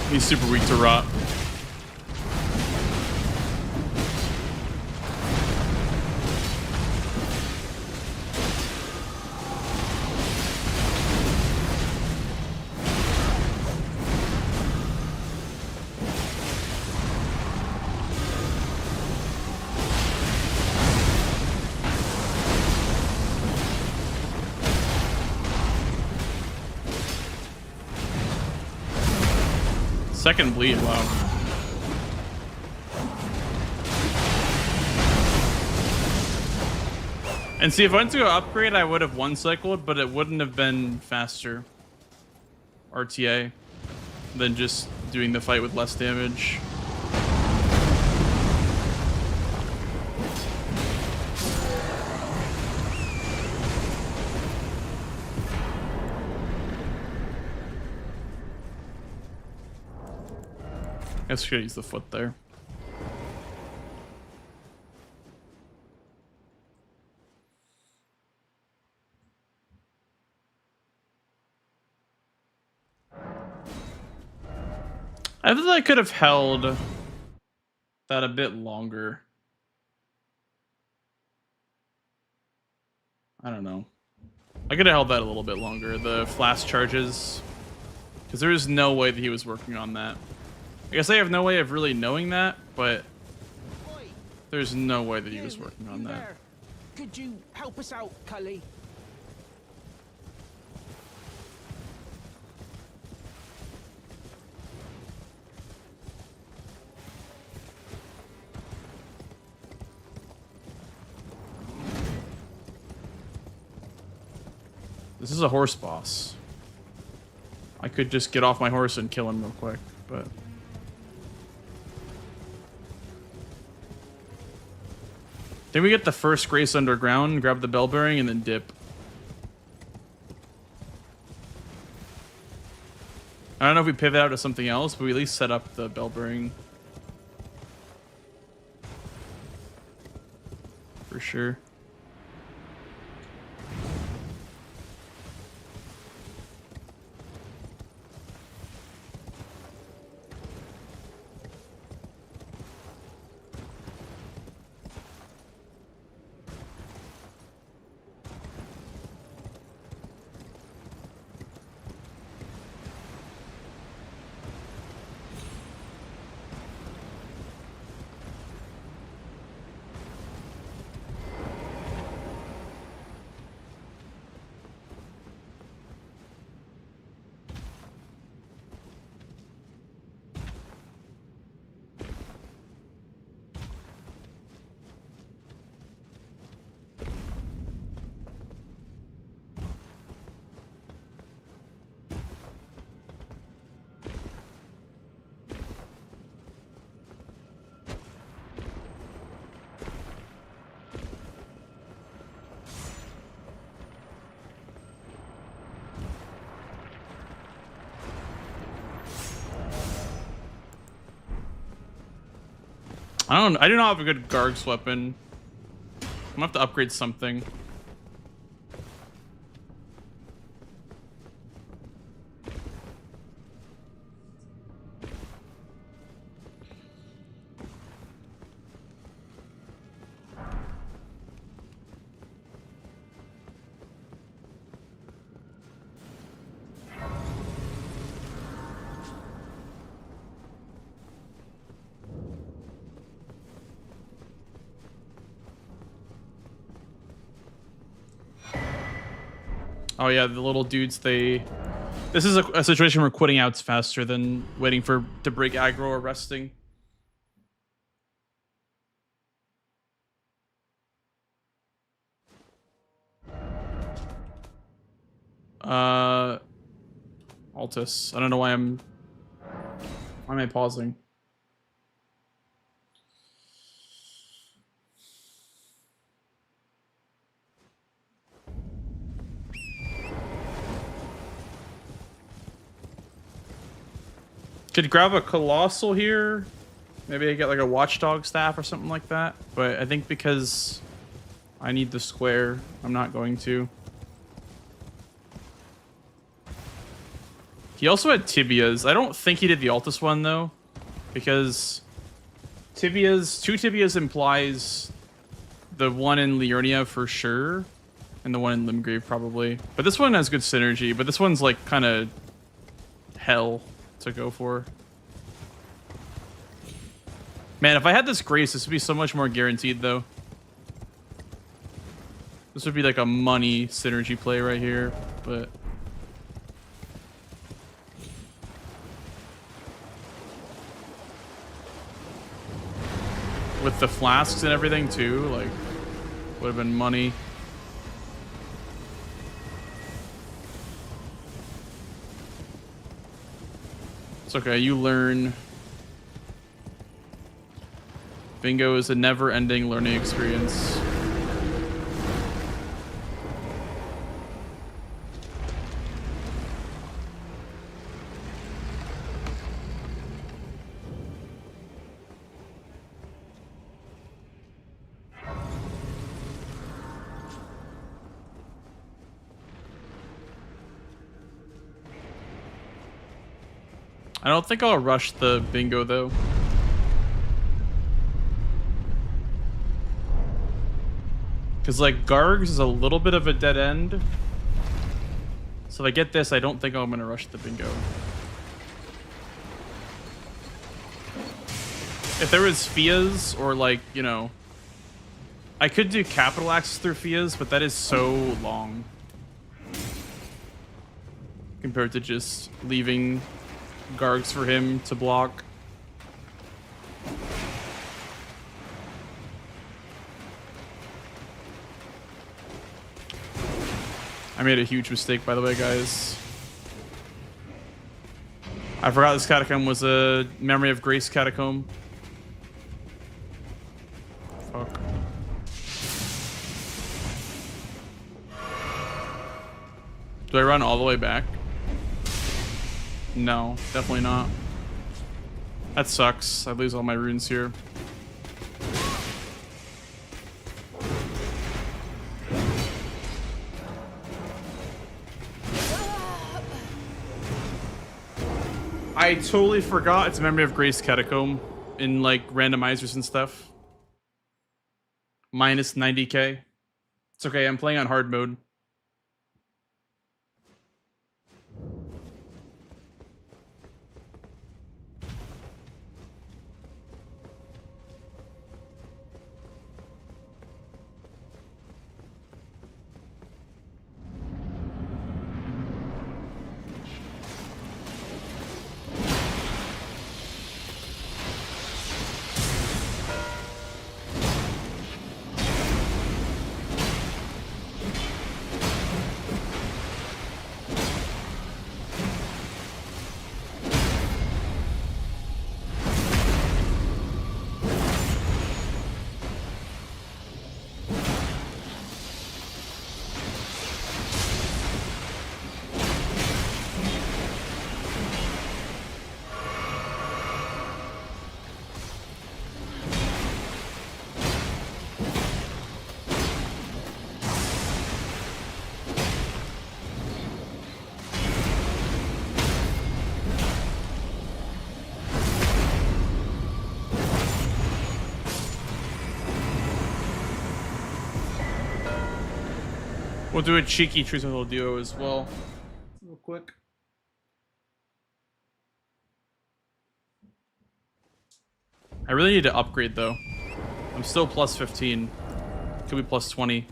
he's super weak to rot. Second bleed, wow. And see, if I went to go upgrade, I would have one cycled, but it wouldn't have been faster RTA than just doing the fight with less damage. I guess we should use the foot there. I thought I could have held that a bit longer. I don't know. I could have held that a little bit longer. The flash charges. Because there is no way that he was working on that. I guess I have no way of really knowing that, but there's no way that he was working on that. There. Could you help us out, Cully? This is a horse boss. I could just get off my horse and kill him real quick, but... Then we get the first Grace underground, grab the bell bearing, and then dip. I don't know if we pivot out to something else, but we at least set up the bell bearing. For sure. I do not have a good Garg's weapon. I'm gonna have to upgrade something. Oh yeah, the little dudes, they... This is a situation where quitting out's faster than waiting to break aggro or resting. Altus. I don't know why am I pausing? Could grab a colossal here. Maybe I get like a watchdog staff or something like that. But I think because I need the square, I'm not going to. He also had tibias. I don't think he did the Altus one though, because tibias, 2 tibias implies the one in Liurnia for sure, and the one in Limgrave probably. But this one has good synergy. But this one's like kind of hell to go for. Man, if I had this Grace, this would be so much more guaranteed though. This would be like a money synergy play right here, but with the flasks and everything too, like would have been money. It's okay, you learn. Bingo is a never-ending learning experience. I don't think I'll rush the bingo though. Because like Gargs is a little bit of a dead end. So if I get this, I don't think I'm going to rush the bingo. If there was Fias or like, you know, I could do capital access through Fias, but that is so long. Compared to just leaving Gargs for him to block. I made a huge mistake, by the way, guys. I forgot this catacomb was a Memory of Grace catacomb. Fuck. Do I run all the way back? No, definitely not. That sucks. I lose all my runes here. I totally forgot it's a Memory of Grace catacomb in like randomizers and stuff. Minus 90k. It's okay, I'm playing on hard mode. We'll do a cheeky Truth and Duo as well. Real quick. I really need to upgrade though. I'm still plus 15. Could be plus 20.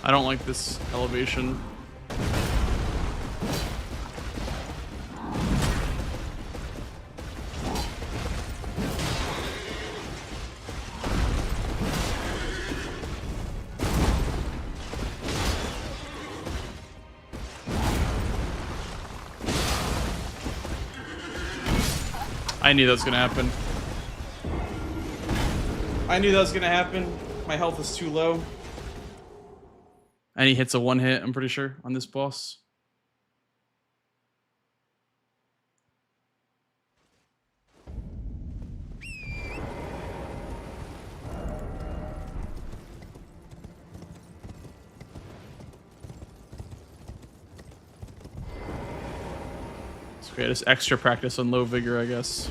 I don't like this elevation. I knew that was gonna happen. I knew that was gonna happen. My health is too low. And he hits a one hit, I'm pretty sure, on this boss. It's great. It's extra practice on low vigor, I guess.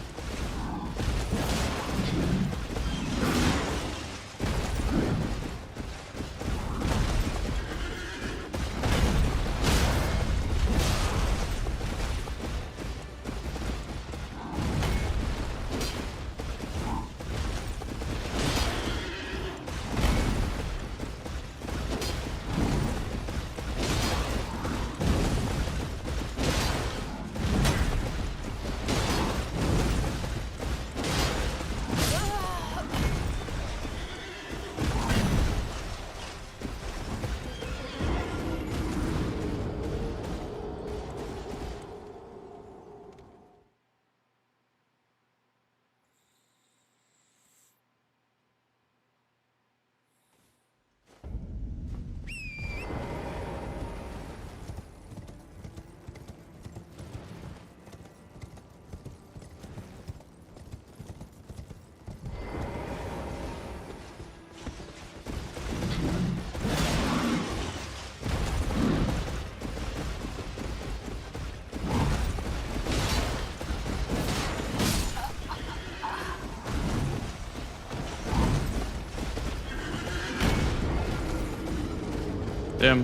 Damn.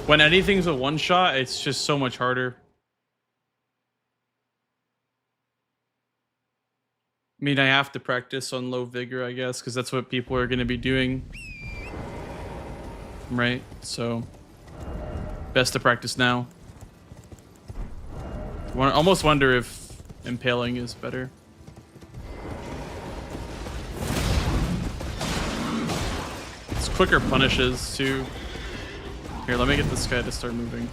When anything's a one shot, it's just so much harder. I mean, I have to practice on low vigor, I guess, because that's what people are going to be doing. Right? So, best to practice now. I almost wonder if impaling is better. It's quicker punishes, too. Here, let me get this guy to start moving.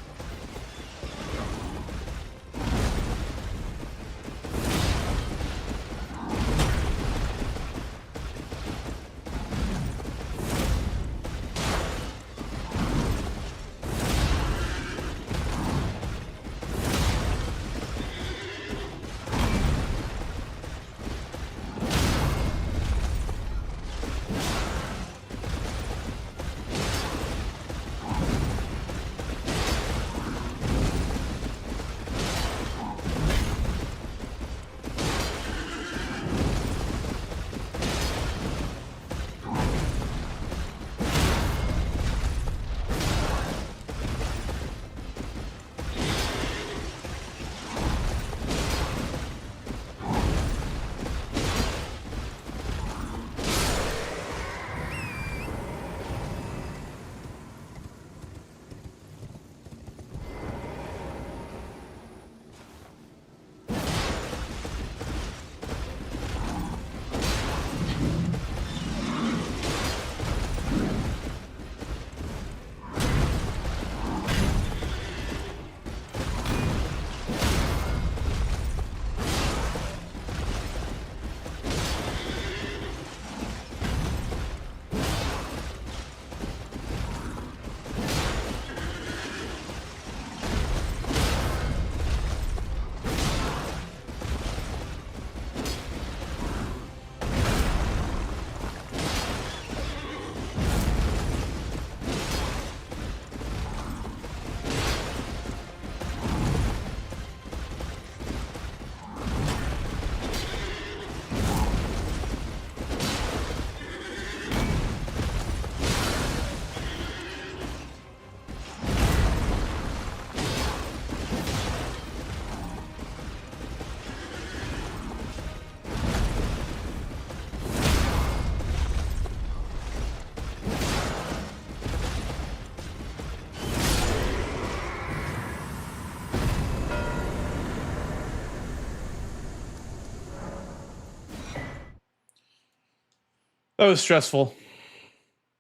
That was stressful.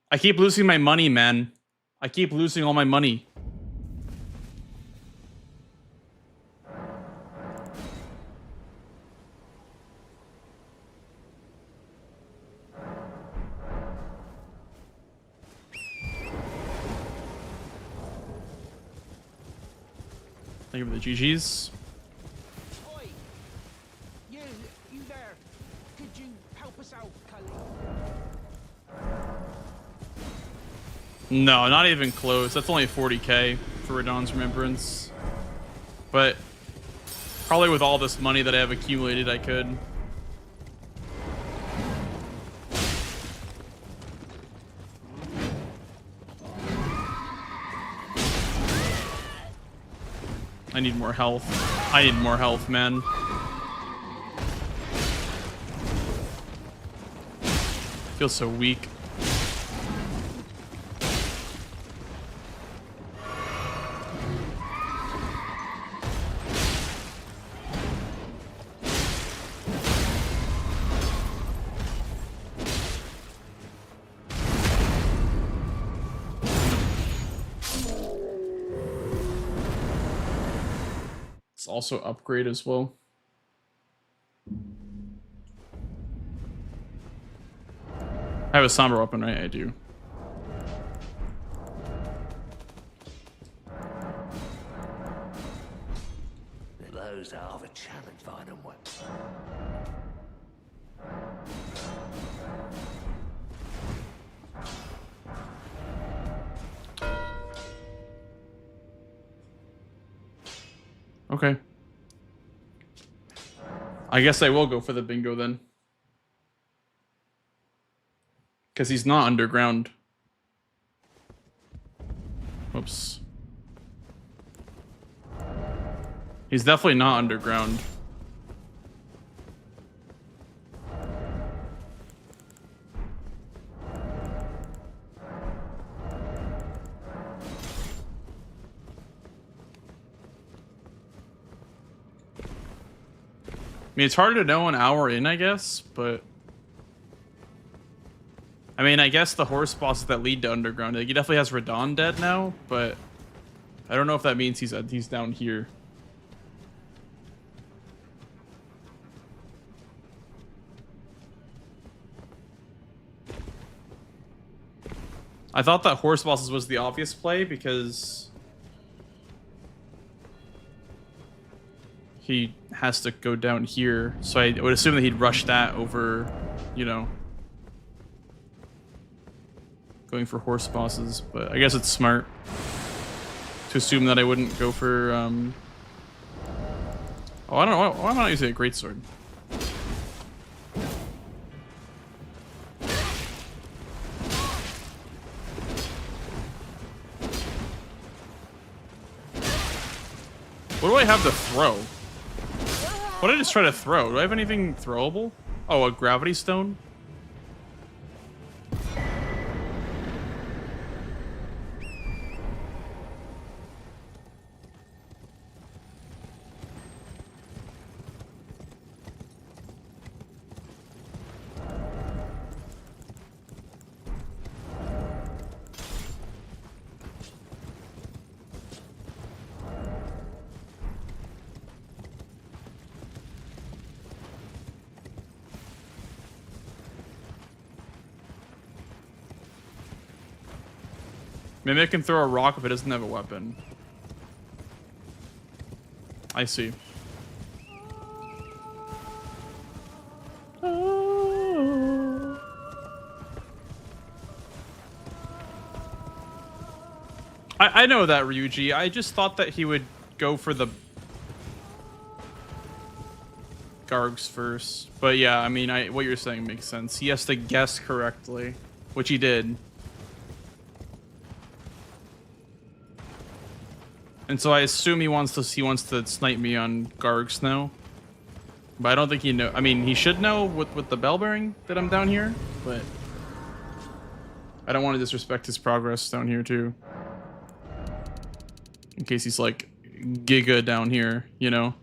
I keep losing my money, man. I keep losing all my money. Thank you for the GGs. Oi! You there? Could you help us out, Cully? No, not even close. That's only 40k for Radon's Remembrance. But probably with all this money that I have accumulated, I could. I need more health. I need more health, man. I feel so weak. It's also upgrade as well. I have a somber weapon, right? I do. Those are of a challenge, finding one. Okay. I guess I will go for the bingo then. Because he's not underground. Whoops. He's definitely not underground. I mean, it's hard to know an hour in, I guess, but... I mean, I guess the horse bosses that lead to underground, like, he definitely has Radon dead now, but... I don't know if that means he's down here. I thought that horse bosses was the obvious play, because... he has to go down here, so I would assume that he'd rush that over, you know, going for horse bosses. But I guess it's smart to assume that I wouldn't go for. Oh, I don't know. Why am I not using a greatsword? What do I have to throw? What did I just try to throw? Do I have anything throwable? Oh, a gravity stone? Maybe I can throw a rock if it doesn't have a weapon. I see. I know that, Ryuji. I just thought that he would go for the Gargs first. But yeah, I mean, what you're saying makes sense. He has to guess correctly, which he did. And so I assume he wants to snipe me on Gargs now. But I don't think he know. I mean, he should know with the bell bearing that I'm down here, but I don't want to disrespect his progress down here too. In case he's like Giga down here, you know.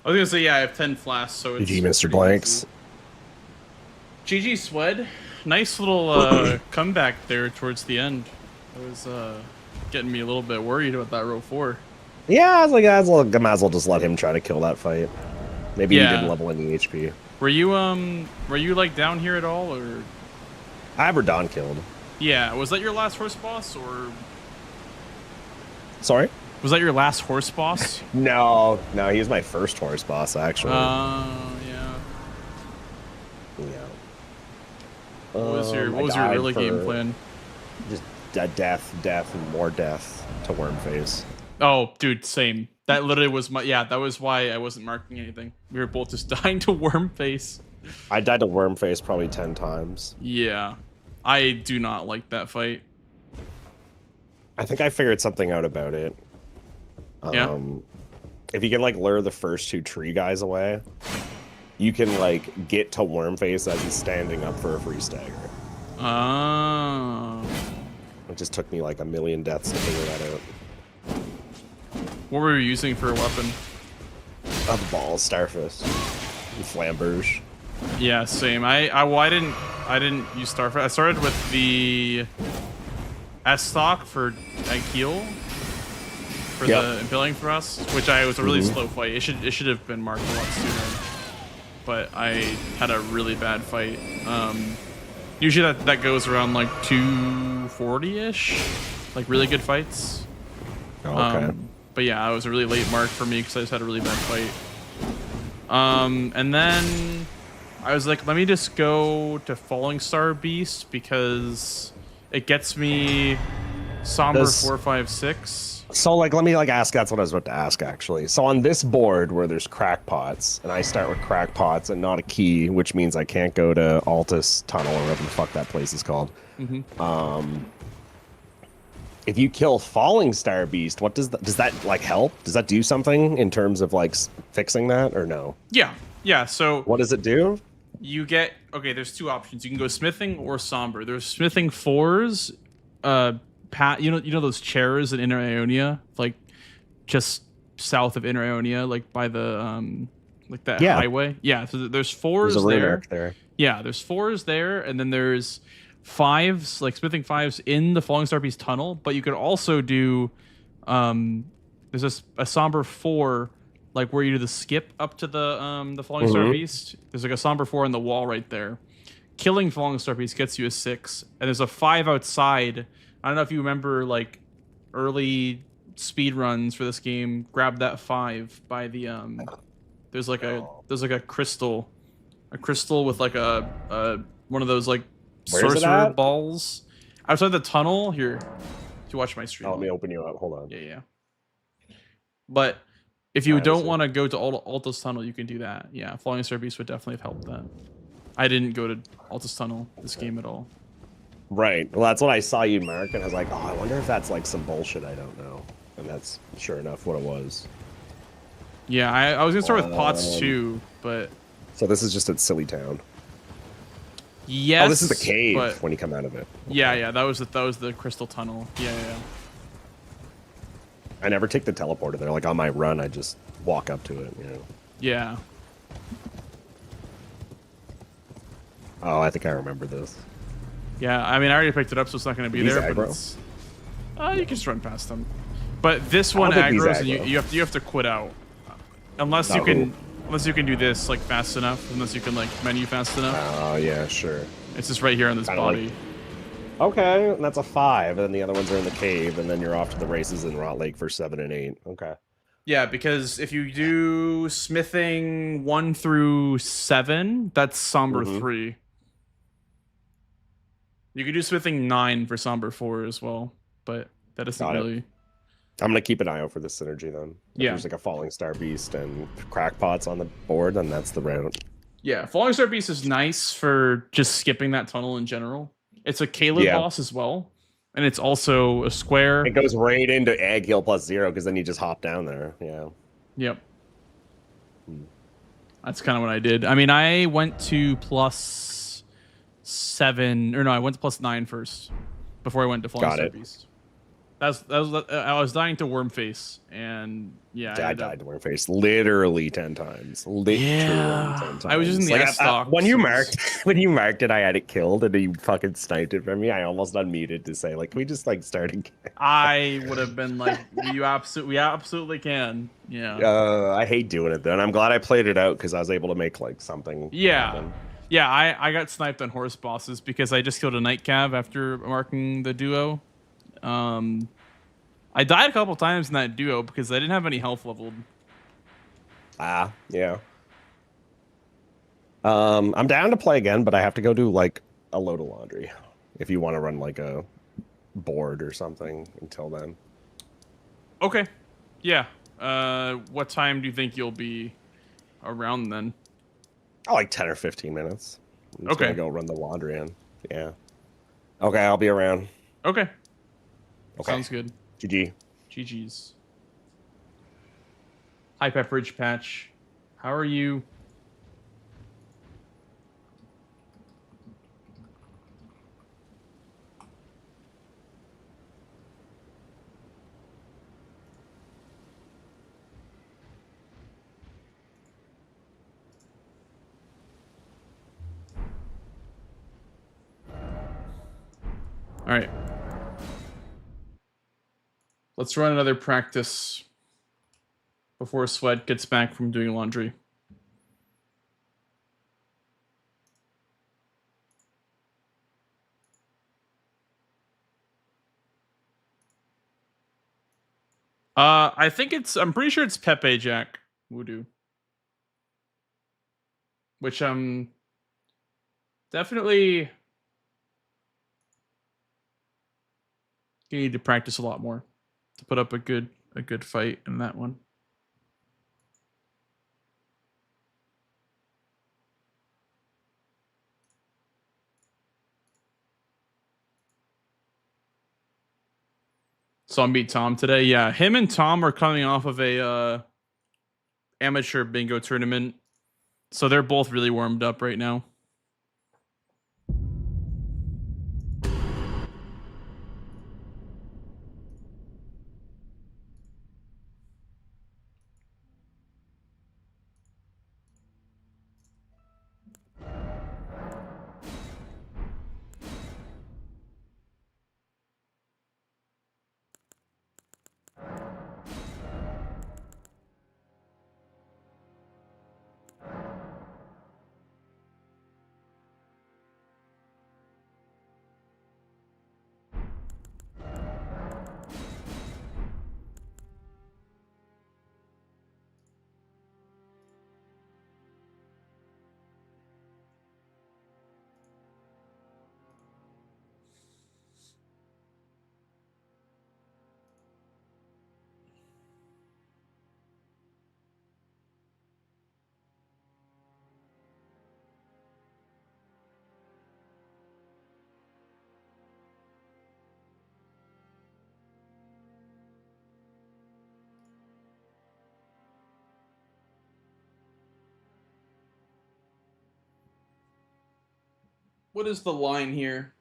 I was gonna say, yeah, I have 10 flasks, so it's GG, Mr. pretty Blanks. easy. GG, Swed. Nice little comeback there towards the end. It was getting me a little bit worried about that row 4. Yeah, I was like, I might as well just let him try to kill that fight. Maybe he Yeah. didn't level any HP. Were you like down here at all, or? I have Radon killed. Yeah, was that your last horse boss, or Sorry? was that your last horse boss? No, he was my first horse boss, actually. Yeah. Yeah. What was your I early died game for plan? Just death, and more death to Wormface. Oh, dude, same. That literally was that was why I wasn't marking anything. We were both just dying to Wormface. I died to Wormface probably 10 times. Yeah. I do not like that fight. I think I figured something out about it. Yeah. If you can like lure the first 2 tree guys away, you can like get to Wormface as he's standing up for a free stagger. Oh. It just took me like a million deaths to figure that out. What were you using for a weapon? The balls, Starfist, and Flamberge. Yeah, same. I didn't use Starfire. I started with the S stock for heal for the impaling thrust, which was a really slow fight. It should have been marked a lot sooner, but I had a really bad fight. Usually that goes around like 240-ish, like really good fights. Oh, okay. But yeah, it was a really late mark for me because I just had a really bad fight. And then I was like, let me just go to Falling Star Beast because it gets me Somber 4, 5, 6. So like, let me like ask. That's what I was about to ask actually. So on this board where there's crackpots, and I start with crackpots and not a key, which means I can't go to Altus Tunnel or whatever the fuck that place is called. If you kill Falling Star Beast, what does that like help? Does that do something in terms of like fixing that or no? Yeah. So what does it do? You get there's 2 options. You can go smithing or somber. There's smithing 4s. You know those chairs in Inner Ionia, like just south of Inner Ionia, like by the like that highway. Yeah. So there's 4s there's a there. there. Yeah, there's 4s there, and then there's 5s, like smithing 5s in the Falling Star Beast tunnel. But you could also do there's a somber 4, like where you do the skip up to the Falling Star Beast. There's like a somber 4 on the wall right there. Killing Falling Star Beast gets you a 6, and there's a 5 outside. I don't know if you remember like early speed runs for this game. Grab that 5 by the there's like a crystal with like a one of those like sorcerer balls outside the tunnel. Here, to watch my stream. Oh, let me open you up. Hold on. Yeah. But if you don't want to go to Altus Tunnel, you can do that. Yeah, Falling Star Beast would definitely have helped that. I didn't go to Altus Tunnel this game at all. Right. Well, that's what I saw you mark, and I was like, oh, I wonder if that's like some bullshit I don't know. And that's sure enough what it was. Yeah, I was gonna start with pots too, but so this is just at Silly Town. Yes. Oh, this is the cave when you come out of it. Yeah, that was the crystal tunnel. Yeah. I never take the teleporter there. Like on my run, I just walk up to it. Yeah. Oh, I think I remember this. Yeah, I mean, I already picked it up, so it's not going to be there. Aggro? But it's, you can just run past them. But this one aggro's, and you have to quit out, unless you can do this like fast enough. Unless you can like menu fast enough. Oh yeah, sure. It's just right here on this body. Okay, and that's a 5, and then the other ones are in the cave, and then you're off to the races in Rot Lake for 7 and 8. Okay. Yeah, because if you do smithing 1 through 7, that's somber 3. You could do smithing 9 for somber 4 as well, but that isn't really. I'm gonna keep an eye out for this synergy then. If there's like a Falling Star Beast and crackpots on the board, then that's the route. Yeah, Falling Star Beast is nice for just skipping that tunnel in general. It's a Caleb boss as well, and it's also a square. It goes right into Egg Heal +0 because then you just hop down there. Yeah. Yep. That's kind of what I did. I mean, I went to +7, or no, I went to +9 first before I went to Falling Star Beast. I was dying to worm face, and yeah, I died to worm face literally 10 times. Literally 10 times. I was using the S stock. When you so marked when you marked it, I had it killed, and you fucking sniped it from me. I almost unmuted to say, like, can we just like start again? I would have been like, we absolutely can. Yeah. I hate doing it though, and I'm glad I played it out because I was able to make like something. Yeah. happen. Yeah, I got sniped on horse bosses because I just killed a night cav after marking the duo. I died a couple times in that duo because I didn't have any health leveled. Yeah. I'm down to play again, but I have to go do like a load of laundry. If you want to run like a board or something until then. Okay. Yeah. What time do you think you'll be around then? Oh, like 10 or 15 minutes. I'm just Okay. gonna go run the laundry in. Yeah. Okay, I'll be around. Okay. Okay. Sounds good. GG. GG's. Hi, Pepperidge Patch. How are you? All right. Let's run another practice before Sweat gets back from doing laundry. I'm pretty sure it's Pepe Jack Voodoo. Which definitely you need to practice a lot more to put up a good fight in that one. So I beat Tom today. Yeah, him and Tom are coming off of a amateur bingo tournament, so they're both really warmed up right now. What is the line here?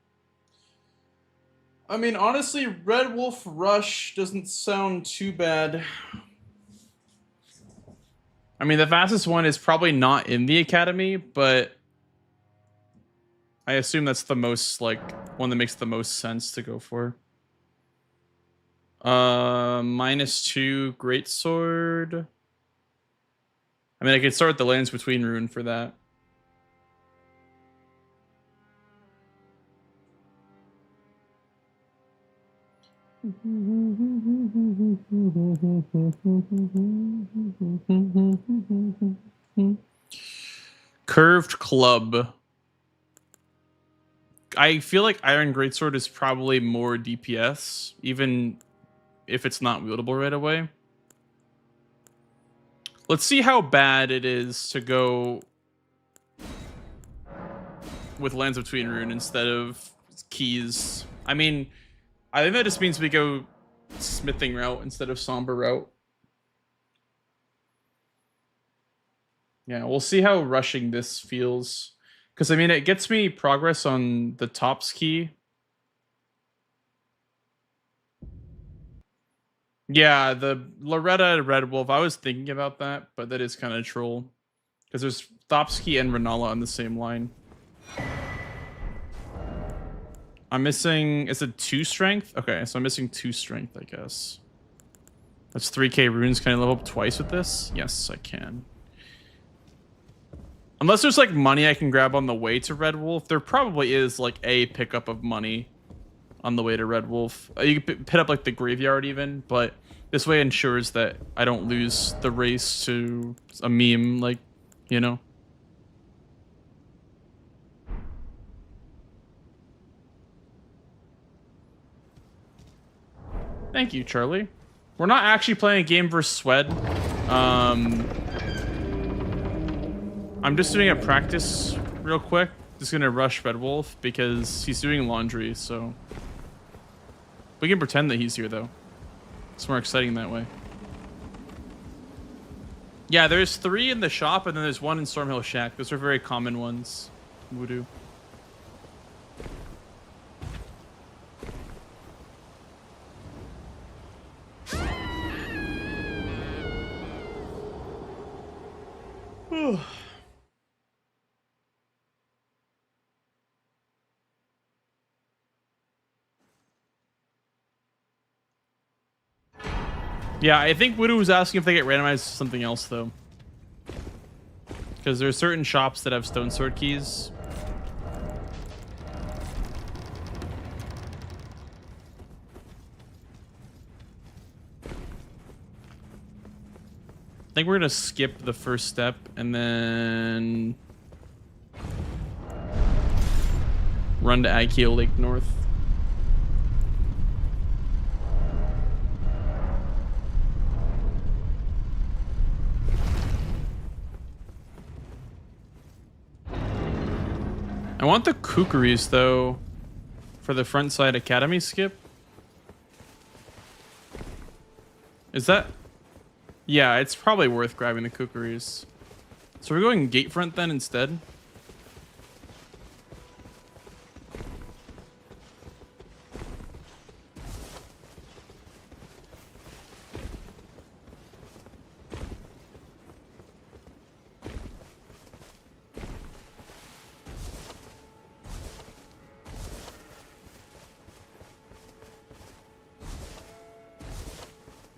I mean, honestly, Red Wolf Rush doesn't sound too bad. I mean, the fastest one is probably not in the academy, but I assume that's the most, like, one that makes the most sense to go for. -2 Greatsword. I mean, I could start the Lands Between rune for that. Curved Club. I feel like Iron Greatsword is probably more DPS, even if it's not wieldable right away. Let's see how bad it is to go with Lands Between rune instead of keys. I mean, I think that just means we go smithing route instead of somber route. Yeah, we'll see how rushing this feels. Because, I mean, it gets me progress on the tops key. Yeah, the Loretta Red Wolf. I was thinking about that, but that is kind of troll because there's Thopsky and Renala on the same line. I'm missing. Is it 2 strength? Okay, so I'm missing 2 strength, I guess. That's 3k runes. Can I level up twice with this? Yes, I can. Unless there's like money I can grab on the way to Red Wolf. There probably is like a pickup of money on the way to Red Wolf. You can pit up like the graveyard even, but this way ensures that I don't lose the race to a meme, like, you know. Thank you, Charlie. We're not actually playing a game versus Swed. I'm just doing a practice real quick. Just gonna rush Red Wolf because he's doing laundry, so we can pretend that he's here though. It's more exciting that way. Yeah, there's 3 in the shop and then there's 1 in Stormhill Shack. Those are very common ones. Voodoo. Yeah, I think Voodoo was asking if they get randomized to something else though. Because there are certain shops that have stone sword keys. I think we're gonna skip the first step and then run to Aikio Lake North. I want the kookaries though for the front side academy skip. Is that? Yeah, it's probably worth grabbing the kookaries. So we're going gate front then instead.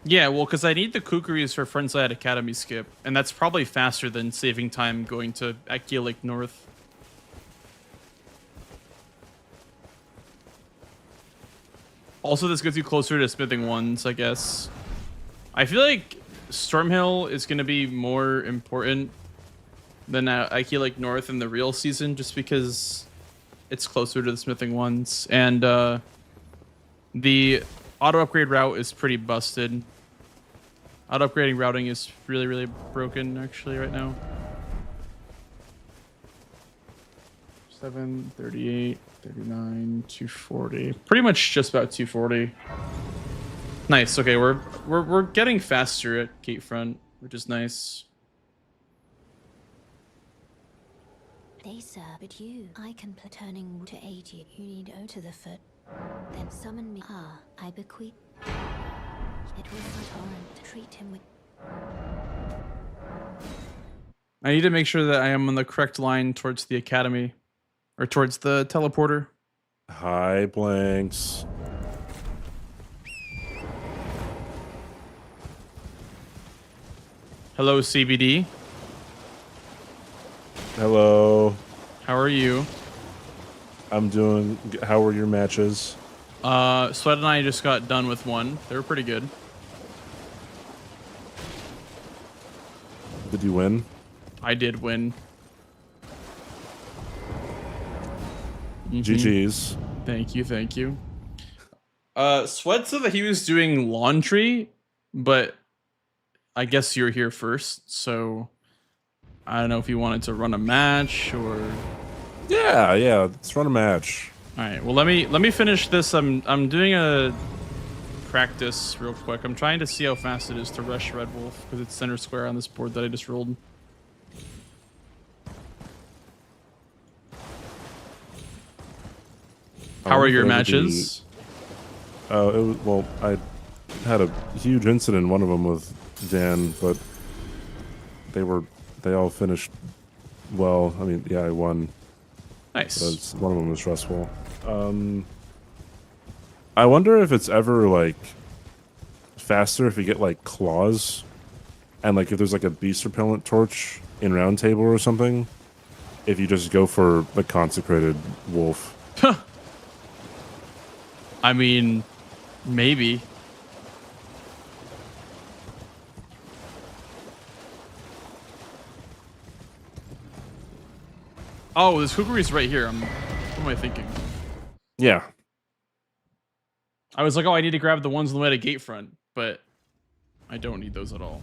Yeah, well, because I need the kookaries for frontside academy skip, and that's probably faster than saving time going to Aikio Lake North. Also, this gets you closer to smithing ones, I guess. I feel like Stormhill is going to be more important than Aikio Lake North in the real season, just because it's closer to the smithing ones, and the auto upgrade route is pretty busted. Auto upgrading routing is really, really broken actually right now. 7, 38, 39, 240. Pretty much just about 240. Nice. Okay, we're getting faster at gate front, which is nice. They sir, but you, I can turning to aid you. You need go to the foot. Then summon me. Ah, I bequeath. It was not torrent to treat him with. I need to make sure that I am on the correct line towards the academy, or towards the teleporter. Hi, Blanks. Hello, CBD. Hello. How are you? I'm doing. How were your matches? Sweat and I just got done with one. They were pretty good. Did you win? I did win. GG's. Thank you, thank you. Sweat said that he was doing laundry, but I guess you're here first, so I don't know if you wanted to run a match or. Yeah, let's run a match. All right. Well, let me finish this. I'm doing a practice real quick. I'm trying to see how fast it is to rush Red Wolf because it's center square on this board that I just rolled. Oh, How are your matches? It was, well, I had a huge incident, one of them with Dan, but they all finished well. I mean, yeah, I won. Nice. One of them was stressful. I wonder if it's ever like faster if you get like claws, and like if there's like a beast repellent torch in Round Table or something. If you just go for the consecrated wolf. I mean, maybe. Oh, this kukuri's right here. What am I thinking? Yeah. I was like, oh, I need to grab the ones on the way to gate front, but I don't need those at all.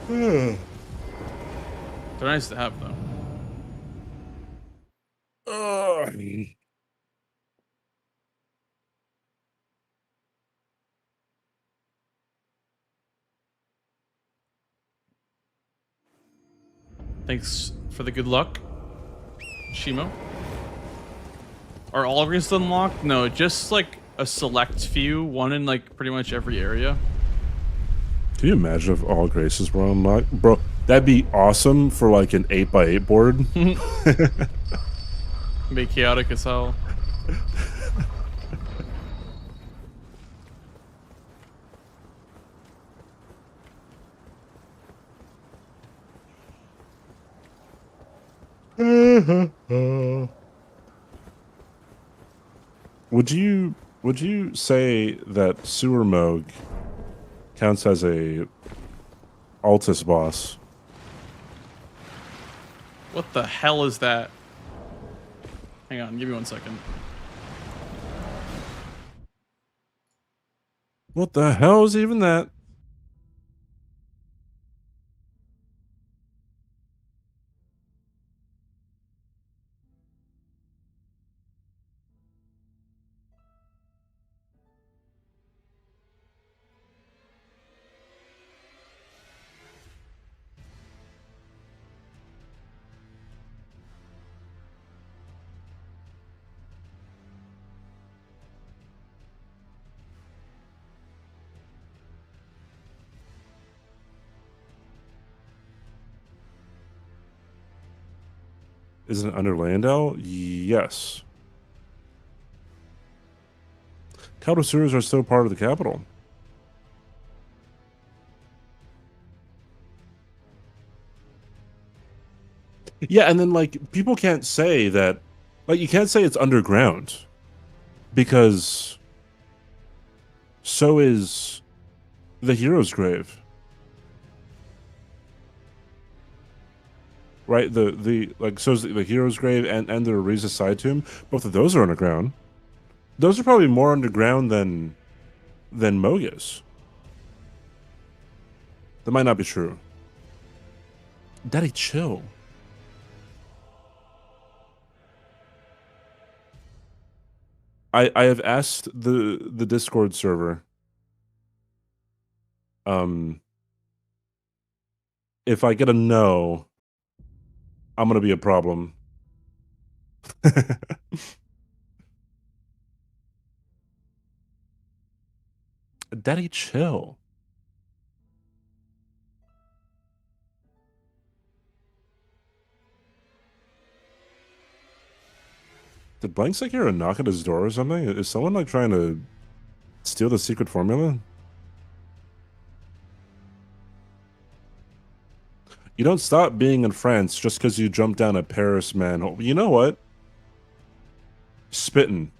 They're nice to have, though. Thanks for the good luck, Shimo. Are all rings unlocked? No, just like a select few. One in like pretty much every area. Can you imagine if all graces were unlocked? Bro, that'd be awesome for like an 8x8 board. Be chaotic as hell. Would you say that Sewer Moog counts as a Altus boss? What the hell is that? Hang on, give me 1 second. What the hell is even that? Is it under Landau? Yes. Capital sewers are still part of the capital. Yeah, and then like people can't say that, like you can't say it's underground because so is the hero's grave. Right, the like so is the hero's grave and the Ariza side tomb. Both of those are underground. Those are probably more underground than Mogus. That might not be true. Daddy, chill. I have asked the Discord server if I get a no, I'm gonna be a problem. Daddy, chill. Did Blank like hear a knock at his door or something? Is someone like trying to steal the secret formula? You don't stop being in France just because you jump down a Paris manhole. You know what? Spitting.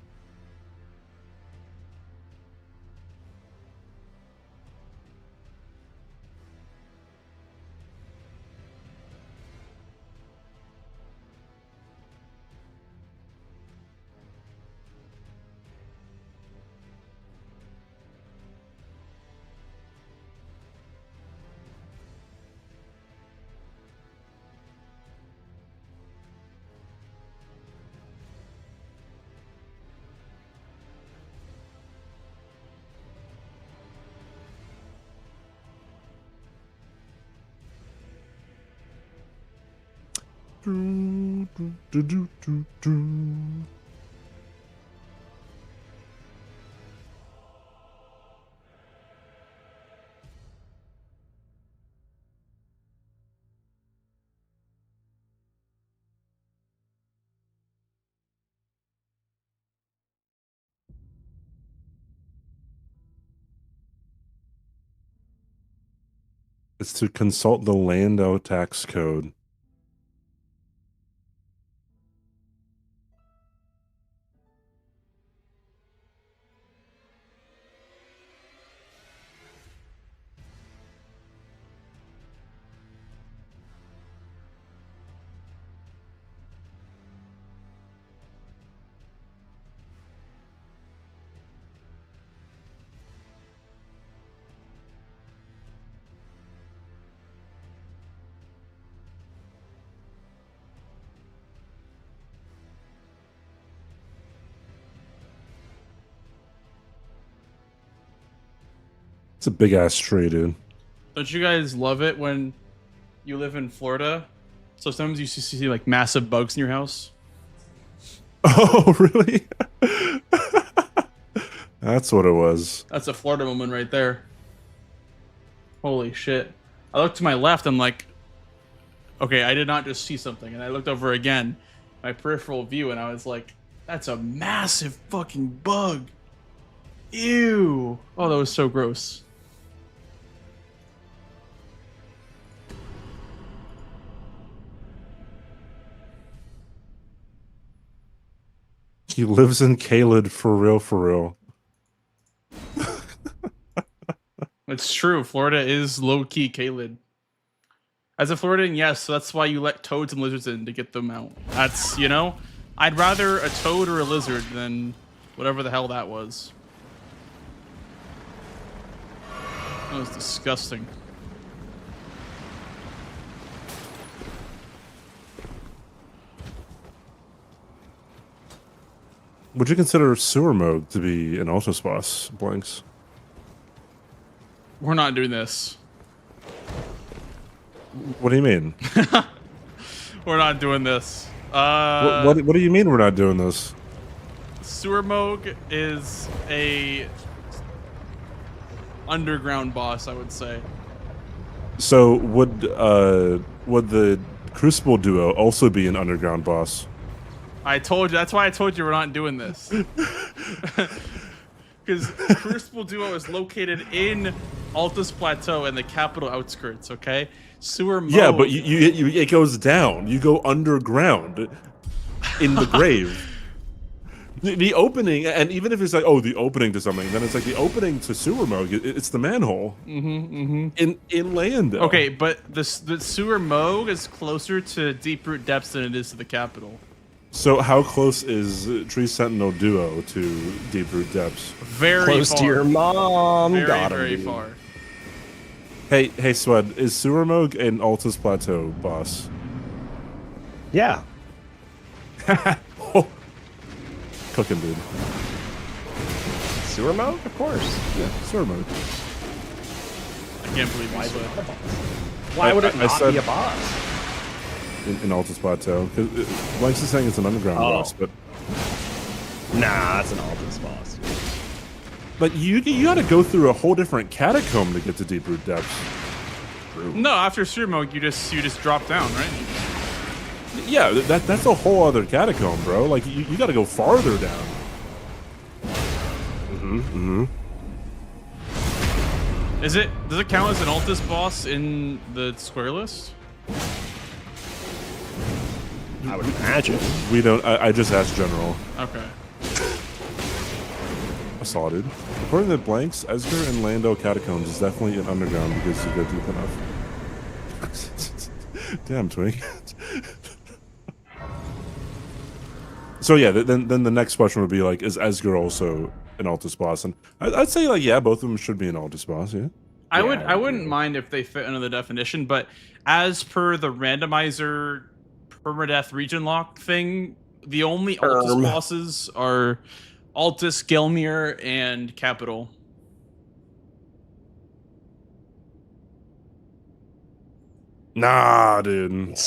It's to consult the Lando tax code. It's a big ass tree, dude. Don't you guys love it when you live in Florida? So sometimes you see like massive bugs in your house. Oh, really? That's what it was. That's a Florida moment right there. Holy shit. I looked to my left, I'm like, okay, I did not just see something. And I looked over again, my peripheral view, and I was like, that's a massive fucking bug. Ew. Oh, that was so gross. He lives in Caled for real, for real. It's true. Florida is low-key Caled. As a Floridian, yes, so that's why you let toads and lizards in to get them out. That's, you know, I'd rather a toad or a lizard than whatever the hell that was. That was disgusting. Would you consider sewer mode to be an Altus boss, Blanks? We're not doing this. What do you mean? We're not doing this. What do you mean we're not doing this? Sewer Moog is a underground boss, I would say. So would the Crucible duo also be an underground boss? I told you. That's why I told you we're not doing this. Because Crucible Duo is located in Altus Plateau and the capital outskirts. Okay, Sewer Moog. Yeah, but it goes down. You go underground in the grave. The opening, and even if it's like, oh, the opening to something, then it's like the opening to Sewer Moog. It's the manhole. In Lando. Okay, but the Sewer Moog is closer to Deeproot Depths than it is to the capital. So how close is Tree Sentinel Duo to Deeproot Depths? Very close far. to your mom. Very, Got him, very dude. far. Hey, Swed, is Sewer Moog an Altus Plateau boss? Yeah. Oh. Cooking, dude. Sewer mode? Of course. Yeah, Sewer Moog. I can't believe you said. Why would it I not said- be a boss? In Altus Plateau. Because Blanks is saying it's an underground boss, but... Nah, that's an Altus boss. Dude. But you gotta go through a whole different catacomb to get to Deeproot Depths. No, after Sewer Moog, you just drop down, right? Yeah, that's a whole other catacomb, bro. Like, you gotta go farther down. Does it count as an Altus boss in the square list? I would imagine. We don't... I just asked General. Okay. I saw it, dude. According to Blanks, Esger and Lando Catacombs is definitely an underground because you go deep enough. Damn, Twink. So yeah, then the next question would be like, is Esger also an Altus boss? And I'd say like, yeah, both of them should be an Altus boss. Yeah. I wouldn't mind if they fit under the definition, but as per the randomizer permadeath region lock thing, the only Altus bosses are Altus, Gelmir, and Capital. Nah, dude.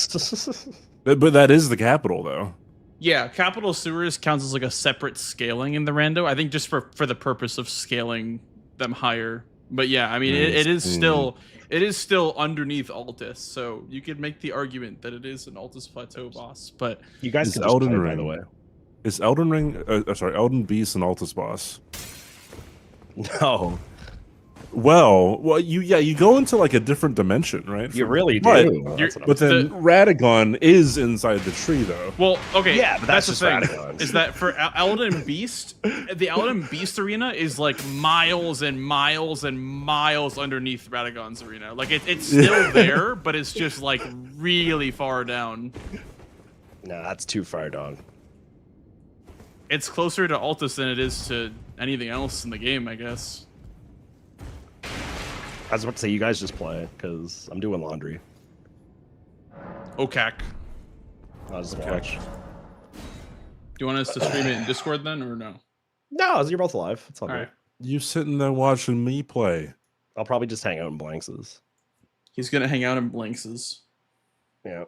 But that is the capital, though. Yeah, Capital Sewers counts as like a separate scaling in the rando. I think just for the purpose of scaling them higher. But yeah, I mean, it is still underneath Altus, so you could make the argument that it is an Altus Plateau boss. But You guys Is can Elden play, Ring, by the way. Is Elden Ring, Elden Beast an Altus boss? No. well, you go into like a different dimension, right? You really but, do. That's what I'm But then Radagon is inside the tree, though. Well, okay, Yeah, but that's the just thing. Radagon. Is that for Elden Beast, the Elden Beast arena is like miles and miles and miles underneath Radagon's arena. Like it's still there, but it's just like really far down. No, that's too far, dog. It's closer to Altus than it is to anything else in the game, I guess. I was about to say, you guys just play, because I'm doing laundry. Okay. I'll just watch. Do you want us to stream it in Discord then, or no? No, you're both live. It's all All good. right. You sitting there watching me play. I'll probably just hang out in Blankses. He's gonna hang out in Blankses. Yeah.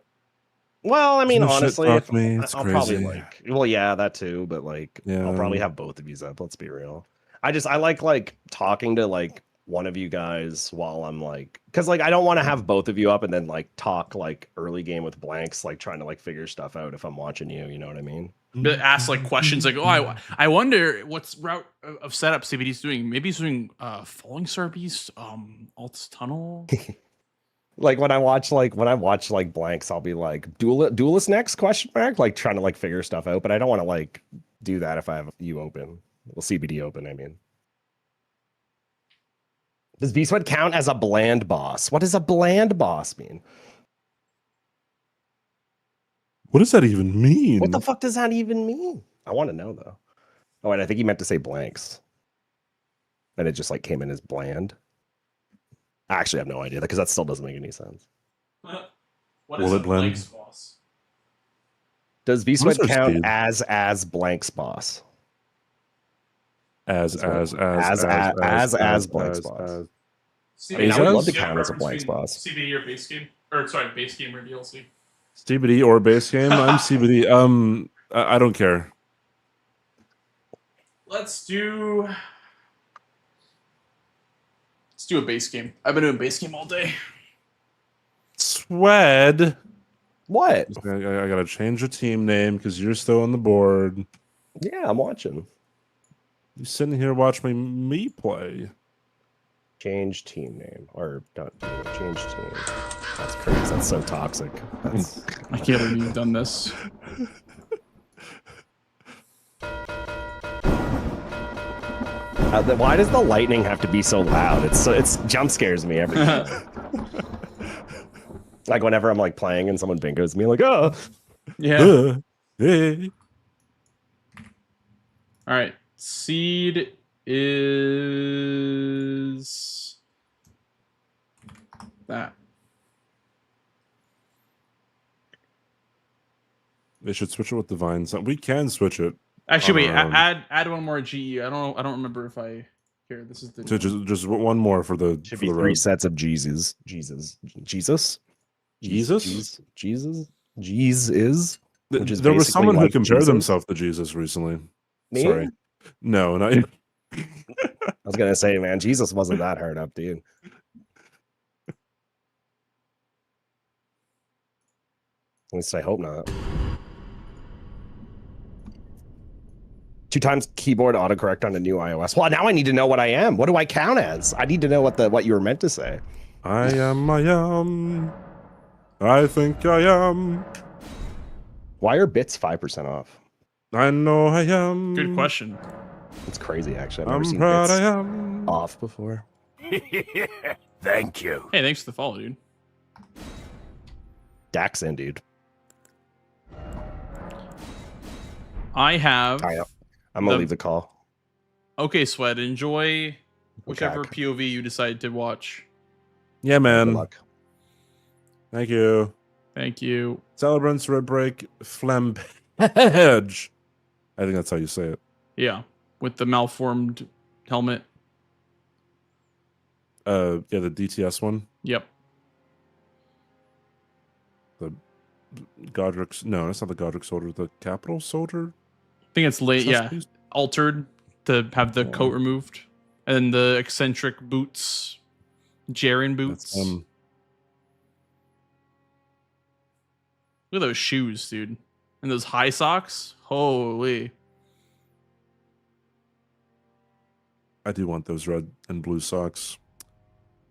Well, I mean, Doesn't shit honestly, talk me. It's I'll probably crazy. well, yeah, that too, but like, I'll probably have both of you up. Let's be real. I like talking to like one of you guys while I'm like, because like I don't want to have both of you up and then like talk like early game with blanks, like trying to like figure stuff out if I'm watching you. You know what I mean? But ask like questions like, oh, I wonder what's route of setup CBD's doing. Maybe he's doing Falling Star Beast, Altus Tunnel. Like when I watch like blanks, I'll be like duelist next question mark, like trying to like figure stuff out. But I don't want to like do that if I have you open. Well, CBD open, I mean. Does V-Sweat count as a bland boss? What does a bland boss mean? What does that even mean? What the fuck does that even mean? I want to know though. Oh, and I think he meant to say blanks. And it just like came in as bland. I actually have no idea because that still doesn't make any sense. What Will it blend? Blanks boss? Does V-Sweat What's our count speed? as blanks boss? As blanks boss. I mean, I would love to count as a blanks boss. CBD or base game, or sorry, base game or DLC. CBD or base game? I'm CBD. I don't care. Let's do a base game. I've been doing base game all day. Swed. What? I gotta change the team name because you're still on the board. Yeah, I'm watching. You sitting here watching me play. Change team name or not change team. That's crazy. That's so toxic. That's... I can't believe you've done this. Why does the lightning have to be so loud? It's jump scares me every time. Like whenever I'm like playing and someone bingos me, like, oh Yeah. Hey. All right. Seed is that. They should switch it with Divine. We can switch it. Actually, wait. Add one more GE. I don't remember if I. Here, this is the. So just one more for the. should for be the three road. sets of Jesus. Which is There was basically someone who like compared Jesus. himself to Jesus recently. Me? Sorry. No, not you. I was gonna say, man, Jesus wasn't that hard up, dude. At least I hope not. 2 times keyboard autocorrect on a new iOS. Well, now I need to know what I am. What do I count as? I need to know what you were meant to say. I am. I think I am. Why are bits 5% off? I know I am. Good question. It's crazy, actually. I've never I'm seen proud bits I am. off before. Thank you. Hey, thanks for the follow, dude. Dax in, dude. I have. I'm gonna leave the call. Okay, Sweat. Enjoy whichever Okay. POV you decide to watch. Yeah, Good man. luck. Thank you. Thank you. Celebrants, Red Break, Flampage. I think that's how you say it. Yeah, with the malformed helmet. Yeah, the DTS one. Yep. The Godric. No, that's not the Godric soldier. The Capital soldier. I think it's late. Yeah, Suspect? altered to have the coat removed, and then the eccentric boots, Jaren boots. That's, Look at those shoes, dude, and those high socks. Holy! I do want those red and blue socks.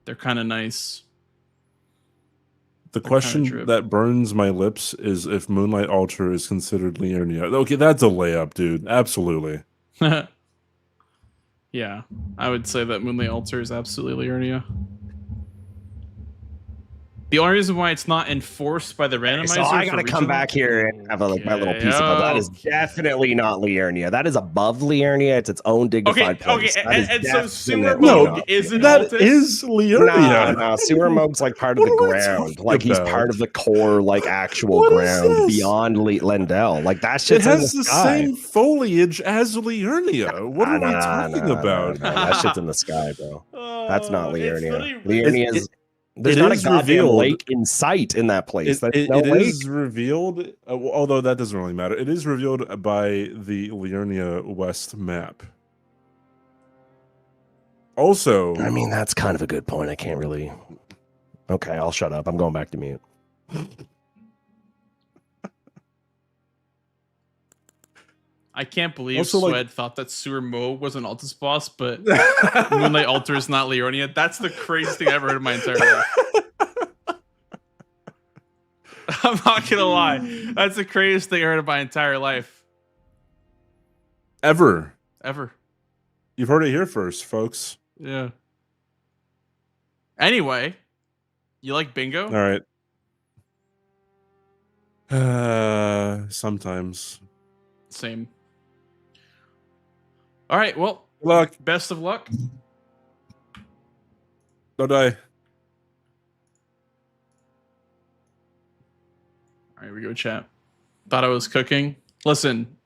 They're kind of nice. The They're kinda question drip. that burns my lips is if Moonlight Altar is considered Liurnia. Okay, that's a layup, dude. Absolutely. Yeah, I would say that Moonlight Altar is absolutely Liurnia. The only reason why it's not enforced by the randomizer. So I for gotta come regional- back here and have my little piece about that. Is Okay. definitely not Liurnia. That is above Liurnia. It's its own dignified place. That is and so Sewer definitely Moog not isn't That Altus? is Liurnia. Nah, Sewer Moog's like part of What the am I ground. talking Like he's about? part of the core, like actual What is ground this? beyond Lendell. Like that It shit's in has the the sky. same foliage as Liurnia. What are we talking about? That shit's in the sky, bro. That's not Liurnia. Liurnia is. It There's not a is goddamn revealed- lake in sight in that place. There's It no lake. is revealed, although that doesn't really matter. It is revealed by the Liurnia West map. Also, I mean, that's kind of a good point. I can't really. Okay, I'll shut up. I'm going back to mute. I can't believe Also, like- Swed thought that Sewer Moog was an Altus boss, but Moonlight Altar is not Liurnia. That's the craziest thing I've ever heard in my entire life. I'm not gonna lie. That's the craziest thing I heard in my entire life. ever. Ever. You've heard it here first, folks. Yeah. Anyway, you like bingo? All right. Sometimes. Same. All right, well, Good luck. best of luck. Don't die. All right, we go, chat. Thought I was cooking. Listen,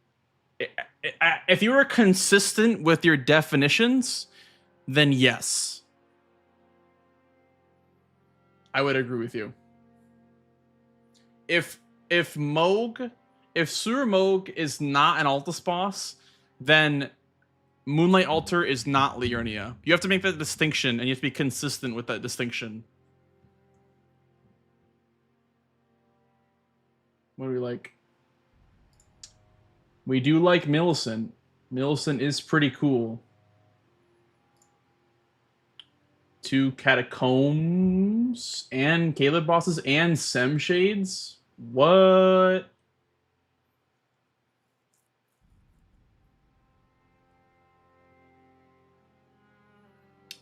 if you were consistent with your definitions, then yes, I would agree with you. If Sewer Moog is not an Altus boss, then Moonlight Altar is not Liurnia. You have to make that distinction, and you have to be consistent with that distinction. What do we like? We do like Millicent. Millicent is pretty cool. 2 Catacombs and Caleb bosses and Sem Shades. What?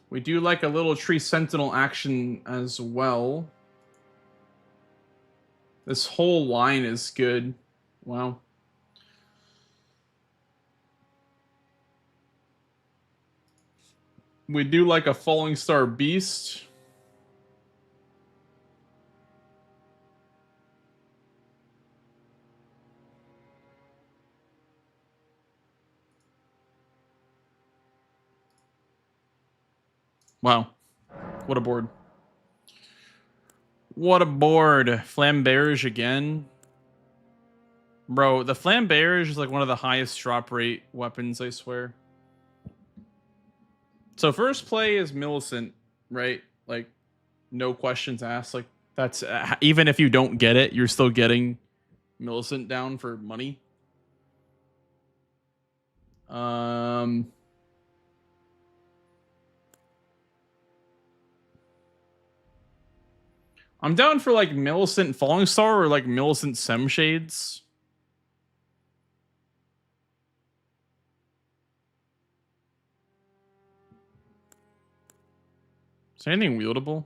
We do like a little Tree Sentinel action as well. This whole line is good. Wow. We do like a Falling Star Beast. Wow. What a board. What a board. Flamberge again. Bro, the Flamberge is like one of the highest drop rate weapons, I swear. So first play is Millicent, right? Like, no questions asked. Like, that's even if you don't get it, you're still getting Millicent down for money. I'm down for like Millicent Falling Star or like Millicent Sem Shades. Is there anything wieldable?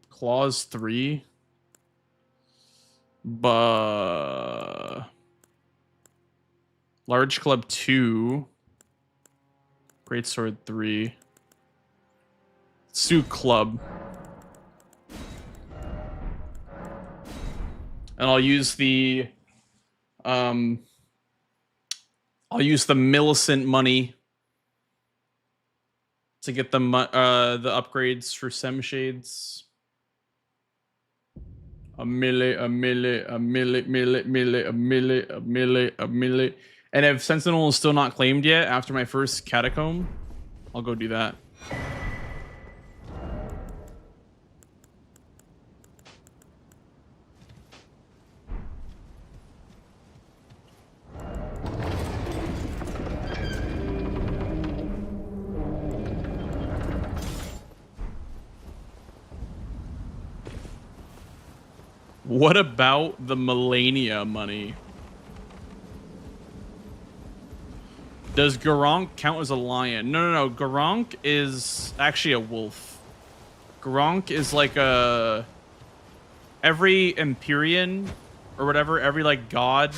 Claws 3. Large Club 2. Great Sword 3. Suit Club. And I'll use the Millicent money to get the upgrades for Sem Shades. A milli. And if Sentinel is still not claimed yet after my first Catacomb, I'll go do that. What about the Malenia money? Does Garank count as a lion? No. Garank is actually a wolf. Garank is like a... Every Empyrean or whatever, every like god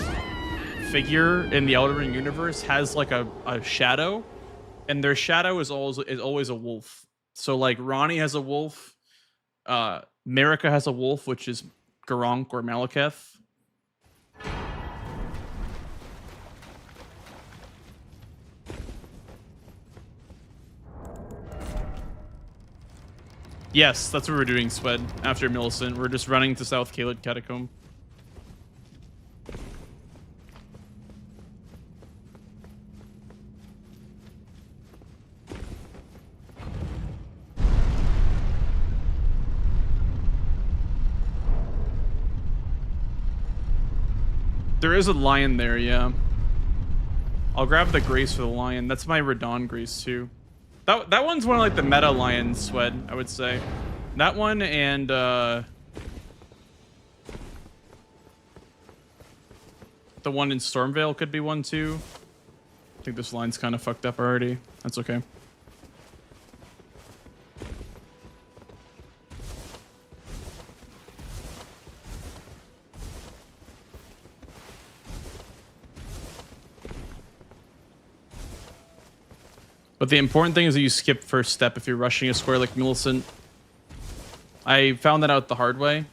figure in the Elden universe has like a shadow, and their shadow is always a wolf. So like Ronnie has a wolf, Marika has a wolf, which is Garank or Malekith. Yes, that's what we're doing, Swed. After Millicent, we're just running to South Caelid Catacomb. There is a lion there, yeah. I'll grab the Grace for the lion. That's my Radon Grace too. That one's one of like the meta lions, Swed, I would say. That one and the one in Stormvale could be one too. I think this line's kind of fucked up already. That's okay. But the important thing is that you skip first step if you're rushing a square like Millicent. I found that out the hard way.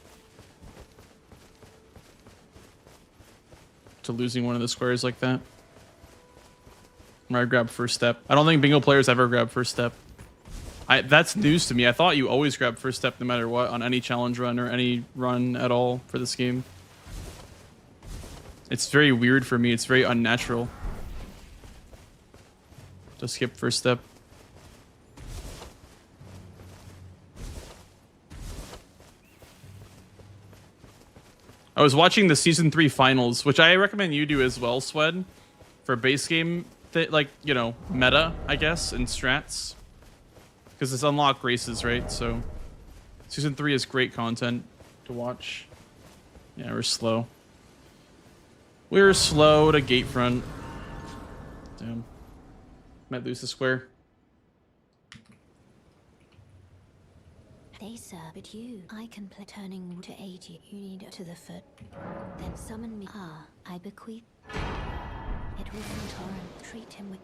To losing one of the squares like that. Where I grab first step. I don't think bingo players ever grab first step. That's news to me. I thought you always grab first step no matter what on any challenge run or any run at all for this game. It's very weird for me. It's very unnatural. To skip first step. I was watching the season 3 finals, which I recommend you do as well, Swed, for base game, like, you know, meta, I guess, and strats, because it's unlocked races, right? So season 3 is great content to watch. Yeah, we're slow. We're slow to gate front. Damn. Might lose the square. They sir, but you, I can play turning to aid you. You need to the foot. Then summon me. Ah, I bequeath. It was in torrent. Treat him with.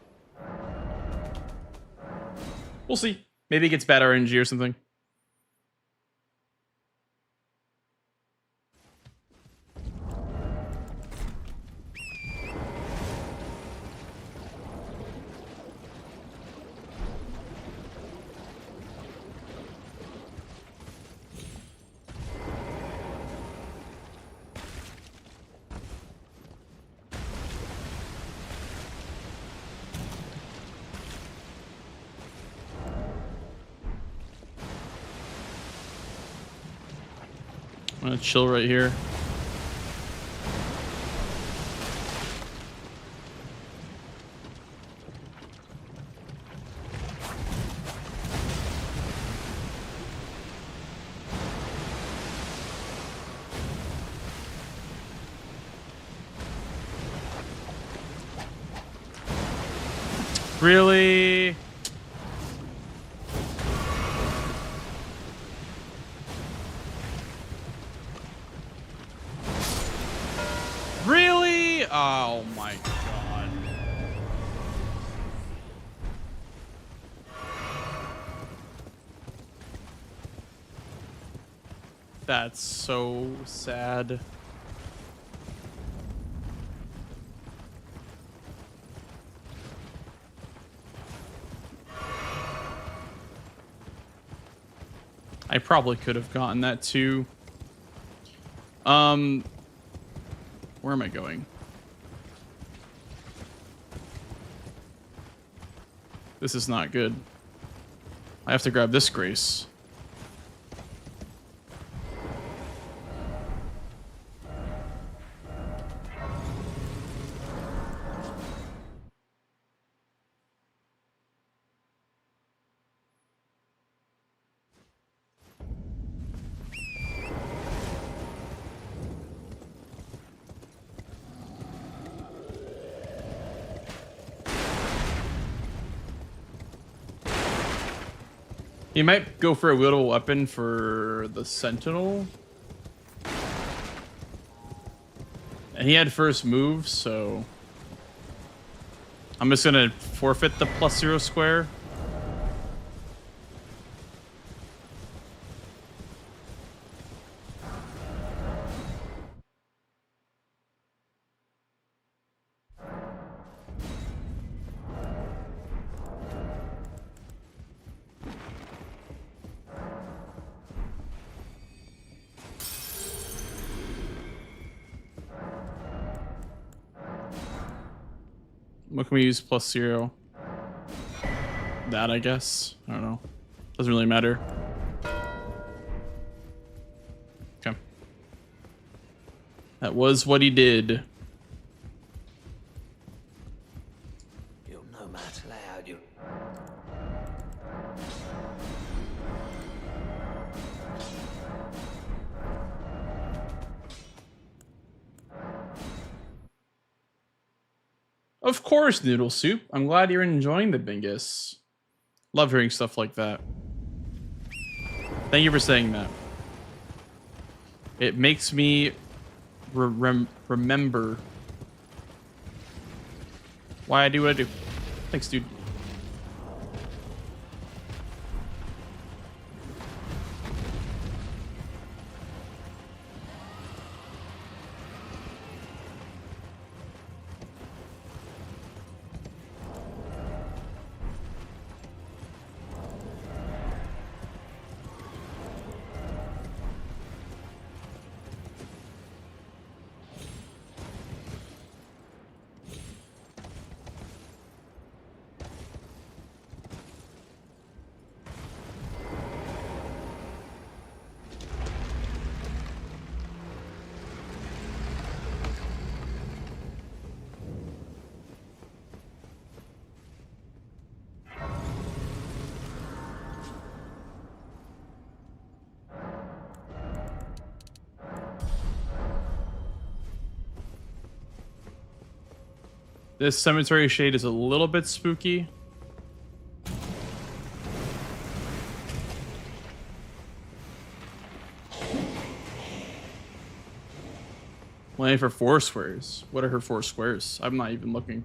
We'll see. Maybe it gets bad RNG or something. I'm gonna chill right here. Really? Really? Oh my god. That's so sad. I probably could have gotten that too. Where am I going? This is not good. I have to grab this Grace. He might go for a wieldable weapon for the Sentinel. And he had first move, so I'm just gonna forfeit the +0 square. What can we use +0? That, I guess. I don't know. Doesn't really matter. Okay. That was what he did. You'll no matter loud you. Of course, Noodle Soup. I'm glad you're enjoying the Bingus. Love hearing stuff like that. Thank you for saying that. It makes me remember why I do what I do. Thanks, dude. This cemetery shade is a little bit spooky. Only for 4 squares. What are her 4 squares? I'm not even looking.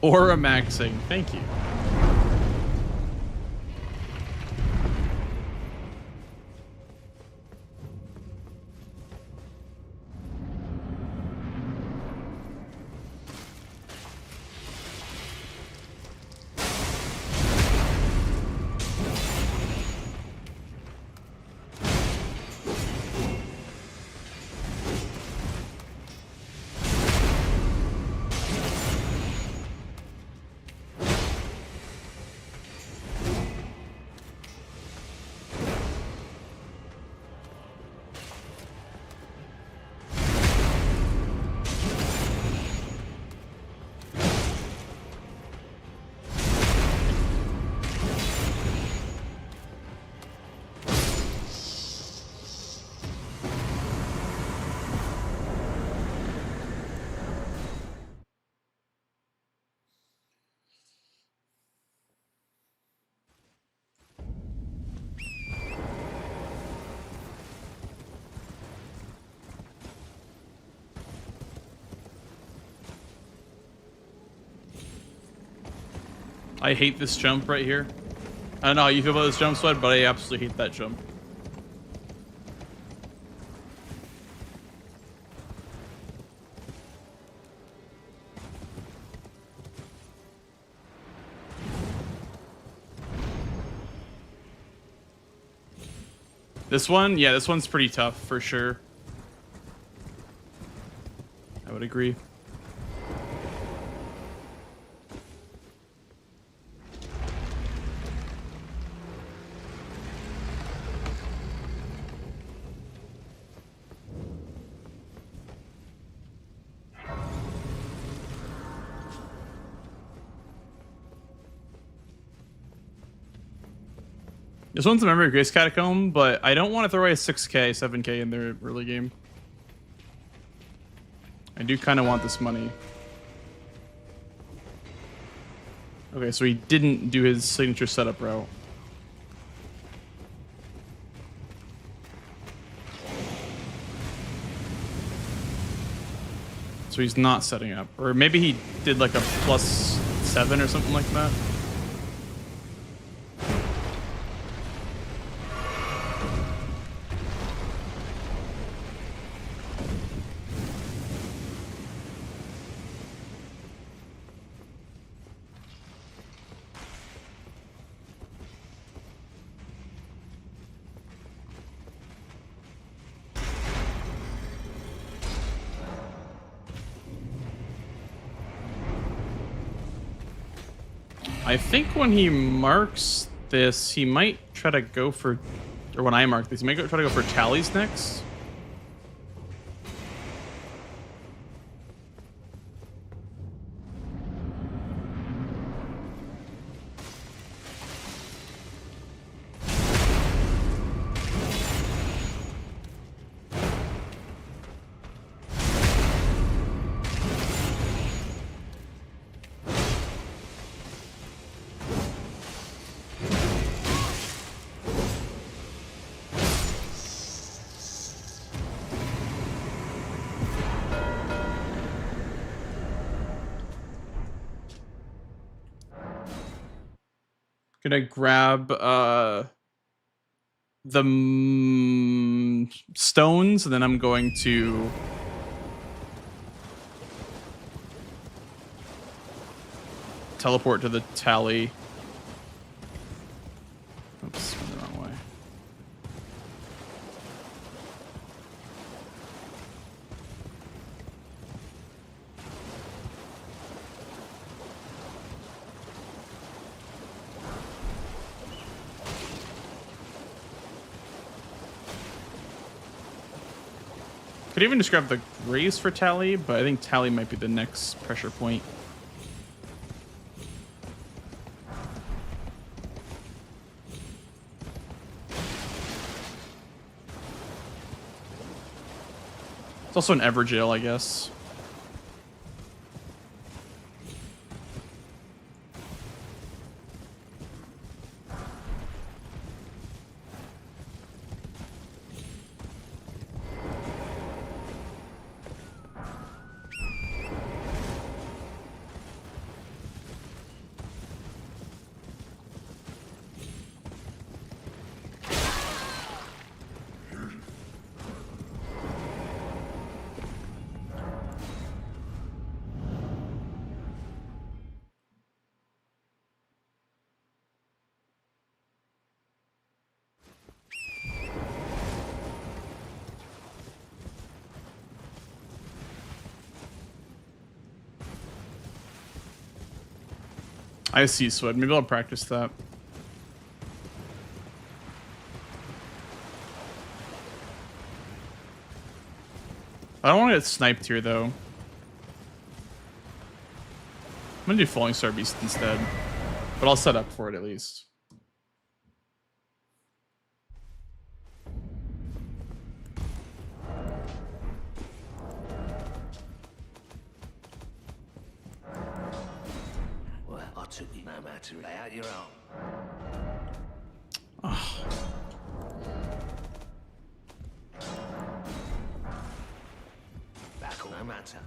Or a maxing. Thank you. I hate this jump right here. I don't know how you feel about this jump, Sweat, but I absolutely hate that jump. This one? Yeah, this one's pretty tough for sure. I would agree. This one's a Memory of Grace Catacomb, but I don't want to throw away a 6k, 7k in their early game. I do kind of want this money. Okay, so he didn't do his signature setup route. So he's not setting up. Or maybe he did like a +7 or something like that. I think when he marks this, he might try to go for, or when I mark this, he might try to go for tallies next. Gonna grab the stones, and then I'm going to teleport to the tally. Oops, went the wrong way. Could even just grab the grace for tally, but I think tally might be the next pressure point. It's also an Everjail, I guess. I see Sweat. Maybe I'll practice that. I don't want to get sniped here, though. I'm gonna do Falling Star Beast instead. But I'll set up for it at least. Well, I took you no matter lay out your own. Back on no matter.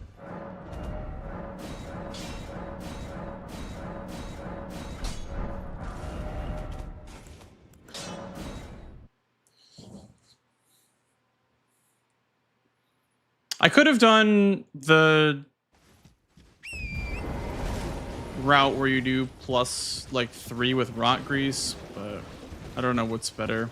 I could have done the route where you do plus like 3 with rot grease, but I don't know what's better.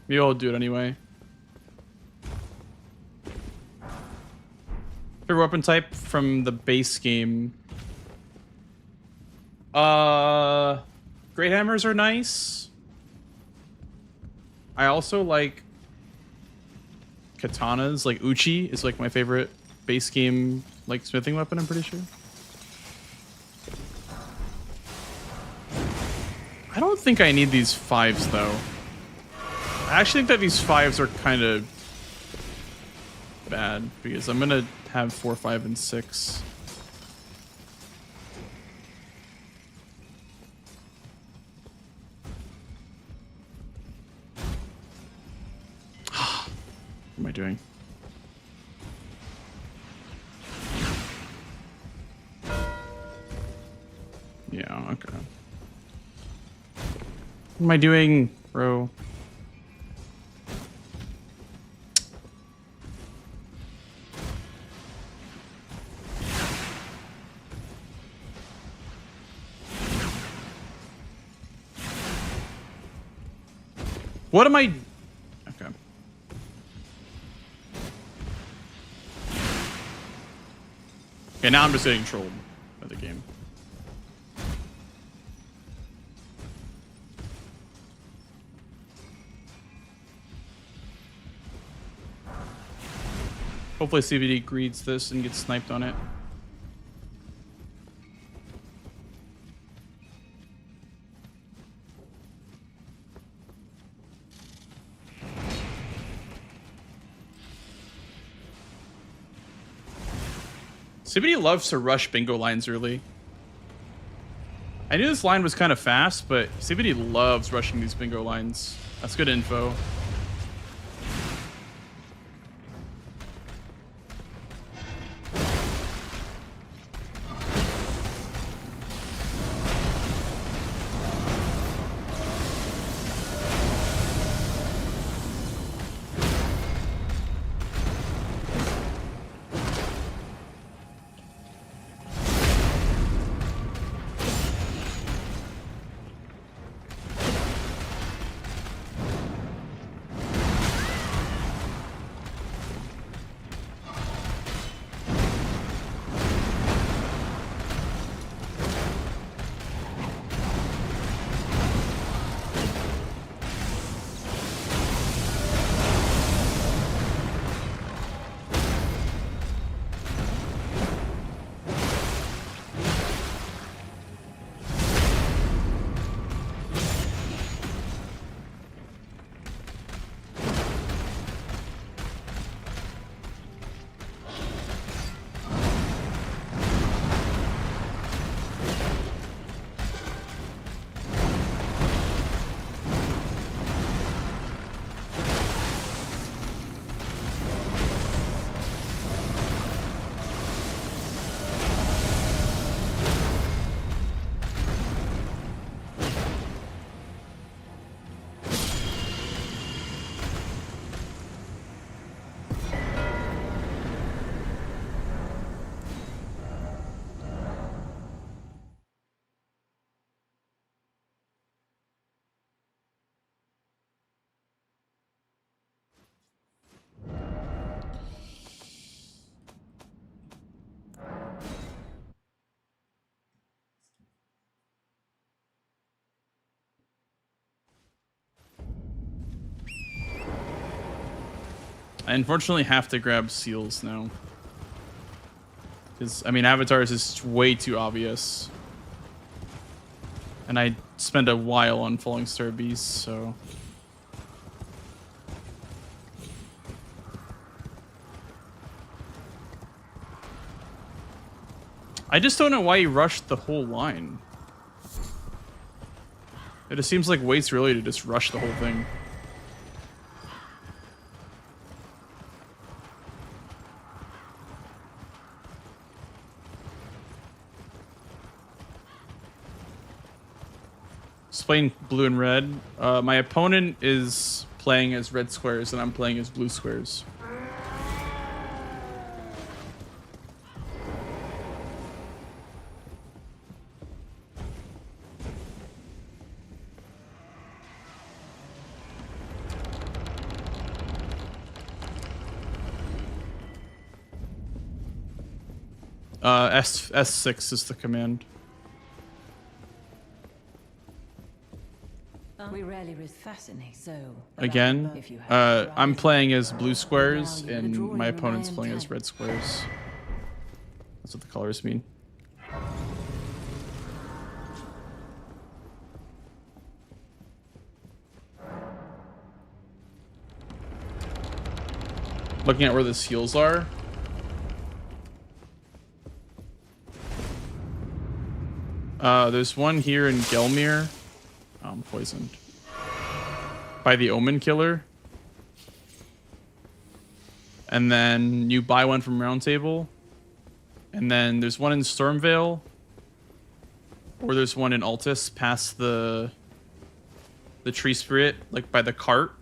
Maybe I'll do it anyway. Favorite weapon type from the base game. Great hammers are nice. I also like katanas. Like uchi is like my favorite base game like smithing weapon, I'm pretty sure. I don't think I need these 5s though. I actually think that these 5s are kind of bad because I'm gonna have 4, 5, and 6. What am I doing? Yeah, okay. What am I doing, bro? What am I? Okay. Okay, now I'm just getting trolled by the game. Hopefully CBD greets this and gets sniped on it. CBD loves to rush bingo lines early. I knew this line was kind of fast, but CBD loves rushing these bingo lines. That's good info. I unfortunately have to grab seals now. Because, I mean, avatars is way too obvious. And I spend a while on Falling Star Beasts, so... I just don't know why he rushed the whole line. It just seems like waits really to just rush the whole thing. Playing blue and red. My opponent is playing as red squares and I'm playing as blue squares. S6 is the command. We rarely risk fascinating, so Again, if you have I'm rise playing as blue squares, Now you're and drawing my from opponent's Iron playing as Tank. red squares. That's what the colors mean. Looking at where the seals are. There's one here in Gelmir. Oh, I'm poisoned. By the Omen Killer. And then you buy one from Round Table. And then there's one in Stormvale. Or there's one in Altus past the tree spirit, like by the cart.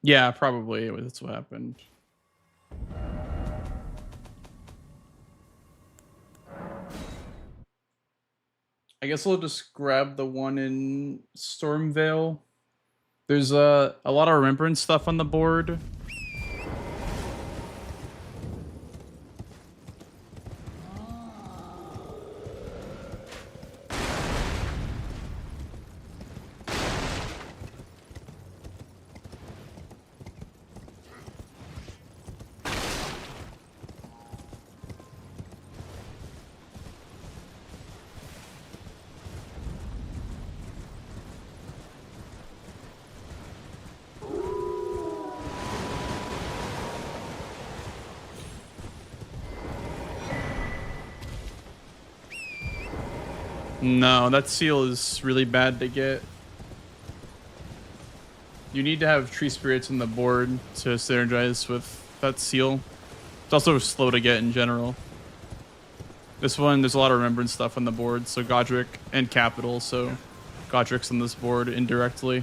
Yeah, probably that's what happened. I guess I'll just grab the one in Stormvale. There's a lot of remembrance stuff on the board. No, that seal is really bad to get. You need to have tree spirits on the board to synergize with that seal. It's also slow to get in general. This one, there's a lot of remembrance stuff on the board, so Godric and Capital, so Godric's on this board indirectly.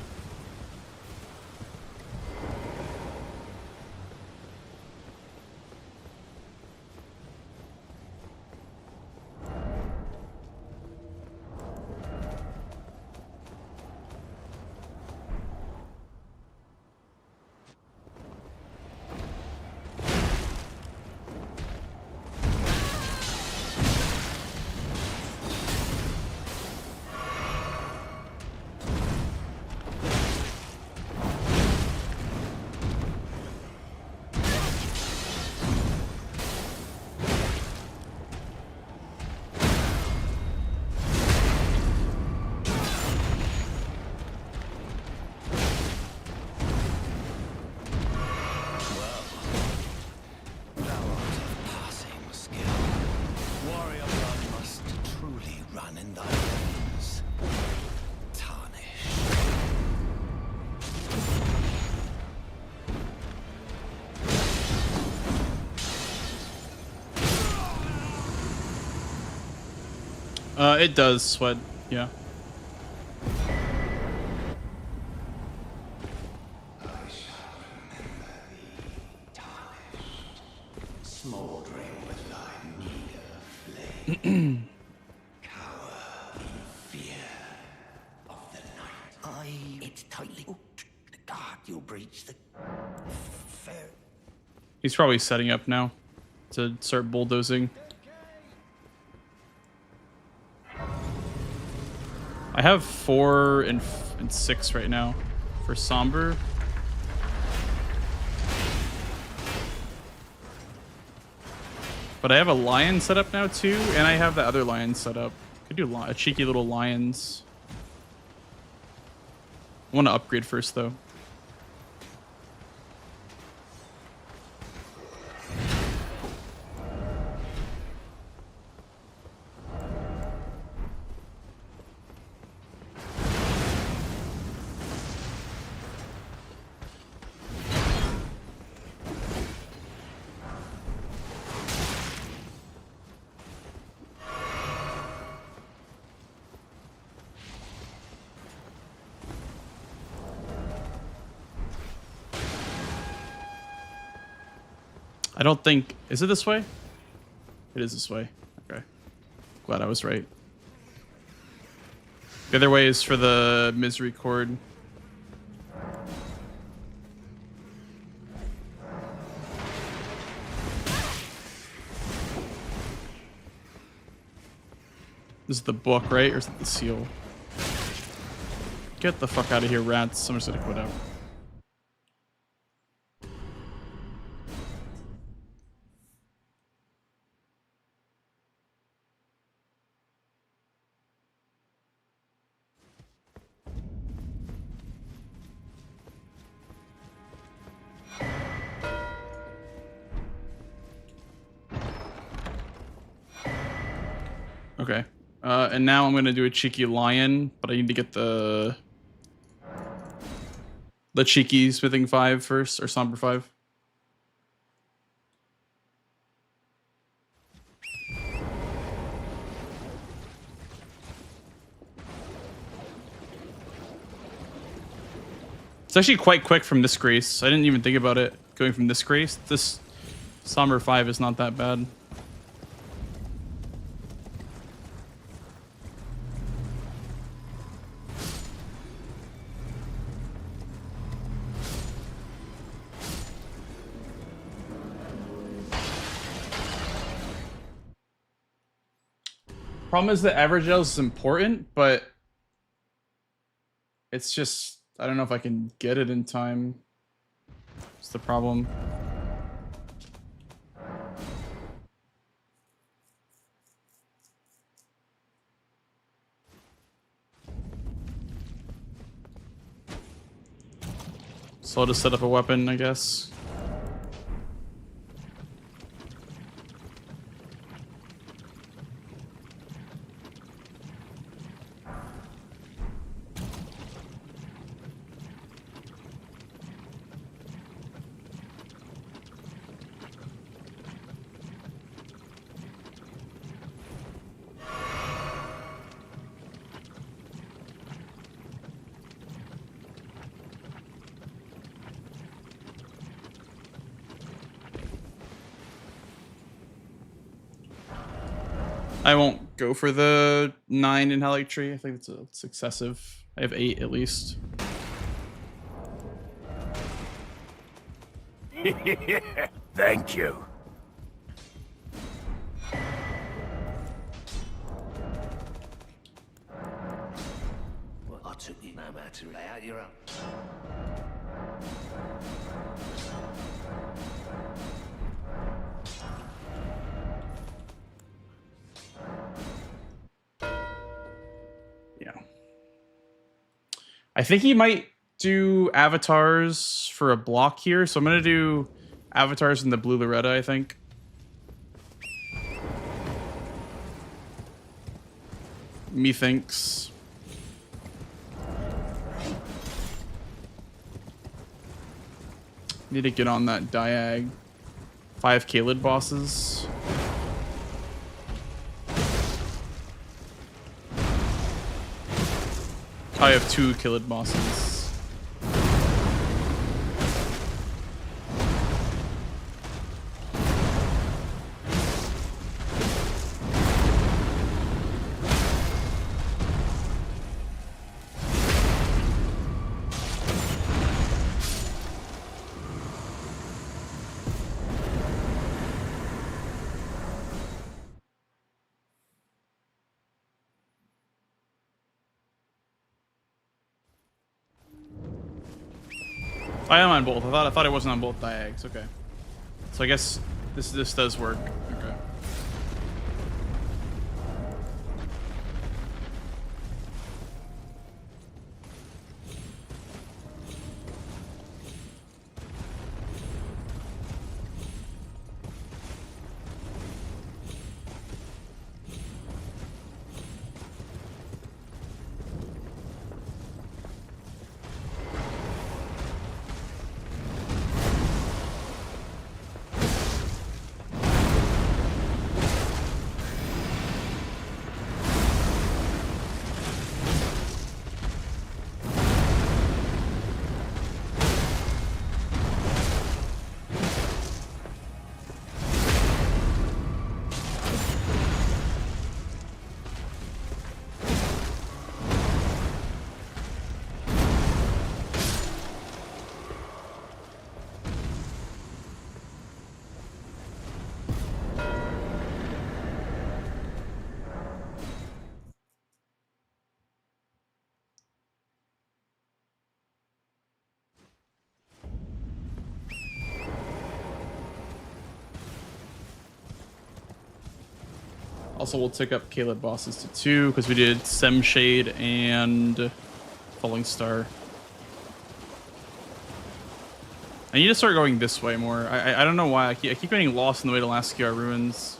It does sweat, yeah. Smoldering with thy meager flame. Cower in fear of the night. It's tightly hooked. God, you'll breach the fair. He's probably setting up now to start bulldozing. I have 4 and 6 right now for Somber. But I have a lion set up now too, and I have the other lion set up. Could do a cheeky little lions. I want to upgrade first though. I don't think... Is it this way? It is this way. Okay. Glad I was right. The other way is for the misery cord. This is the book, right? Or is it the seal? Get the fuck out of here, rats. Someone's gonna quit out. Okay. And now I'm gonna do a cheeky lion, but I need to get the cheeky smithing 5 first, or somber 5. It's actually quite quick from this grace. I didn't even think about it going from this grace. This somber 5 is not that bad. Problem is that average is important, but it's just, I don't know if I can get it in time. It's the problem. So I'll just set up a weapon, I guess. I won't go for the 9 in Helic Tree. I think it's excessive. I have 8 at least. Thank you. Well, I took you no matter how you're up. Yeah. I think he might do avatars for a block here, so I'm gonna do avatars in the blue Loretta, I think. Methinks. Need to get on that diag. 5 Kaled bosses. I have 2 Kaled bosses. I am on both. I thought I wasn't on both diags. Okay. So I guess this does work. Okay. Also, we'll tick up Caleb bosses to 2 because we did Sem Shade and Falling Star. I need to start going this way more. I don't know why. I keep getting lost in the way to Laskyar Ruins.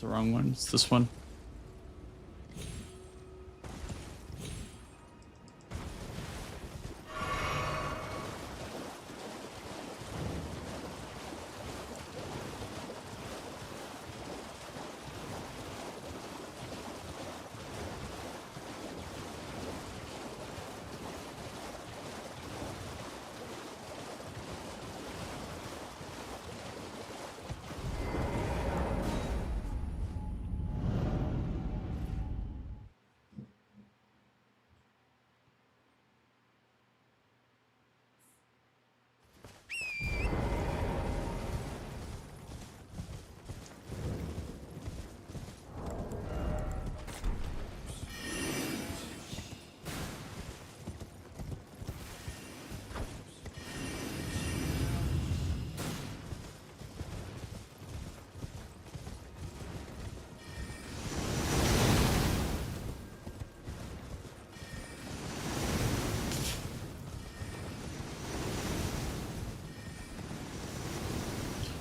The wrong one. It's this one.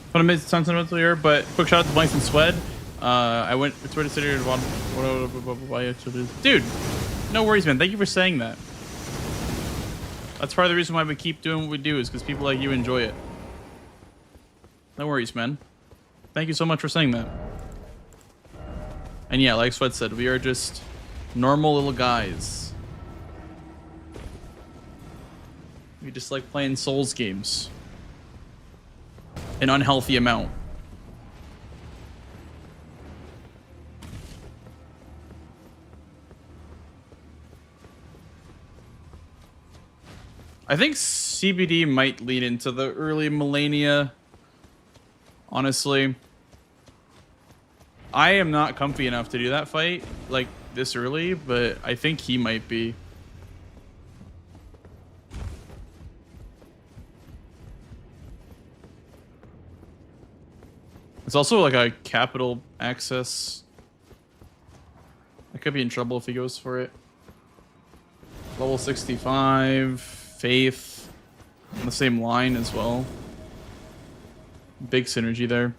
I want to make it sound sentimental here, but quick shout out to Blanks and Swed. I went to Twitter City dude, no worries, man. Thank you for saying that. That's part of the reason why we keep doing what we do, is because people like you enjoy it. No worries, man. Thank you so much for saying that. And yeah, like Swed said, we are just normal little guys. We just like playing Souls games. An unhealthy amount. I think CBD might lead into the early Malenia. Honestly, I am not comfy enough to do that fight like this early, but I think he might be. It's also like a capital access. I could be in trouble if he goes for it. Level 65, Faith, on the same line as well. Big synergy there.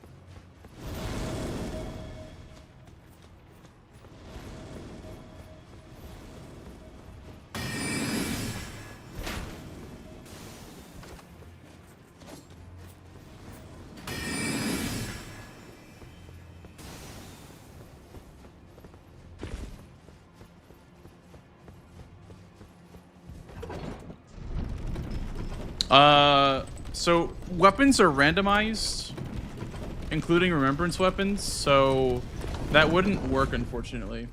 So weapons are randomized, including remembrance weapons, so that wouldn't work, unfortunately.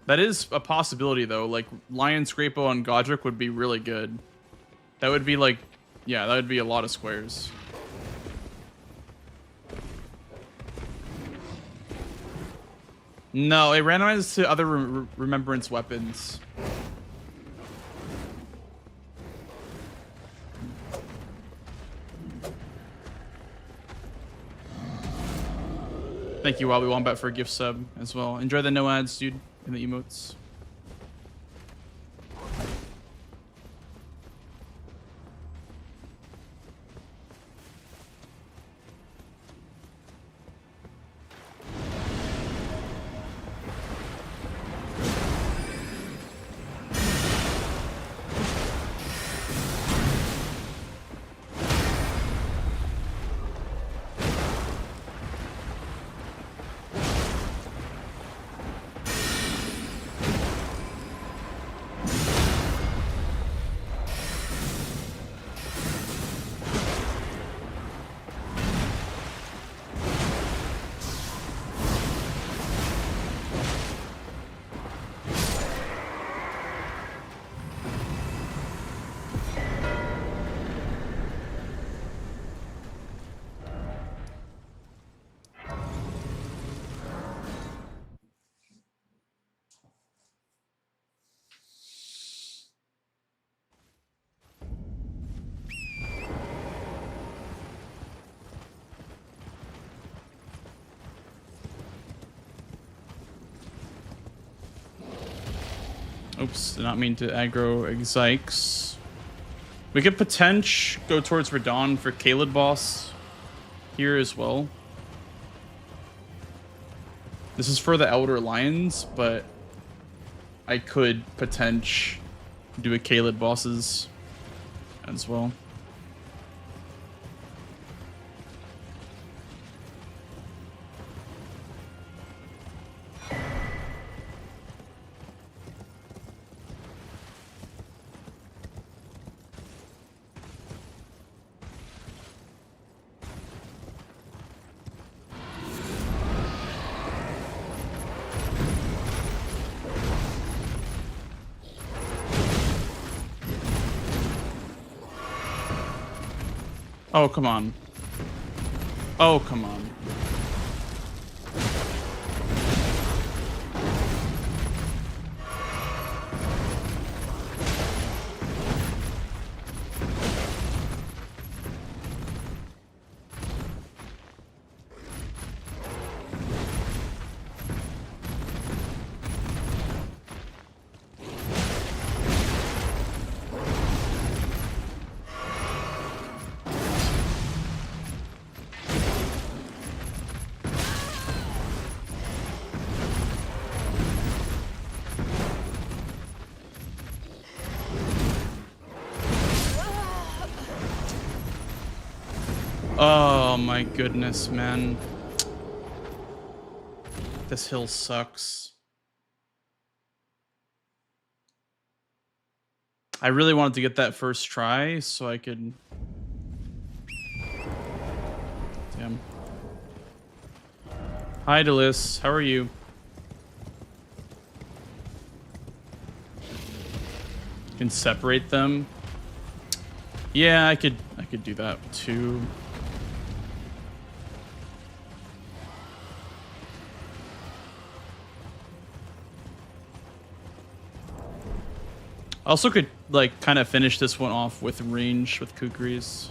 That is a possibility, though. Like, Lion, Scrapo, and Godric would be really good. That would be like, yeah, that would be a lot of squares. No, it randomizes to other remembrance weapons. Thank you, Wobby Wombat, for a gift sub as well. Enjoy the no ads, dude, and the emotes. Oops, did not mean to aggro Exikes. We could go towards Radon for Kaled boss here as well. This is for the Elder Lions, but I could do a Kaled bosses as well. Oh, come on. Oh, come on. Oh my goodness, man. This hill sucks. I really wanted to get that first try so I could... Damn. Hi, Delis. How are you? Can separate them. Yeah, I could do that too. I also could, like, kind of finish this one off with range with Kukris.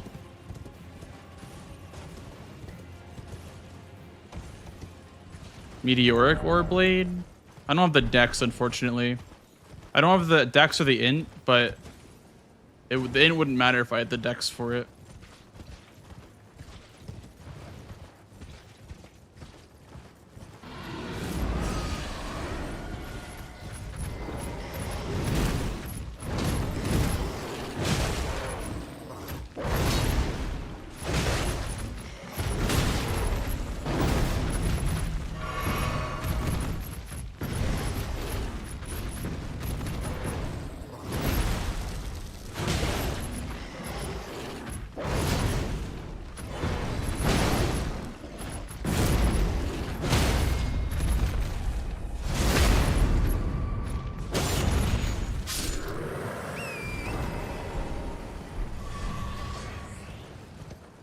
Meteoric Ore Blade? I don't have the dex, unfortunately. I don't have the dex or the int, but the int wouldn't matter if I had the dex for it.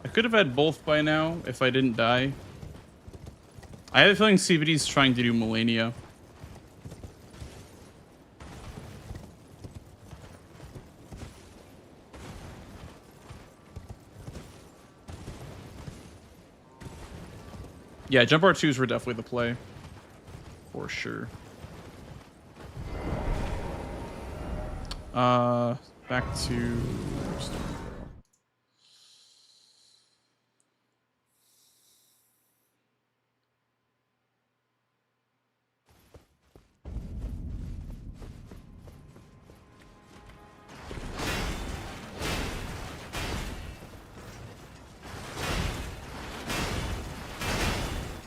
I could have had both by now if I didn't die. I have a feeling CBD's trying to do Malenia. Yeah, jump R2s were definitely the play. For sure. Back to...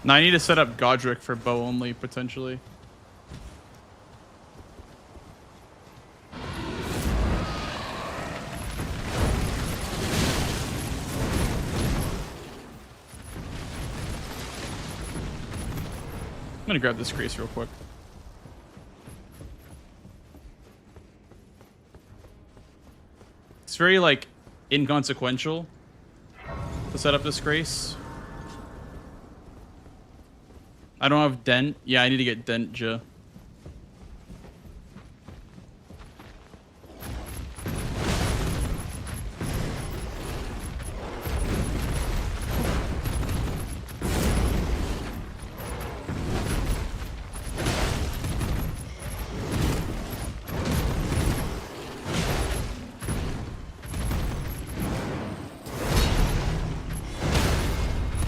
Now I need to set up Godric for bow only, potentially. I'm gonna grab this Grace real quick. It's very, like, inconsequential to set up this Grace. I don't have Dent. Yeah, I need to get Dent, Ja.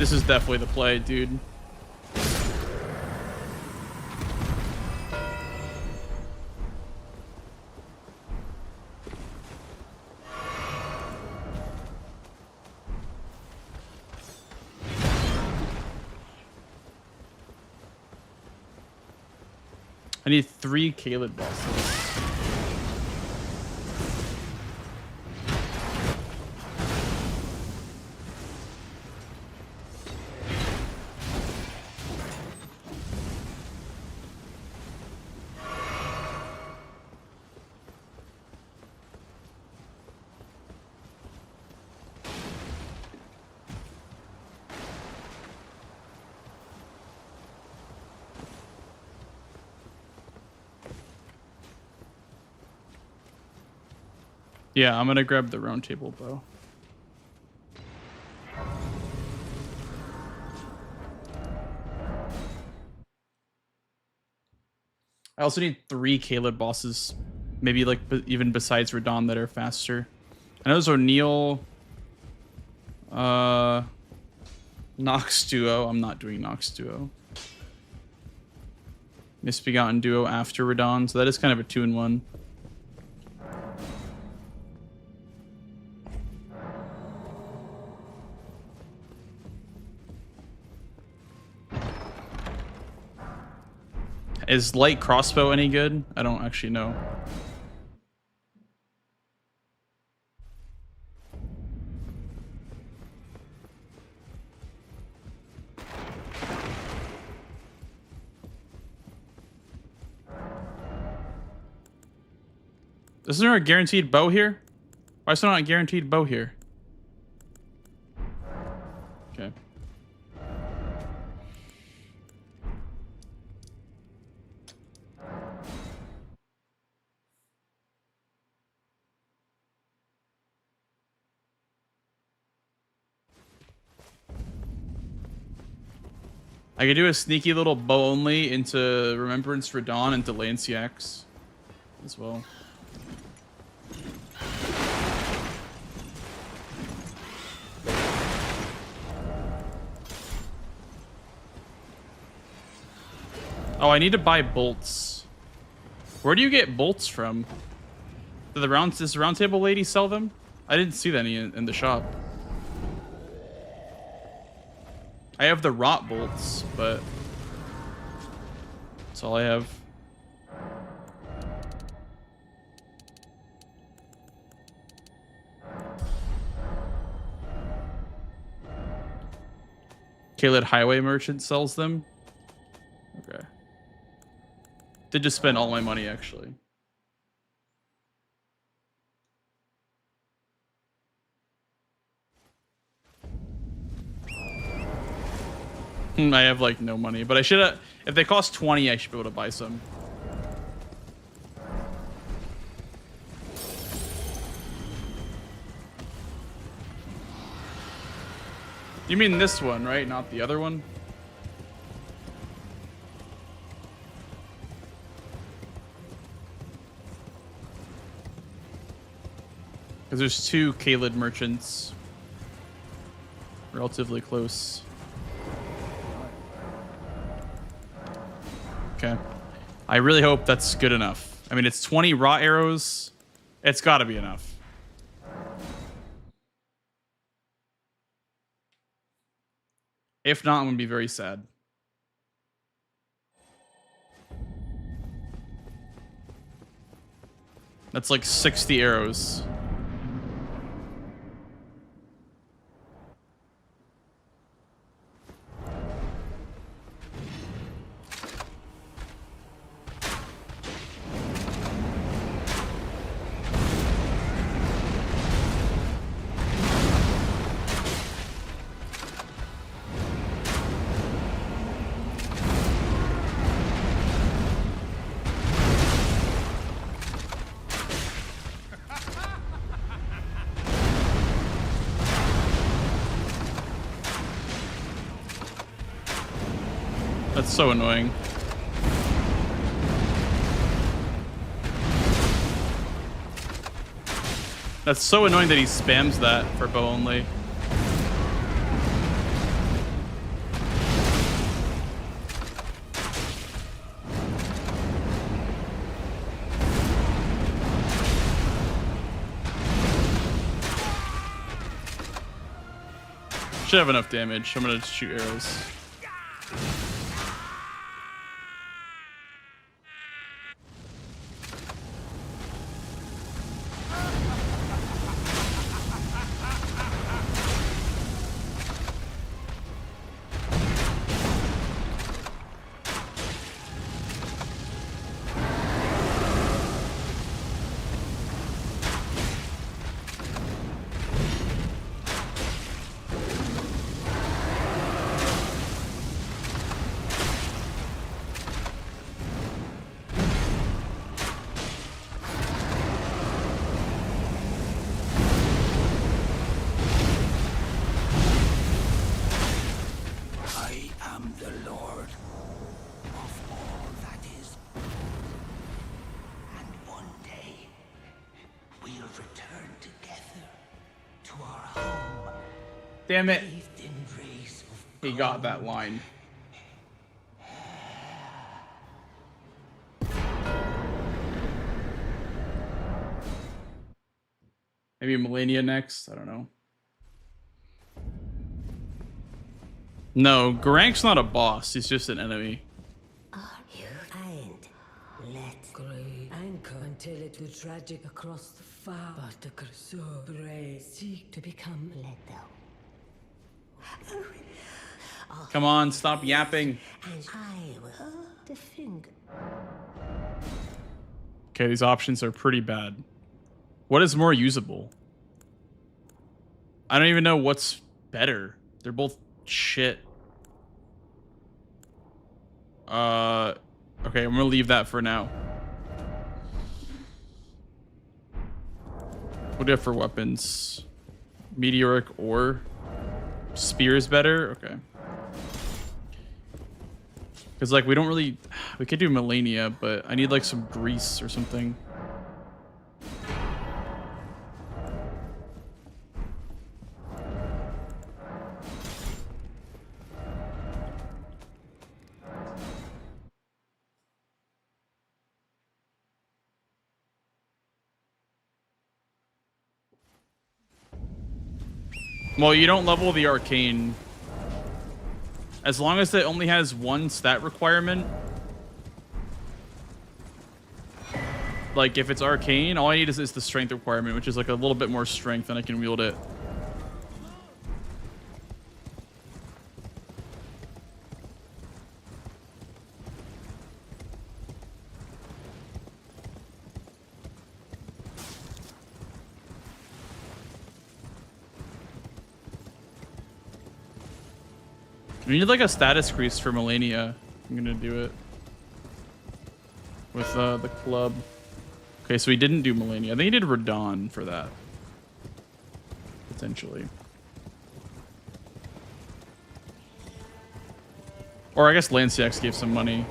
This is definitely the play, dude. I need 3 Kaled bosses. Yeah, I'm gonna grab the round table bow. I also need 3 Kaled bosses, maybe like even besides Radon that are faster. I know there's O'Neal, Nox duo. I'm not doing Nox duo. Misbegotten duo after Radon, so that is kind of a 2-in-1. Is light crossbow any good? I don't actually know. Isn't there a guaranteed bow here? Why is there not a guaranteed bow here? Okay. I could do a sneaky little bow only into Remembrance Radon and Delanciax as well. Oh, I need to buy bolts. Where do you get bolts from? Does the round table lady sell them? I didn't see any in the shop. I have the rot bolts, but that's all I have. Kaled Highway Merchant sells them. Okay. Did just spend all my money, actually. I have like no money, but I should have. If they cost 20, I should be able to buy some. You mean this one, right? Not the other one? Because there's 2 Kaled merchants relatively close. Okay. I really hope that's good enough. I mean, it's 20 raw arrows. It's got to be enough. If not, I'm going to be very sad. That's like 60 arrows. That's so annoying. That's so annoying that he spams that for bow only. Should have enough damage. I'm gonna shoot arrows. I am the Lord of all that is. And one day, we'll return together to our home. Damn it. Bathed in rays of He got that line. Maybe Malenia next. I don't know. No, Garank's not a boss. He's just an enemy. Are you? And let great anchor until it was tragic across the far. But the Crusoe brave seek to become let go. Come on, stop yapping. And I will defend. Okay, these options are pretty bad. What is more usable? I don't even know what's better. They're both shit. Okay, I'm gonna leave that for now. What do you have for weapons? Meteoric ore? Spear is better? Okay. Because, like, we don't really... We could do Malenia, but I need, like, some grease or something. Well, you don't level the arcane. As long as it only has one stat requirement. Like, if it's arcane, all I need is the strength requirement, which is like a little bit more strength, and I can wield it. We need like a status crease for Malenia. I'm gonna do it with the club. Okay, so he didn't do Malenia. I think he did Radon for that. Potentially. Or I guess Lanciax gave some money.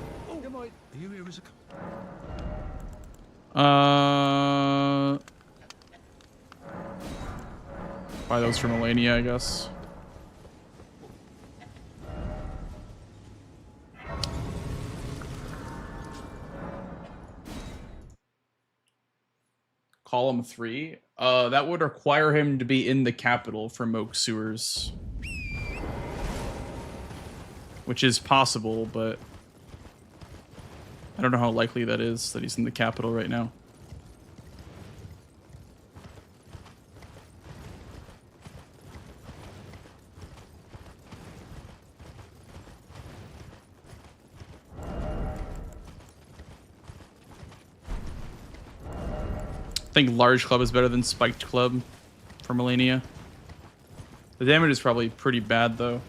Buy those for Malenia, I guess. Column 3. That would require him to be in the capital for Moke Sewers. Which is possible, but I don't know how likely that is, that he's in the capital right now. I think large club is better than spiked club for Malenia. The damage is probably pretty bad though.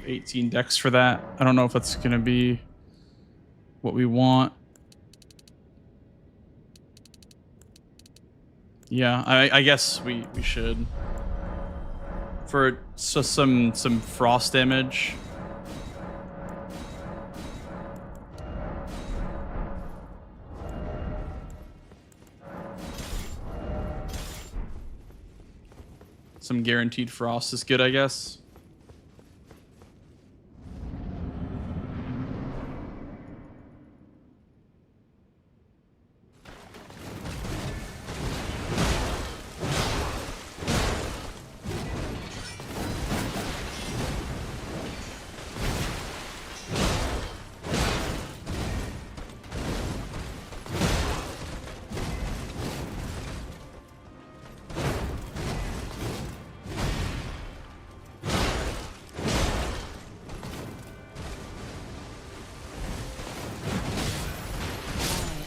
18 dex for that. I don't know if that's gonna be what we want. Yeah, I guess we should. For some frost damage. Some guaranteed frost is good, I guess.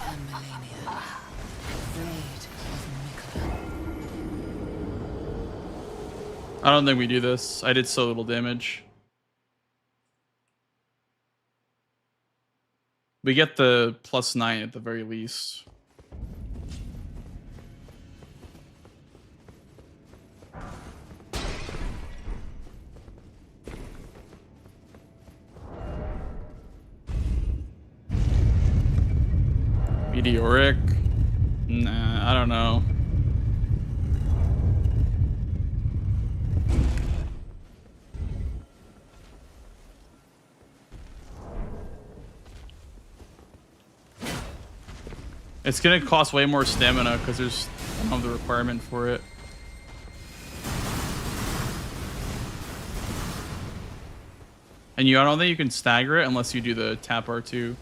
I am Malenia, afraid of Nicola. I don't think we do this. I did so little damage. We get the +9 at the very least. Meteoric? Nah, I don't know. It's gonna cost way more stamina because there's I don't have the requirement for it. And I don't think you can stagger it unless you do the tap R2.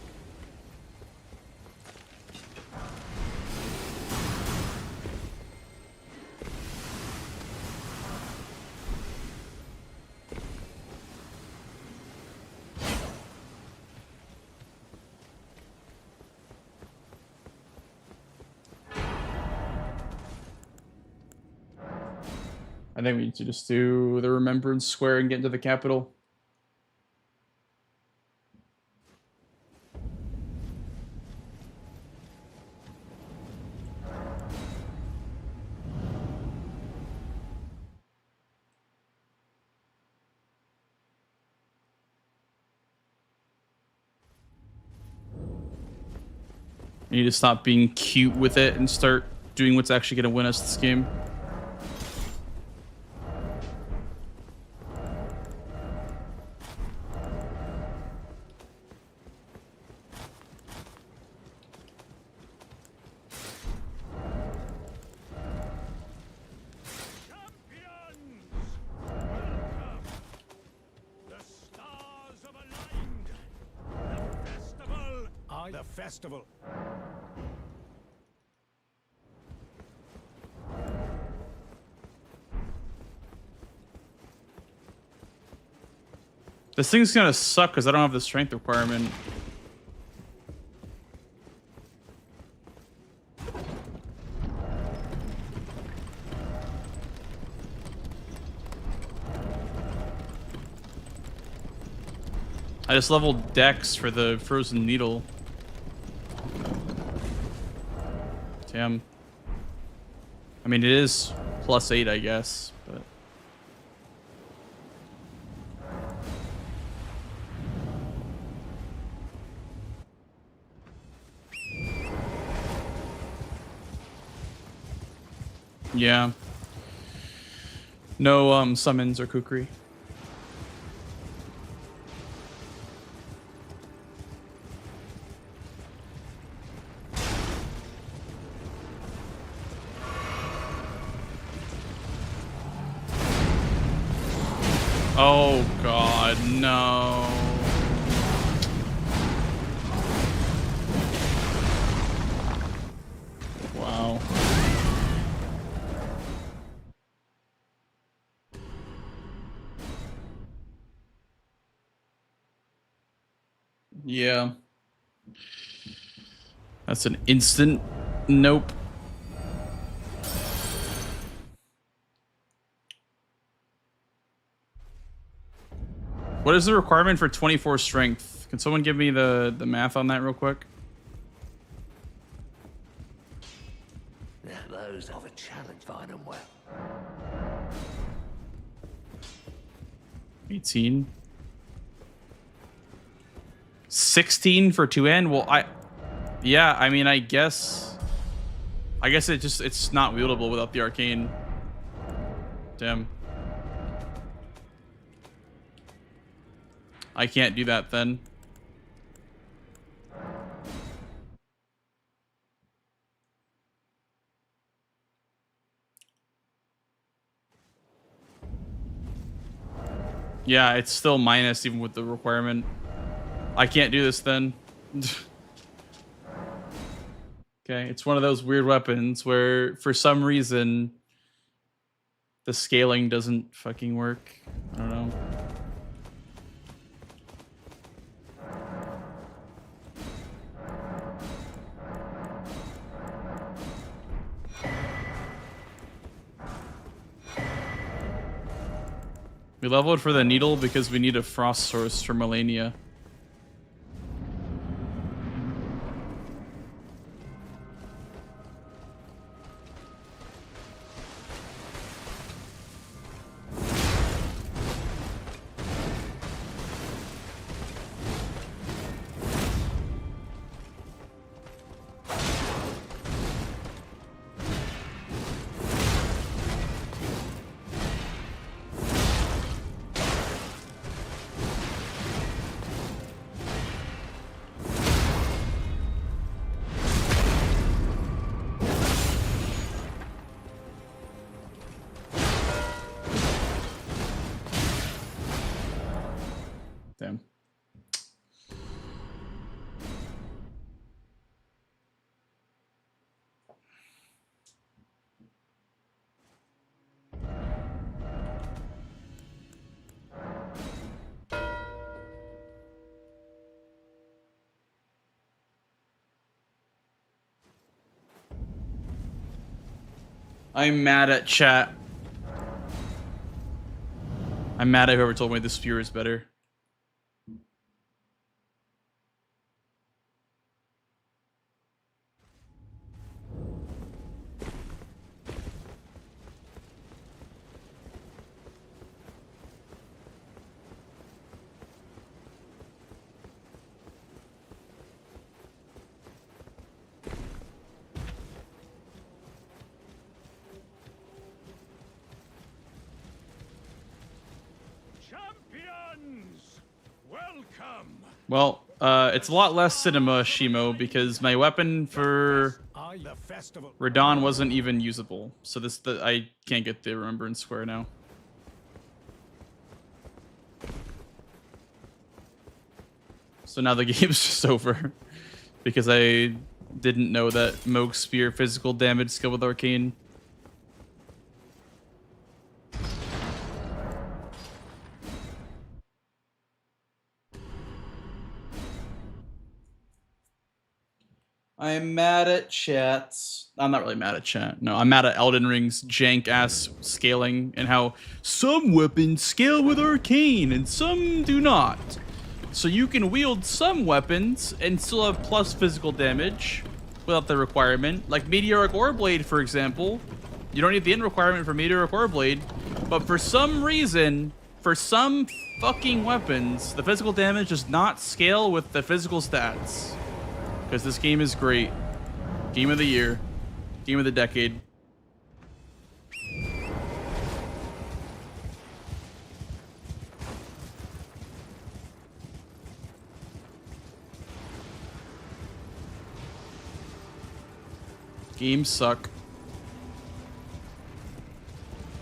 I think we need to just do the Remembrance Square and get into the capital. We need to stop being cute with it and start doing what's actually going to win us this game. The festival. This thing's gonna suck because I don't have the strength requirement. I just leveled Dex for the Frozen Needle. Damn. I mean, it is +8, I guess, but... Yeah. No summons or kukri. Oh god, no. Wow. Yeah. That's an instant nope. What is the requirement for 24 strength? Can someone give me the math on that real quick? Those of a challenge, find them well. 18. 16 for 2N? Well, yeah, I mean, I guess it's not wieldable without the arcane. Damn. I can't do that then. Yeah, it's still minus even with the requirement. I can't do this then. Okay, it's one of those weird weapons where for some reason the scaling doesn't fucking work. I don't know. We leveled for the needle because we need a frost source for Malenia. Damn. I'm mad at chat. I'm mad at whoever told me the spear is better. Champions, welcome. Well, it's a lot less cinema, Shimo, because my weapon for The festival. Radon wasn't even usable. So I can't get the Remembrance Square now. So now the game's just over. Because I didn't know that Moog's Spear physical damage skill with Arcane. I'm mad at chat. I'm not really mad at chat. No, I'm mad at Elden Ring's jank-ass scaling and how some weapons scale with Arcane and some do not. So you can wield some weapons and still have plus physical damage without the requirement. Like Meteoric Oreblade, for example. You don't need the end requirement for Meteoric Oreblade. But for some reason, for some fucking weapons, the physical damage does not scale with the physical stats. Because this game is great. Game of the year. Game of the decade. Games suck.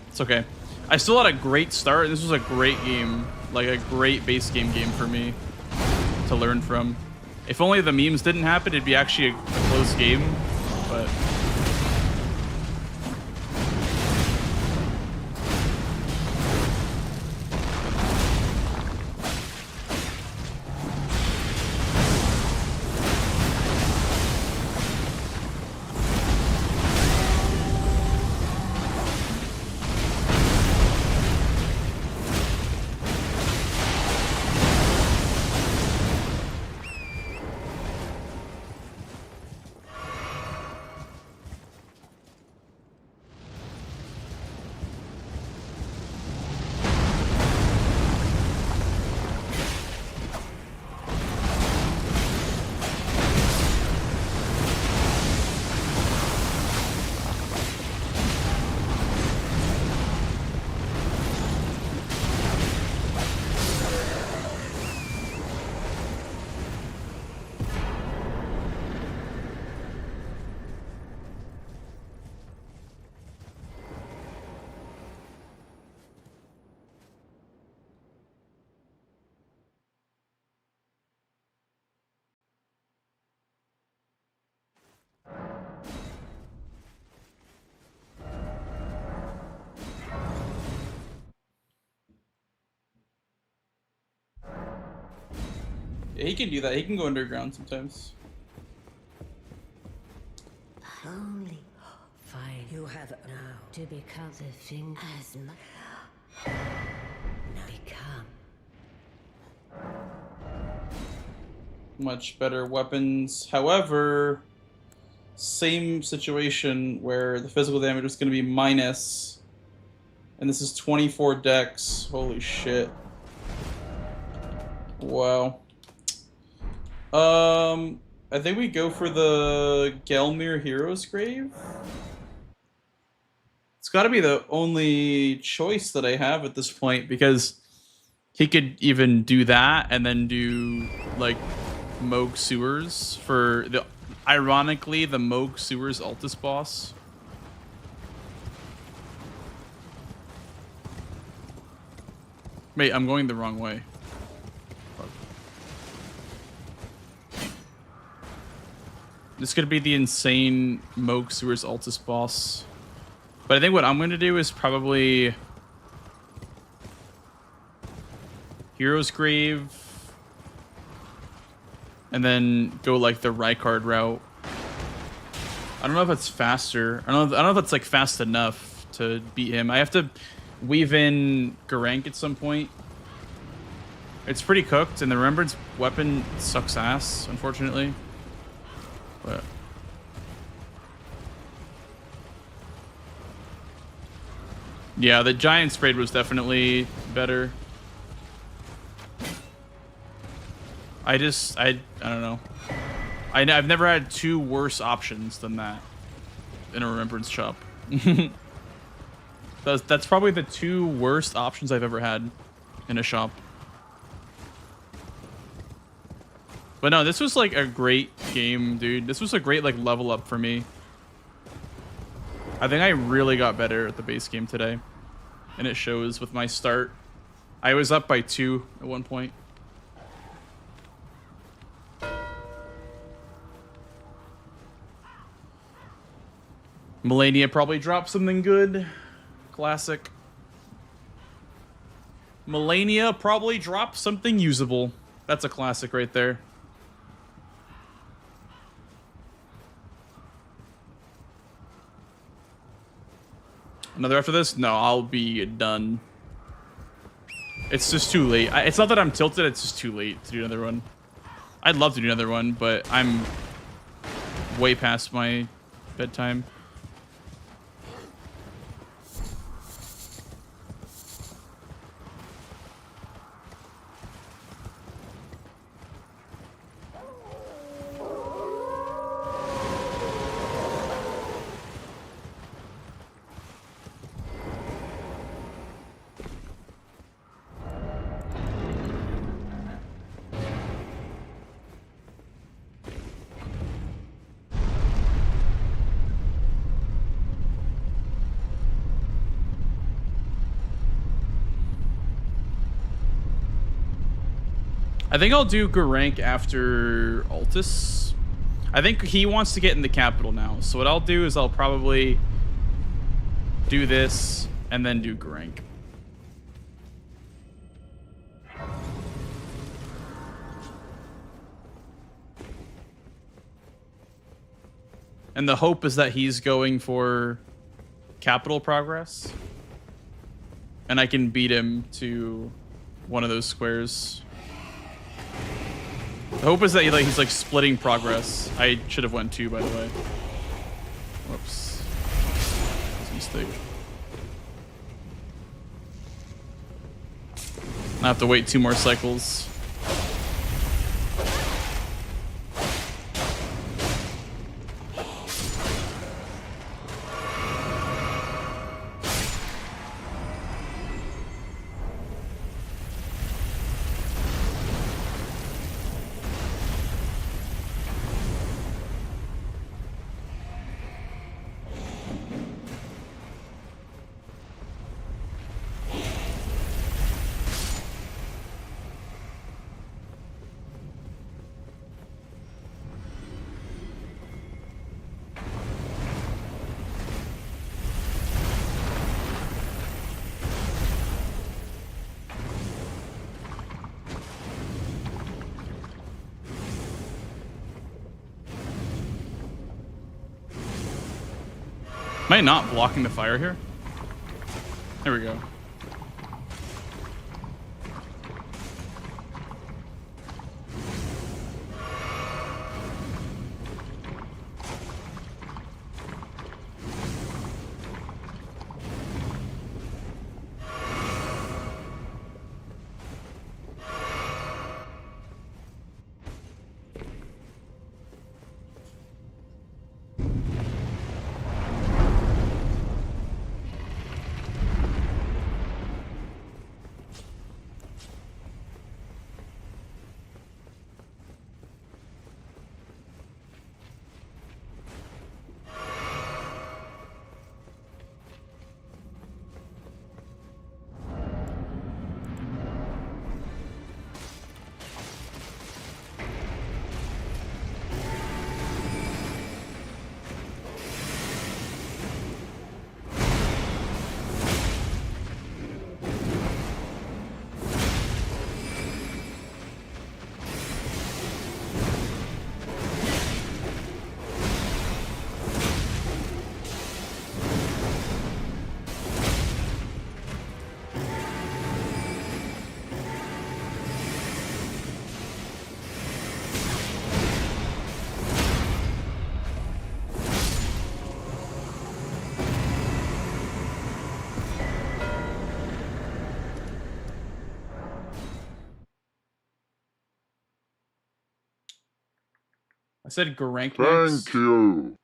It's okay. I still had a great start. This was a great game. Like a great base game for me to learn from. If only the memes didn't happen, it'd be actually a close game, but... Yeah, he can do that. He can go underground sometimes. Only fine. You have now to become the thing as much. Now become. Much better weapons. However, same situation where the physical damage is going to be minus, and this is 24 dex. Holy shit. Wow. I think we go for the Gelmir Hero's Grave. It's got to be the only choice that I have at this point, because he could even do that and then do like Moog Sewers for the, ironically, the Moog Sewers Altus boss. Wait, I'm going the wrong way. This could be the insane Moog Sewers Altus boss. But I think what I'm going to do is probably Hero's Grave, and then go like the Rykard route. I don't know if it's faster. I don't know if it's like fast enough to beat him. I have to weave in Garank at some point. It's pretty cooked, and the Remembrance weapon sucks ass, unfortunately. But yeah, the Giant Sprayed was definitely better. I don't know. I've never had two worse options than that in a Remembrance shop. That's probably the two worst options I've ever had in a shop. But no, this was like a great game, dude. This was a great like level up for me. I think I really got better at the base game today, and it shows with my start. I was up by 2 at one point. Malenia probably dropped something good. Classic. Malenia probably dropped something usable. That's a classic right there. Another after this? No, I'll be done. It's just too late. It's not that I'm tilted, it's just too late to do another one. I'd love to do another one, but I'm way past my bedtime. I think I'll do Garank after Altus. I think he wants to get in the capital now. So what I'll do is I'll probably do this and then do Garank. And the hope is that he's going for capital progress, and I can beat him to one of those squares. The hope is that he's like splitting progress. I should have went 2, by the way. Whoops. That's a mistake. I have to wait 2 more cycles. Am I not blocking the fire here? There we go. I said Gorank next. Thank you.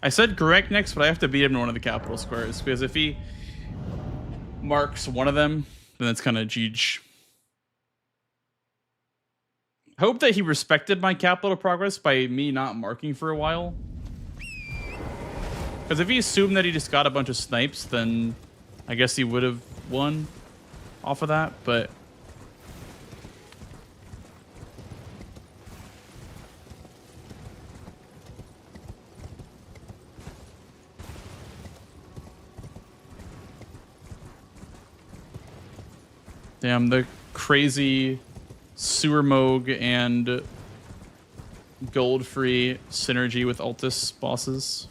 I said Gorank next, but I have to beat him in one of the capital squares, because if he marks one of them, then it's kind of Jeej. Hope that he respected my capital progress by me not marking for a while. Because if he assumed that he just got a bunch of snipes, then I guess he would have won off of that, but... Damn, the crazy sewer moog and gold free synergy with Altus bosses.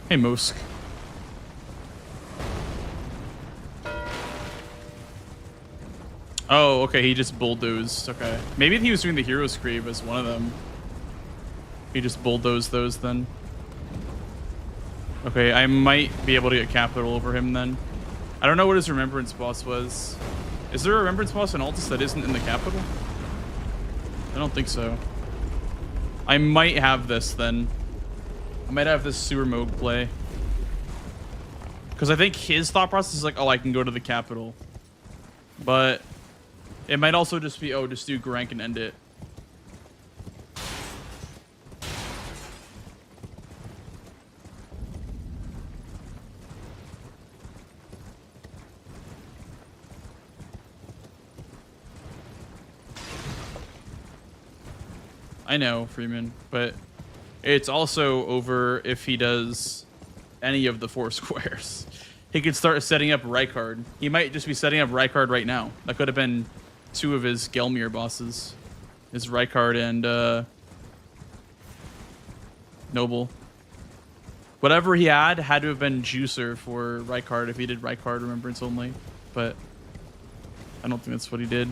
Hey, Mosk. Oh, okay, he just bulldozed. Okay. Maybe he was doing the hero scream as one of them. He just bulldozed those then. Okay, I might be able to get capital over him then. I don't know what his remembrance boss was. Is there a remembrance boss in Altus that isn't in the capital? I don't think so. I might have this then. I might have this sewer moog play. Because I think his thought process is like, oh, I can go to the capital. But it might also just be, oh, just do Gorank and end it. I know, Freeman, but it's also over if he does any of the 4 squares. He could start setting up Rykard. He might just be setting up Rykard right now. That could have been 2 of his Gelmir bosses. His Rykard and Noble. Whatever he had to have been Juicer for Rykard if he did Rykard Remembrance only. But I don't think that's what he did.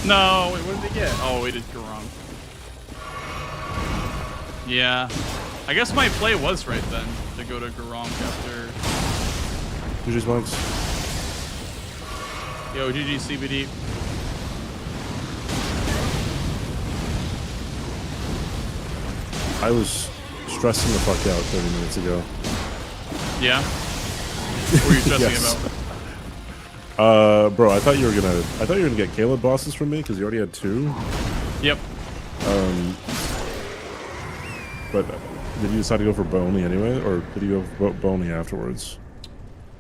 No, wait, what did they get? Oh, we did Garong. Yeah. I guess my play was right then, to go to Garong after... GG's monks. Yo, GG CBD. I was stressing the fuck out 30 minutes ago. Yeah? What were you stressing Yes. about? Bro, I thought you were gonna get Caleb bosses from me because you already had 2. Yep. But did you decide to go for Boney anyway, or did you go for Boney afterwards?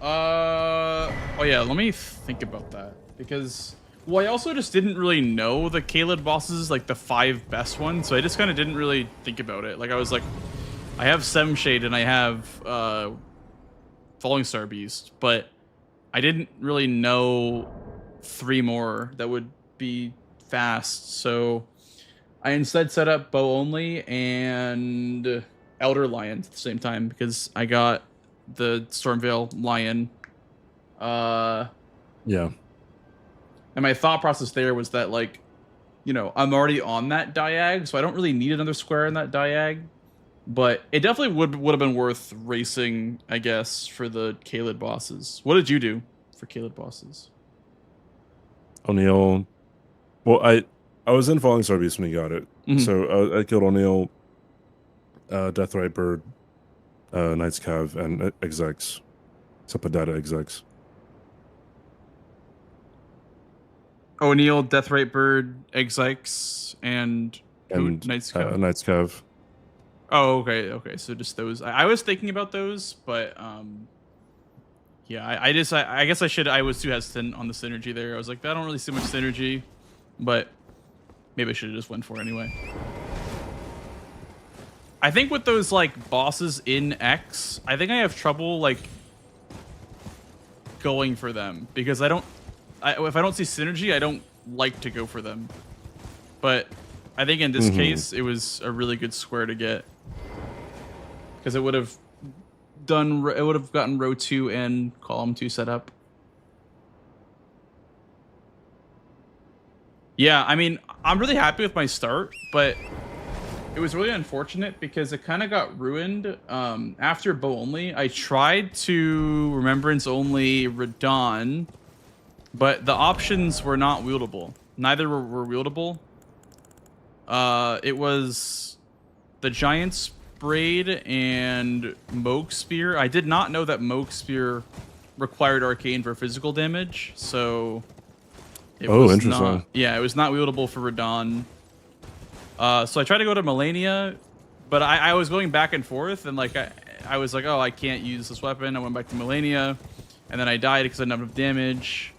Oh yeah, let me think about that. Because, well, I also just didn't really know the Caleb bosses, like the 5 best ones, so I just kind of didn't really think about it. Like, I was like, I have Semshade and I have Falling Star Beast, but I didn't really know 3 more that would be fast, so I instead set up Bow Only and Elder Lion at the same time because I got the Stormveil Lion. Yeah. And my thought process there was that, like, you know, I'm already on that diag, so I don't really need another square in that diag. But it definitely would have been worth racing, I guess, for the Caleb bosses. What did you do for Caleb bosses? O'Neal. Well, I was in Falling Star Beast when he got it. Mhm. So I killed O'Neal, Deathrite Bird, Knight's Cav, and Execs. Sepadata Execs. O'Neal, Deathrite Bird, Exikes, and Knight's Cav. Knight's Cav. Oh, okay. So just those. I was thinking about those, but yeah, I guess I was too hesitant on the synergy there. I was like, I don't really see much synergy, but maybe I should have just went for it anyway. I think with those like bosses in X, I think I have trouble like going for them because if I don't see synergy, I don't like to go for them. But I think in this case, it was a really good square to get because it would have gotten row 2 and column 2 set up. Yeah, I mean, I'm really happy with my start, but it was really unfortunate because it kind of got ruined. After Bow Only, I tried to Remembrance Only Radon, but the options were not wieldable. Neither were wieldable. It was the Giant's Braid and Moog Spear. I did not know that Moog Spear required Arcane for physical damage, so it was interesting. not. Yeah, it was not wieldable for Radon. So I tried to go to Malenia, but I was going back and forth, and like I was like, oh, I can't use this weapon. I went back to Malenia, and then I died because I didn't have enough damage.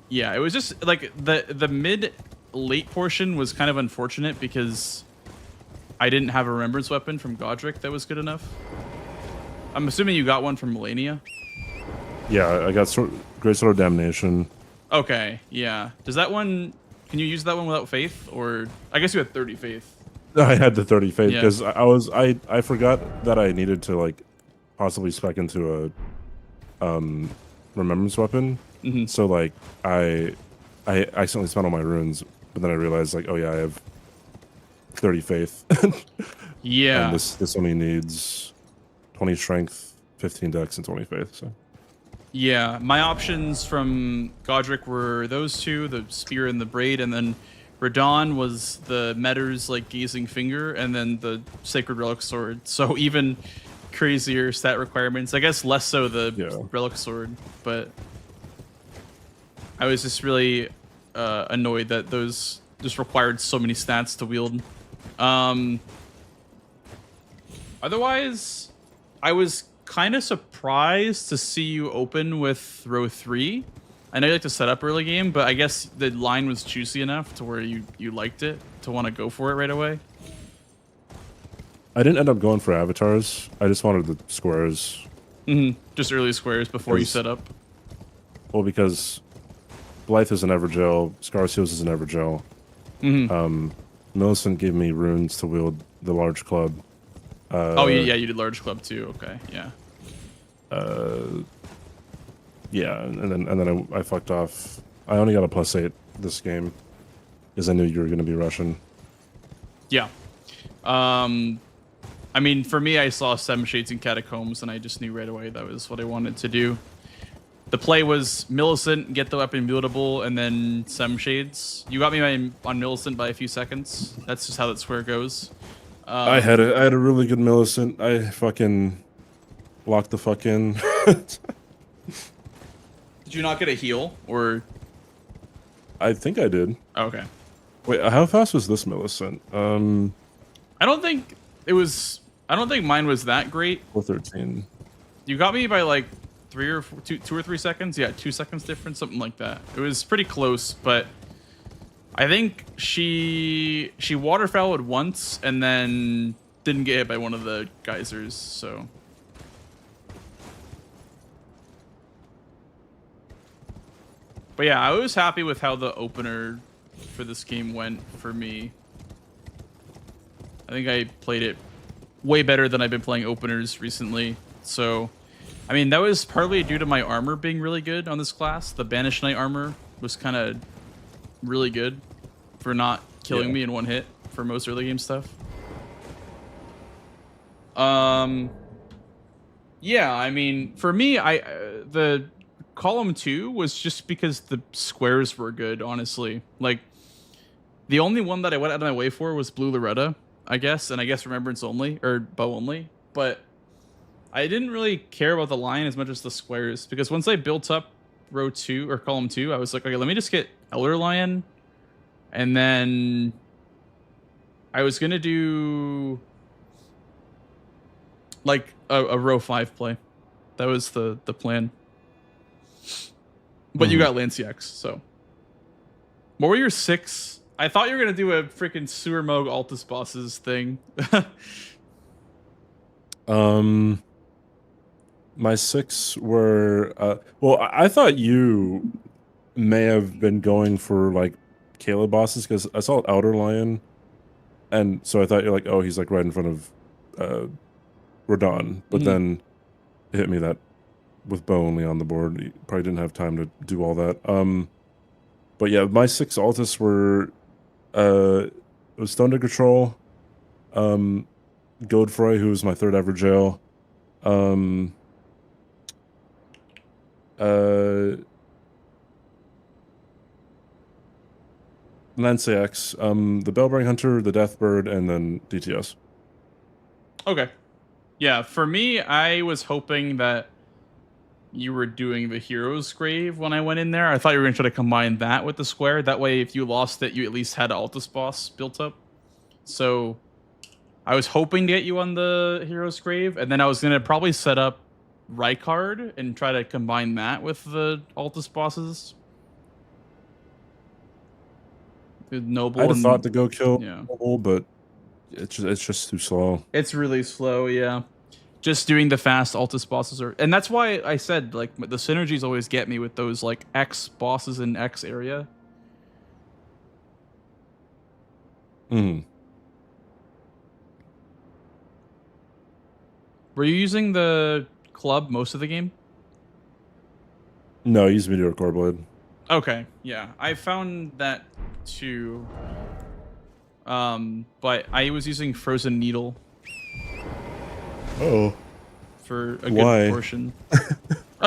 Yeah, it was just like the mid late portion was kind of unfortunate because I didn't have a remembrance weapon from Godric that was good enough. I'm assuming you got one from Malenia. Yeah, I got Great Sword of Damnation. Okay, yeah. Does that one? Can you use that one without faith, or I guess you had 30 faith? I had the 30 faith Yeah. because I forgot that I needed to like possibly spec into a remembrance weapon. So like I accidentally spent all my runes, but then I realized like, oh yeah, I have 30 faith. Yeah. And this only needs 20 strength, 15 dex, and 20 faith. So yeah, my options from Godric were those two, the spear and the braid, and then Radon was the Metter's like gazing finger, and then the sacred relic sword. So even crazier stat requirements. I guess less so the relic sword, but I was just really annoyed that those just required so many stats to wield. Otherwise, I was kind of surprised to see you open with row 3. I know you like to set up early game, but I guess the line was juicy enough to where you liked it to want to go for it right away. I didn't end up going for avatars. I just wanted the squares. Just early squares before you set up. Well, because Blythe is an Evergel, Scarseals is an Evergel. Millicent gave me runes to wield the large club. Oh yeah, you did large club too. Okay, yeah. Yeah, and then I fucked off. I only got a +8 this game. because I knew you were going to be rushing. Yeah. I mean, for me, I saw Seven Shades and Catacombs, and I just knew right away that was what I wanted to do. The play was Millicent, get the weapon buildable, and then Seven Shades. You got me on Millicent by a few seconds. That's just how that square goes. I had a really good Millicent. I fucking locked the fuck in. Did you not get a heal, or? I think I did. Oh, okay. Wait, how fast was this Millicent? I don't think it was. I don't think mine was that great. 413. You got me by like 2 or 3 seconds. Yeah, 2 seconds difference, something like that. It was pretty close, but I think she waterfowled once and then didn't get hit by one of the geysers. So. But yeah, I was happy with how the opener for this game went for me. I think I played it way better than I've been playing openers recently. So, I mean, that was partly due to my armor being really good on this class. The Banished Knight armor was kind of really good for not killing me in one hit for most early game stuff. Yeah, I mean, for me, the column 2 was just because the squares were good, honestly. Like, the only one that I went out of my way for was Blue Loretta, I guess, and I guess Remembrance only, or Bow only, but I didn't really care about the line as much as the squares, because once I built up row 2, or column 2, I was like, okay, let me just get Elder Lion, and then I was gonna do like a row 5 play. That was the plan. But you got Lanciax, so. What were your 6? I thought you were going to do a freaking Sewer Moog Altus bosses thing. My 6 were... well, I thought you may have been going for, like, Caleb bosses, because I saw Elder Lion, and so I thought you're like, oh, he's, like, right in front of Radon. But then it hit me that with Bow only on the board, you probably didn't have time to do all that. But yeah, my 6 Altus were... it was Stone Digger Troll, Godfrey, who was my 3rd ever jail, Lanciax, the Bellbearing Hunter, the Deathbird, and then DTS. Okay. Yeah, for me, I was hoping that you were doing the Hero's Grave when I went in there. I thought you were going to try to combine that with the square. That way, if you lost it, you at least had an Altus boss built up. So, I was hoping to get you on the Hero's Grave, and then I was going to probably set up Rykard and try to combine that with the Altus bosses. The Noble. I'd have thought to go kill yeah. Noble, but it's just too slow. It's really slow, yeah. Just doing the fast Altus bosses and that's why I said, like, the synergies always get me with those, like, X bosses in X area. Were you using the club most of the game? No, I used Meteor Core Blade. Okay, yeah. I found that too. But I was using Frozen Needle. Oh. For a good portion.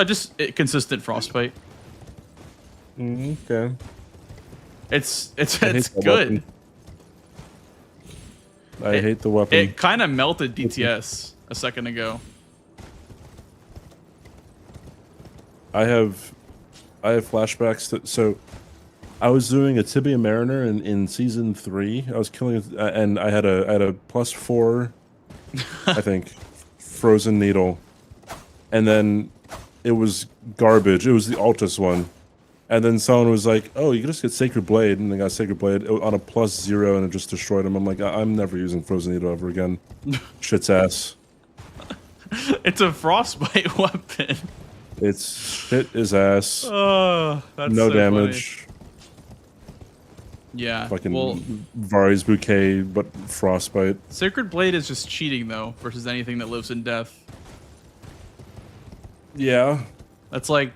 Just consistent frostbite. Okay. It's good. I hate the weapon. It kind of melted DTS a second ago. I have flashbacks so I was doing a Tibia Mariner in season 3. I was killing and I had a +4 I think Frozen Needle, and then it was garbage. It was the Altus one, and then someone was like, "Oh, you can just get Sacred Blade," and they got Sacred Blade on a +0, and it just destroyed him. I'm like, I'm never using Frozen Needle ever again. Shit's ass. It's a frostbite weapon. It's shit is ass. Oh, that's no so damage. Funny. Yeah. Fucking Vari's Bouquet, but frostbite. Sacred Blade is just cheating though, versus anything that lives in death. Yeah. That's like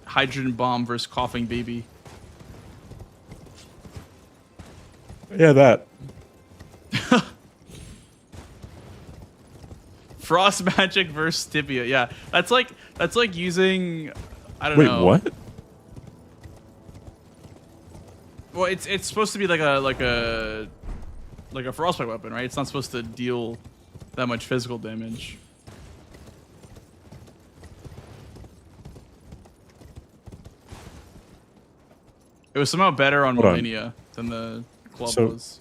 Hydrogen Bomb versus Coughing Baby. Yeah, that. Frost magic versus tibia. Yeah, that's like using, I don't Wait, know. what? Well, it's supposed to be like a frostbite weapon, right? It's not supposed to deal that much physical damage. It was somehow better on Hold on. Malenia than the club So- was.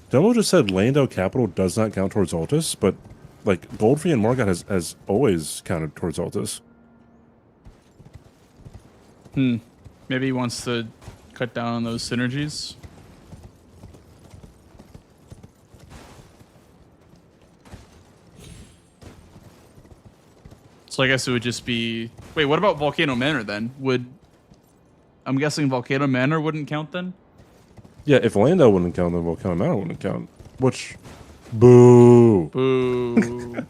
Demo just said Lando Capital does not count towards Altus, but like Goldfree and Morgat has always counted towards Altus. Maybe he wants to cut down on those synergies. So I guess it would just be... Wait, what about Volcano Manor then? I'm guessing Volcano Manor wouldn't count then? Yeah, if Lando wouldn't count, then Volcano Manor wouldn't count. Which, boo. Boo.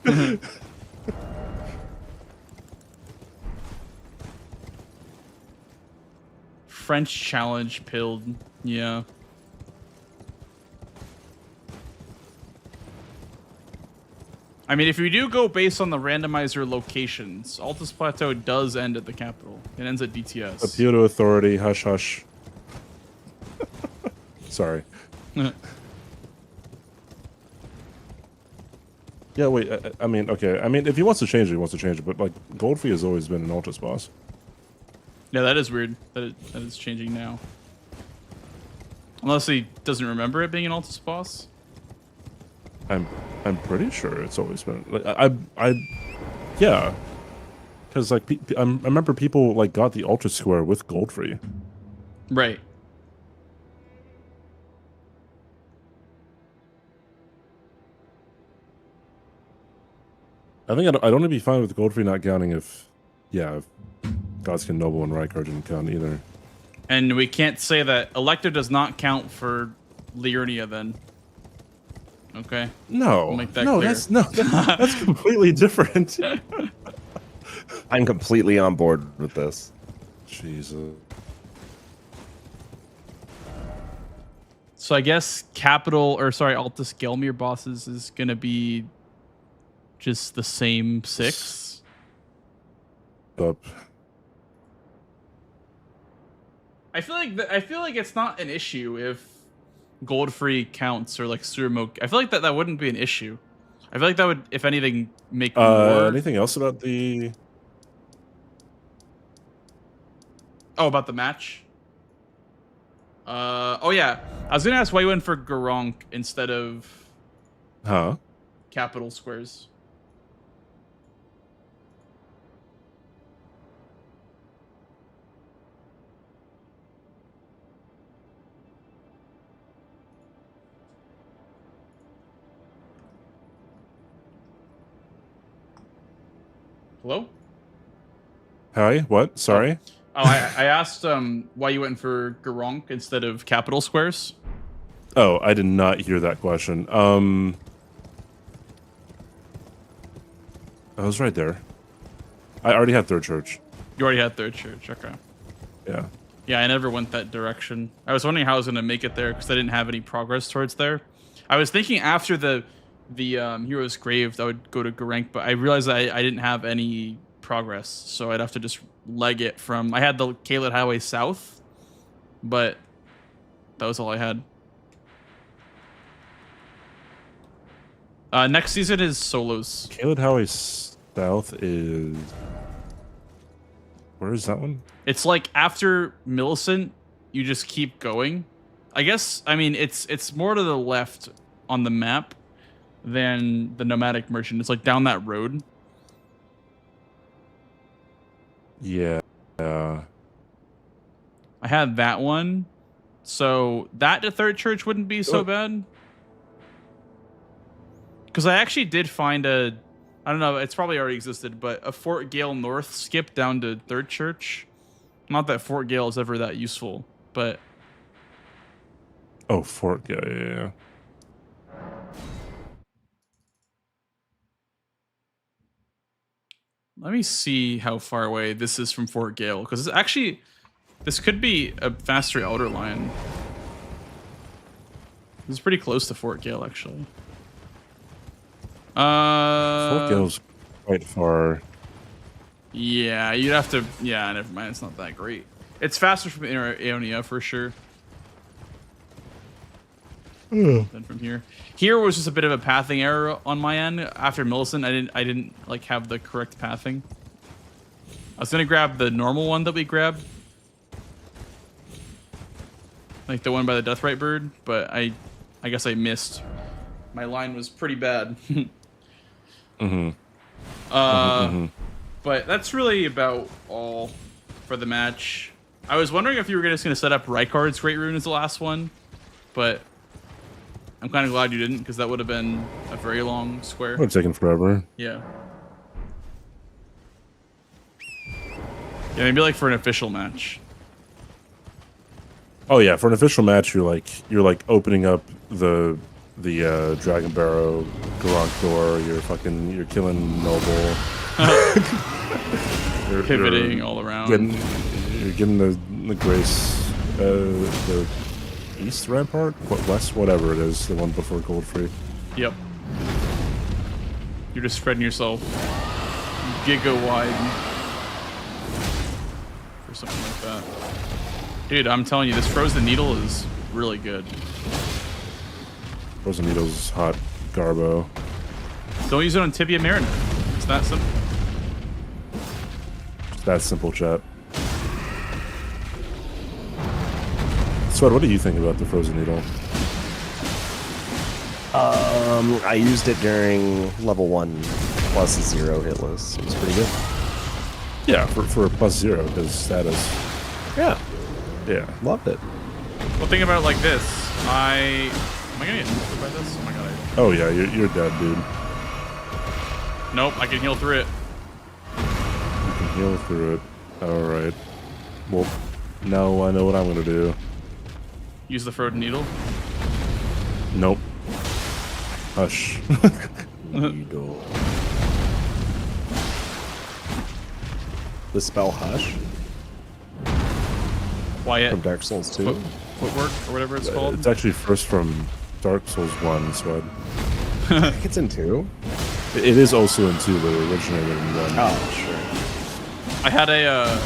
French challenge pilled. Yeah. I mean, if we do go based on the randomizer locations, Altus Plateau does end at the capital. It ends at DTS. Appeal to authority, hush hush. Sorry. Yeah, wait, I mean, okay. I mean, if he wants to change it, he wants to change it. But, like, Goldfree has always been an Altus boss. Yeah, that is weird that that it's changing now. Unless he doesn't remember it being an Altus boss. I'm pretty sure it's always been. Like, yeah. Because, like, I remember people, like, got the Altus square with Goldfree. Right. I think I'd only be fine with Goldfree not counting if Godskin, Noble, and Rykard didn't count either. And we can't say that Elector does not count for Liurnia then. Okay. No, We'll make that no, clear. that's completely different. I'm completely on board with this. Jesus. So I guess Altus Gelmir bosses is gonna be just the same 6. Up. I feel like it's not an issue if Goldfree counts or like Surmo. I feel like that wouldn't be an issue. I feel like that would, if anything, make more. Anything else about the? Oh, about the match. Oh yeah, I was gonna ask why you went for Garank instead of capital squares. Hello? Hi, what? Sorry. Oh, I asked why you went for Garank instead of capital squares. Oh, I did not hear that question. I was right there. I already had Third Church. You already had Third Church, okay. Yeah. Yeah, I never went that direction. I was wondering how I was gonna make it there because I didn't have any progress towards there. I was thinking after the Hero's Grave I would go to Garank, but I realized I didn't have any progress, so I'd have to just leg it from... I had the Kaled Highway South, but that was all I had. Next season is solos. Kaled Highway South is... Where is that one? It's like after Millicent, you just keep going. I guess, I mean, it's more to the left on the map than the Nomadic Merchant. It's like down that road. Yeah. I had that one. So that to Third Church wouldn't be so bad. Because I actually did find I don't know, it's probably already existed, but a Fort Gale North skip down to Third Church. Not that Fort Gale is ever that useful, but... Oh, Fort Gale, yeah. Let me see how far away this is from Fort Gale, because actually, this could be a faster outer line. This is pretty close to Fort Gale, actually. Fort Gale's quite far. Yeah, you'd have to. Yeah, never mind. It's not that great. It's faster from Inner Aeonia for sure. Than from here. Here was just a bit of a pathing error on my end. After Millicent, I didn't like have the correct pathing. I was gonna grab the normal one that we grabbed, like the one by the Deathrite bird, but I guess I missed. My line was pretty bad. But that's really about all for the match. I was wondering if you were just gonna set up Rykard's Great Rune as the last one, but I'm kind of glad you didn't, because that would have been a very long square. Would have taken forever. Yeah. Yeah, maybe like for an official match. Oh yeah, for an official match, you're like opening up the Dragon Barrow Garrock door. You're killing Noble. you're Pivoting all around. You're getting the Grace, the East Rampart, West, whatever it is, the one before Goldfree. Yep. You're just spreading yourself giga wide for something like that. Dude, I'm telling you, this Frozen Needle is really good. Frozen Needle's hot garbo. Don't use it on Tibia Mariner. It's that simple. It's that simple, chat. Sweat, what do you think about the Frozen Needle? I used it during level 1 plus 0 hitless. It was pretty good. Yeah, for a +0 because status. Yeah. Yeah. Loved it. Well, think about it like this. Am I gonna get hit by this? Oh my god. Oh yeah, you're dead, dude. Nope, I can heal through it. You can heal through it. Alright. Well, now I know what I'm gonna do. Use the Frozen Needle. Nope. Hush. Needle. The spell Hush Quiet. from Dark Souls 2. Footwork, or whatever it's called. It's actually first from Dark Souls 1, Sweat. I think it's in 2. It is also in 2, but it originated in 1. Oh, sure. I had a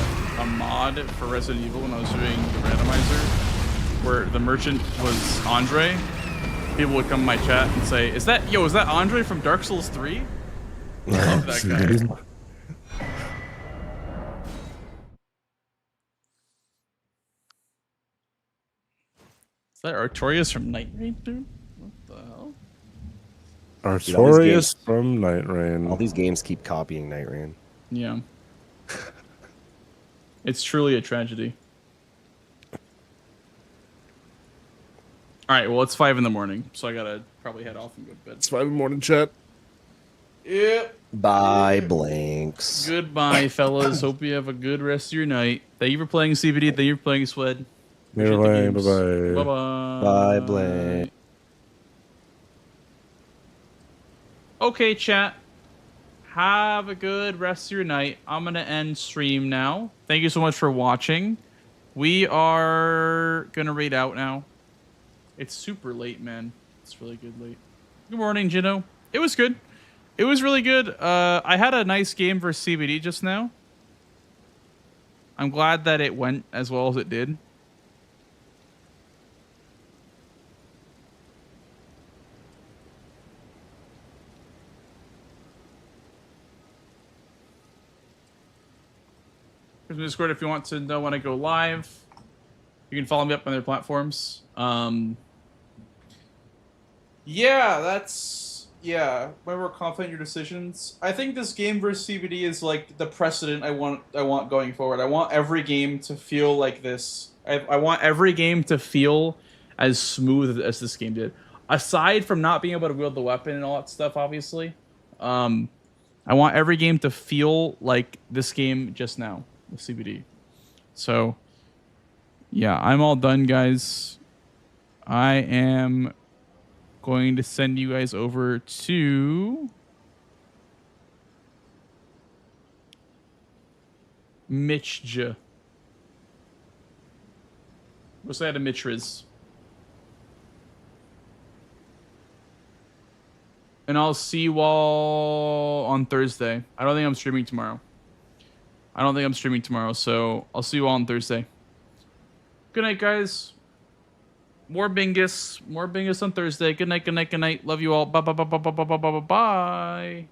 mod for Resident Evil when I was doing the randomizer, where the merchant was Andre. People would come in my chat and say, is that Andre from Dark Souls 3? I love that guy. Is that Artorias from Night Raid, dude? What the hell? Artorias from Night Rain. All these games keep copying Night Rain. Yeah. It's truly a tragedy. Alright, well, it's 5 in the morning, so I gotta probably head off and go to bed. It's 5 in the morning, chat. Yep. Bye, Blanks. Goodbye, fellas. Hope you have a good rest of your night. Thank you for playing CBD. Thank you for playing Swed. Bye-bye. Bye-bye. Bye-bye. Bye, Blank. Okay, chat. Have a good rest of your night. I'm going to end stream now. Thank you so much for watching. We are going to raid out now. It's super late, man. It's really good late. Good morning, Jino. It was good. It was really good. I had a nice game for CBD just now. I'm glad that it went as well as it did. Here's my Discord if you want to know when I go live. You can follow me up on their platforms. Yeah, when we're confident in your decisions. I think this game versus CBD is like the precedent I want going forward. I want every game to feel like this. I want every game to feel as smooth as this game did. Aside from not being able to wield the weapon and all that stuff, obviously. I want every game to feel like this game just now with CBD. So, yeah, I'm all done, guys. I am going to send you guys over to Mitchja. We'll say to Mitchriz. and I'll see you all on Thursday. I don't think I'm streaming tomorrow. So I'll see you all on Thursday. Good night, guys. More Bingus on Thursday. Good night. Love you all. Bye.